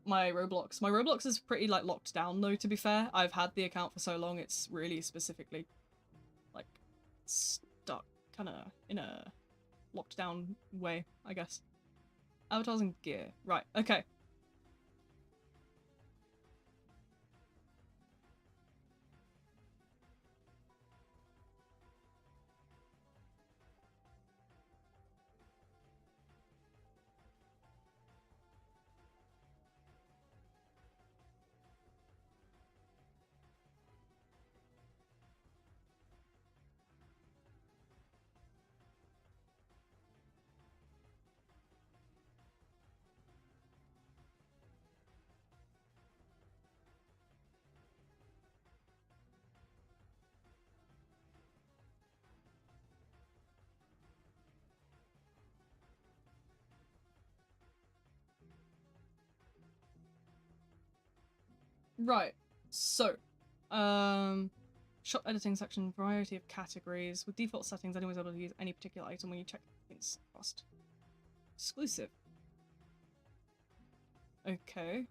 Roblox. My Roblox is pretty, like, locked down, though, to be fair. I've had the account for so long, it's really specifically, like, stuck kind of in a locked down way, I guess. Avatars and gear. Right, okay. Right, so, shop editing section, variety of categories. With default settings, anyone's able to use any particular item when you check things cost. Exclusive. Okay.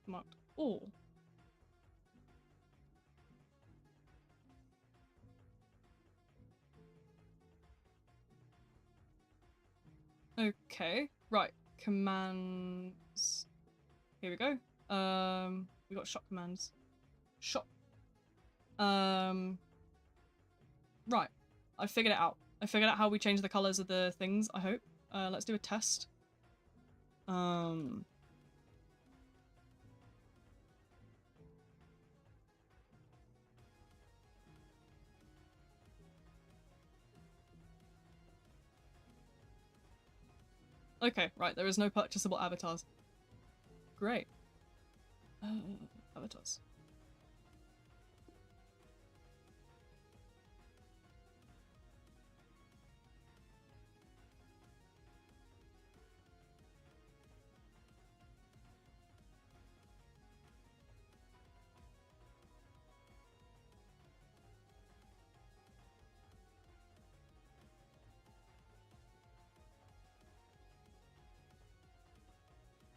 Marked all. Okay, right. Commands. Here we go. We got shop commands. Shop. Right. I figured it out. I figured out how we change the colors of the things, I hope. Let's do a test. Okay, right, there is no purchasable avatars. Great. Avatars.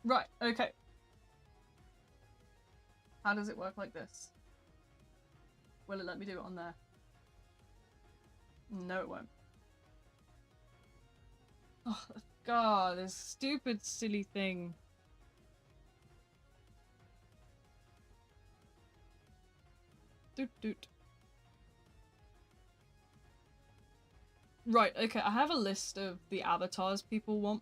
Right, okay. How does it work like this? Will it let me do it on there? No, it won't. Oh, God, this stupid, silly thing. Doot doot. Right, okay, I have a list of the avatars people want.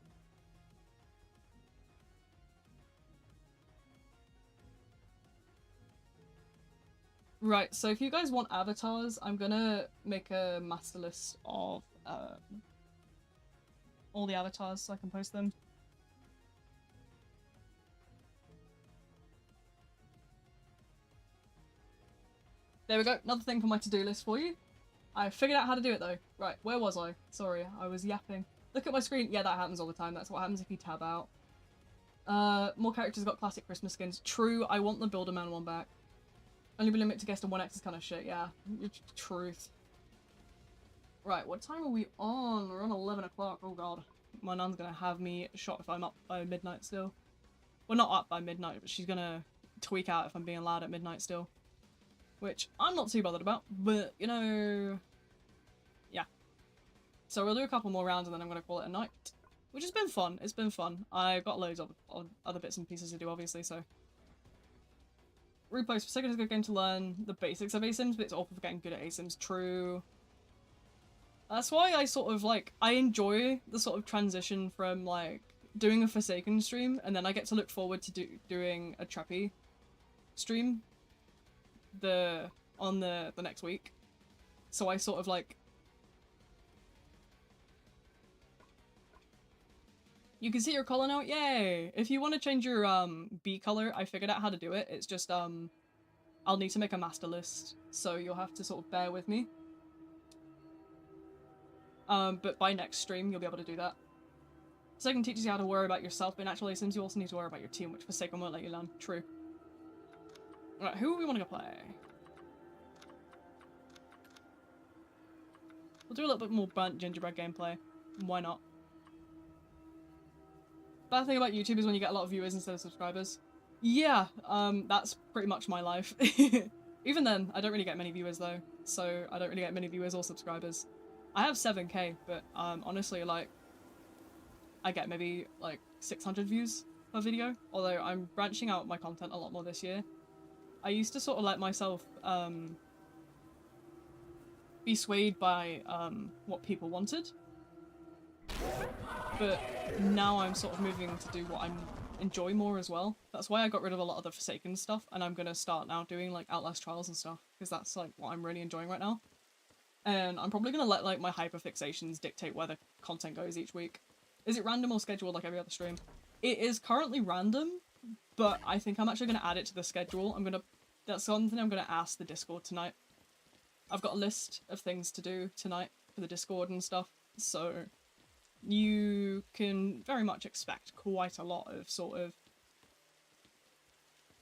Right, so if you guys want avatars, I'm gonna make a master list of all the avatars so I can post them. There we go, another thing for my to-do list for you. I figured out how to do it though. Right, where was I? Sorry, I was yapping. Look at my screen. Yeah, that happens all the time. That's what happens if you tab out. More characters got classic Christmas skins. True, I want the Builderman one back. Only be limited to guest on 1x is kind of shit, yeah. Truth. Right, what time are we on? We're on 11 o'clock, oh god. My nan's gonna have me shot if I'm up by midnight still. Well, not up by midnight, but she's gonna tweak out if I'm being loud at midnight still. Which I'm not too bothered about, but, you know... yeah. So we'll do a couple more rounds and then I'm gonna call it a night. Which has been fun, it's been fun. I've got loads of other bits and pieces to do, obviously, so... Replay for second is a good game to learn the basics of ASIMs, but it's awful for getting good at ASIMs. True. That's why I sort of, like, I enjoy the sort of transition from, like, doing a Forsaken stream, and then I get to look forward to doing a Treppy stream on the next week. So I sort of, like... You can see your color now? Yay! If you want to change your, B color, I figured out how to do it. It's just, I'll need to make a master list, so you'll have to sort of bear with me. But by next stream, you'll be able to do that. Forsaken teaches you how to worry about yourself, but in actual ASIMs, you also need to worry about your team, which Forsaken won't let you learn. True. Alright, who are we want to play? We'll do a little bit more burnt gingerbread gameplay. Why not? Bad thing about YouTube is when you get a lot of viewers instead of subscribers. Yeah, that's pretty much my life. Even then, I don't really get many viewers though, so I don't really get many viewers or subscribers. I have 7k, but honestly, like, I get maybe like 600 views per video, although I'm branching out my content a lot more this year. I used to sort of let myself be swayed by what people wanted, but now I'm sort of moving to do what I enjoy more as well. That's why I got rid of a lot of the Forsaken stuff, and I'm gonna start now doing like Outlast Trials and stuff, because that's like what I'm really enjoying right now. And I'm probably gonna let like my hyperfixations dictate where the content goes each week. Is it random or scheduled like every other stream? It is currently random, but I think I'm actually gonna add it to the schedule. That's something I'm gonna ask the Discord tonight. I've got a list of things to do tonight for the Discord and stuff, so you can very much expect quite a lot of sort of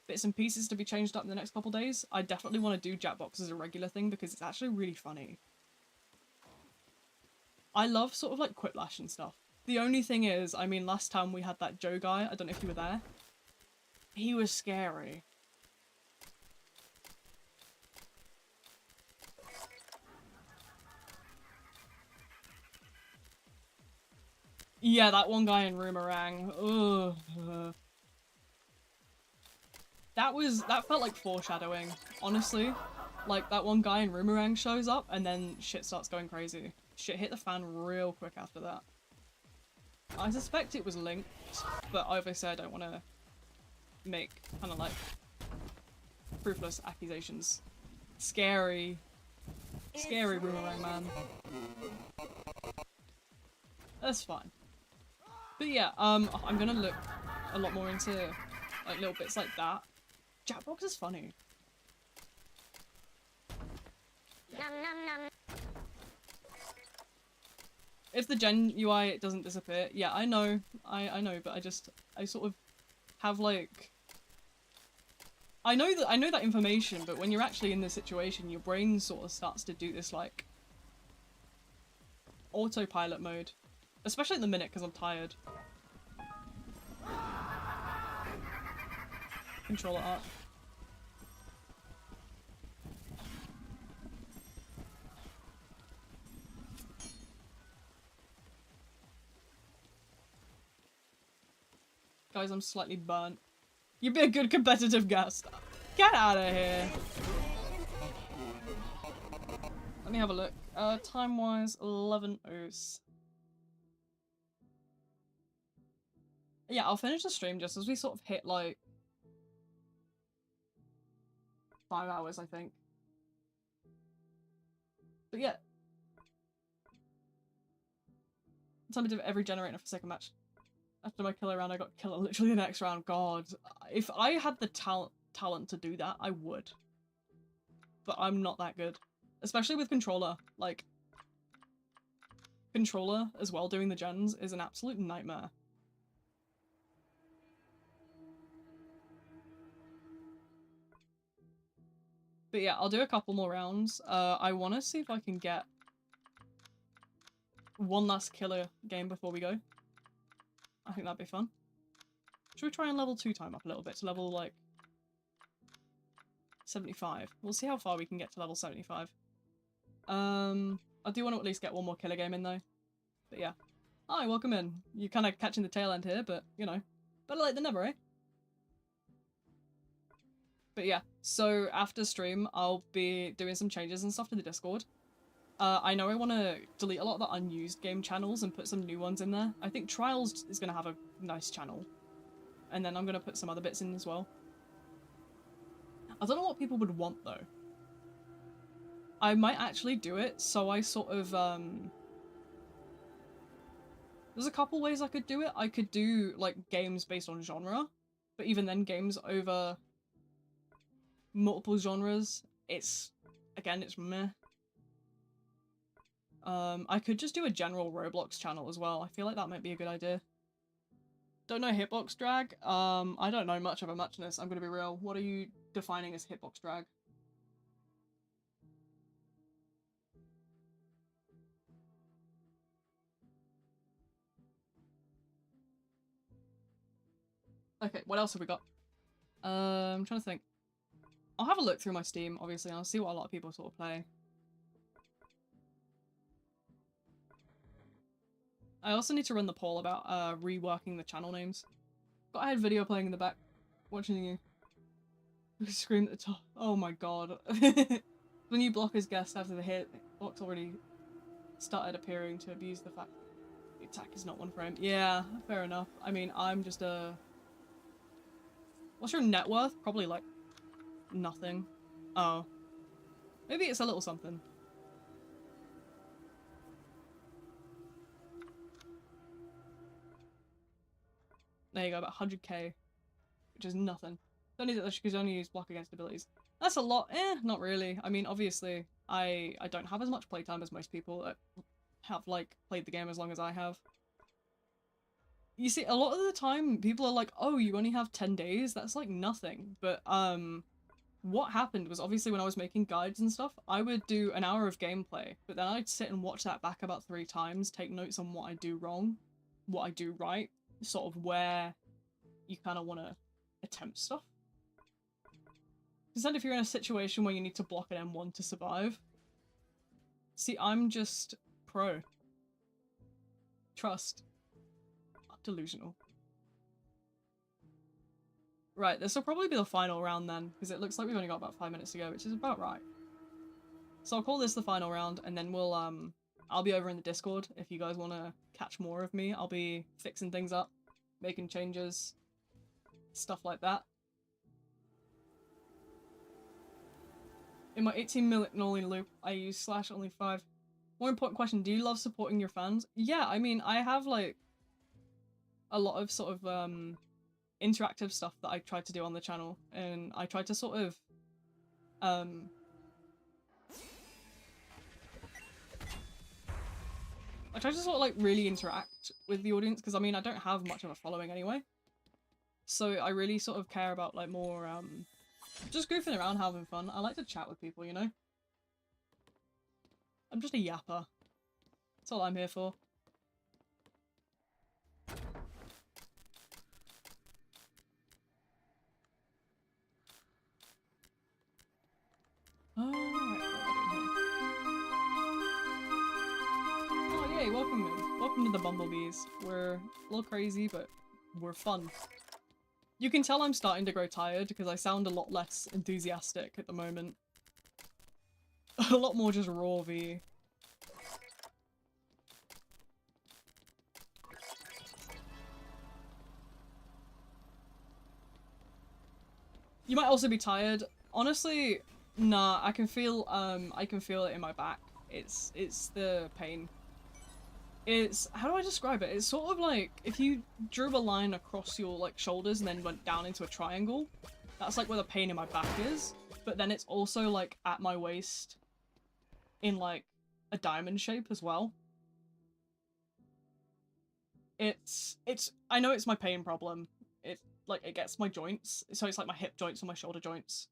bits and pieces to be changed up in the next couple days. I definitely want to do Jackbox as a regular thing because it's actually really funny. I love sort of like Quiplash and stuff. The only thing is, I mean, last time we had that Joe guy, I don't know if you were there. He was scary. Yeah, that one guy in Roomerang. Ugh. That felt like foreshadowing, honestly. Like, that one guy in Roomerang shows up, and then shit starts going crazy. Shit hit the fan real quick after that. I suspect it was linked, but obviously I don't want to make kind of like proofless accusations. Scary. Scary Boomerang Man. That's fine. But yeah, I'm gonna look a lot more into like little bits like that. Jackbox is funny. If the gen UI it doesn't disappear, yeah, I know, I know, but I sort of have like, I know that information, but when you're actually in the situation, your brain sort of starts to do this like autopilot mode, especially at the minute because I'm tired. Controller art. Guys, I'm slightly burnt. You'd be a good competitive guest. Get out of here. Let me have a look. Time-wise, 11:06. Yeah, I'll finish the stream just as we sort of hit, like, 5 hours, I think. But yeah. Time to do every generator for second match. After my killer round, I got killer literally the next round. God. If I had the talent to do that, I would. But I'm not that good. Especially with controller. Like, controller as well doing the gens is an absolute nightmare. But yeah, I'll do a couple more rounds. I want to see if I can get one last killer game before we go. I think that'd be fun. Should we try and level 2 time up a little bit to level, like, 75? We'll see how far we can get to level 75. I do want to at least get one more killer game in, though. But yeah. Hi, welcome in. You're kind of catching the tail end here, but, you know, better late than never, eh? But yeah, so after stream, I'll be doing some changes and stuff to the Discord. I know I want to delete a lot of the unused game channels and put some new ones in there. I think Trials is going to have a nice channel. And then I'm going to put some other bits in as well. I don't know what people would want, though. I might actually do it, so I sort of, there's a couple ways I could do it. I could do, like, games based on genre. But even then, games over multiple genres, it's, again, it's meh. I could just do a general Roblox channel as well. I feel like that might be a good idea. Don't know hitbox drag? I don't know much of a muchness, I'm gonna be real. What are you defining as hitbox drag? Okay, what else have we got? I'm trying to think. I'll have a look through my Steam, obviously, and I'll see what a lot of people sort of play. I also need to run the poll about reworking the channel names. Got a head video playing in the back, watching you. Scream at the top. Oh my god. When you block his guest after the hitbox already started appearing to abuse the fact the attack is not one frame. Yeah, fair enough. I mean, I'm just a... What's your net worth? Probably like nothing. Oh. Maybe it's a little something. There you go, about 100k. Which is nothing. Don't need that because only use block against abilities. That's a lot. Not really. I mean, obviously, I don't have as much playtime as most people that have, like, played the game as long as I have. You see, a lot of the time, people are like, oh, you only have 10 days? That's, like, nothing. But, what happened was, obviously, when I was making guides and stuff, I would do an hour of gameplay, but then I'd sit and watch that back about 3 times, take notes on what I do wrong, what I do right, sort of where you kind of want to attempt stuff. Because then if you're in a situation where you need to block an M1 to survive... See, I'm just pro. Trust. I'm delusional. Right, this will probably be the final round then, because it looks like we've only got about 5 minutes to go, which is about right. So I'll call this the final round, and then we'll, I'll be over in the Discord if you guys want to catch more of me. I'll be fixing things up, making changes, stuff like that. In my 18-minute only loop, I use /only5. More important question, do you love supporting your fans? Yeah, I mean, I have, like, a lot of sort of, interactive stuff that I tried to do on the channel, and I tried to sort of, I tried to sort of, like, really interact with the audience, because, I mean, I don't have much of a following anyway. So I really sort of care about, like, more, just goofing around, having fun. I like to chat with people, you know? I'm just a yapper. That's all I'm here for. Alright, oh yay, welcome in. Welcome to the Bumblebees. We're a little crazy, but we're fun. You can tell I'm starting to grow tired because I sound a lot less enthusiastic at the moment. A lot more just raw V. You might also be tired. Honestly, nah, I can feel it in my back. It's the pain. It's, how do I describe it? It's sort of like if you drew a line across your, like, shoulders and then went down into a triangle. That's like where the pain in my back is. But then it's also, like, at my waist in, like, a diamond shape as well. I know it's my pain problem. It, like, it gets my joints. So it's like my hip joints and my shoulder joints.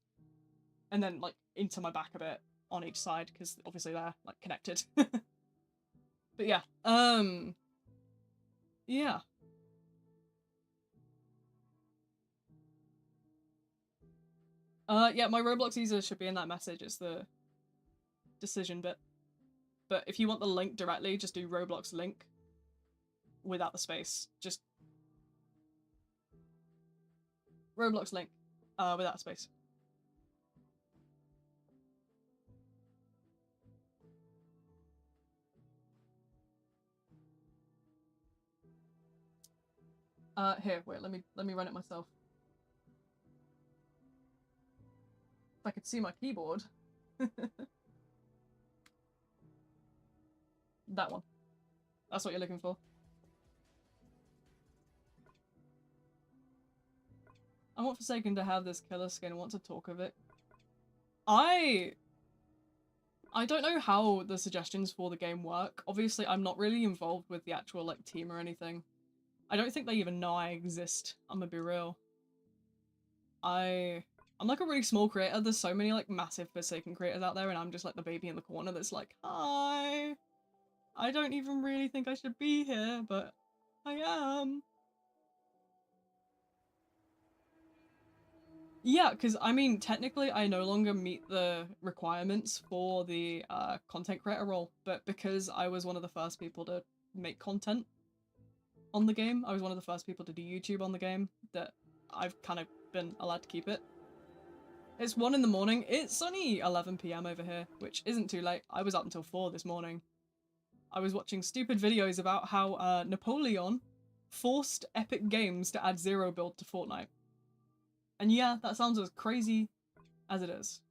and then like into my back a bit on each side because obviously they're like connected. But yeah, yeah. Yeah, my Roblox user should be in that message. It's the decision bit. But if you want the link directly, just do Roblox link without the space. Just Roblox link without space. Here, wait, let me run it myself. If I could see my keyboard. That one. That's what you're looking for. I want Forsaken to have this killer skin. I want to talk of it. I don't know how the suggestions for the game work. Obviously, I'm not really involved with the actual like team or anything. I don't think they even know I exist. I'm gonna be real. I'm like a really small creator. There's so many like massive Forsaken creators out there, and I'm just like the baby in the corner that's like, hi. I don't even really think I should be here, but I am. Yeah, because I mean, technically I no longer meet the requirements for the content creator role, but because I was one of the first people to make content on the game, I was one of the first people to do YouTube on the game, that I've kind of been allowed to keep it. It's 1 in the morning. It's only 11 PM over here, which isn't too late. I was up until 4 this morning. I was watching stupid videos about how Napoleon forced Epic Games to add zero build to Fortnite. And yeah, that sounds as crazy as it is.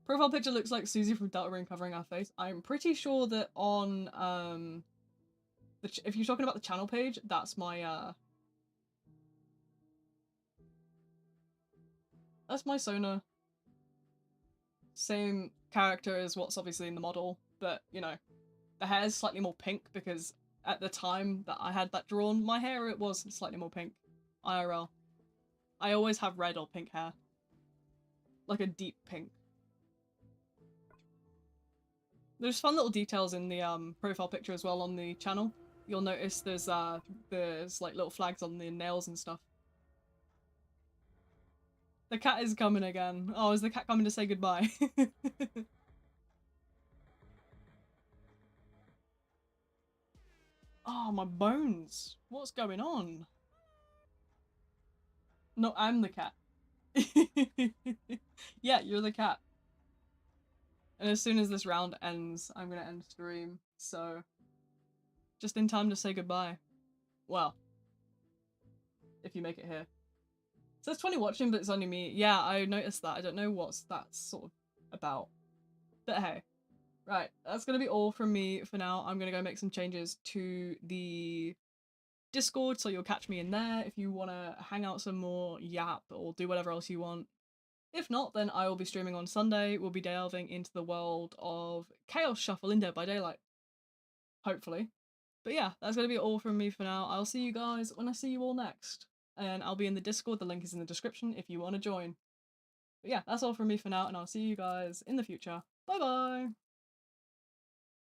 Profile picture looks like Susie from Deltarune covering our face. I'm pretty sure that on if you're talking about the channel page, that's my Sona. Same character as what's obviously in the model, but you know, the hair is slightly more pink because at the time that I had that drawn, my hair it was slightly more pink. IRL. I always have red or pink hair. Like a deep pink. There's fun little details in the profile picture as well on the channel. You'll notice there's like little flags on the nails and stuff. The cat is coming again. Oh, is the cat coming to say goodbye? Oh, my bones. What's going on? No, I'm the cat. Yeah, you're the cat. And as soon as this round ends, I'm gonna end stream. So, just in time to say goodbye. Well, if you make it here. It says 20 watching, but it's only me. Yeah, I noticed that. I don't know what's that's sort of about. But hey. Right, that's gonna be all from me for now. I'm gonna go make some changes to the Discord, so you'll catch me in there if you want to hang out some more, yap, or do whatever else you want. If not, then I will be streaming on Sunday. We'll be delving into the world of Chaos Shuffle in Dead by Daylight. Hopefully. But yeah, that's going to be all from me for now. I'll see you guys when I see you all next. And I'll be in the Discord. The link is in the description if you want to join. But yeah, that's all from me for now, and I'll see you guys in the future. Bye bye!